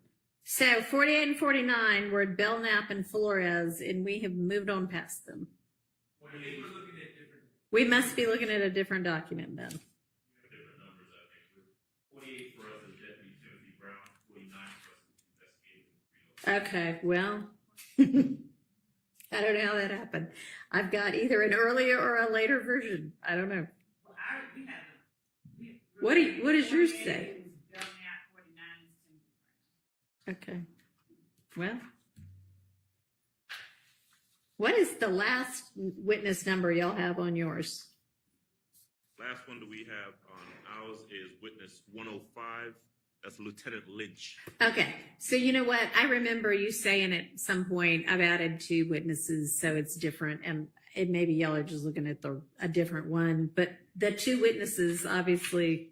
So 48 and 49 were Belknap and Flores, and we have moved on past them. We must be looking at a different document then. 48 for us is Deputy Timothy Brown, 49 for us is investigator. Okay, well, I don't know how that happened. I've got either an earlier or a later version. I don't know. What does yours say? Okay. Well, what is the last witness number y'all have on yours? Last one that we have on ours is witness 105. That's Lieutenant Lynch. Okay, so you know what? I remember you saying at some point I've added 2 witnesses, so it's different, and maybe y'all are just looking at a different one. But the 2 witnesses obviously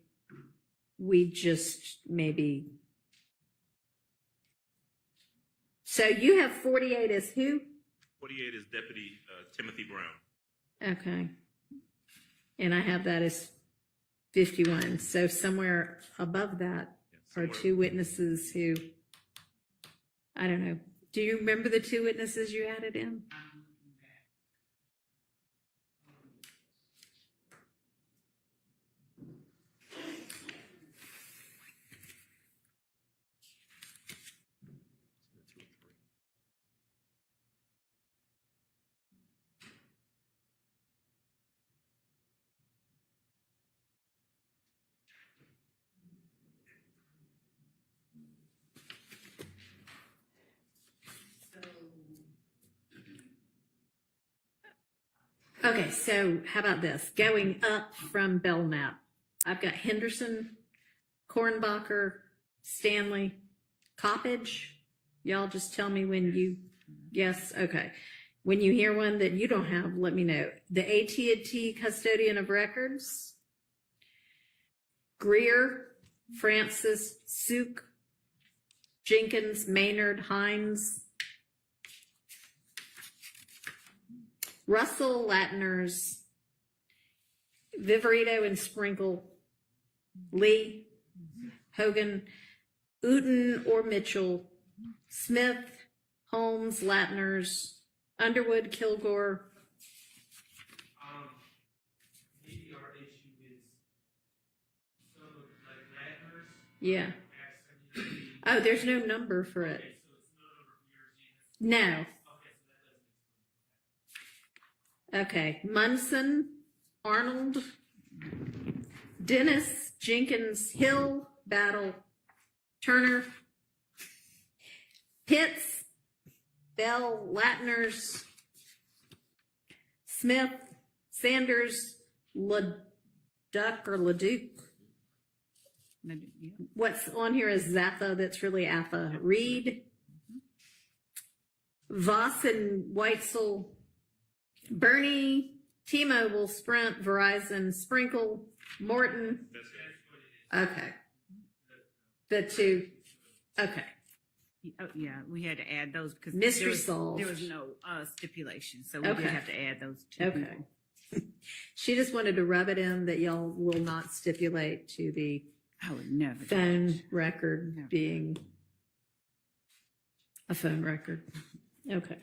we just maybe. So you have 48 as who? 48 is Deputy Timothy Brown. Okay. And I have that as 51. So somewhere above that are two witnesses who, I don't know. Do you remember the two witnesses you added in? Okay, so how about this? Going up from Belknap, I've got Henderson, Kornbacher, Stanley, Coppage. Y'all just tell me when you, yes, okay. When you hear one that you don't have, let me know. The AT&T Custodian of Records, Greer, Francis, Suk, Jenkins, Maynard, Hines, Russell, Latners, Viverito and Sprinkle, Lee, Hogan, Uten or Mitchell, Smith, Holmes, Latners, Underwood, Kilgore. Maybe our issue is some of like Latners. Yeah. Oh, there's no number for it. Okay, so it's no number for yours either. No. Okay, so that doesn't explain. Okay. Munson, Arnold, Dennis, Jenkins, Hill, Battle, Turner, Pitts, Bell, Latners, Smith, Sanders, LeDuc or LeDuc. What's on here is Zappa, that's really Appa. Reed, Voss and Weitzel, Bernie, T-Mobile, Sprint, Verizon, Sprinkle, Morton. Okay. The two. Okay. Oh, yeah, we had to add those because Mystery solved. there was no stipulation, so we did have to add those two. Okay. people. She just wanted to rub it in that y'all will not stipulate to the I would never. phone record being a phone record. Okay.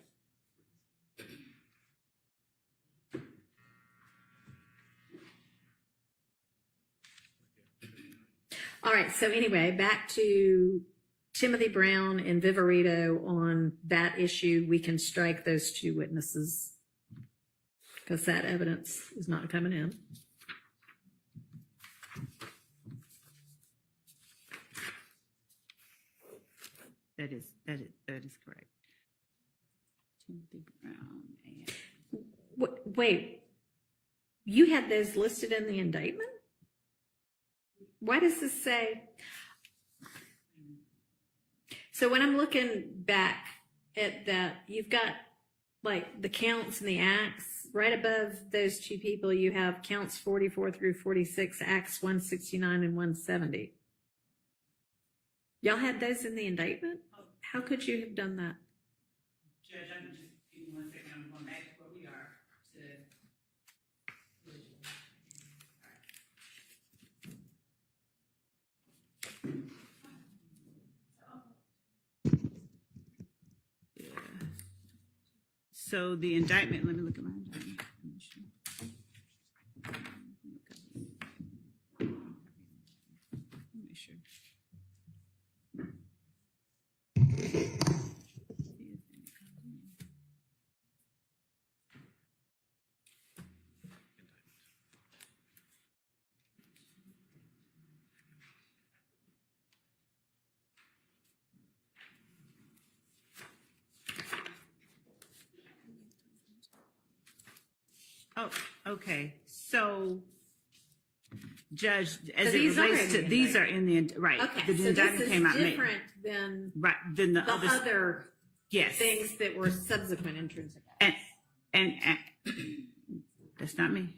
All right. So anyway, back to Timothy Brown and Viverito on that issue. We can strike those two witnesses because that evidence is not coming in. That is correct. Timothy Brown and Wait, you had those listed in the indictment? Why does this say? So when I'm looking back at that, you've got like the counts and the acts right above those two people. You have counts 44 through 46, acts 169 and 170. Y'all had those in the indictment? How could you have done that? Judge, I'm just give me 1 second. I'm going back to where we are. Yeah. So the indictment. Let me look at my indictment. Make sure. Oh, okay. So, Judge, as it relates to these are in the right. Okay, The so indictment this is came out different than than the other yes things that were subsequent intrinsic. And that's not me.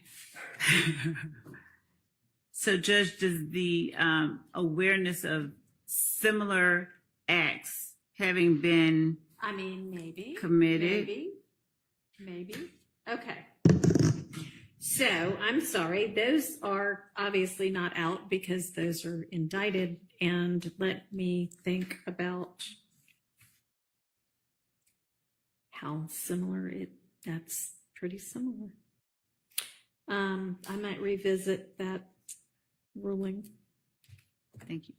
So, Judge, does the awareness of similar acts having been I mean, maybe. committed? Maybe. Okay. So I'm sorry. Those are obviously not out because those are indicted. And let me think about how similar that's pretty similar. I might revisit that ruling. Thank you.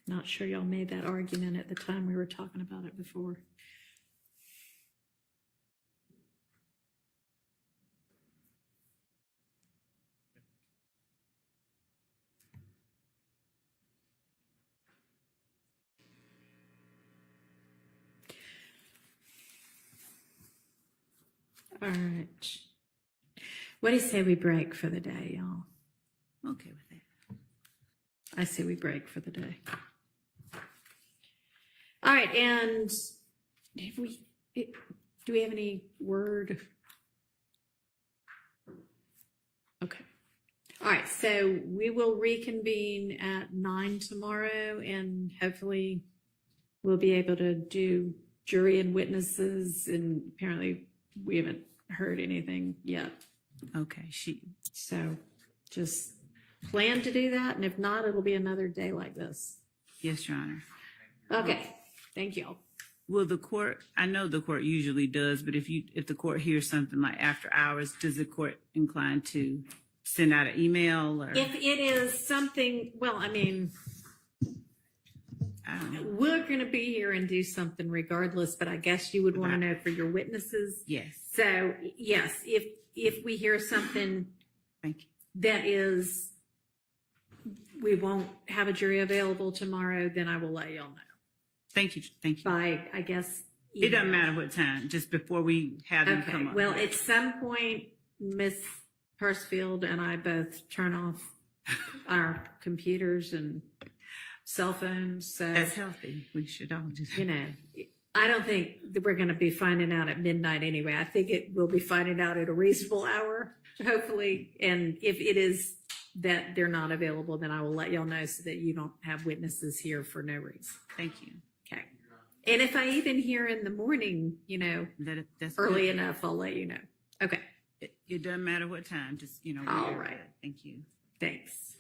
Not sure y'all made that argument at the time we were talking about it before. All right. What do you say we break for the day, y'all? Okay with that. I say we break for the day. All right, and do we have any word? Okay. All right, so we will reconvene at 9 tomorrow, and hopefully we'll be able to do jury and witnesses, and apparently we haven't heard anything yet. Okay, So just plan to do that, and if not, it'll be another day like this. Yes, Your Honor. Okay, thank you. Will the court, I know the court usually does, but if the court hears something like after hours, does the court incline to send out an email? Or If it is something, well, I mean, we're going to be here and do something regardless, but I guess you would want to know for your witnesses. Yes. So yes, if we hear something Thank you. that is, we won't have a jury available tomorrow, then I will let y'all know. Thank you. Thank you. By, I guess. It doesn't matter what time, just before we have them Okay, come up. well, at some point, Miss Persfield and I both turn off our computers and cell phones, so. That's healthy. We should all just. You know, I don't think that we're going to be finding out at midnight anyway. I think we'll be finding out at a reasonable hour, hopefully. And if it is that they're not available, then I will let y'all know so that you don't have witnesses here for no reason. Thank you. Okay. And if I even hear in the morning, That's early good. enough, I'll let you know. Okay. It doesn't matter what time, just, All right. Thank you. Thanks.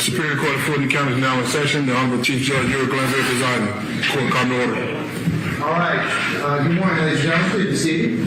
Superior Court of Fulton County is now in session. The Honorable Chief Judge Yuri Glanville presiding. Court come to order. All right. Good morning, ladies and gentlemen. Please be seated.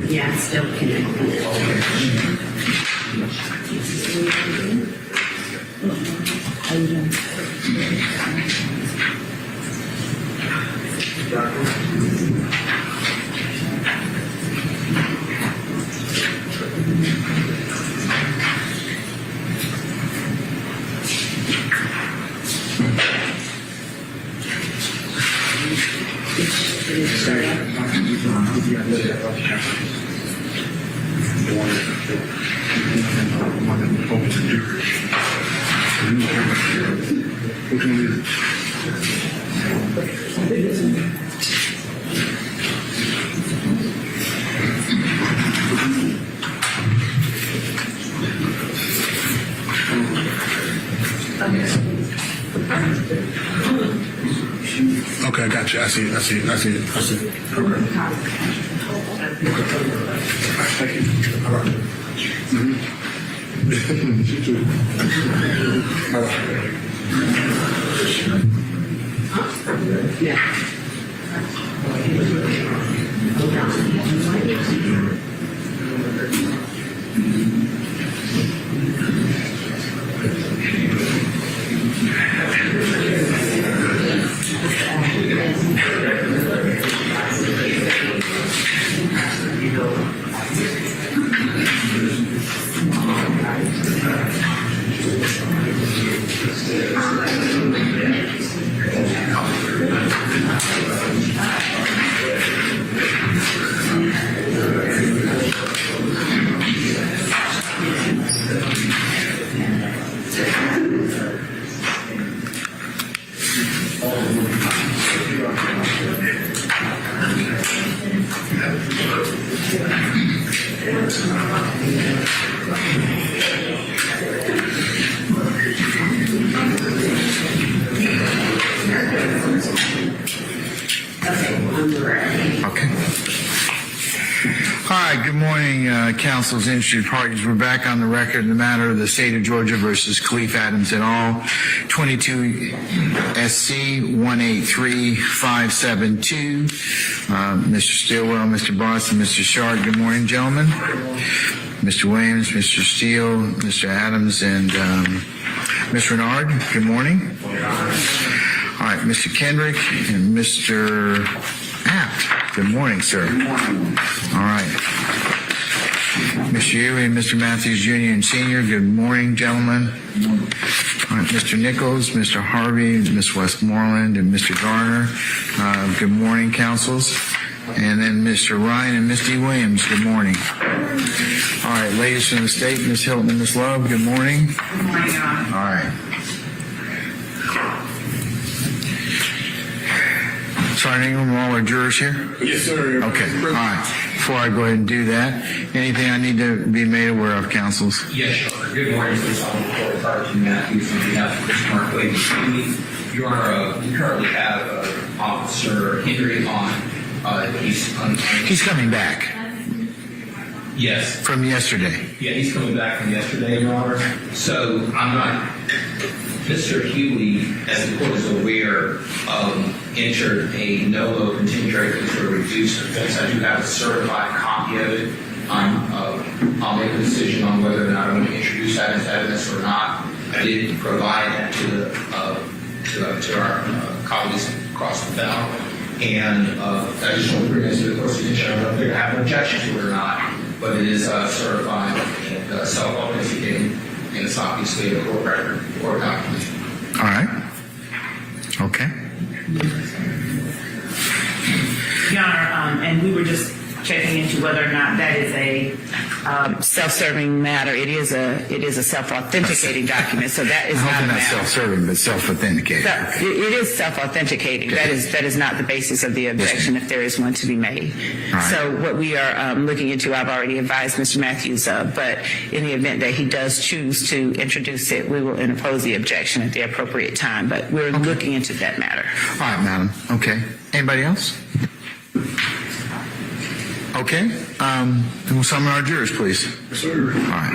Yeah, still Okay, I got you. I see. Okay. Thank you. All right. You too. All right. Yeah. Okay. All right, good morning, council's interested parties. We're back on the record in the matter of the state of Georgia versus Khalif Adams et al., 22 SC 183572. Mr. Stilwell, Mr. Boston, Mr. Sharp, good morning, gentlemen. Mr. Williams, Mr. Steele, Mr. Adams, and Ms. Renard, good morning. All right, Mr. Kendrick and Mr. Apt, good morning, sir. Good morning. All right. Mr. Huey and Mr. Matthews Jr. and Sr., good morning, gentlemen. All right, Mr. Nichols, Mr. Harvey, Ms. Westmoreland, and Mr. Garner, good morning, councils. And then Mr. Ryan and Ms. D. Williams, good morning. All right, ladies from the state, Ms. Hilton and Ms. Love, good morning. Good morning, Your Honor. All right. Sergeant Ingram, all our jurors here? Yes, sir. Okay, all right. Before I go ahead and do that, anything I need to be made aware of, councils? Yes, Your Honor. Good morning, Police Officer Sergeant Matthews on behalf of Mr. Mark Lady. Your Honor, we currently have Officer Henry on. He's coming back. Yes. From yesterday. Yeah, he's coming back from yesterday, Your Honor. So I'm not. Mr. Huey, as the court is aware, entered a no-low contingent for a reduced offense. I do have a certified copy of it. I'll make a decision on whether or not I want to introduce that as evidence or not. I did provide that to our colleagues across the belt, and I just want to bring this to the court's attention. I don't know if they're going to have an objection to it or not, but it is certified and self-authenticating, and it's obviously a court record or document. All right. Okay. Your Honor, and we were just checking into whether or not that is a self-serving matter. It is a self-authenticating document, so that is not a matter. Self-serving, but self-authenticating. It is self-authenticating. Okay. That is not the basis of the objection, if there is one to be made. Right. So what we are looking into, I've already advised Mr. Matthews of, but in the event that he does choose to introduce it, we will impose the objection at the appropriate time. But we're looking into that matter. All right, madam. Okay. Anybody else? Okay. Then we'll summon our jurors, please. Yes, sir. All right.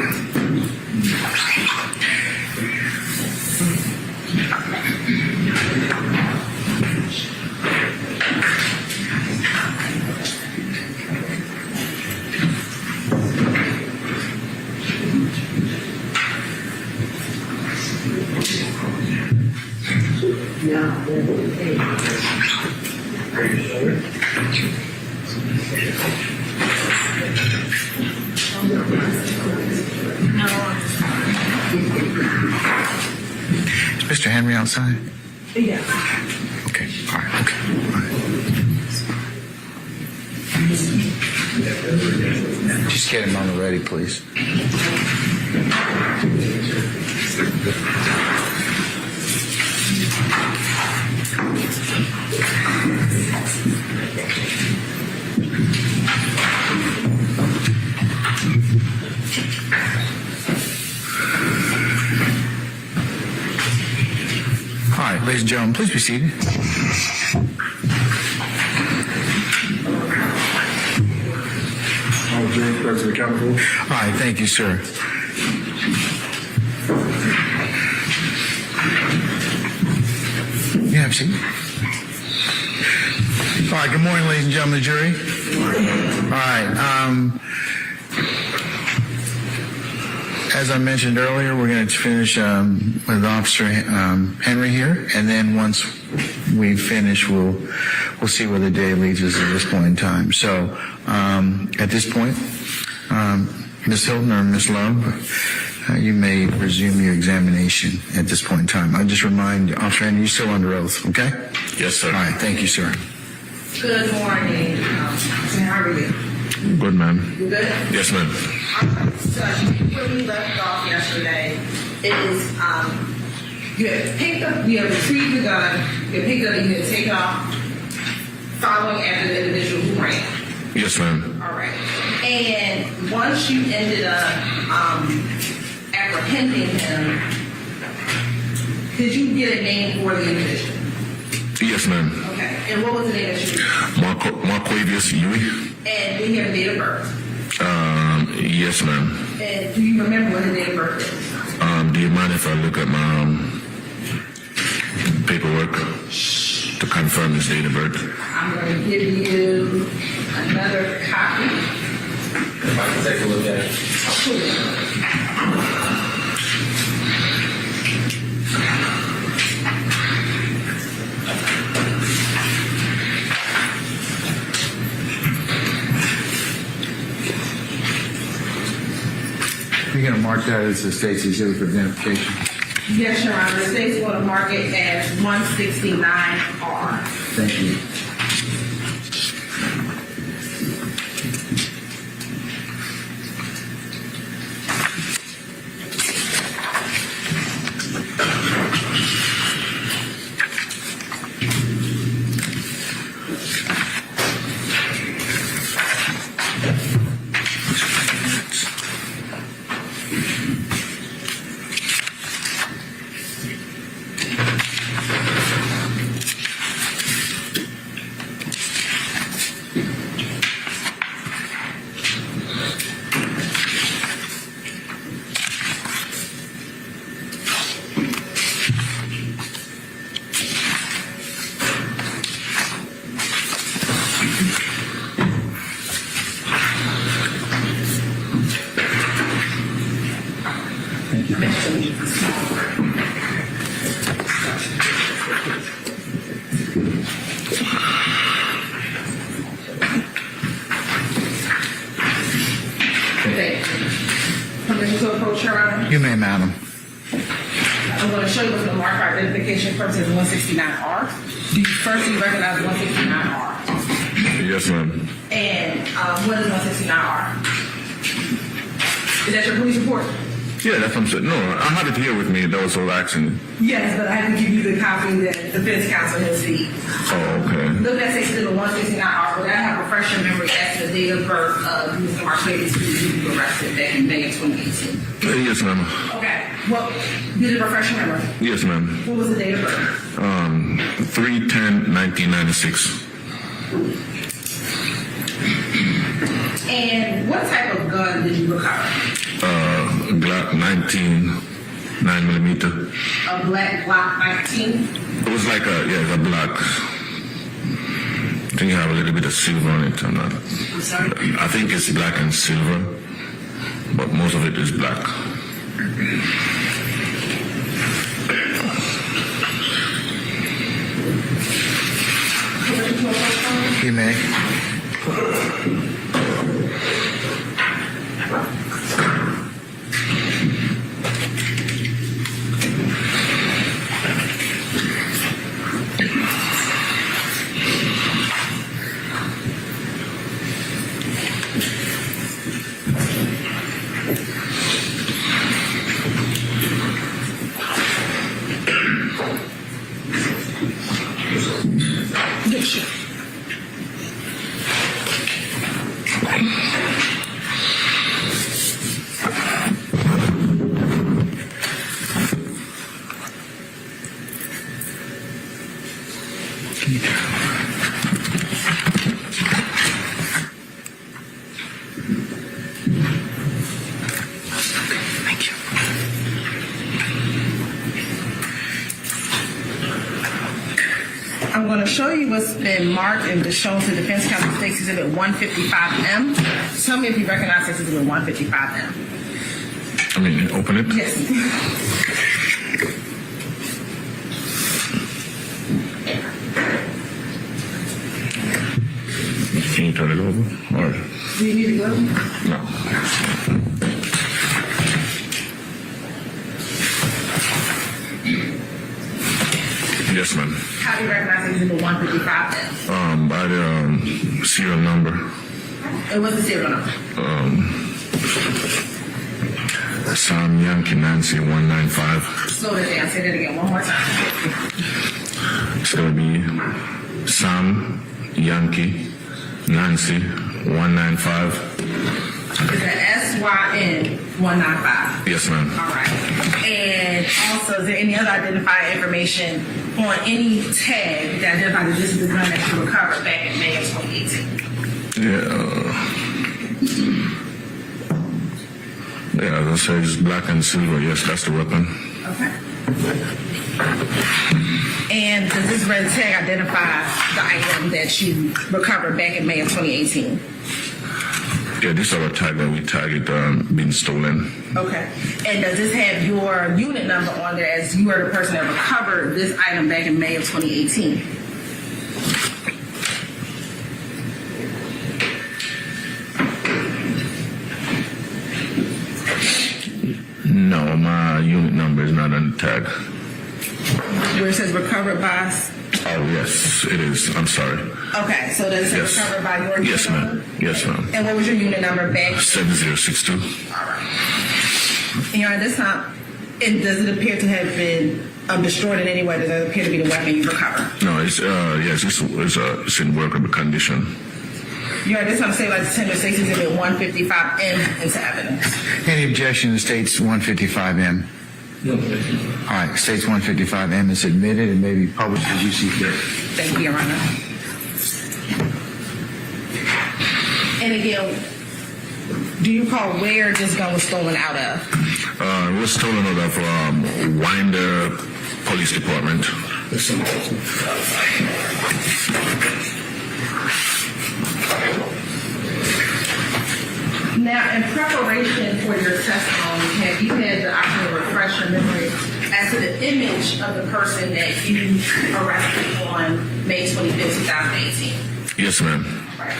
Is Mr. Henry outside? Yeah. Okay. All right. Okay. All right. Just get him on the ready, please. All right, ladies and gentlemen, please be seated. President Capital. All right, thank you, sir. You have a seat. All right, good morning, ladies and gentlemen of the jury. All right. As I mentioned earlier, we're going to finish with Officer Henry here, and then once we finish, we'll see where the day leads us at this point in time. So at this point, Ms. Hilton or Ms. Love, you may resume your examination at this point in time. I just remind Officer Henry, you're still under oath, okay? Yes, sir. All right, thank you, sir. Good morning. How are you? Good, ma'am. You good? Yes, ma'am. So where we left off yesterday is you had retrieved the gun, you had picked it up, and you had taken off following after the individual who ran. Yes, ma'am. All right. And once you ended up apprehending him, did you get a name for the individual? Yes, ma'am. Okay. And what was the name that you Marquavius Huey. And do you have a date of birth? Yes, ma'am. And do you remember when the date of birth is? Do you mind if I look at my paperwork to confirm his date of birth? I'm going to give you another copy. If I can take a look at it. we going to mark that as a state's exhibit for identification? Yes, Your Honor. The state's going to mark it as 169R. Thank you. Permission to approach, Your Honor? You may, madam. I'm going to show you what's going to mark for identification purposes 169R. First, do you recognize 169R? Yes, ma'am. And what is 169R? Is that your police report? Yeah, that's what I'm saying. No, I have it here with me. That was all action. Yes, but I have to give you the copy that the defense counsel has seen. Oh, okay. Look at section 169R, but I have a refresher memory as to the date of birth of Mr. Marquez, who was arrested back in May of 2018. Yes, ma'am. Okay. Well, did it refresh your memory? Yes, ma'am. What was the date of birth? 3/10/1996. And what type of gun did you recover? Glock 19, 9mm. A black Glock 19? It was like a black. I think it have a little bit of silver on it. I'm sorry? I think it's black and silver, but most of it is black. You may. I'm going to show you what's been marked and just shown to defense counsel states exhibit 155M. Tell me if you recognize this exhibit 155M. I mean, open it? Yes. Can you turn it over? Or Do you need a glove? no? Yes, ma'am. How do you recognize exhibit 155M? By the serial number. And what's the serial number? Sam Yankee Nancy 195. Slow that down. Say that again one more time. It's gonna be Sam Yankee Nancy 195. Is that SYN 195? Yes, ma'am. All right. And also, is there any other identifying information on any tag that identifies that this is the gun that you recovered back in May of 2018? Yeah, as I said, it's black and silver. Yes, that's the weapon. Okay. And does this red tag identify the item that you recovered back in May of 2018? Yeah, this is our tag that we tag it being stolen. Okay. And does this have your unit number on there as you are the person that recovered this item back in May of 2018? unit number is not on the tag. Where it says recovered by. Oh, yes, it is. I'm sorry. Okay, so does it say Yes. recovered by your unit Yes, number? ma'am. Yes, ma'am. And what was your unit number back? 7062. And Your Honor, this time, does it appear to have been destroyed in any way? Does it appear to be the weapon you recovered? No, it's yes, it's in workable condition. Your Honor, this time, say like the tender states exhibit 155M into evidence. Any objection to States 155M? No objection. All right, States 155M is admitted and may be published as you see fit. Thank you, Your Honor. And again, do you recall where this gun was stolen out of? It was stolen out of Winder Police Department. Now, in preparation for your testimony, have you had the opportunity to refresh your memory as to the image of the person that you arrested on May 25th, 2018? Yes, ma'am. Right.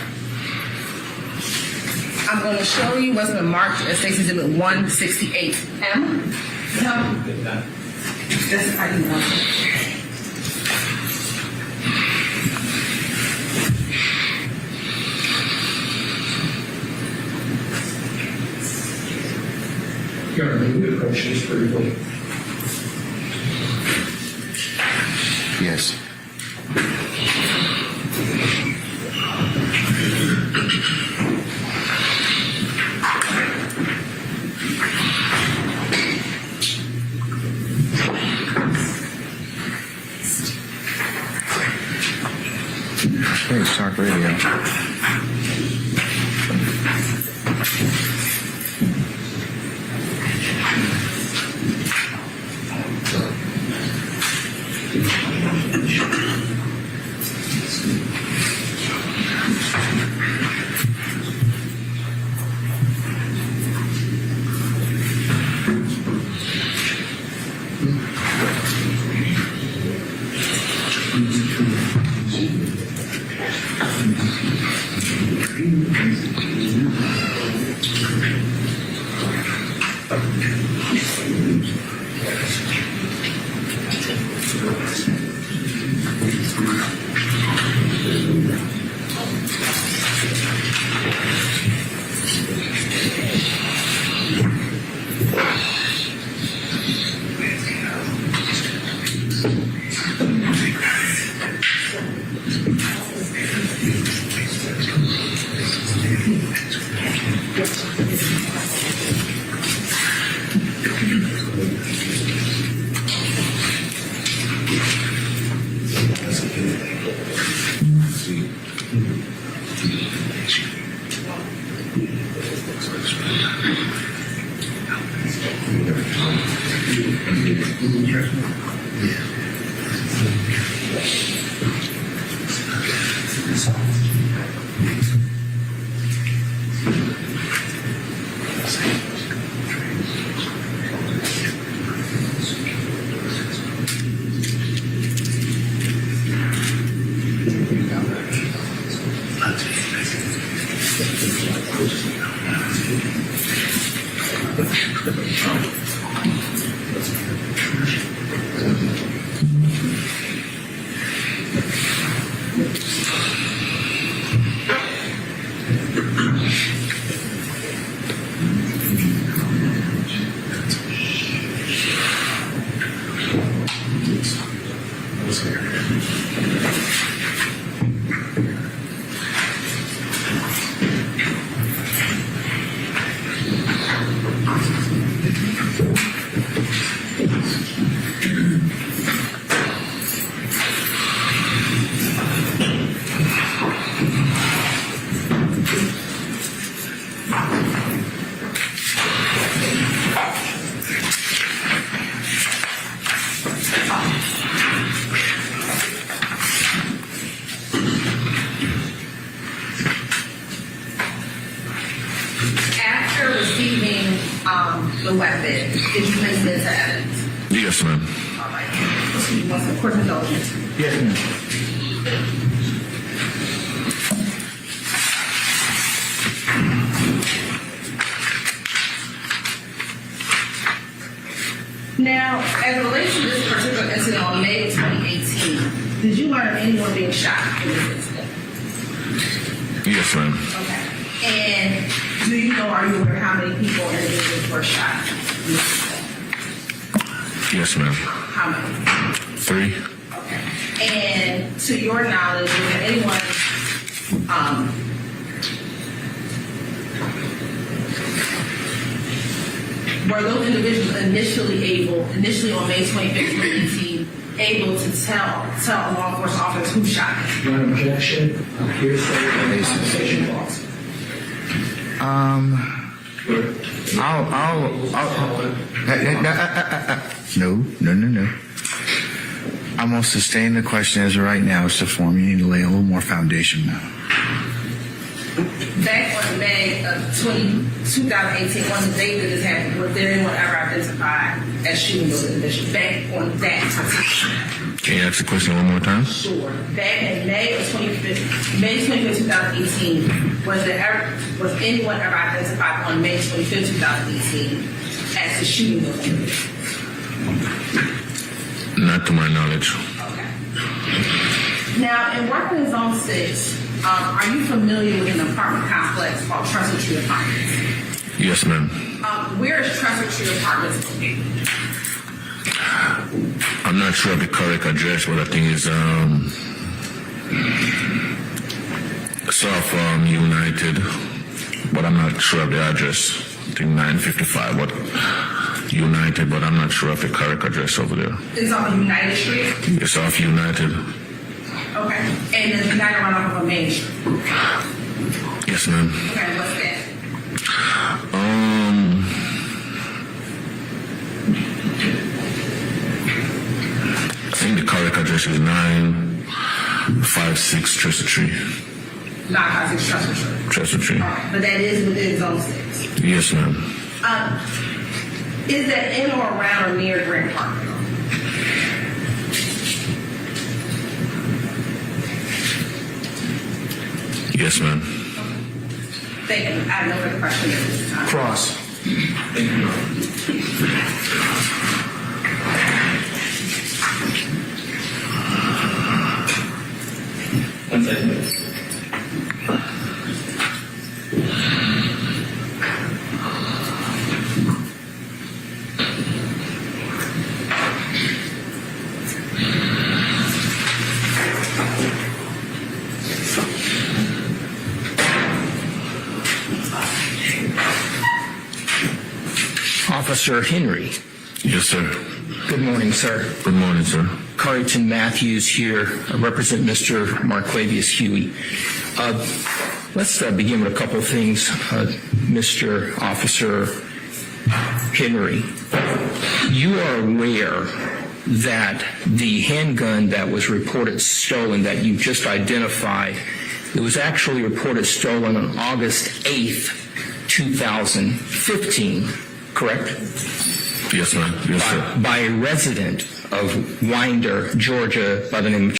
I'm going to show you what's been marked as State's Exhibit 168M. This is how you want it. Your Honor, may we approach this briefly? Yes. Hey, Talk Radio. After receiving the weapon, did you place it into evidence? Yes, ma'am. All right. What's the court indulgence? Yes, ma'am. Now, as it relates to this particular incident on May of 2018, did you learn of anyone being shot in this incident? Yes, ma'am. Okay. And do you know, are you aware how many people or individuals were shot in this incident? Yes, ma'am. How many? 3. Okay. And to your knowledge, was there anyone were those individuals initially on May 25th, 2018, able to tell law enforcement officers who shot them? Your objection, hearsay, and conversation clause. No. I'm going to sustain the question as of right now. It's the form. You need to lay a little more foundation now. Back on May of 2018, on the day that this happened, was there anyone ever identified as shooting those individuals? Back on that time. Can you ask the question one more time? Sure. Back in May 25th, 2018, was anyone ever identified on May 25th, 2018 as the shooting those individuals? Not to my knowledge. Okay. Now, in working in Zone 6, are you familiar with an apartment complex called Trestle Tree Apartments? Yes, ma'am. Where is Trestle Tree Apartments located? I'm not sure of the correct address, but I think it's South United, but I'm not sure of the address. I think 955, but United, but I'm not sure of the correct address over there. It's on United Street? It's off United. Okay. And does United run off of a main street? Yes, ma'am. Okay, what's that? I think the correct address is 956 Trestle Tree. 956 Trestle Tree. Trestle Tree. Okay. But that is within Zone 6? Yes, ma'am. Is that in or around or near Grant Park? Yes, ma'am. Thank you. I have no further questions at this time. Cross. Thank you. One second. Officer Henry. Yes, sir. Good morning, sir. Good morning, sir. Carrington Matthews here. I represent Mr. Marquavius Huey. Let's begin with a couple of things. Mr. Officer Henry, you are aware that the handgun that was reported stolen that you just identified, it was actually reported stolen on August 8th, 2015, correct? Yes, ma'am. Yes, sir. By a resident of Winder, Georgia, by the name of